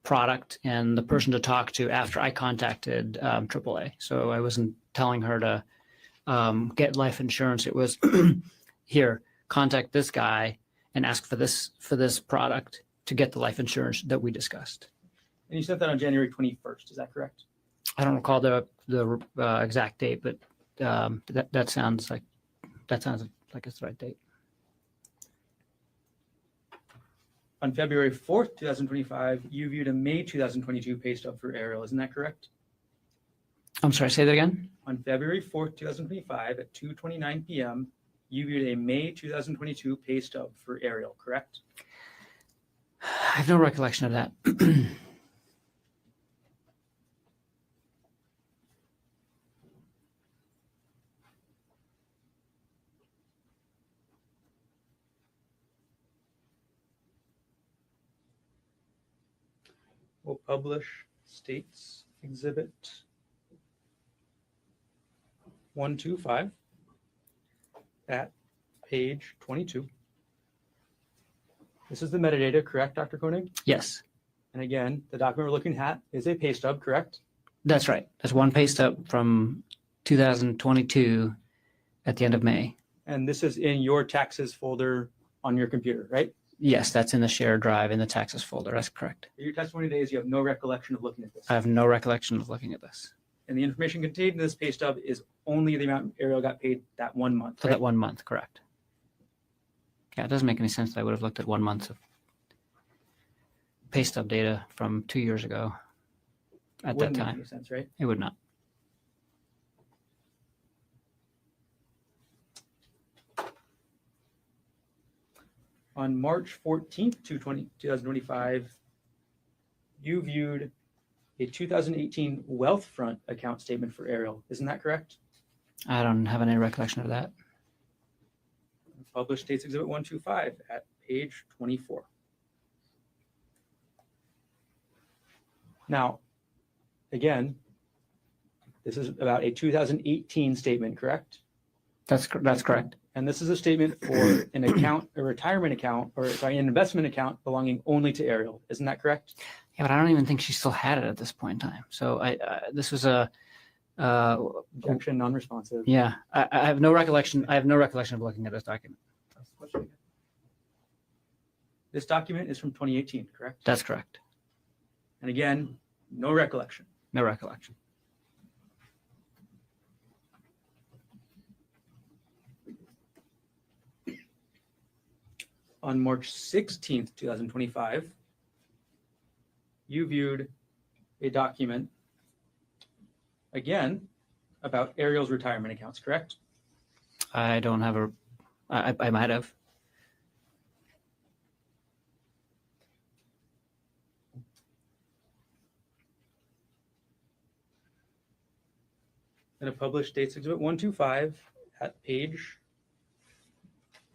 product and the person to talk to after I contacted AAA. So I wasn't telling her to get life insurance. It was here, contact this guy and ask for this product to get the life insurance that we discussed. And you sent that on January 21st, is that correct? I don't recall the exact date, but that sounds like it's the right date. On February 4th, 2025, you viewed a May 2022 pay stub for Ariel, isn't that correct? I'm sorry, say that again? On February 4th, 2025 at 2:29 p.m., you viewed a May 2022 pay stub for Ariel, correct? I have no recollection of that. Will publish States Exhibit 125 at page 22. This is the metadata, correct, Dr. Konig? Yes, And again, the document we're looking at is a pay stub, correct? that's right. That's one pay stub from 2022 at the end of May. And this is in your taxes folder on your computer, right? Yes, that's in the shared drive in the taxes folder. That's correct. Your testimony today is you have no recollection of looking at this. I have no recollection of looking at this. And the information contained in this pay stub is only the amount Ariel got paid that 1 month, For right? that 1 month, correct. Yeah, it doesn't make any sense that I would have looked at 1 month of pay stub data from 2 years ago at that Wouldn't make time. any sense, right? It would not. On March 14th, 2025, you viewed a 2018 Wealthfront account statement for Ariel. Isn't that correct? I don't have any recollection of that. Published States Exhibit 125 at page 24. Now, again, this is about a 2018 statement, correct? That's correct. And this is a statement for an account, a retirement account, or sorry, an investment account belonging only to Ariel. Isn't that correct? Yeah, but I don't even think she still had it at this point in time. So this was a Objection, non-responsive. yeah. I have no recollection. I have no recollection of looking at this document. This document is from 2018, correct? That's correct. And again, no recollection. No recollection. On March 16th, 2025, you viewed a document, again, about Ariel's retirement accounts, correct? I don't have a. I might have. And a published States Exhibit 125 at page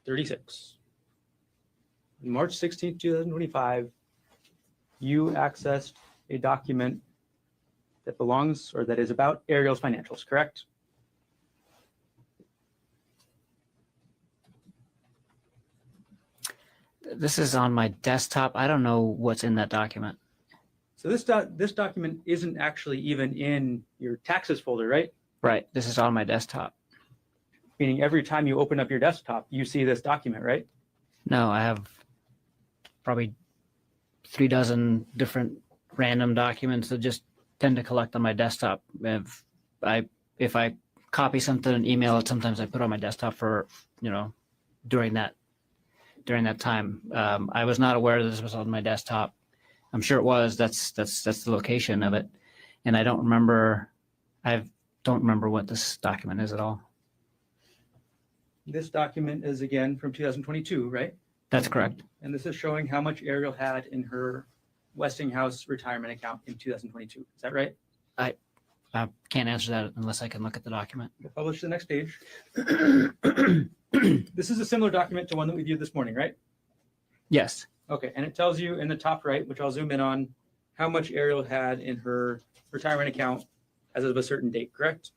36. On March 16th, 2025, you accessed a document that belongs or that is about Ariel's financials, correct? This is on my desktop. I don't know what's in that document. So this document isn't actually even in your taxes folder, right? Right. This is on my desktop. Meaning every time you open up your desktop, you see this document, right? No, I have probably 3 dozen different random documents that just tend to collect on my desktop. If I copy something and email it, sometimes I put it on my desktop for, during that time. I was not aware that this was on my desktop. I'm sure it was. That's the location of it, and I don't remember. I don't remember what this document is at all. This document is again from 2022, right? That's correct. And this is showing how much Ariel had in her Westinghouse retirement account in 2022. Is that right? I can't answer that unless I can look at the document. We'll publish the next page. This is a similar document to one that we viewed this morning, right? Yes. Okay, and it tells you in the top right, which I'll zoom in on, how much Ariel had in her retirement account as of a certain date, correct?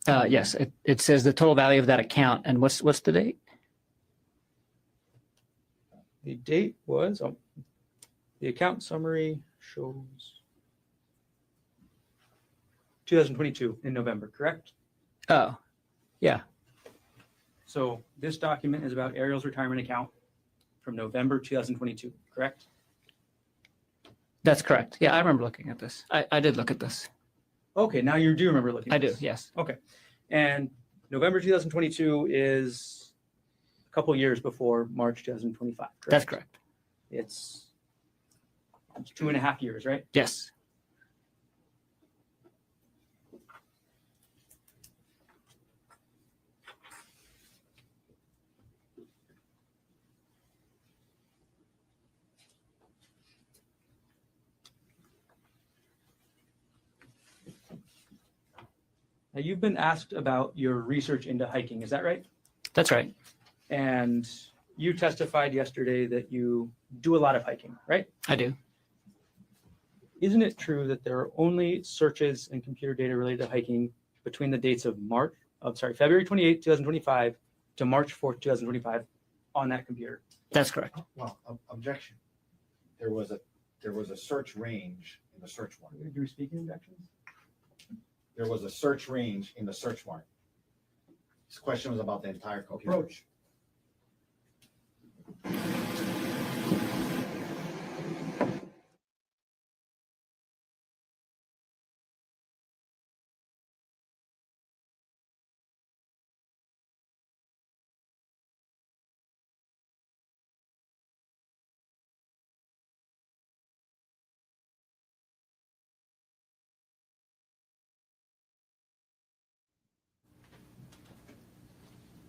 Yes, it says the total value of that account, and what's the date? The date was, the account summary shows 2022 in November, correct? Oh, yeah. So this document is about Ariel's retirement account from November 2022, correct? That's correct. Yeah, I remember looking at this. I did look at this. Okay, now you do remember looking at I this. do, yes. Okay. And November 2022 is a couple years before March 2025, correct? That's correct. It's 2.5 years, right? Yes. Now, you've been asked about your research into hiking, is that right? That's right. And you testified yesterday that you do a lot of hiking, right? I do. Isn't it true that there are only searches and computer data related to hiking between the dates of February 28, 2025 to March 4th, 2025 on that computer? That's correct. Well, objection. There was a search range in the search warrant. You were speaking objections? There was a search range in the search warrant. This question was about the entire computer. Approach.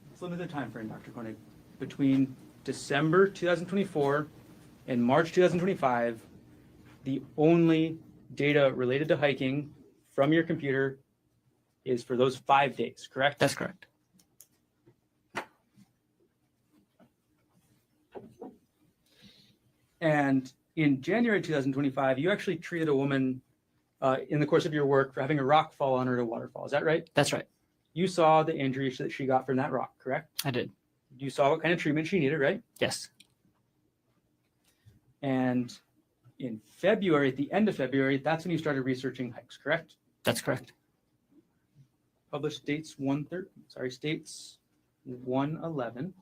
Let's limit the time frame, Dr. Konig. Between December 2024 and March 2025, the only data related to hiking from your computer is for those 5 days, correct? That's correct. And in January 2025, you actually treated a woman in the course of your work for having a rock fall on her at a waterfall. Is that right? That's right. You saw the injury that she got from that rock, correct? I did. You saw what kind of treatment she needed, right? Yes. And in February, at the end of February, that's when you started researching hikes, correct? That's correct. Published states 111.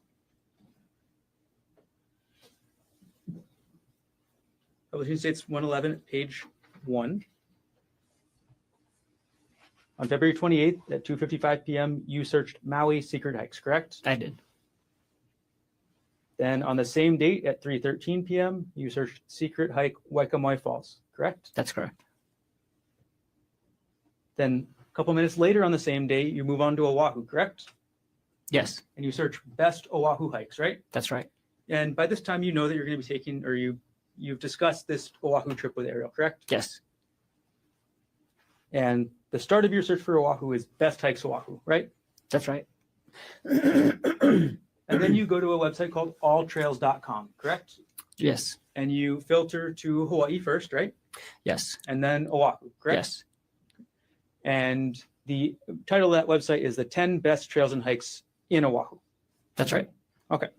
Publishing states 111 at page 1. On February 28th at 2:55 p.m., you searched Maui secret hikes, correct? I did. Then on the same date at 3:13 p.m., you searched secret hike Waikamai Falls, correct? That's correct. Then a couple minutes later on the same day, you move on to Oahu, correct? Yes. And you search best Oahu hikes, right? That's right. And by this time, you know that you're going to be taking, or you've discussed this Oahu trip with Ariel, correct? Yes. And the start of your search for Oahu is best hikes Oahu, right? That's right. And then you go to a website called alltrails.com, correct? Yes. And you filter to Hawaii first, right? Yes. And then Oahu, correct? Yes. And The title of that website is the 10 Best Trails and Hikes in Oahu. That's right. Okay.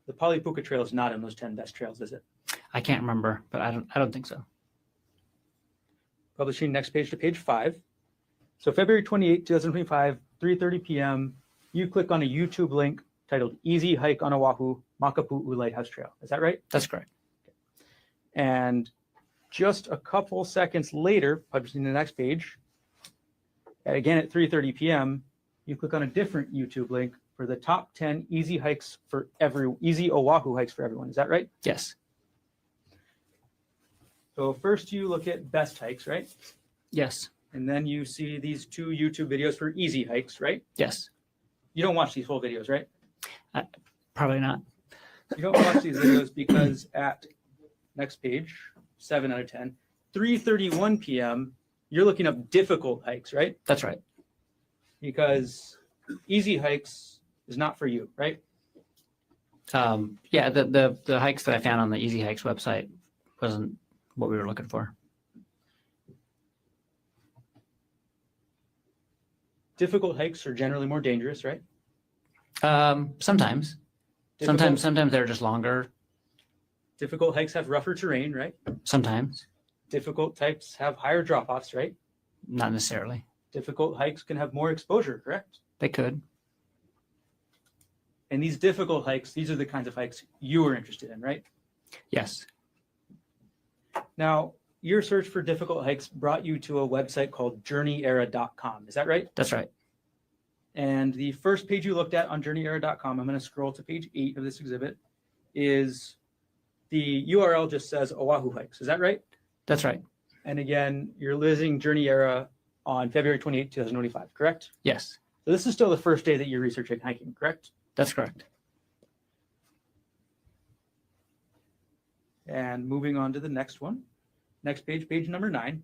The Palipuka Trail is not in those 10 best trails, is it? I can't remember, but I don't think so. Publishing next page to page 5. So February 28, 2025, 3:30 p.m., you click on a YouTube link titled Easy Hike on Oahu, Makapu'u Lighthouse Trail. Is that right? That's correct. And just a couple seconds later, publishing the next page, again at 3:30 p.m., you click on a different YouTube link for the top 10 easy Oahu hikes for everyone. Is that right? Yes. So first you look at best hikes, right? Yes. And then you see these 2 YouTube videos for easy hikes, right? Yes. You don't watch these whole videos, right? Probably not. You don't watch these videos because at next page, 7 out of 10, 3:31 p.m., you're looking up difficult hikes, right? That's right. Because easy hikes is not for you, right? Yeah, the hikes that I found on the Easy Hikes website wasn't what we were looking for. Difficult hikes are generally more dangerous, right? Sometimes. Sometimes they're just longer. Difficult hikes have rougher terrain, right? Sometimes. Difficult hikes have higher drop-offs, right? Not necessarily. Difficult hikes can have more exposure, correct? They could. And these difficult hikes, these are the kinds of hikes you were interested in, right? Yes. Now, your search for difficult hikes brought you to a website called journeyera.com. Is that right? That's right. And the first page you looked at on journeyera.com, I'm going to scroll to page 8 of this exhibit, is the URL just says Oahu hikes. Is that right? That's right. And again, you're visiting Journey Era on February 28, 2025, correct? Yes. So this is still the first day that you're researching hiking, correct? That's correct. And moving on to the next one, next page, page number 9,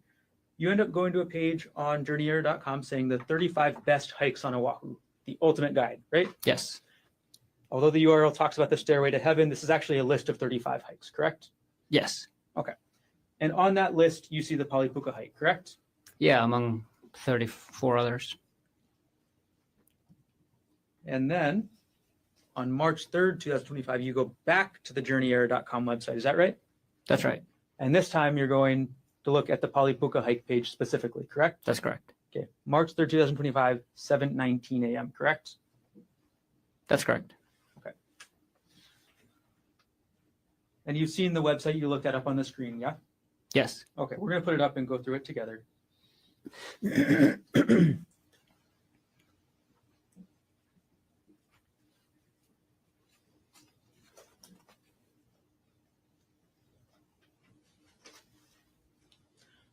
you end up going to a page on journeyera.com saying the 35 best hikes on Oahu, the ultimate guide, right? Yes. Although the URL talks about the Stairway to Heaven, this is actually a list of 35 hikes, correct? Yes. Okay. And on that list, you see the Palipuka hike, correct? Yeah, among 34 others. And then on March 3rd, 2025, you go back to the journeyera.com website. Is that right? That's right. And this time you're going to look at the Palipuka hike page specifically, correct? That's correct. Okay. March 3rd, 2025, 7:19 a.m., correct? That's correct. Okay. And you've seen the website you looked at up on the screen, yeah? Yes. Okay, we're going to put it up and go through it together.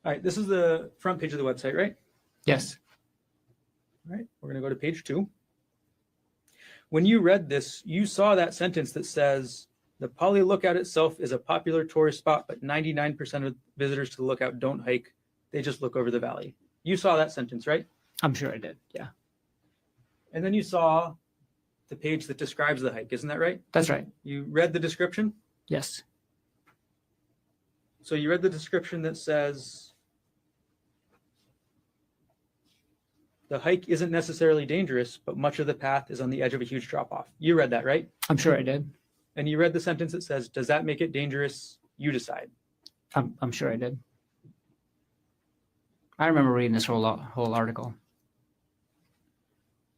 All right, this is the front page of the website, right? Yes. All right, we're going to go to page 2. When you read this, you saw that sentence that says, the Pali Lookout itself is a popular tourist spot, but 99% of visitors to the lookout don't hike. They just look over the valley. You saw that sentence, right? I'm sure I did. Yeah. And then you saw the page that describes the hike. Isn't that right? That's right. You read the description? Yes. So you read the description that says, the hike isn't necessarily dangerous, but much of the path is on the edge of a huge drop-off. You read that, right? I'm sure I did. And you read the sentence that says, does that make it dangerous? You decide. I'm sure I did. I remember reading this whole article.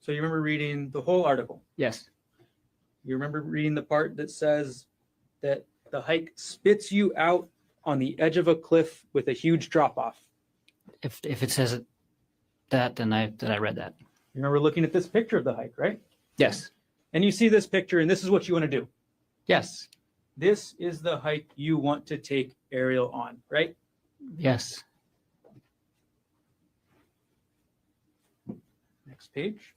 So you remember reading the whole article? Yes. You remember reading the part that says that the hike spits you out on the edge of a cliff with a huge drop-off? If it says that, then I read that. You remember looking at this picture of the hike, right? Yes. And you see this picture, and this is what you want to do. Yes. This is the hike you want to take Ariel on, right? Yes. Next page.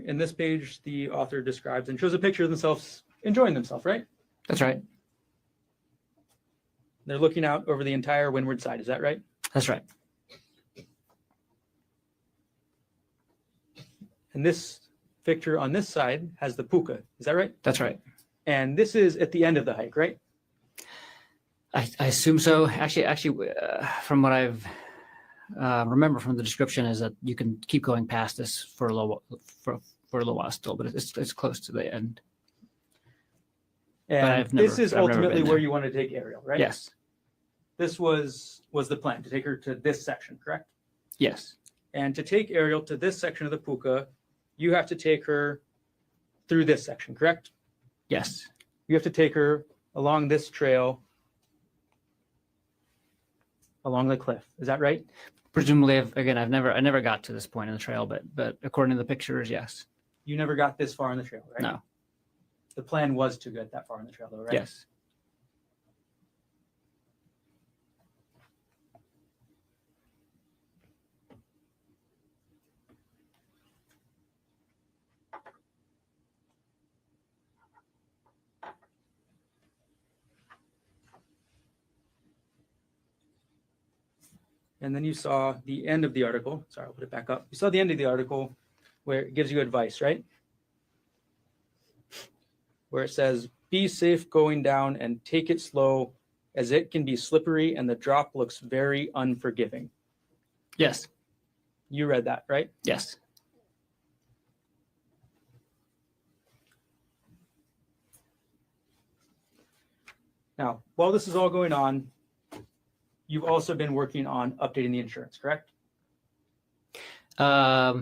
In this page, the author describes and shows a picture of themselves enjoying themselves, right? That's right. They're looking out over the entire windward side. Is that right? That's right. And this picture on this side has the puka. Is that right? That's right. And this is at the end of the hike, right? I assume so. Actually, from what I've remember from the description is that you can keep going past this for a little while still, but it's close to the end. And this is ultimately where you want to take Ariel, right? Yes. This was the plan, to take her to this section, correct? Yes. And to take Ariel to this section of the puka, you have to take her through this section, correct? Yes. You have to take her along this trail, along the cliff. Is that right? Presumably, I never got to this point in the trail, but according to the pictures, yes. You never got this far in the trail, right? No. The plan was to get that far in the trail, though, right? Yes. And then you saw the end of the article. Sorry, I'll put it back up. You saw the end of the article where it gives you advice, right? Where it says, be safe going down and take it slow as it can be slippery and the drop looks very unforgiving. Yes. You read that, right? Yes. Now, while this is all going on, you've also been working on updating the insurance, correct? Yeah,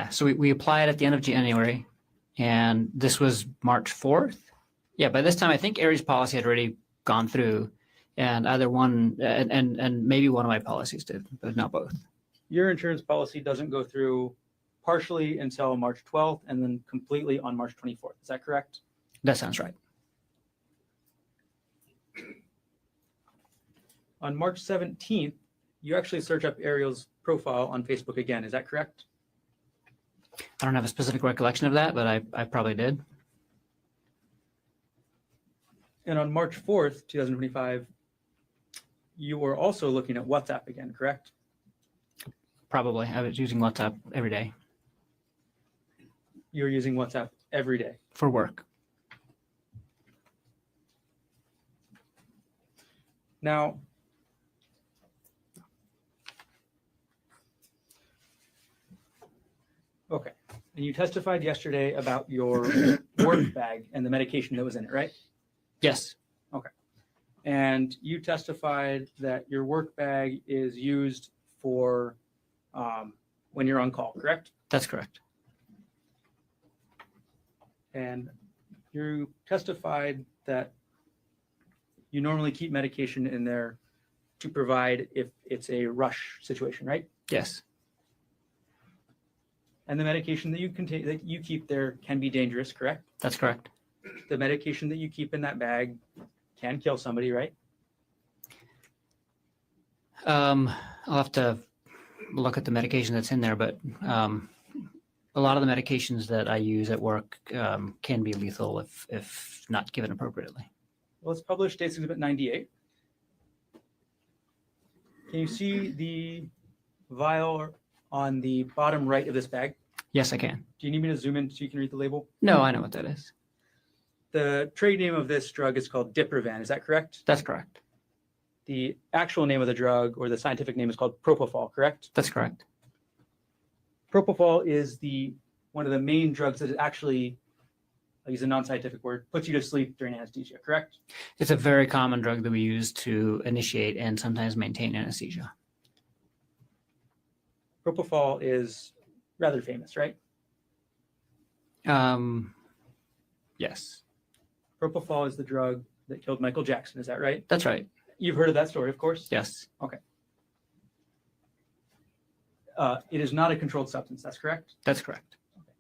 so we applied at the end of January, and this was March 4th. Yeah, by this time, I think Aries policy had already gone through, and either one, and maybe one of my policies did, but not both. Your insurance policy doesn't go through partially until March 12th and then completely on March 24th. Is that correct? That sounds right. On March 17th, you actually search up Ariel's profile on Facebook again. Is that correct? I don't have a specific recollection of that, but I probably did. And on March 4th, 2025, you were also looking at WhatsApp again, correct? Probably. I was using WhatsApp every day. You were using WhatsApp every day? For work. Now, okay. And you testified yesterday about your work bag and the medication that was in it, right? Yes. Okay. And you testified that your work bag is used for when you're on call, correct? That's correct. And you testified that you normally keep medication in there to provide if it's a rush situation, right? Yes. And the medication that you keep there can be dangerous, correct? That's correct. The medication that you keep in that bag can kill somebody, right? I'll have to look at the medication that's in there, but a lot of the medications that I use at work can be lethal if not given appropriately. Well, it's published States Exhibit 98. Can you see the vial on the bottom right of this bag? Yes, I can. Do you need me to zoom in so you can read the label? No, I know what that is. The trade name of this drug is called Diprivan. Is that correct? That's correct. The actual name of the drug or the scientific name is called propofol, correct? That's correct. Propofol is one of the main drugs that actually, I'll use a non-scientific word, puts you to sleep during anesthesia, correct? It's a very common drug that we use to initiate and sometimes maintain anesthesia. Propofol is rather famous, right? Yes. Propofol is the drug that killed Michael Jackson. Is that right? That's right. You've heard of that story, of course? Yes. Okay. It is not a controlled substance. That's correct? That's correct. Okay.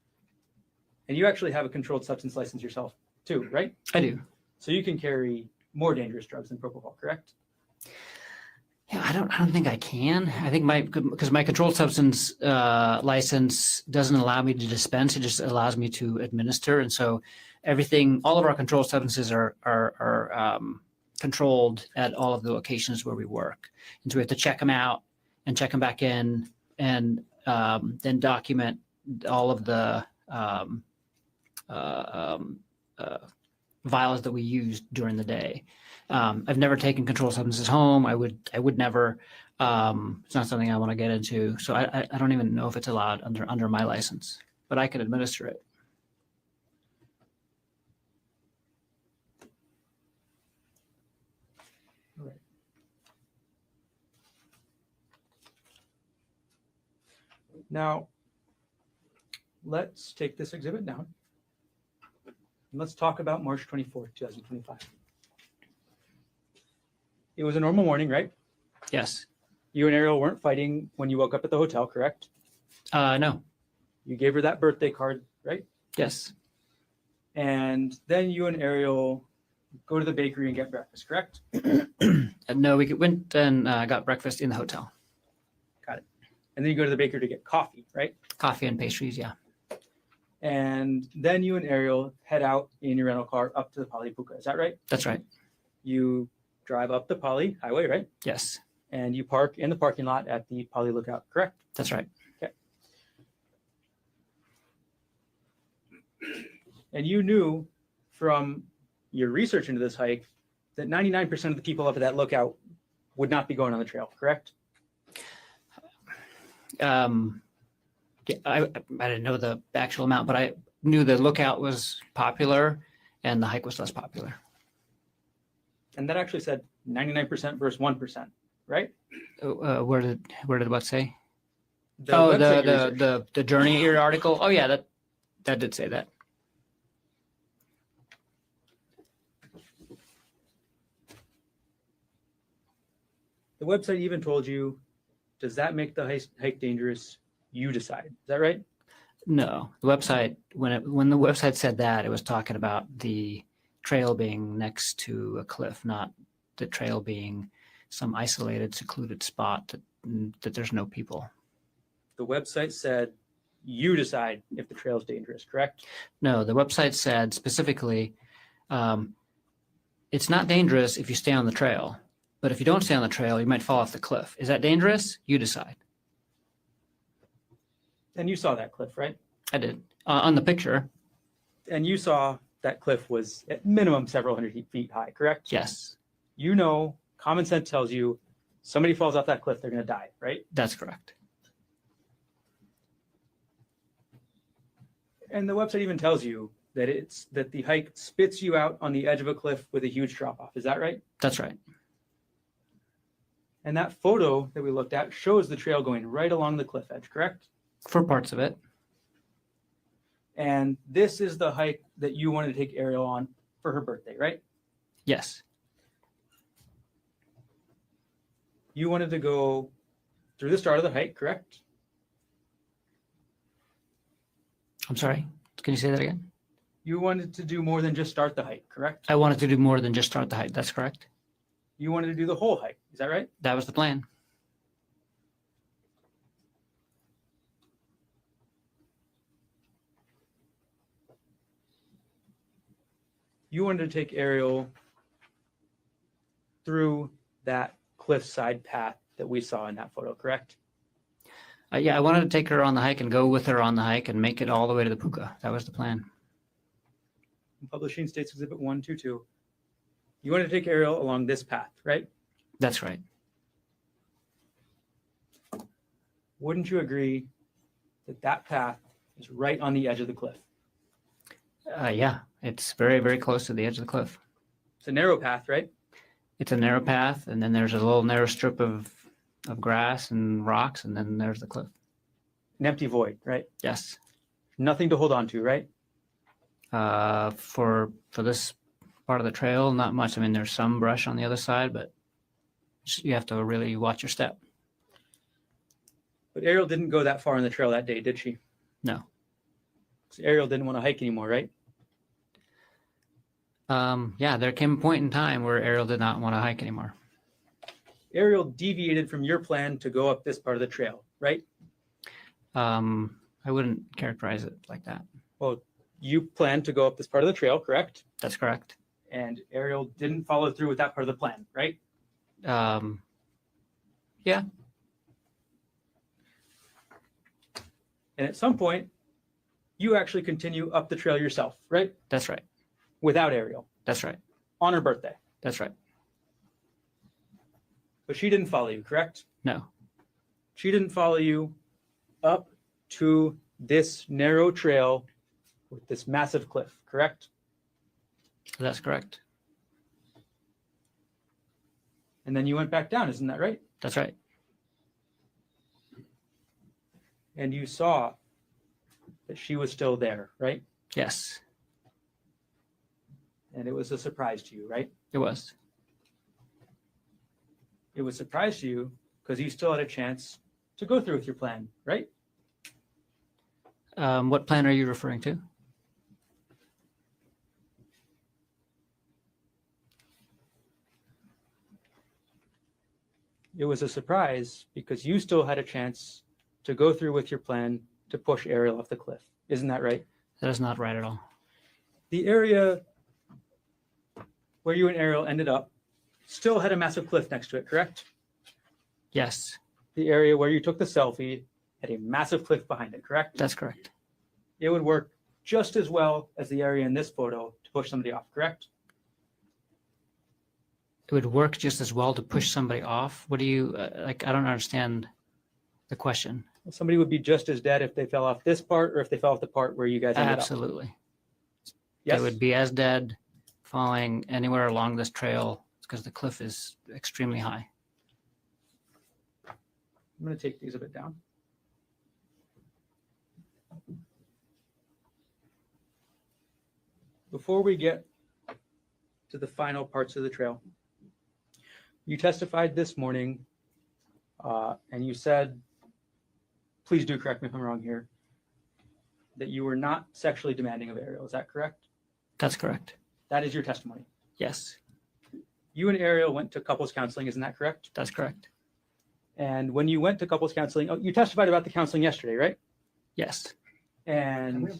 And you actually have a controlled substance license yourself too, right? I do. So you can carry more dangerous drugs than propofol, correct? Yeah, I don't think I can. I think because my controlled substance license doesn't allow me to dispense. It just allows me to administer. And so all of our controlled substances are controlled at all of the locations where we work. And so we have to check them out and check them back in and then document all of the vials that we used during the day. I've never taken controlled substances home. I would never. It's not something I want to get into. So I don't even know if it's allowed under my license, but I can administer it. All right. Now, let's take this exhibit down. And let's talk about March 24th, 2025. It was a normal morning, right? Yes. You and Ariel weren't fighting when you woke up at the hotel, correct? No. You gave her that birthday card, right? Yes. And then you and Ariel go to the bakery and get breakfast, correct? No, we went and got breakfast in the hotel. Got it. And then you go to the bakery to get coffee, right? Coffee and pastries, yeah. And then you and Ariel head out in your rental car up to the Poly Puka. Is that right? That's right. You drive up the Poly Highway, right? Yes. And you park in the parking lot at the Poly Lookout, correct? That's right. Okay. And you knew from your research into this hike that 99% of the people up at that lookout would not be going on the trail, correct? Yeah, I didn't know the actual amount, but I knew the lookout was popular and the hike was less popular. And that actually said 99% versus 1%, right? Where did what say? The the Journey Ear article. Oh yeah, that did say that. The website even told you, does that make the hike dangerous? You decide. Is that right? No, the website, when the website said that, it was talking about the trail being next to a cliff, not the trail being some isolated, secluded spot that there's no people. The website said you decide if the trail is dangerous, correct? No, the website said specifically, it's not dangerous if you stay on the trail, but if you don't stay on the trail, you might fall off the cliff. Is that dangerous? You decide. And you saw that cliff, right? I did. On the picture. And you saw that cliff was at minimum several hundred feet high, correct? Yes. You know, common sense tells you somebody falls off that cliff, they're going to die, right? That's correct. And the website even tells you that the hike spits you out on the edge of a cliff with a huge drop off. Is that right? That's right. And that photo that we looked at shows the trail going right along the cliff edge, correct? For parts of it. And this is the hike that you wanted to take Ariel on for her birthday, right? Yes. You wanted to go through the start of the hike, correct? I'm sorry. Can you say that again? You wanted to do more than just start the hike, correct? I wanted to do more than just start the hike. That's correct. You wanted to do the whole hike. Is that right? That was the plan. You wanted to take Ariel through that cliffside path that we saw in that photo, correct? Yeah, I wanted to take her on the hike and go with her on the hike and make it all the way to the puka. That was the plan. Publishing States Exhibit 122. You wanted to take Ariel along this path, right? That's right. Wouldn't you agree that that path is right on the edge of the cliff? Yeah, it's very, very close to the edge of the cliff. It's a narrow path, right? It's a narrow path, and then there's a little narrow strip of grass and rocks, and then there's the cliff. An empty void, right? Yes. Nothing to hold on to, right? For this part of the trail, not much. I mean, there's some brush on the other side, but you have to really watch your step. But Ariel didn't go that far on the trail that day, did she? No. So Ariel didn't want to hike anymore, right? Yeah, there came a point in time where Ariel did not want to hike anymore. Ariel deviated from your plan to go up this part of the trail, right? I wouldn't characterize it like that. Well, you planned to go up this part of the trail, correct? That's correct. And Ariel didn't follow through with that part of the plan, right? Yeah. And at some point, you actually continue up the trail yourself, right? That's right. Without Ariel. That's right. On her birthday. That's right. But she didn't follow you, correct? No. She didn't follow you up to this narrow trail with this massive cliff, correct? That's correct. And then you went back down, isn't that right? That's right. And you saw that she was still there, right? Yes, And it was a surprise to you, right? it was. It was a surprise to you because you still had a chance to go through with your plan, right? What plan are you referring to? It was a surprise because you still had a chance to go through with your plan to push Ariel off the cliff. Isn't that right? That is not right at all. The area where you and Ariel ended up still had a massive cliff next to it, correct? Yes, The area where you took the selfie had a massive cliff behind it, correct? that's correct. It would work just as well as the area in this photo to push somebody off, correct? It would work just as well to push somebody off. What do you, like, I don't understand the question. Somebody would be just as dead if they fell off this part or if they fell off the part where you guys ended up. Absolutely. Yes? They would be as dead falling anywhere along this trail because the cliff is extremely high. I'm going to take these a bit down. Before we get to the final parts of the trail, you testified this morning and you said, please do correct me if I'm wrong here, that you were not sexually demanding of Ariel. Is that correct? That's correct. That is your testimony. Yes, You and Ariel went to couples counseling, isn't that correct? that's correct. And when you went to couples counseling, you testified about the counseling yesterday, right? Yes. And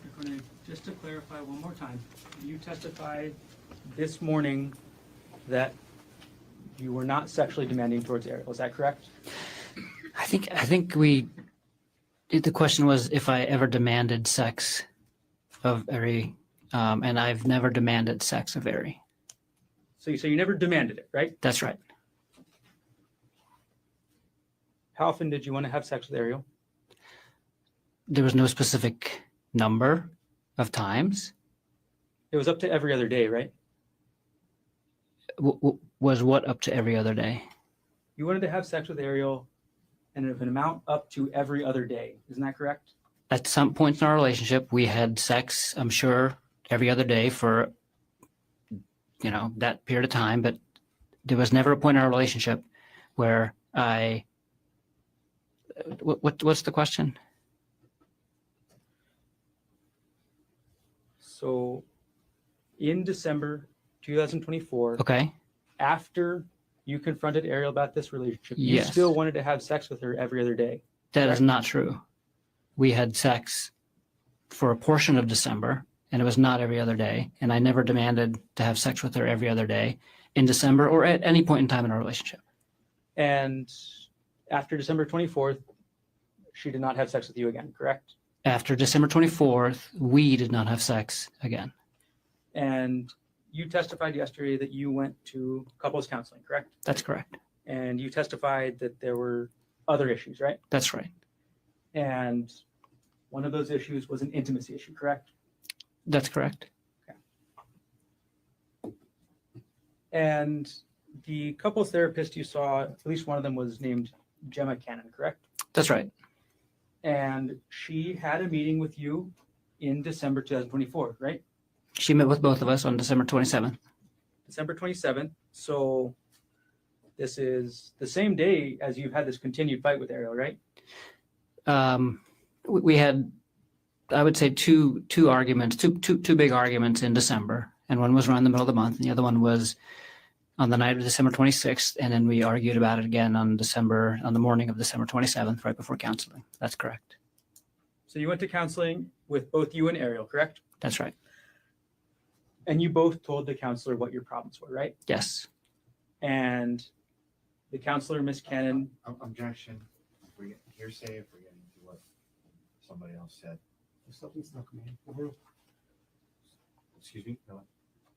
Dr. Konig, just to clarify one more time, you testified this morning that you were not sexually demanding towards Ariel. Is that correct? I think the question was if I ever demanded sex of Ari, and I've never demanded sex of Ari. So you never demanded it, right? That's right. How often did you want to have sex with Ariel? There was no specific number of times. It was up to every other day, right? Was what up to every other day? You wanted to have sex with Ariel and of an amount up to every other day. Isn't that correct? At some points in our relationship, we had sex, I'm sure, every other day for, that period of time, but there was never a point in our relationship where what's the question? So in December 2024, okay, after you confronted Ariel about this relationship, you yes, still wanted to have sex with her every other day. That is not true. We had sex for a portion of December, and it was not every other day. And I never demanded to have sex with her every other day in December or at any point in time in our relationship. And after December 24th, she did not have sex with you again, correct? After December 24th, we did not have sex again. And you testified yesterday that you went to couples counseling, correct? That's correct. And you testified that there were other issues, right? That's right. And one of those issues was an intimacy issue, correct? That's correct. Okay. And the couples therapist you saw, at least one of them was named Gemma Cannon, correct? That's right. And she had a meeting with you in December 2024, right? She met with both of us on December 27th. December 27th. So this is the same day as you've had this continued fight with Ariel, right? We had, I would say, two arguments, two big arguments in December, and one was around the middle of the month, and the other one was on the night of December 26th, and then we argued about it again on the morning of December 27th, right before counseling. That's correct. So you went to counseling with both you and Ariel, correct? That's right. And you both told the counselor what your problems were, right? Yes. And the counselor, Miss Cannon. Objection. Hearsay if we're getting to what somebody else said. Something's not coming in. Overrule. Excuse me? No.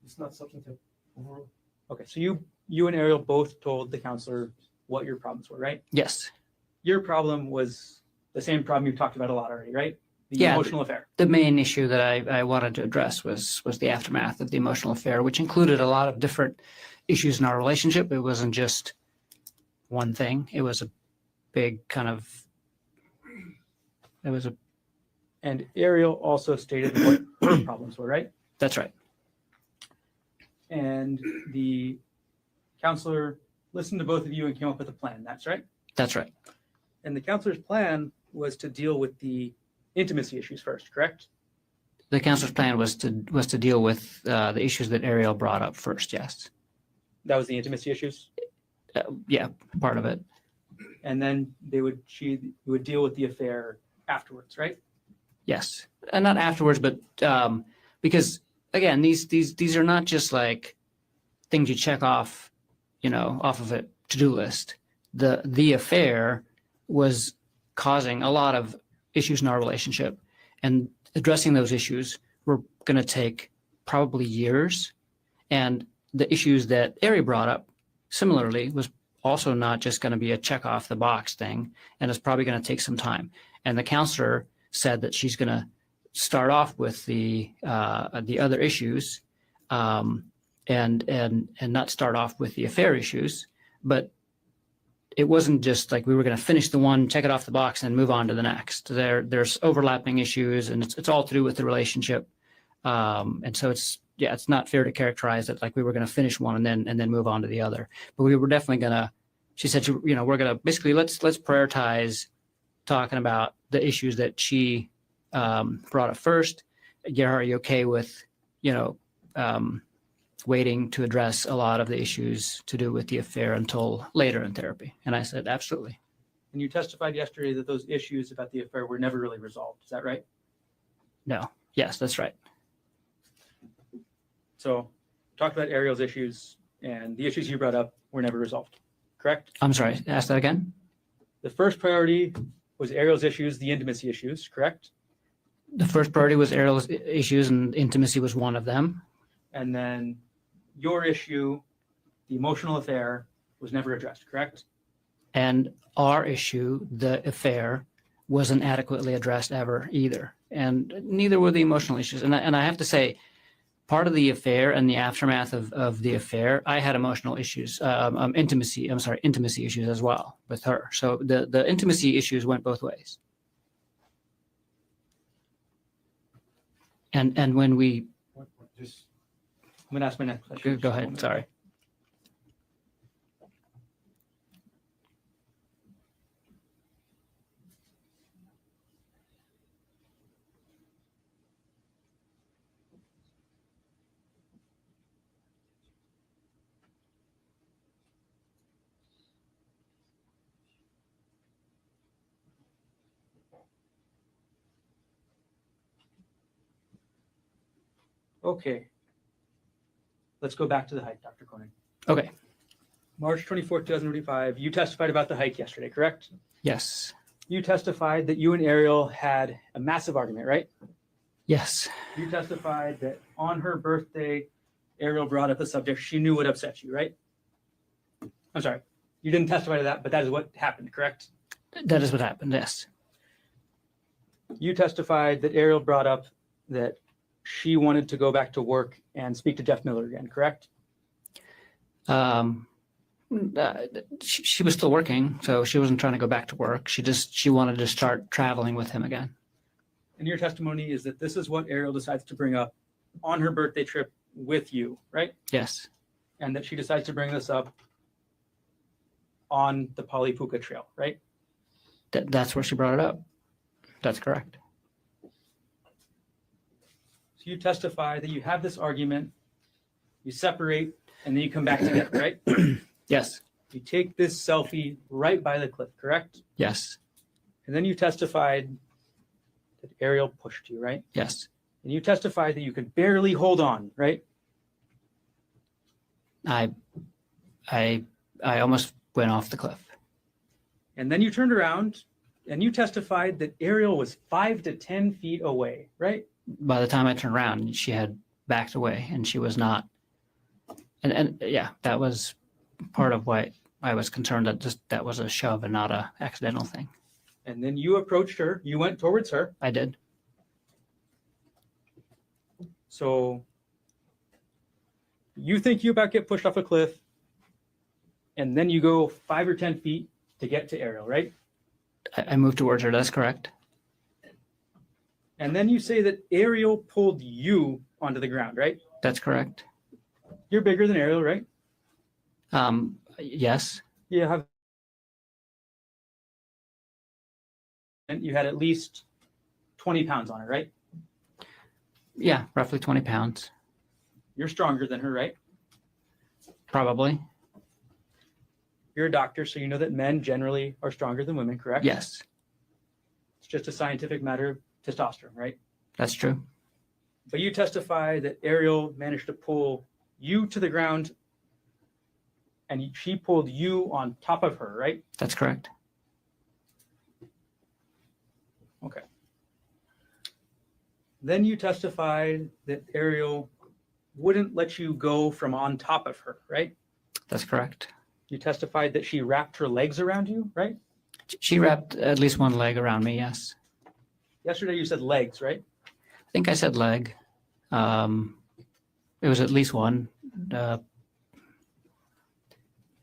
It's not substantive. Overrule. Okay, so you and Ariel both told the counselor what your problems were, right? Yes. Your problem was the same problem you've talked about a lot already, right? The emotional affair. The main issue that I wanted to address was the aftermath of the emotional affair, which included a lot of different issues in our relationship. It wasn't just one thing. It was a big kind of, And Ariel also stated what her problems were, right? That's right. And the counselor listened to both of you and came up with a plan. That's right? That's right. And the counselor's plan was to deal with the intimacy issues first, correct? The counselor's plan was to deal with the issues that Ariel brought up first. Yes. That was the intimacy issues? Yeah, part of it. And then she would deal with the affair afterwards, right? Yes. And not afterwards, but because again, these are not just like things you check off, off of a to-do list. The affair was causing a lot of issues in our relationship, and addressing those issues were going to take probably years. And the issues that Ari brought up similarly was also not just going to be a check off the box thing, and it's probably going to take some time. And the counselor said that she's going to start off with the other issues, and not start off with the affair issues. But it wasn't just like we were going to finish the one, check it off the box, and move on to the next. There's overlapping issues, and it's all to do with the relationship. And so it's not fair to characterize it like we were going to finish one and then move on to the other. But we were definitely going to. She said, we're going to basically let's prioritize talking about the issues that she brought up first. Gerhardt, are you okay with waiting to address a lot of the issues to do with the affair until later in therapy? And I said, absolutely. And you testified yesterday that those issues about the affair were never really resolved. Is that right? No. Yes, that's right. So talked about Ariel's issues, and the issues you brought up were never resolved, correct? I'm sorry, ask that again. The first priority was Ariel's issues, the intimacy issues, correct? The first priority was Ariel's issues, and intimacy was one of them. And then your issue, the emotional affair, was never addressed, correct? And our issue, the affair, wasn't adequately addressed ever either. And neither were the emotional issues. And I have to say, part of the affair and the aftermath of the affair, I had emotional issues, intimacy issues as well with her. So the intimacy issues went both ways. And when we... Just I'm going to ask my next question. Go ahead, sorry. Okay. Let's go back to the hike, Dr. Konig. Okay. March 24th, 2025, you testified about the hike yesterday, correct? Yes. You testified that you and Ariel had a massive argument, right? Yes. You testified that on her birthday, Ariel brought up a subject she knew would upset you, right? I'm sorry. You didn't testify to that, but that is what happened, correct? That is what happened, yes. You testified that Ariel brought up that she wanted to go back to work and speak to Jeff Miller again, correct? She was still working, so she wasn't trying to go back to work. She wanted to start traveling with him again. And your testimony is that this is what Ariel decides to bring up on her birthday trip with you, right? Yes. And that she decides to bring this up on the Polipuka Trail, right? That's where she brought it up. That's correct. So you testify that you have this argument, you separate, and then you come back together, right? Yes. You take this selfie right by the cliff, correct? Yes. And then you testified that Ariel pushed you, right? Yes. And you testified that you could barely hold on, right? I almost went off the cliff. And then you turned around and you testified that Ariel was 5 to 10 feet away, right? By the time I turned around, she had backed away and she was not. And yeah, that was part of why I was concerned that that was a shove and not a accidental thing. And then you approached her, you went towards her. I did. So you think you about get pushed off a cliff, and then you go 5 or 10 feet to get to Ariel, right? I moved towards her, that's correct. And then you say that Ariel pulled you onto the ground, right? That's correct. You're bigger than Ariel, right? Yes. You had at least 20 pounds on her, right? Yeah, roughly 20 pounds. You're stronger than her, right? Probably. You're a doctor, so you know that men generally are stronger than women, correct? Yes. It's just a scientific matter of testosterone, right? That's true. But you testify that Ariel managed to pull you to the ground and she pulled you on top of her, right? That's correct. Okay. Then you testified that Ariel wouldn't let you go from on top of her, right? That's correct. You testified that she wrapped her legs around you, right? She wrapped at least one leg around me, yes. Yesterday you said legs, right? I think I said leg. It was at least one. And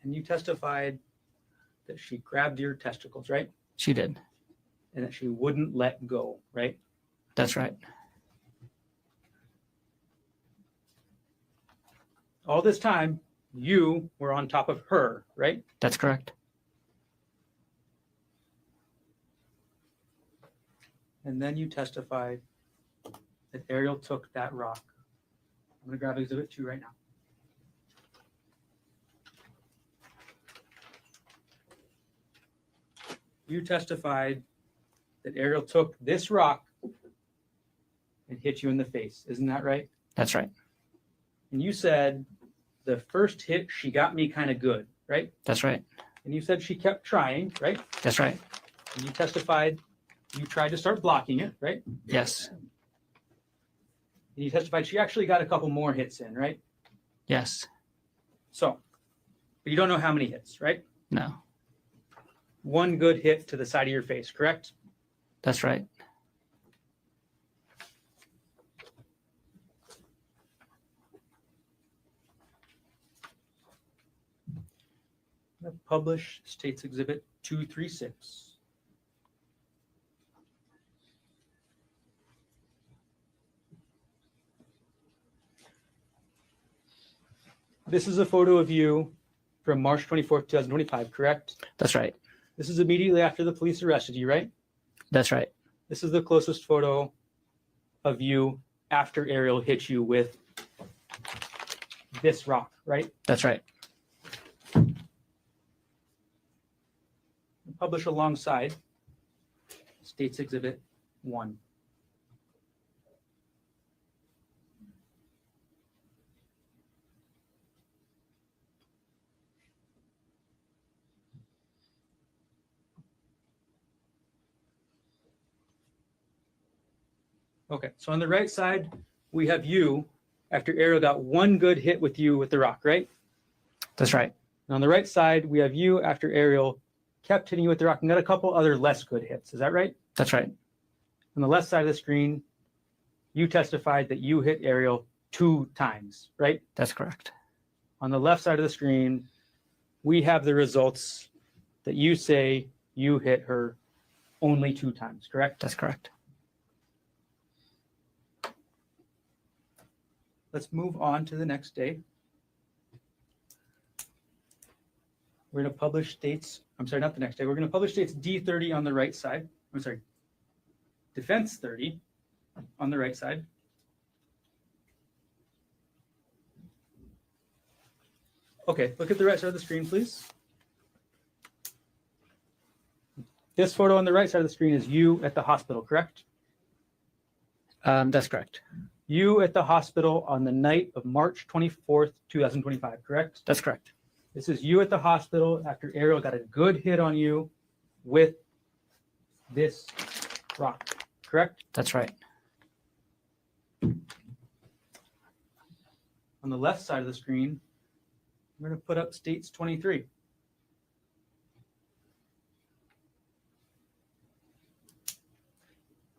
you testified that she grabbed your testicles, right? She did. And that she wouldn't let go, right? That's right. All this time, you were on top of her, right? That's correct. And then you testified that Ariel took that rock. I'm going to grab Exhibit 2 right now. You testified that Ariel took this rock and hit you in the face. Isn't that right? That's right. And you said the first hit, she got me kind of good, right? That's right. And you said she kept trying, right? That's right. And you testified you tried to start blocking it, right? Yes. And you testified she actually got a couple more hits in, right? Yes. So, but you don't know how many hits, right? No. One good hit to the side of your face, correct? That's right. Publish States Exhibit 236. This is a photo of you from March 24th, 2025, correct? That's right. This is immediately after the police arrested you, right? That's right. This is the closest photo of you after Ariel hit you with this rock, right? That's right. Publish alongside States Exhibit 1. Okay, so on the right side, we have you after Ariel got one good hit with you with the rock, right? That's right. And on the right side, we have you after Ariel kept hitting you with the rock and got a couple other less good hits. Is that right? That's right. On the left side of the screen, you testified that you hit Ariel 2 times, right? That's correct. On the left side of the screen, we have the results that you say you hit her only 2 times, correct? That's correct. Let's move on to the next day. We're going to publish states, I'm sorry, not the next day. We're going to publish states D30 on the right side. I'm sorry, defense 30 on the right side. Okay, look at the right side of the screen, please. This photo on the right side of the screen is you at the hospital, correct? That's correct. You at the hospital on the night of March 24th, 2025, correct? That's correct. This is you at the hospital after Ariel got a good hit on you with this rock, correct? That's right. On the left side of the screen, we're going to put up states 23.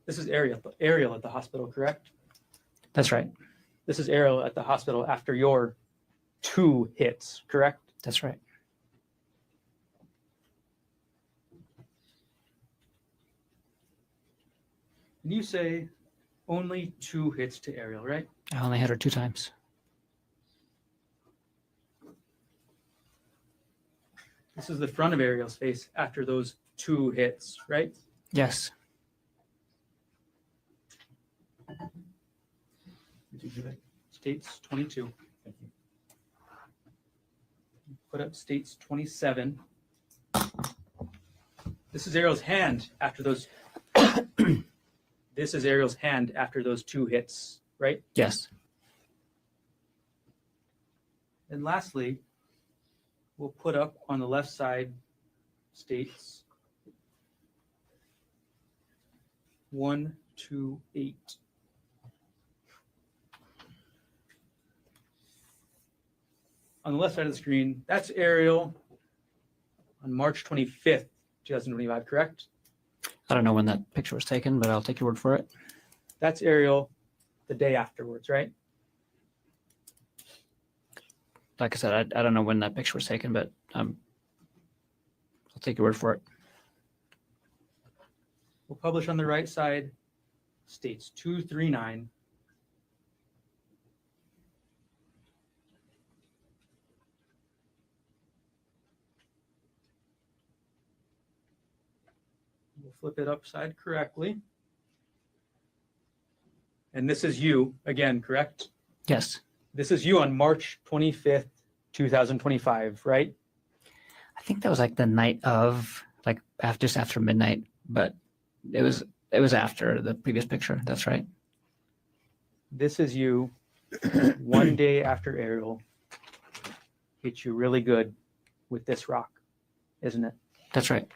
This is Ariel at the hospital, correct? That's right. This is Ariel at the hospital after your 2 hits, correct? That's right. And you say only 2 hits to Ariel, right? I only hit her 2 times. This is the front of Ariel's face after those 2 hits, right? Yes. States 22. Thank you. Put up states 27. This is Ariel's hand after those. This is Ariel's hand after those 2 hits, right? Yes. And lastly, we'll put up on the left side states 1, 2, 8. On the left side of the screen, that's Ariel on March 25th, 2025, correct? I don't know when that picture was taken, but I'll take your word for it. That's Ariel the day afterwards, right? Like I said, I don't know when that picture was taken, but I'll take your word for it. We'll publish on the right side states 239. We'll flip it upside correctly. And this is you again, correct? Yes. This is you on March 25th, 2025, right? I think that was like the night of, like just after midnight, but it was after the previous picture. That's right. This is you one day after Ariel hit you really good with this rock, isn't it? That's right.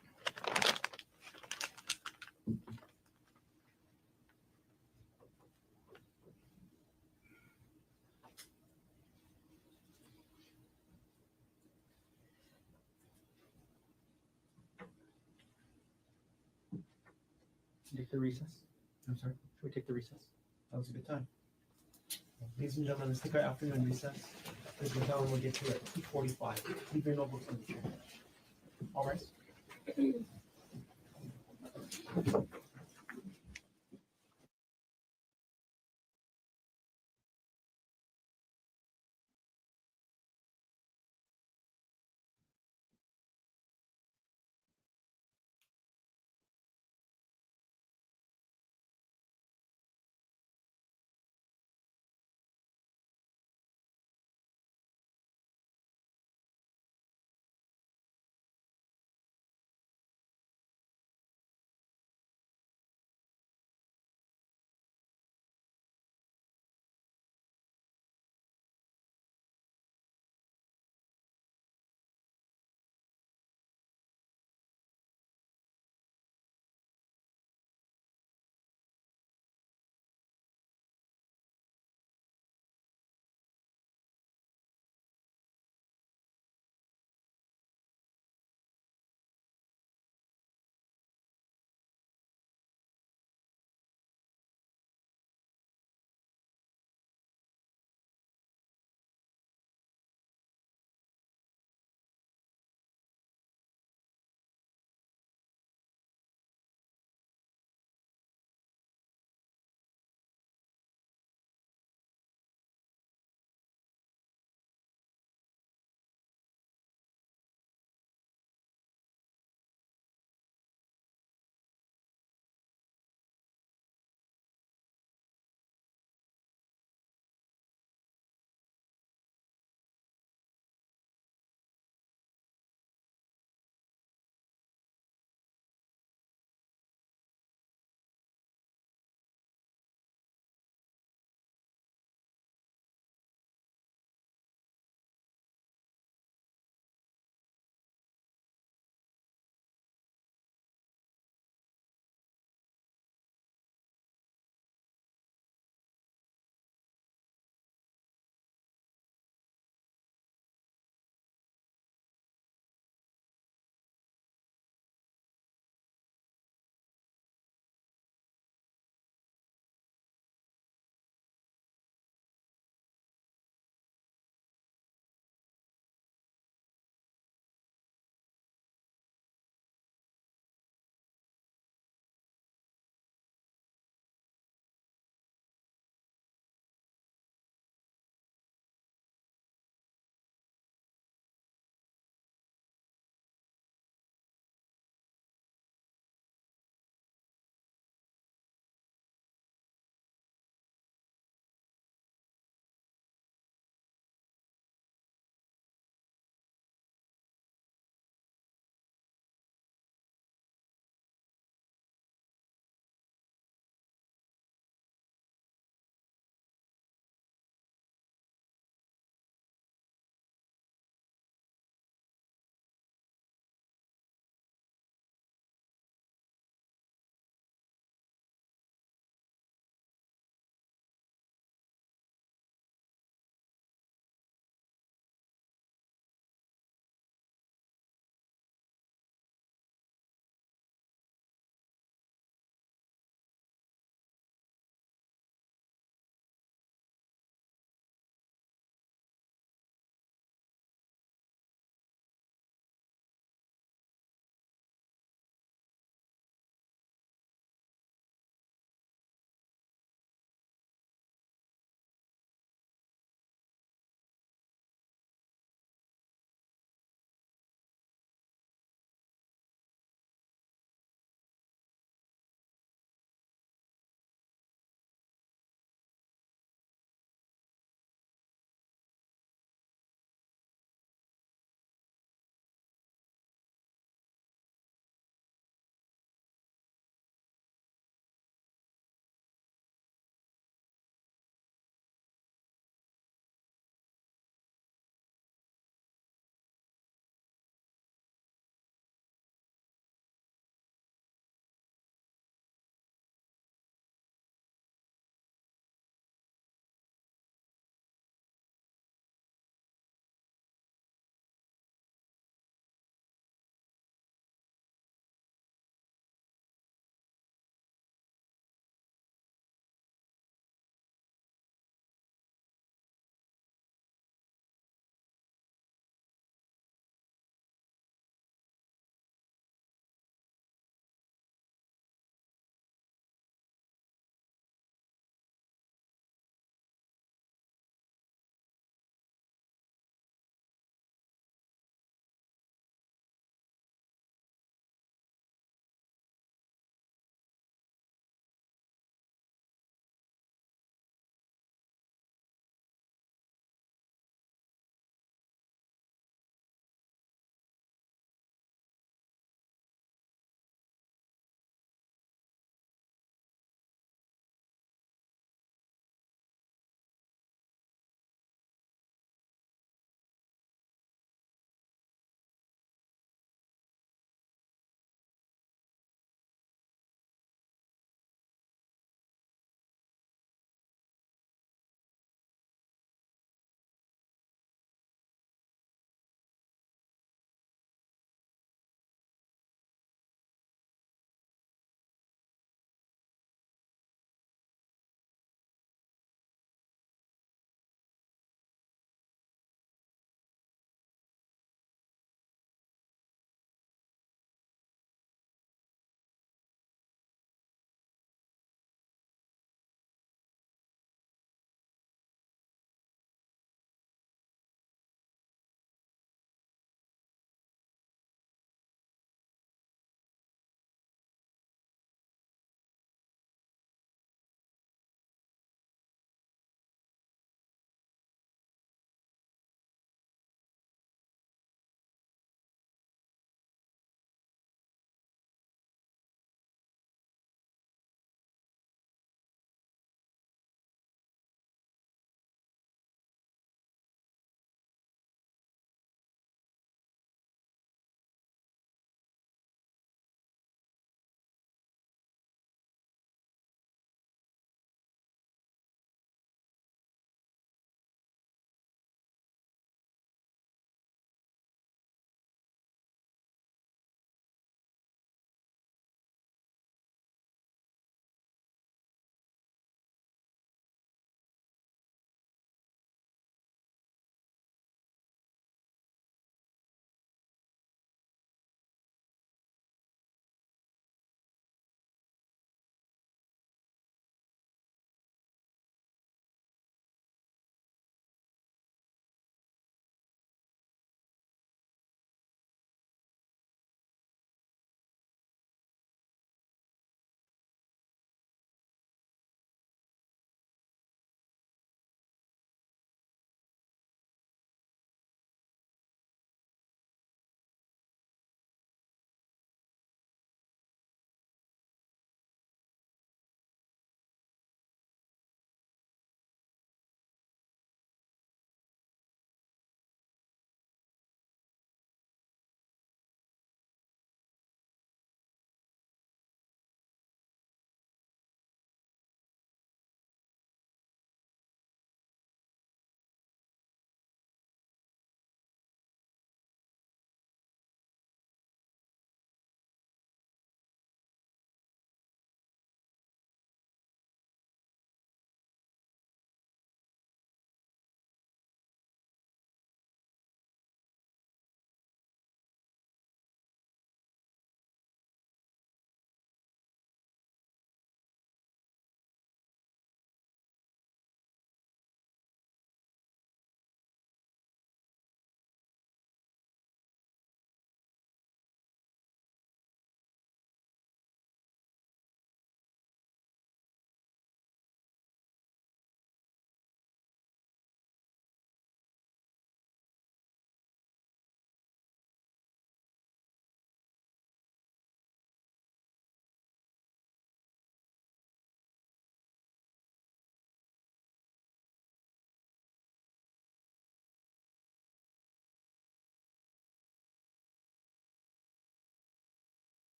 Take the recess. I'm sorry. Should we take the recess? That was a good time. Ladies and gentlemen, let's take our afternoon recess. This is how we'll get to at 2:45. Leave your notebooks on the chair. All right.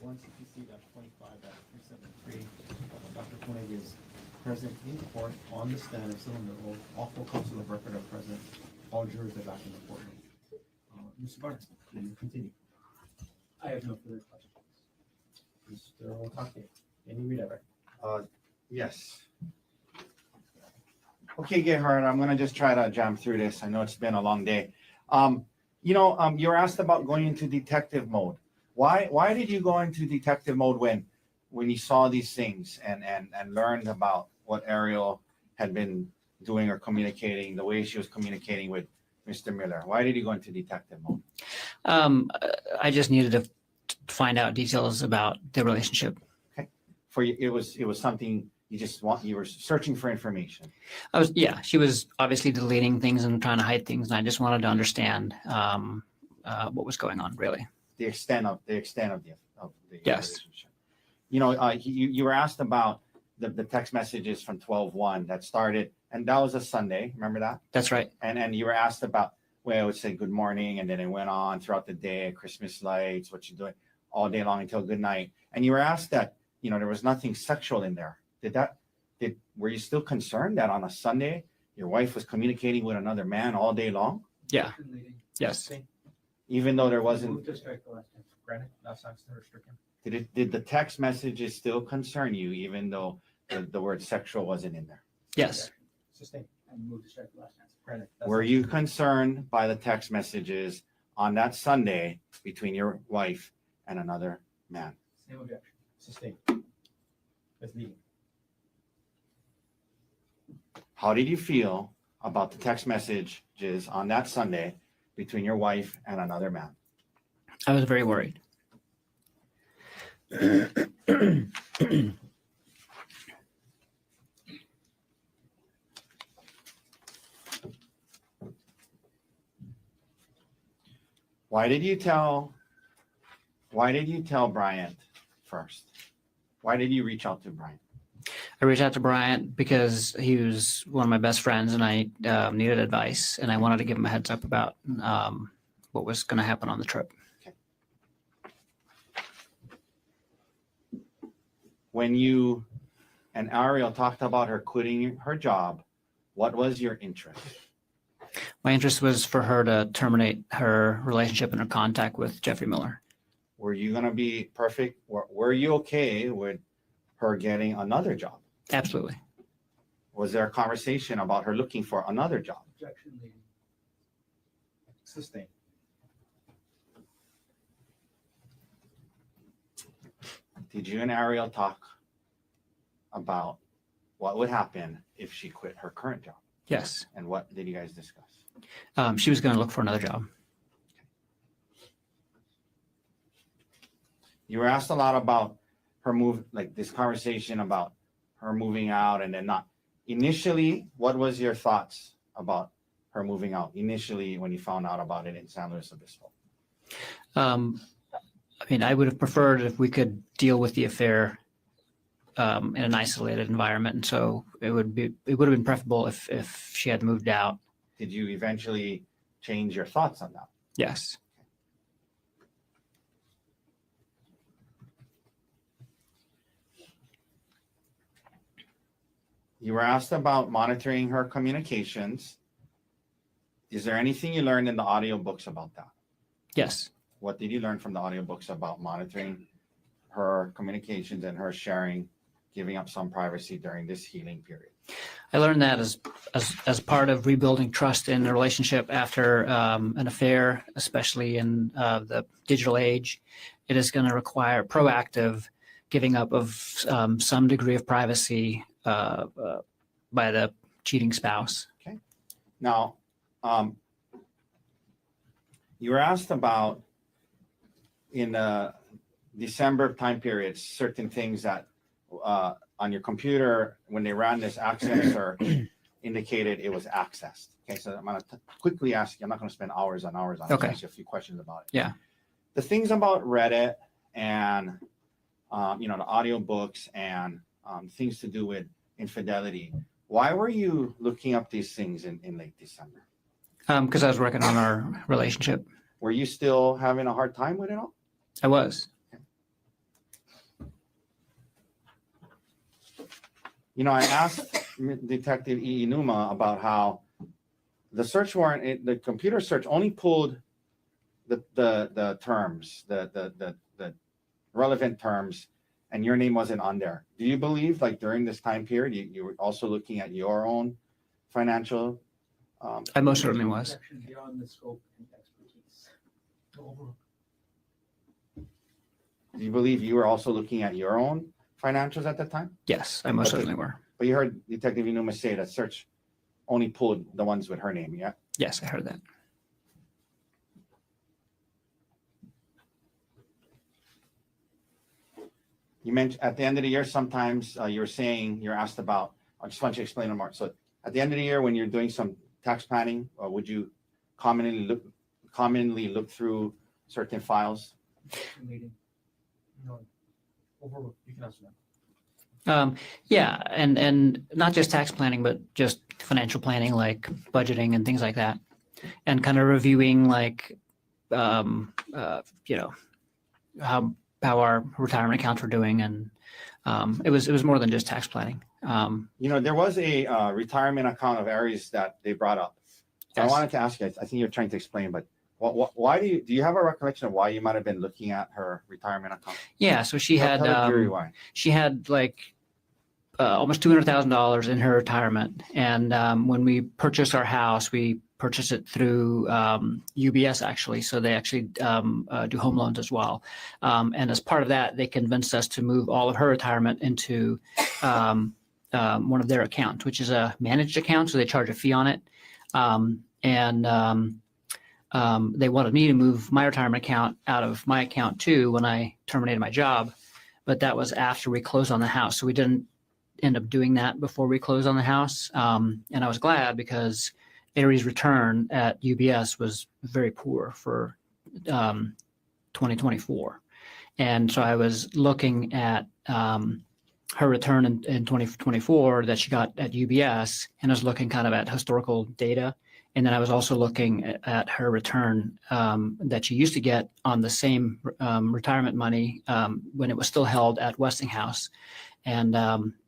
1CPC-25-373. Dr. Konig is present in court on the stand and still in the oath. All full counsel of record are present. All jurors are back in the courtroom. Mr. Barnes, can you continue? I have no further questions. Mr. Otake, any redirect? Yes. Okay, Gerhardt, I'm gonna just try to jam through this. I know it's been a long day. You were asked about going into detective mode. Why did you go into detective mode when you saw these things and learned about what Ariel had been doing or communicating, the way she was communicating with Mr. Miller? Why did you go into detective mode? I just needed to find out details about the relationship. Okay. For you, it was something you were searching for information. She was obviously deleting things and trying to hide things, and I just wanted to understand what was going on, really. The extent of the Yes. relationship. You were asked about the text messages from 12/1 that started, and that was a Sunday. Remember that? That's right. And you were asked about, well, I would say good morning, and then it went on throughout the day, Christmas lights, what you doing all day long until good night. And you were asked that, there was nothing sexual in there. Were you still concerned that on a Sunday your wife was communicating with another man all day long? Yeah. Yes. Even though there wasn't. Move to strike the last answer. Granted, last time still stricken. Did the text messages still concern you, even though the word sexual wasn't in there? Yes. Sustain. And move to strike the last answer. Granted. Were you concerned by the text messages on that Sunday between your wife and another man? Same objection. Sustain. Misleading. How did you feel about the text messages on that Sunday between your wife and another man? I was very worried. Why did you tell Bryant first? Why did you reach out to Bryant? I reached out to Bryant because he was one of my best friends, and I needed advice, and I wanted to give him a heads up about what was going to happen on the trip. Okay. When you and Ariel talked about her quitting her job, what was your interest? My interest was for her to terminate her relationship and her contact with Jeffrey Miller. Were you going to be perfect? Were you okay with her getting another job? Absolutely. Was there a conversation about her looking for another job? Objection leading. Sustain. Did you and Ariel talk about what would happen if she quit her current job? Yes. And what did you guys discuss? She was going to look for another job. You were asked a lot about her move, like this conversation about her moving out and then not. Initially, what was your thoughts about her moving out? Initially, when you found out about it in San Luis Obispo? I would have preferred if we could deal with the affair in an isolated environment, and so it would have been preferable if she had moved out. Did you eventually change your thoughts on that? Yes. You were asked about monitoring her communications. Is there anything you learned in the audiobooks about that? Yes. What did you learn from the audiobooks about monitoring her communications and her sharing, giving up some privacy during this healing period? I learned that as part of rebuilding trust in a relationship after an affair, especially in the digital age, it is going to require proactive giving up of some degree of privacy by the cheating spouse. Okay. Now, you were asked about in December time period, certain things that on your computer, when they ran this access search, indicated it was accessed. Okay, so I'm going to quickly ask you, I'm not going to spend hours on it. Okay. Ask you a few questions about it. Yeah. The things about Reddit and, the audiobooks and things to do with infidelity, why were you looking up these things in late December? Because I was working on our relationship. Were you still having a hard time with it all? I was. You know, I asked Detective Inuma about how the search warrant, the computer search only pulled the terms, the relevant terms, and your name wasn't on there. Do you believe, like during this time period, you were also looking at your own financial? I most certainly was. Beyond the scope and expertise. Do you believe you were also looking at your own financials at that time? Yes, I most certainly were. But you heard Detective Inuma say that search only pulled the ones with her name, yeah? Yes, I heard that. You mentioned at the end of the year, sometimes you're saying, you're asked about, I just want you to explain it more. So at the end of the year, when you're doing some tax planning, would you commonly look through certain files? No, you can answer that. Yeah, and not just tax planning, but just financial planning, like budgeting and things like that, and kind of reviewing like, you know, how our retirement accounts were doing, and it was more than just tax planning. You know, there was a retirement account of Aries that they brought up. So Yes. I wanted to ask you, I think you're trying to explain, but why do you have a recollection of why you might have been looking at her retirement account? Yeah, so she had Tell the jury why. she had like almost $200,000 in her retirement, and when we purchased our house, we purchased it through UBS actually. So they actually do home loans as well, and as part of that, they convinced us to move all of her retirement into one of their accounts, which is a managed account. So they charge a fee on it, and they wanted me to move my retirement account out of my account too when I terminated my job, but that was after we closed on the house. So we didn't end up doing that before we closed on the house. And I was glad because Aries' return at UBS was very poor for 2024. And so I was looking at her return in 2024 that she got at UBS, and I was looking kind of at historical data. And then I was also looking at her return that she used to get on the same retirement money when it was still held at Westinghouse. And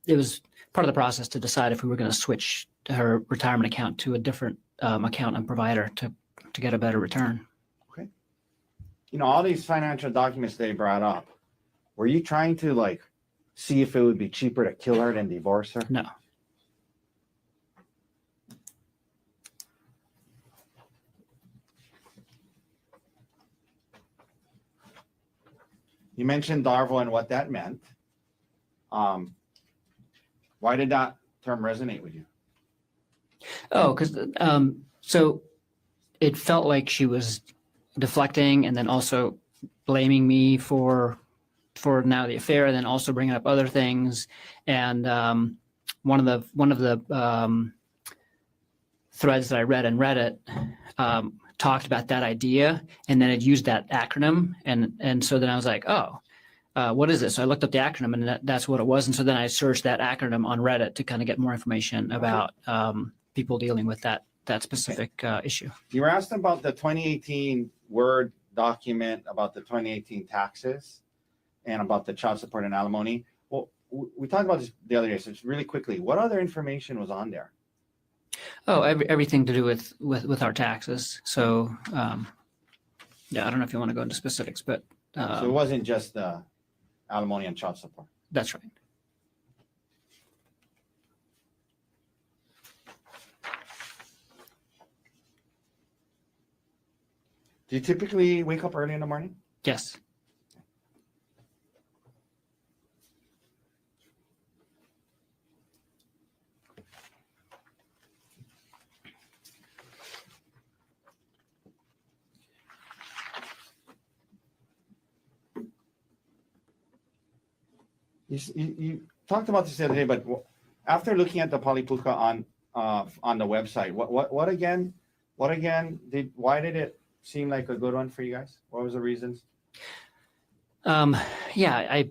it was part of the process to decide if we were going to switch her retirement account to a different account and provider to get a better return. Okay. You know, all these financial documents they brought up, were you trying to like see if it would be cheaper to kill her than divorce her? No. You mentioned Darvo and what that meant. Why did that term resonate with you? Oh, because so it felt like she was deflecting and then also blaming me for now the affair, and then also bringing up other things. And one of the threads that I read in Reddit talked about that idea, and then it used that acronym, and so then I was like, oh. What is this? So I looked up the acronym, and that's what it was. And so then I searched that acronym on Reddit to kind of get more information about people dealing with that specific issue. You were asked about the 2018 Word document about the 2018 taxes and about the child support and alimony. Well, we talked about this the other day, so just really quickly, what other information was on there? Oh, everything to do with our taxes. So, yeah, I don't know if you want to go into specifics, but so it wasn't just the alimony and child support. That's right. Do you typically wake up early in the morning? Yes. You talked about this the other day, but after looking at the Palipuka on the website, what again? Why did it seem like a good one for you guys? What was the reasons? Yeah, I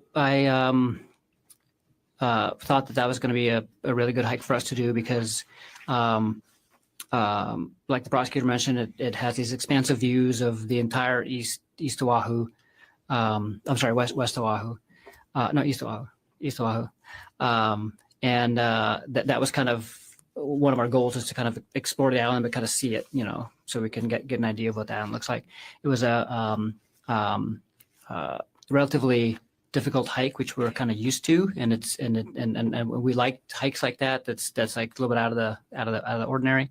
thought that was going to be a really good hike for us to do because, like the prosecutor mentioned, it has these expansive views of the entire East Oahu. I'm sorry, West Oahu. No, East Oahu. And that was kind of one of our goals, is to kind of explore the island, but kind of see it, so we can get an idea of what the island looks like. It was a relatively difficult hike, which we're kind of used to, and we like hikes like that. That's like a little bit out of the ordinary.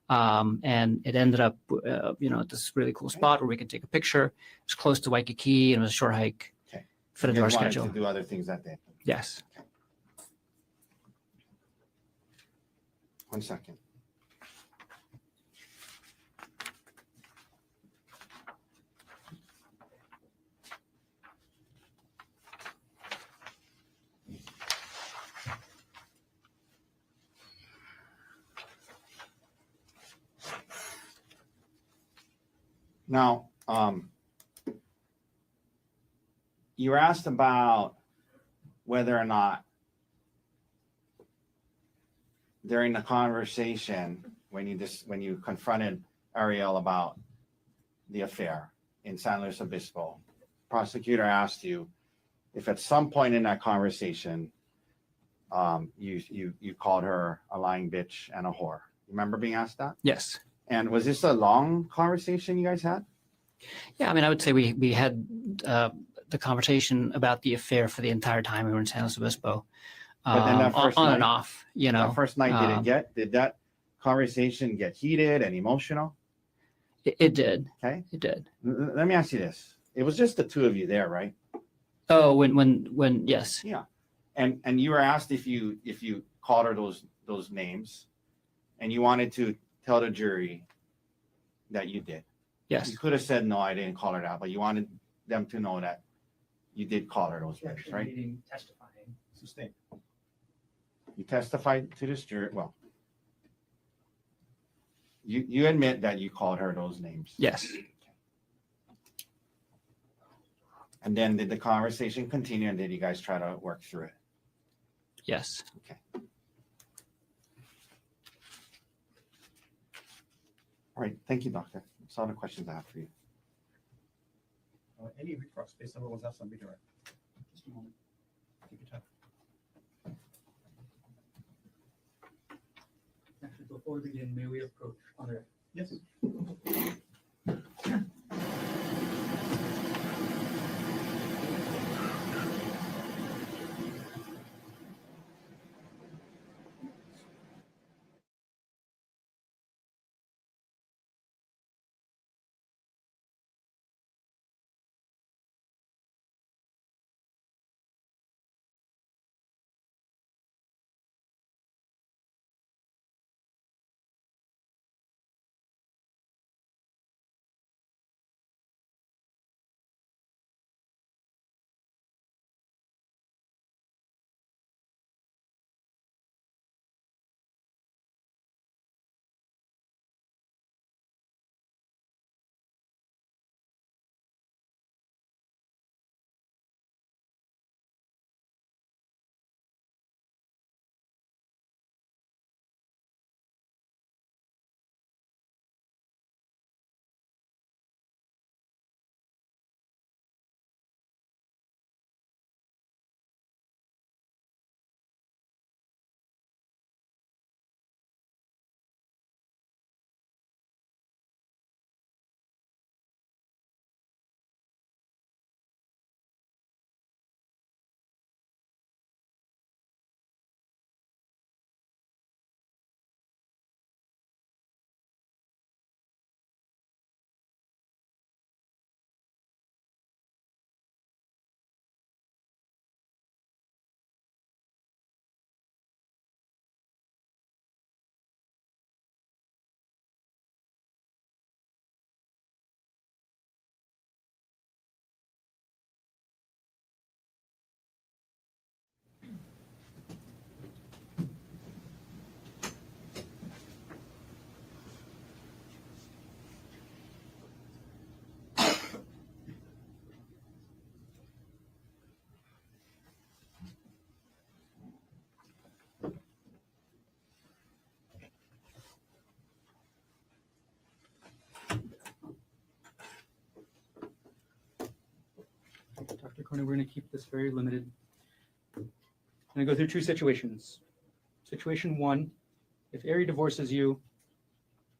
And it ended up, at this really cool spot where we could take a picture. It's close to Waikiki, and it was a short hike. Okay. Fit into our wanted schedule. to do other things that day. Yes. Okay. 1 second. Now, you were asked about whether or not during the conversation when you confronted Ariel about the affair in San Luis Obispo, prosecutor asked you if at some point in that conversation you called her a lying bitch and a whore. Remember being asked that? Yes. And was this a long conversation you guys had? Yeah, I mean, I would say we had the conversation about the affair for the entire time we were in San Luis Obispo. But then that first on night, and off, That first night, did that conversation get heated and emotional? It did. Okay. It did. Let me ask you this. It was just the two of you there, right? Oh, when yes. Yeah. And you were asked if you called her those names, and you wanted to tell the jury that you did. Yes. You could have said, no, I didn't call her that, but you wanted them to know that you did call her those names, right? Testifying. Sustained. You testified to this jury. Well, you admit that you called her those names. Yes. And then did the conversation continue, and did you guys try to work through it? Yes. Okay. All right. Thank you, doctor. That's all the questions I have for you. Any remarks based on what was asked on redirect? Just a moment. Take your time. Actually, before we begin, may we approach on the Yes. Dr. Konig, we're going to keep this very limited. I'm going to go through two situations. Situation one, if Ari divorces you,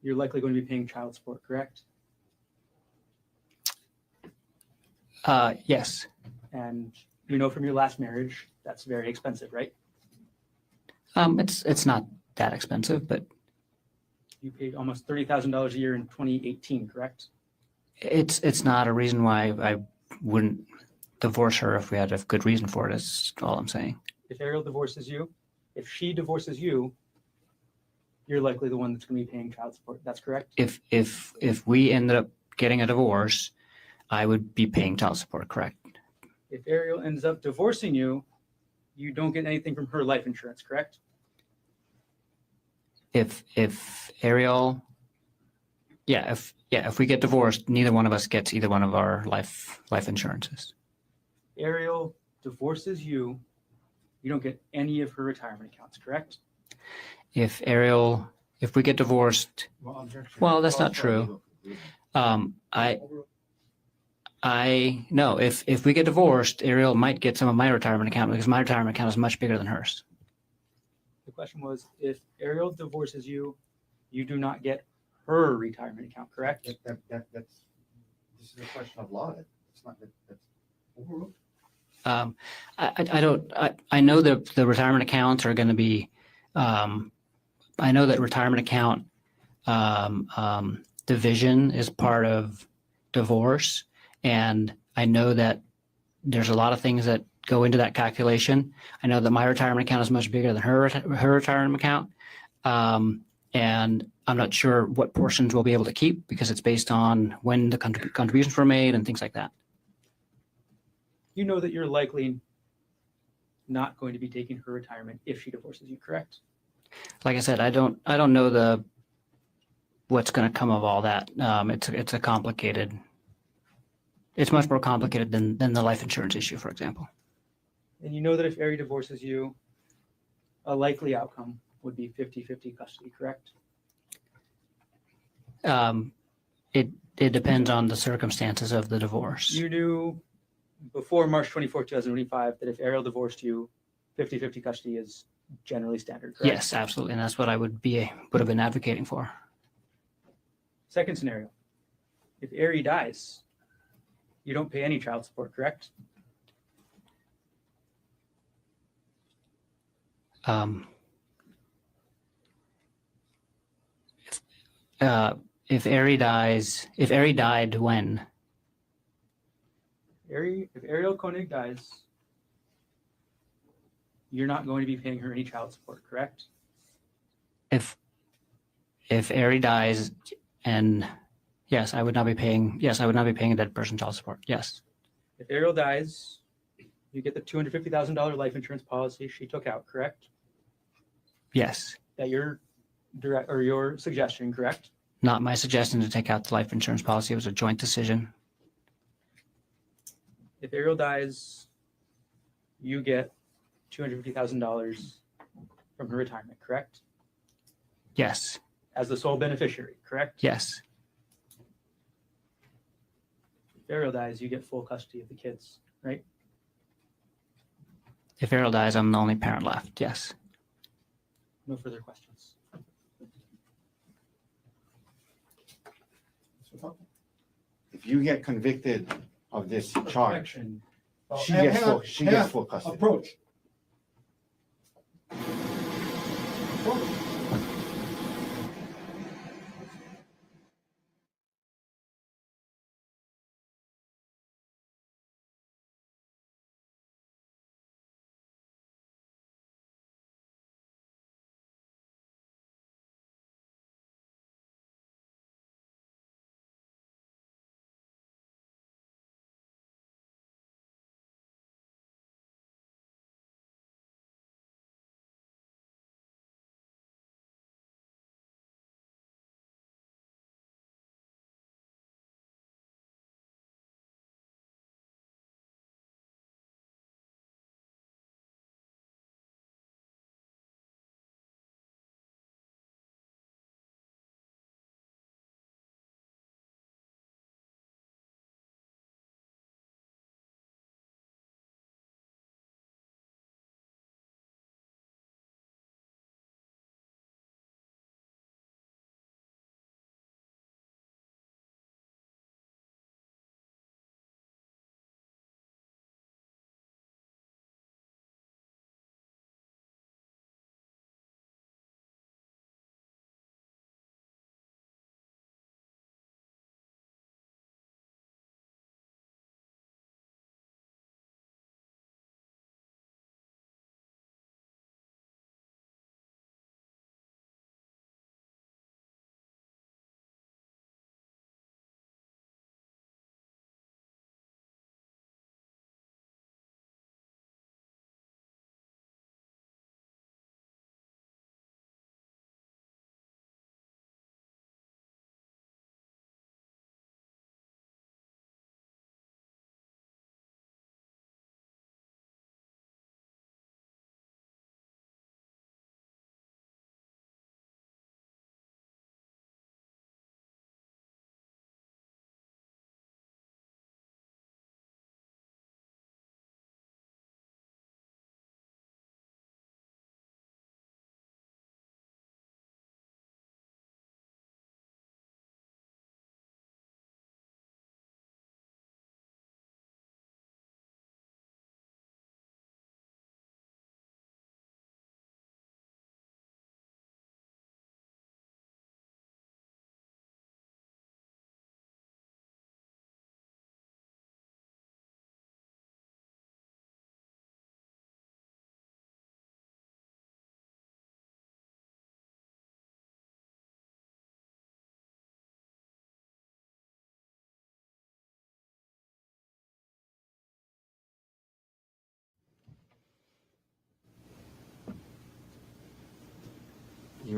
you're likely going to be paying child support, correct? Yes. And you know from your last marriage, that's very expensive, right? It's not that expensive, but You paid almost $30,000 a year in 2018, correct? it's not a reason why I wouldn't divorce her if we had a good reason for it. Is all I'm saying. If Ariel divorces you, if she divorces you, you're likely the one that's going to be paying child support. That's correct? If we ended up getting a divorce, I would be paying child support. Correct. If Ariel ends up divorcing you, you don't get anything from her life insurance, correct? If Ariel, if we get divorced, neither one of us gets either one of our life insurances. Ariel divorces you, you don't get any of her retirement accounts, correct? If we get divorced, well, that's not true. I know if we get divorced, Ariel might get some of my retirement account because my retirement account is much bigger than hers. The question was, if Ariel divorces you, you do not get her retirement account, correct? This is a question of law. It's not that's overruled. I know that the retirement accounts are going to be. I know that retirement account division is part of divorce, and I know that there's a lot of things that go into that calculation. I know that my retirement account is much bigger than her retirement account, and I'm not sure what portions we'll be able to keep because it's based on when the contributions were made and things like that. You know that you're likely not going to be taking her retirement if she divorces you, correct? Like I said, I don't know what's going to come of all that. It's a complicated. It's much more complicated than the life insurance issue, for example. And you know that if Ari divorces you, a likely outcome would be 50-50 custody, correct? It depends on the circumstances of the divorce. You knew before March 24, 2025, that if Ariel divorced you, 50-50 custody is generally standard, correct? Yes, absolutely, and that's what I would have been advocating for. Second scenario, if Ari dies, you don't pay any child support, correct? If Ari died when? If Ariel Konig dies, you're not going to be paying her any child support, correct? If Ari dies, and yes, I would not be paying a dead person child support. Yes. If Ariel dies, you get the $250,000 life insurance policy she took out, correct? Yes. That your suggestion, correct? Not my suggestion to take out the life insurance policy. It was a joint decision. If Ariel dies, you get $250,000 from her retirement, correct? Yes. As the sole beneficiary, correct? Yes. If Ariel dies, you get full custody of the kids, right? If Ariel dies, I'm the only parent left. Yes. No further questions. If you get convicted of this charge, Objection. she gets full custody. Approach.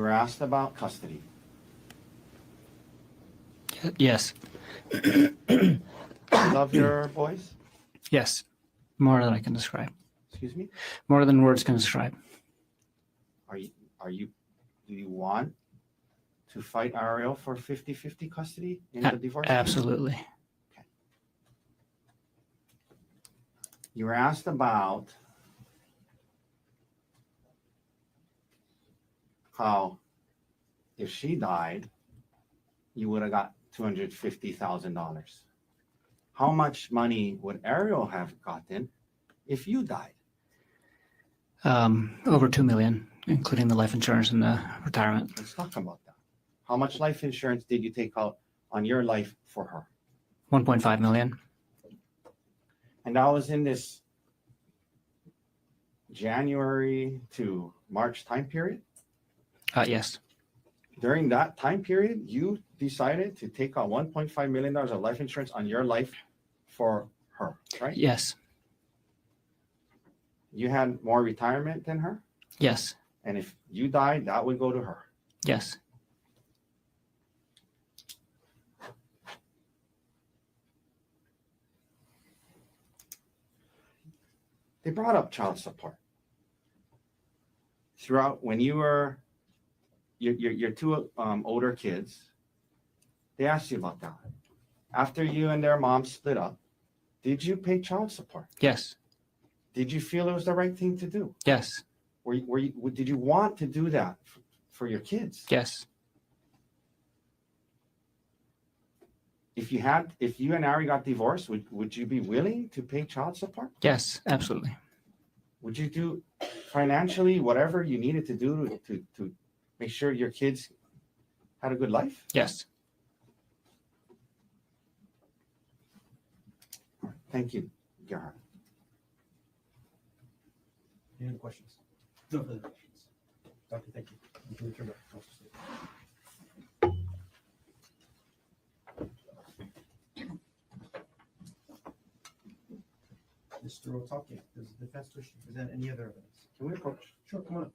were asked about custody. Yes. You love your boys? Yes. More than I can describe. Excuse me? More than words can describe. Do you want to fight Ariel for 50-50 custody in the divorce? Absolutely. Okay. You were asked about how if she died, you would have got $250,000. How much money would Ariel have gotten if you died? Over 2 million, including the life insurance and the retirement. Let's talk about that. How much life insurance did you take out on your life for her? 1.5 million. And that was in this January to March time period? Yes. During that time period, you decided to take out $1.5 million of life insurance on your life for her, right? Yes. You had more retirement than her? Yes. And if you died, that would go to her? Yes. They brought up child support. Throughout, when you were your two older kids, they asked you about that. After you and their mom split up, did you pay child support? Yes. Did you feel it was the right thing to do? Yes. Did you want to do that for your kids? Yes. If you and Ari got divorced, would you be willing to pay child support? Yes, absolutely. Would you do financially whatever you needed to do to make sure your kids had a good life? Yes. Thank you, Gerhardt. Any other questions? No further questions. Doctor, thank you. You can return back to council state. Mr. Otake, does the defense wish to present any other evidence? Can we approach? Sure, come on up.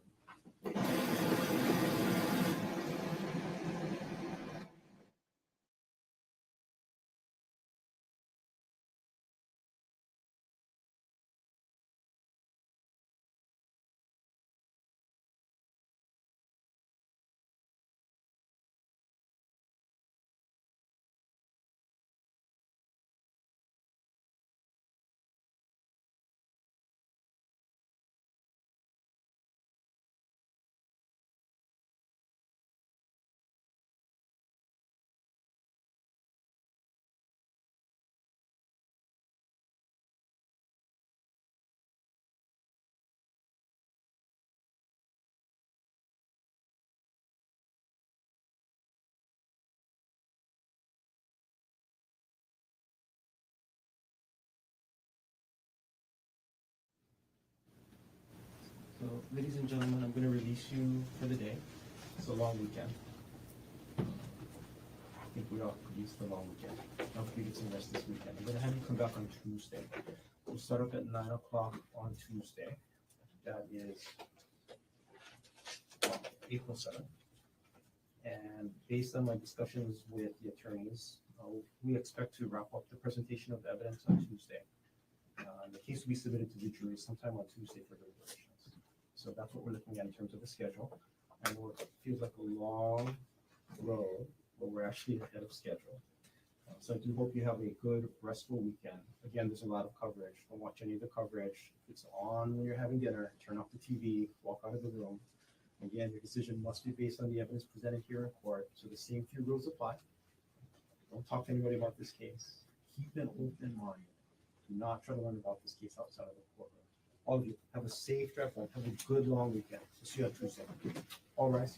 So, ladies and gentlemen, I'm going to release you for the day. It's a long weekend. I think we all could use the long weekend. I hope you get some rest this weekend. I'm going to have you come back on Tuesday. We'll start up at 9 o'clock on Tuesday. That is April 7th. And based on my discussions with the attorneys, we expect to wrap up the presentation of the evidence on Tuesday. The case will be submitted to the jury sometime on Tuesday for deliberations. So that's what we're looking at in terms of the schedule. And it feels like a long road, but we're actually ahead of schedule. So I do hope you have a good, restful weekend. Again, there's a lot of coverage. Don't watch any of the coverage. If it's on when you're having dinner, turn off the TV, walk out of the room. Again, your decision must be based on the evidence presented here in court. So the same few rules apply. Don't talk to anybody about this case. Keep an open mind. Do not try to learn about this case outside of the courtroom. All of you, have a safe drive home. Have a good long weekend. We'll see you on Tuesday. All rise.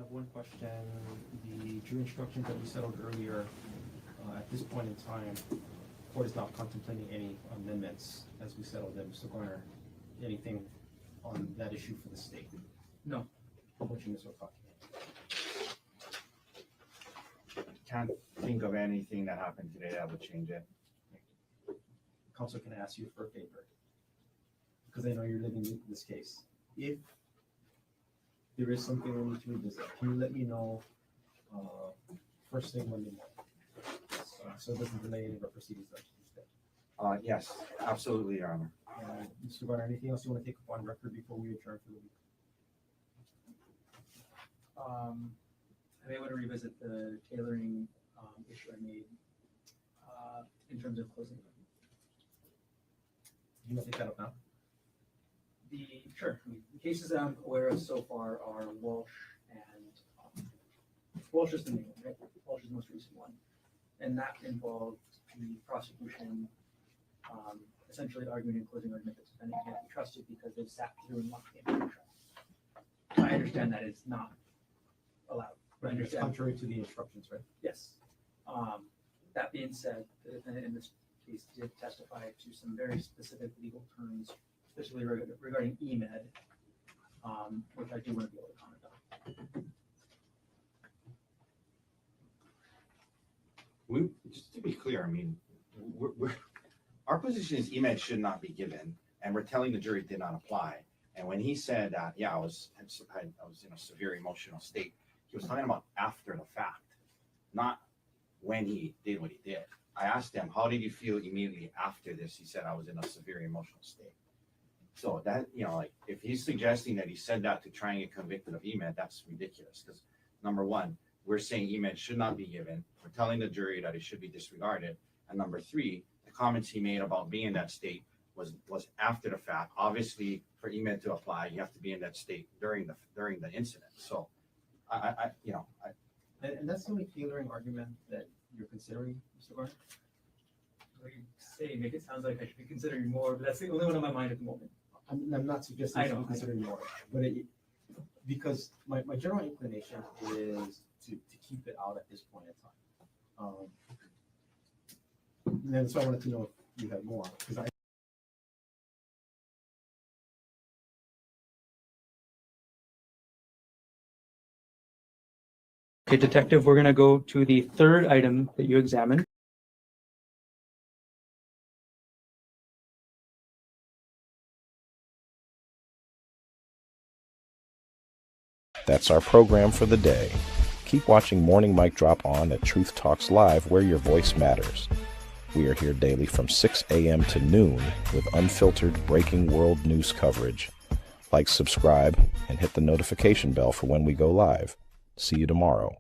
have one question. The jury instructions that we settled earlier, at this point in time, court is not contemplating any amendments as we settled them. Mr. Garner, anything on that issue for the state? No. What you, Ms. O'Connor? Can't think of anything that happened today that would change it. Counsel, can I ask you for a favor? Because I know you're living in this case. If there is something we need to revisit, can you let me know first thing Monday morning? So it doesn't delay any of our proceedings on Tuesday. Yes, absolutely, Your Honor. Mr. Garner, anything else you want to take up on record before we adjourn for the week? I may want to revisit the tailoring issue I made in terms of closing. You want to take that up now? Sure. I mean, the cases that I'm aware of so far are Walsh and Walsh is the main one, right? Walsh is the most recent one. And that involved the prosecution essentially arguing in closing argument that the defendant can't be trusted because they've sat through and locked in contract. I understand that it's not allowed. Right, it's contrary to the instructions, right? Yes. That being said, the defendant in this case did testify to some very specific legal terms, especially regarding EMED, which I do want to be able to comment on. Just to be clear, I mean, our position is EMED should not be given, and we're telling the jury it did not apply. And when he said that, yeah, I was in a severe emotional state, he was talking about after the fact, not when he did what he did. I asked him, how did you feel immediately after this? He said, I was in a severe emotional state. So that, like, if he's suggesting that he said that to try and get convicted of EMED, that's ridiculous. Because number one, we're saying EMED should not be given. We're telling the jury that it should be disregarded. And number three, the comments he made about being in that state was after the fact. Obviously, for EMED to apply, you have to be in that state during the incident. So, And that's the only tailoring argument that you're considering, Mr. Garner? What you say, make it sound like I should be considering more, but that's the only one on my mind at the moment. I'm not suggesting you should be considering more, but because my general inclination is to keep it out at this point in time. And then so I wanted to know if you had more, because Okay, Detective, we're going to go to the third item that you examined. That's our program for the day. Keep watching Morning Mic Drop on at Truth Talks Live, where your voice matters. We are here daily from 6 a.m. to noon with unfiltered breaking world news coverage. Like, subscribe, and hit the notification bell for when we go live. See you tomorrow.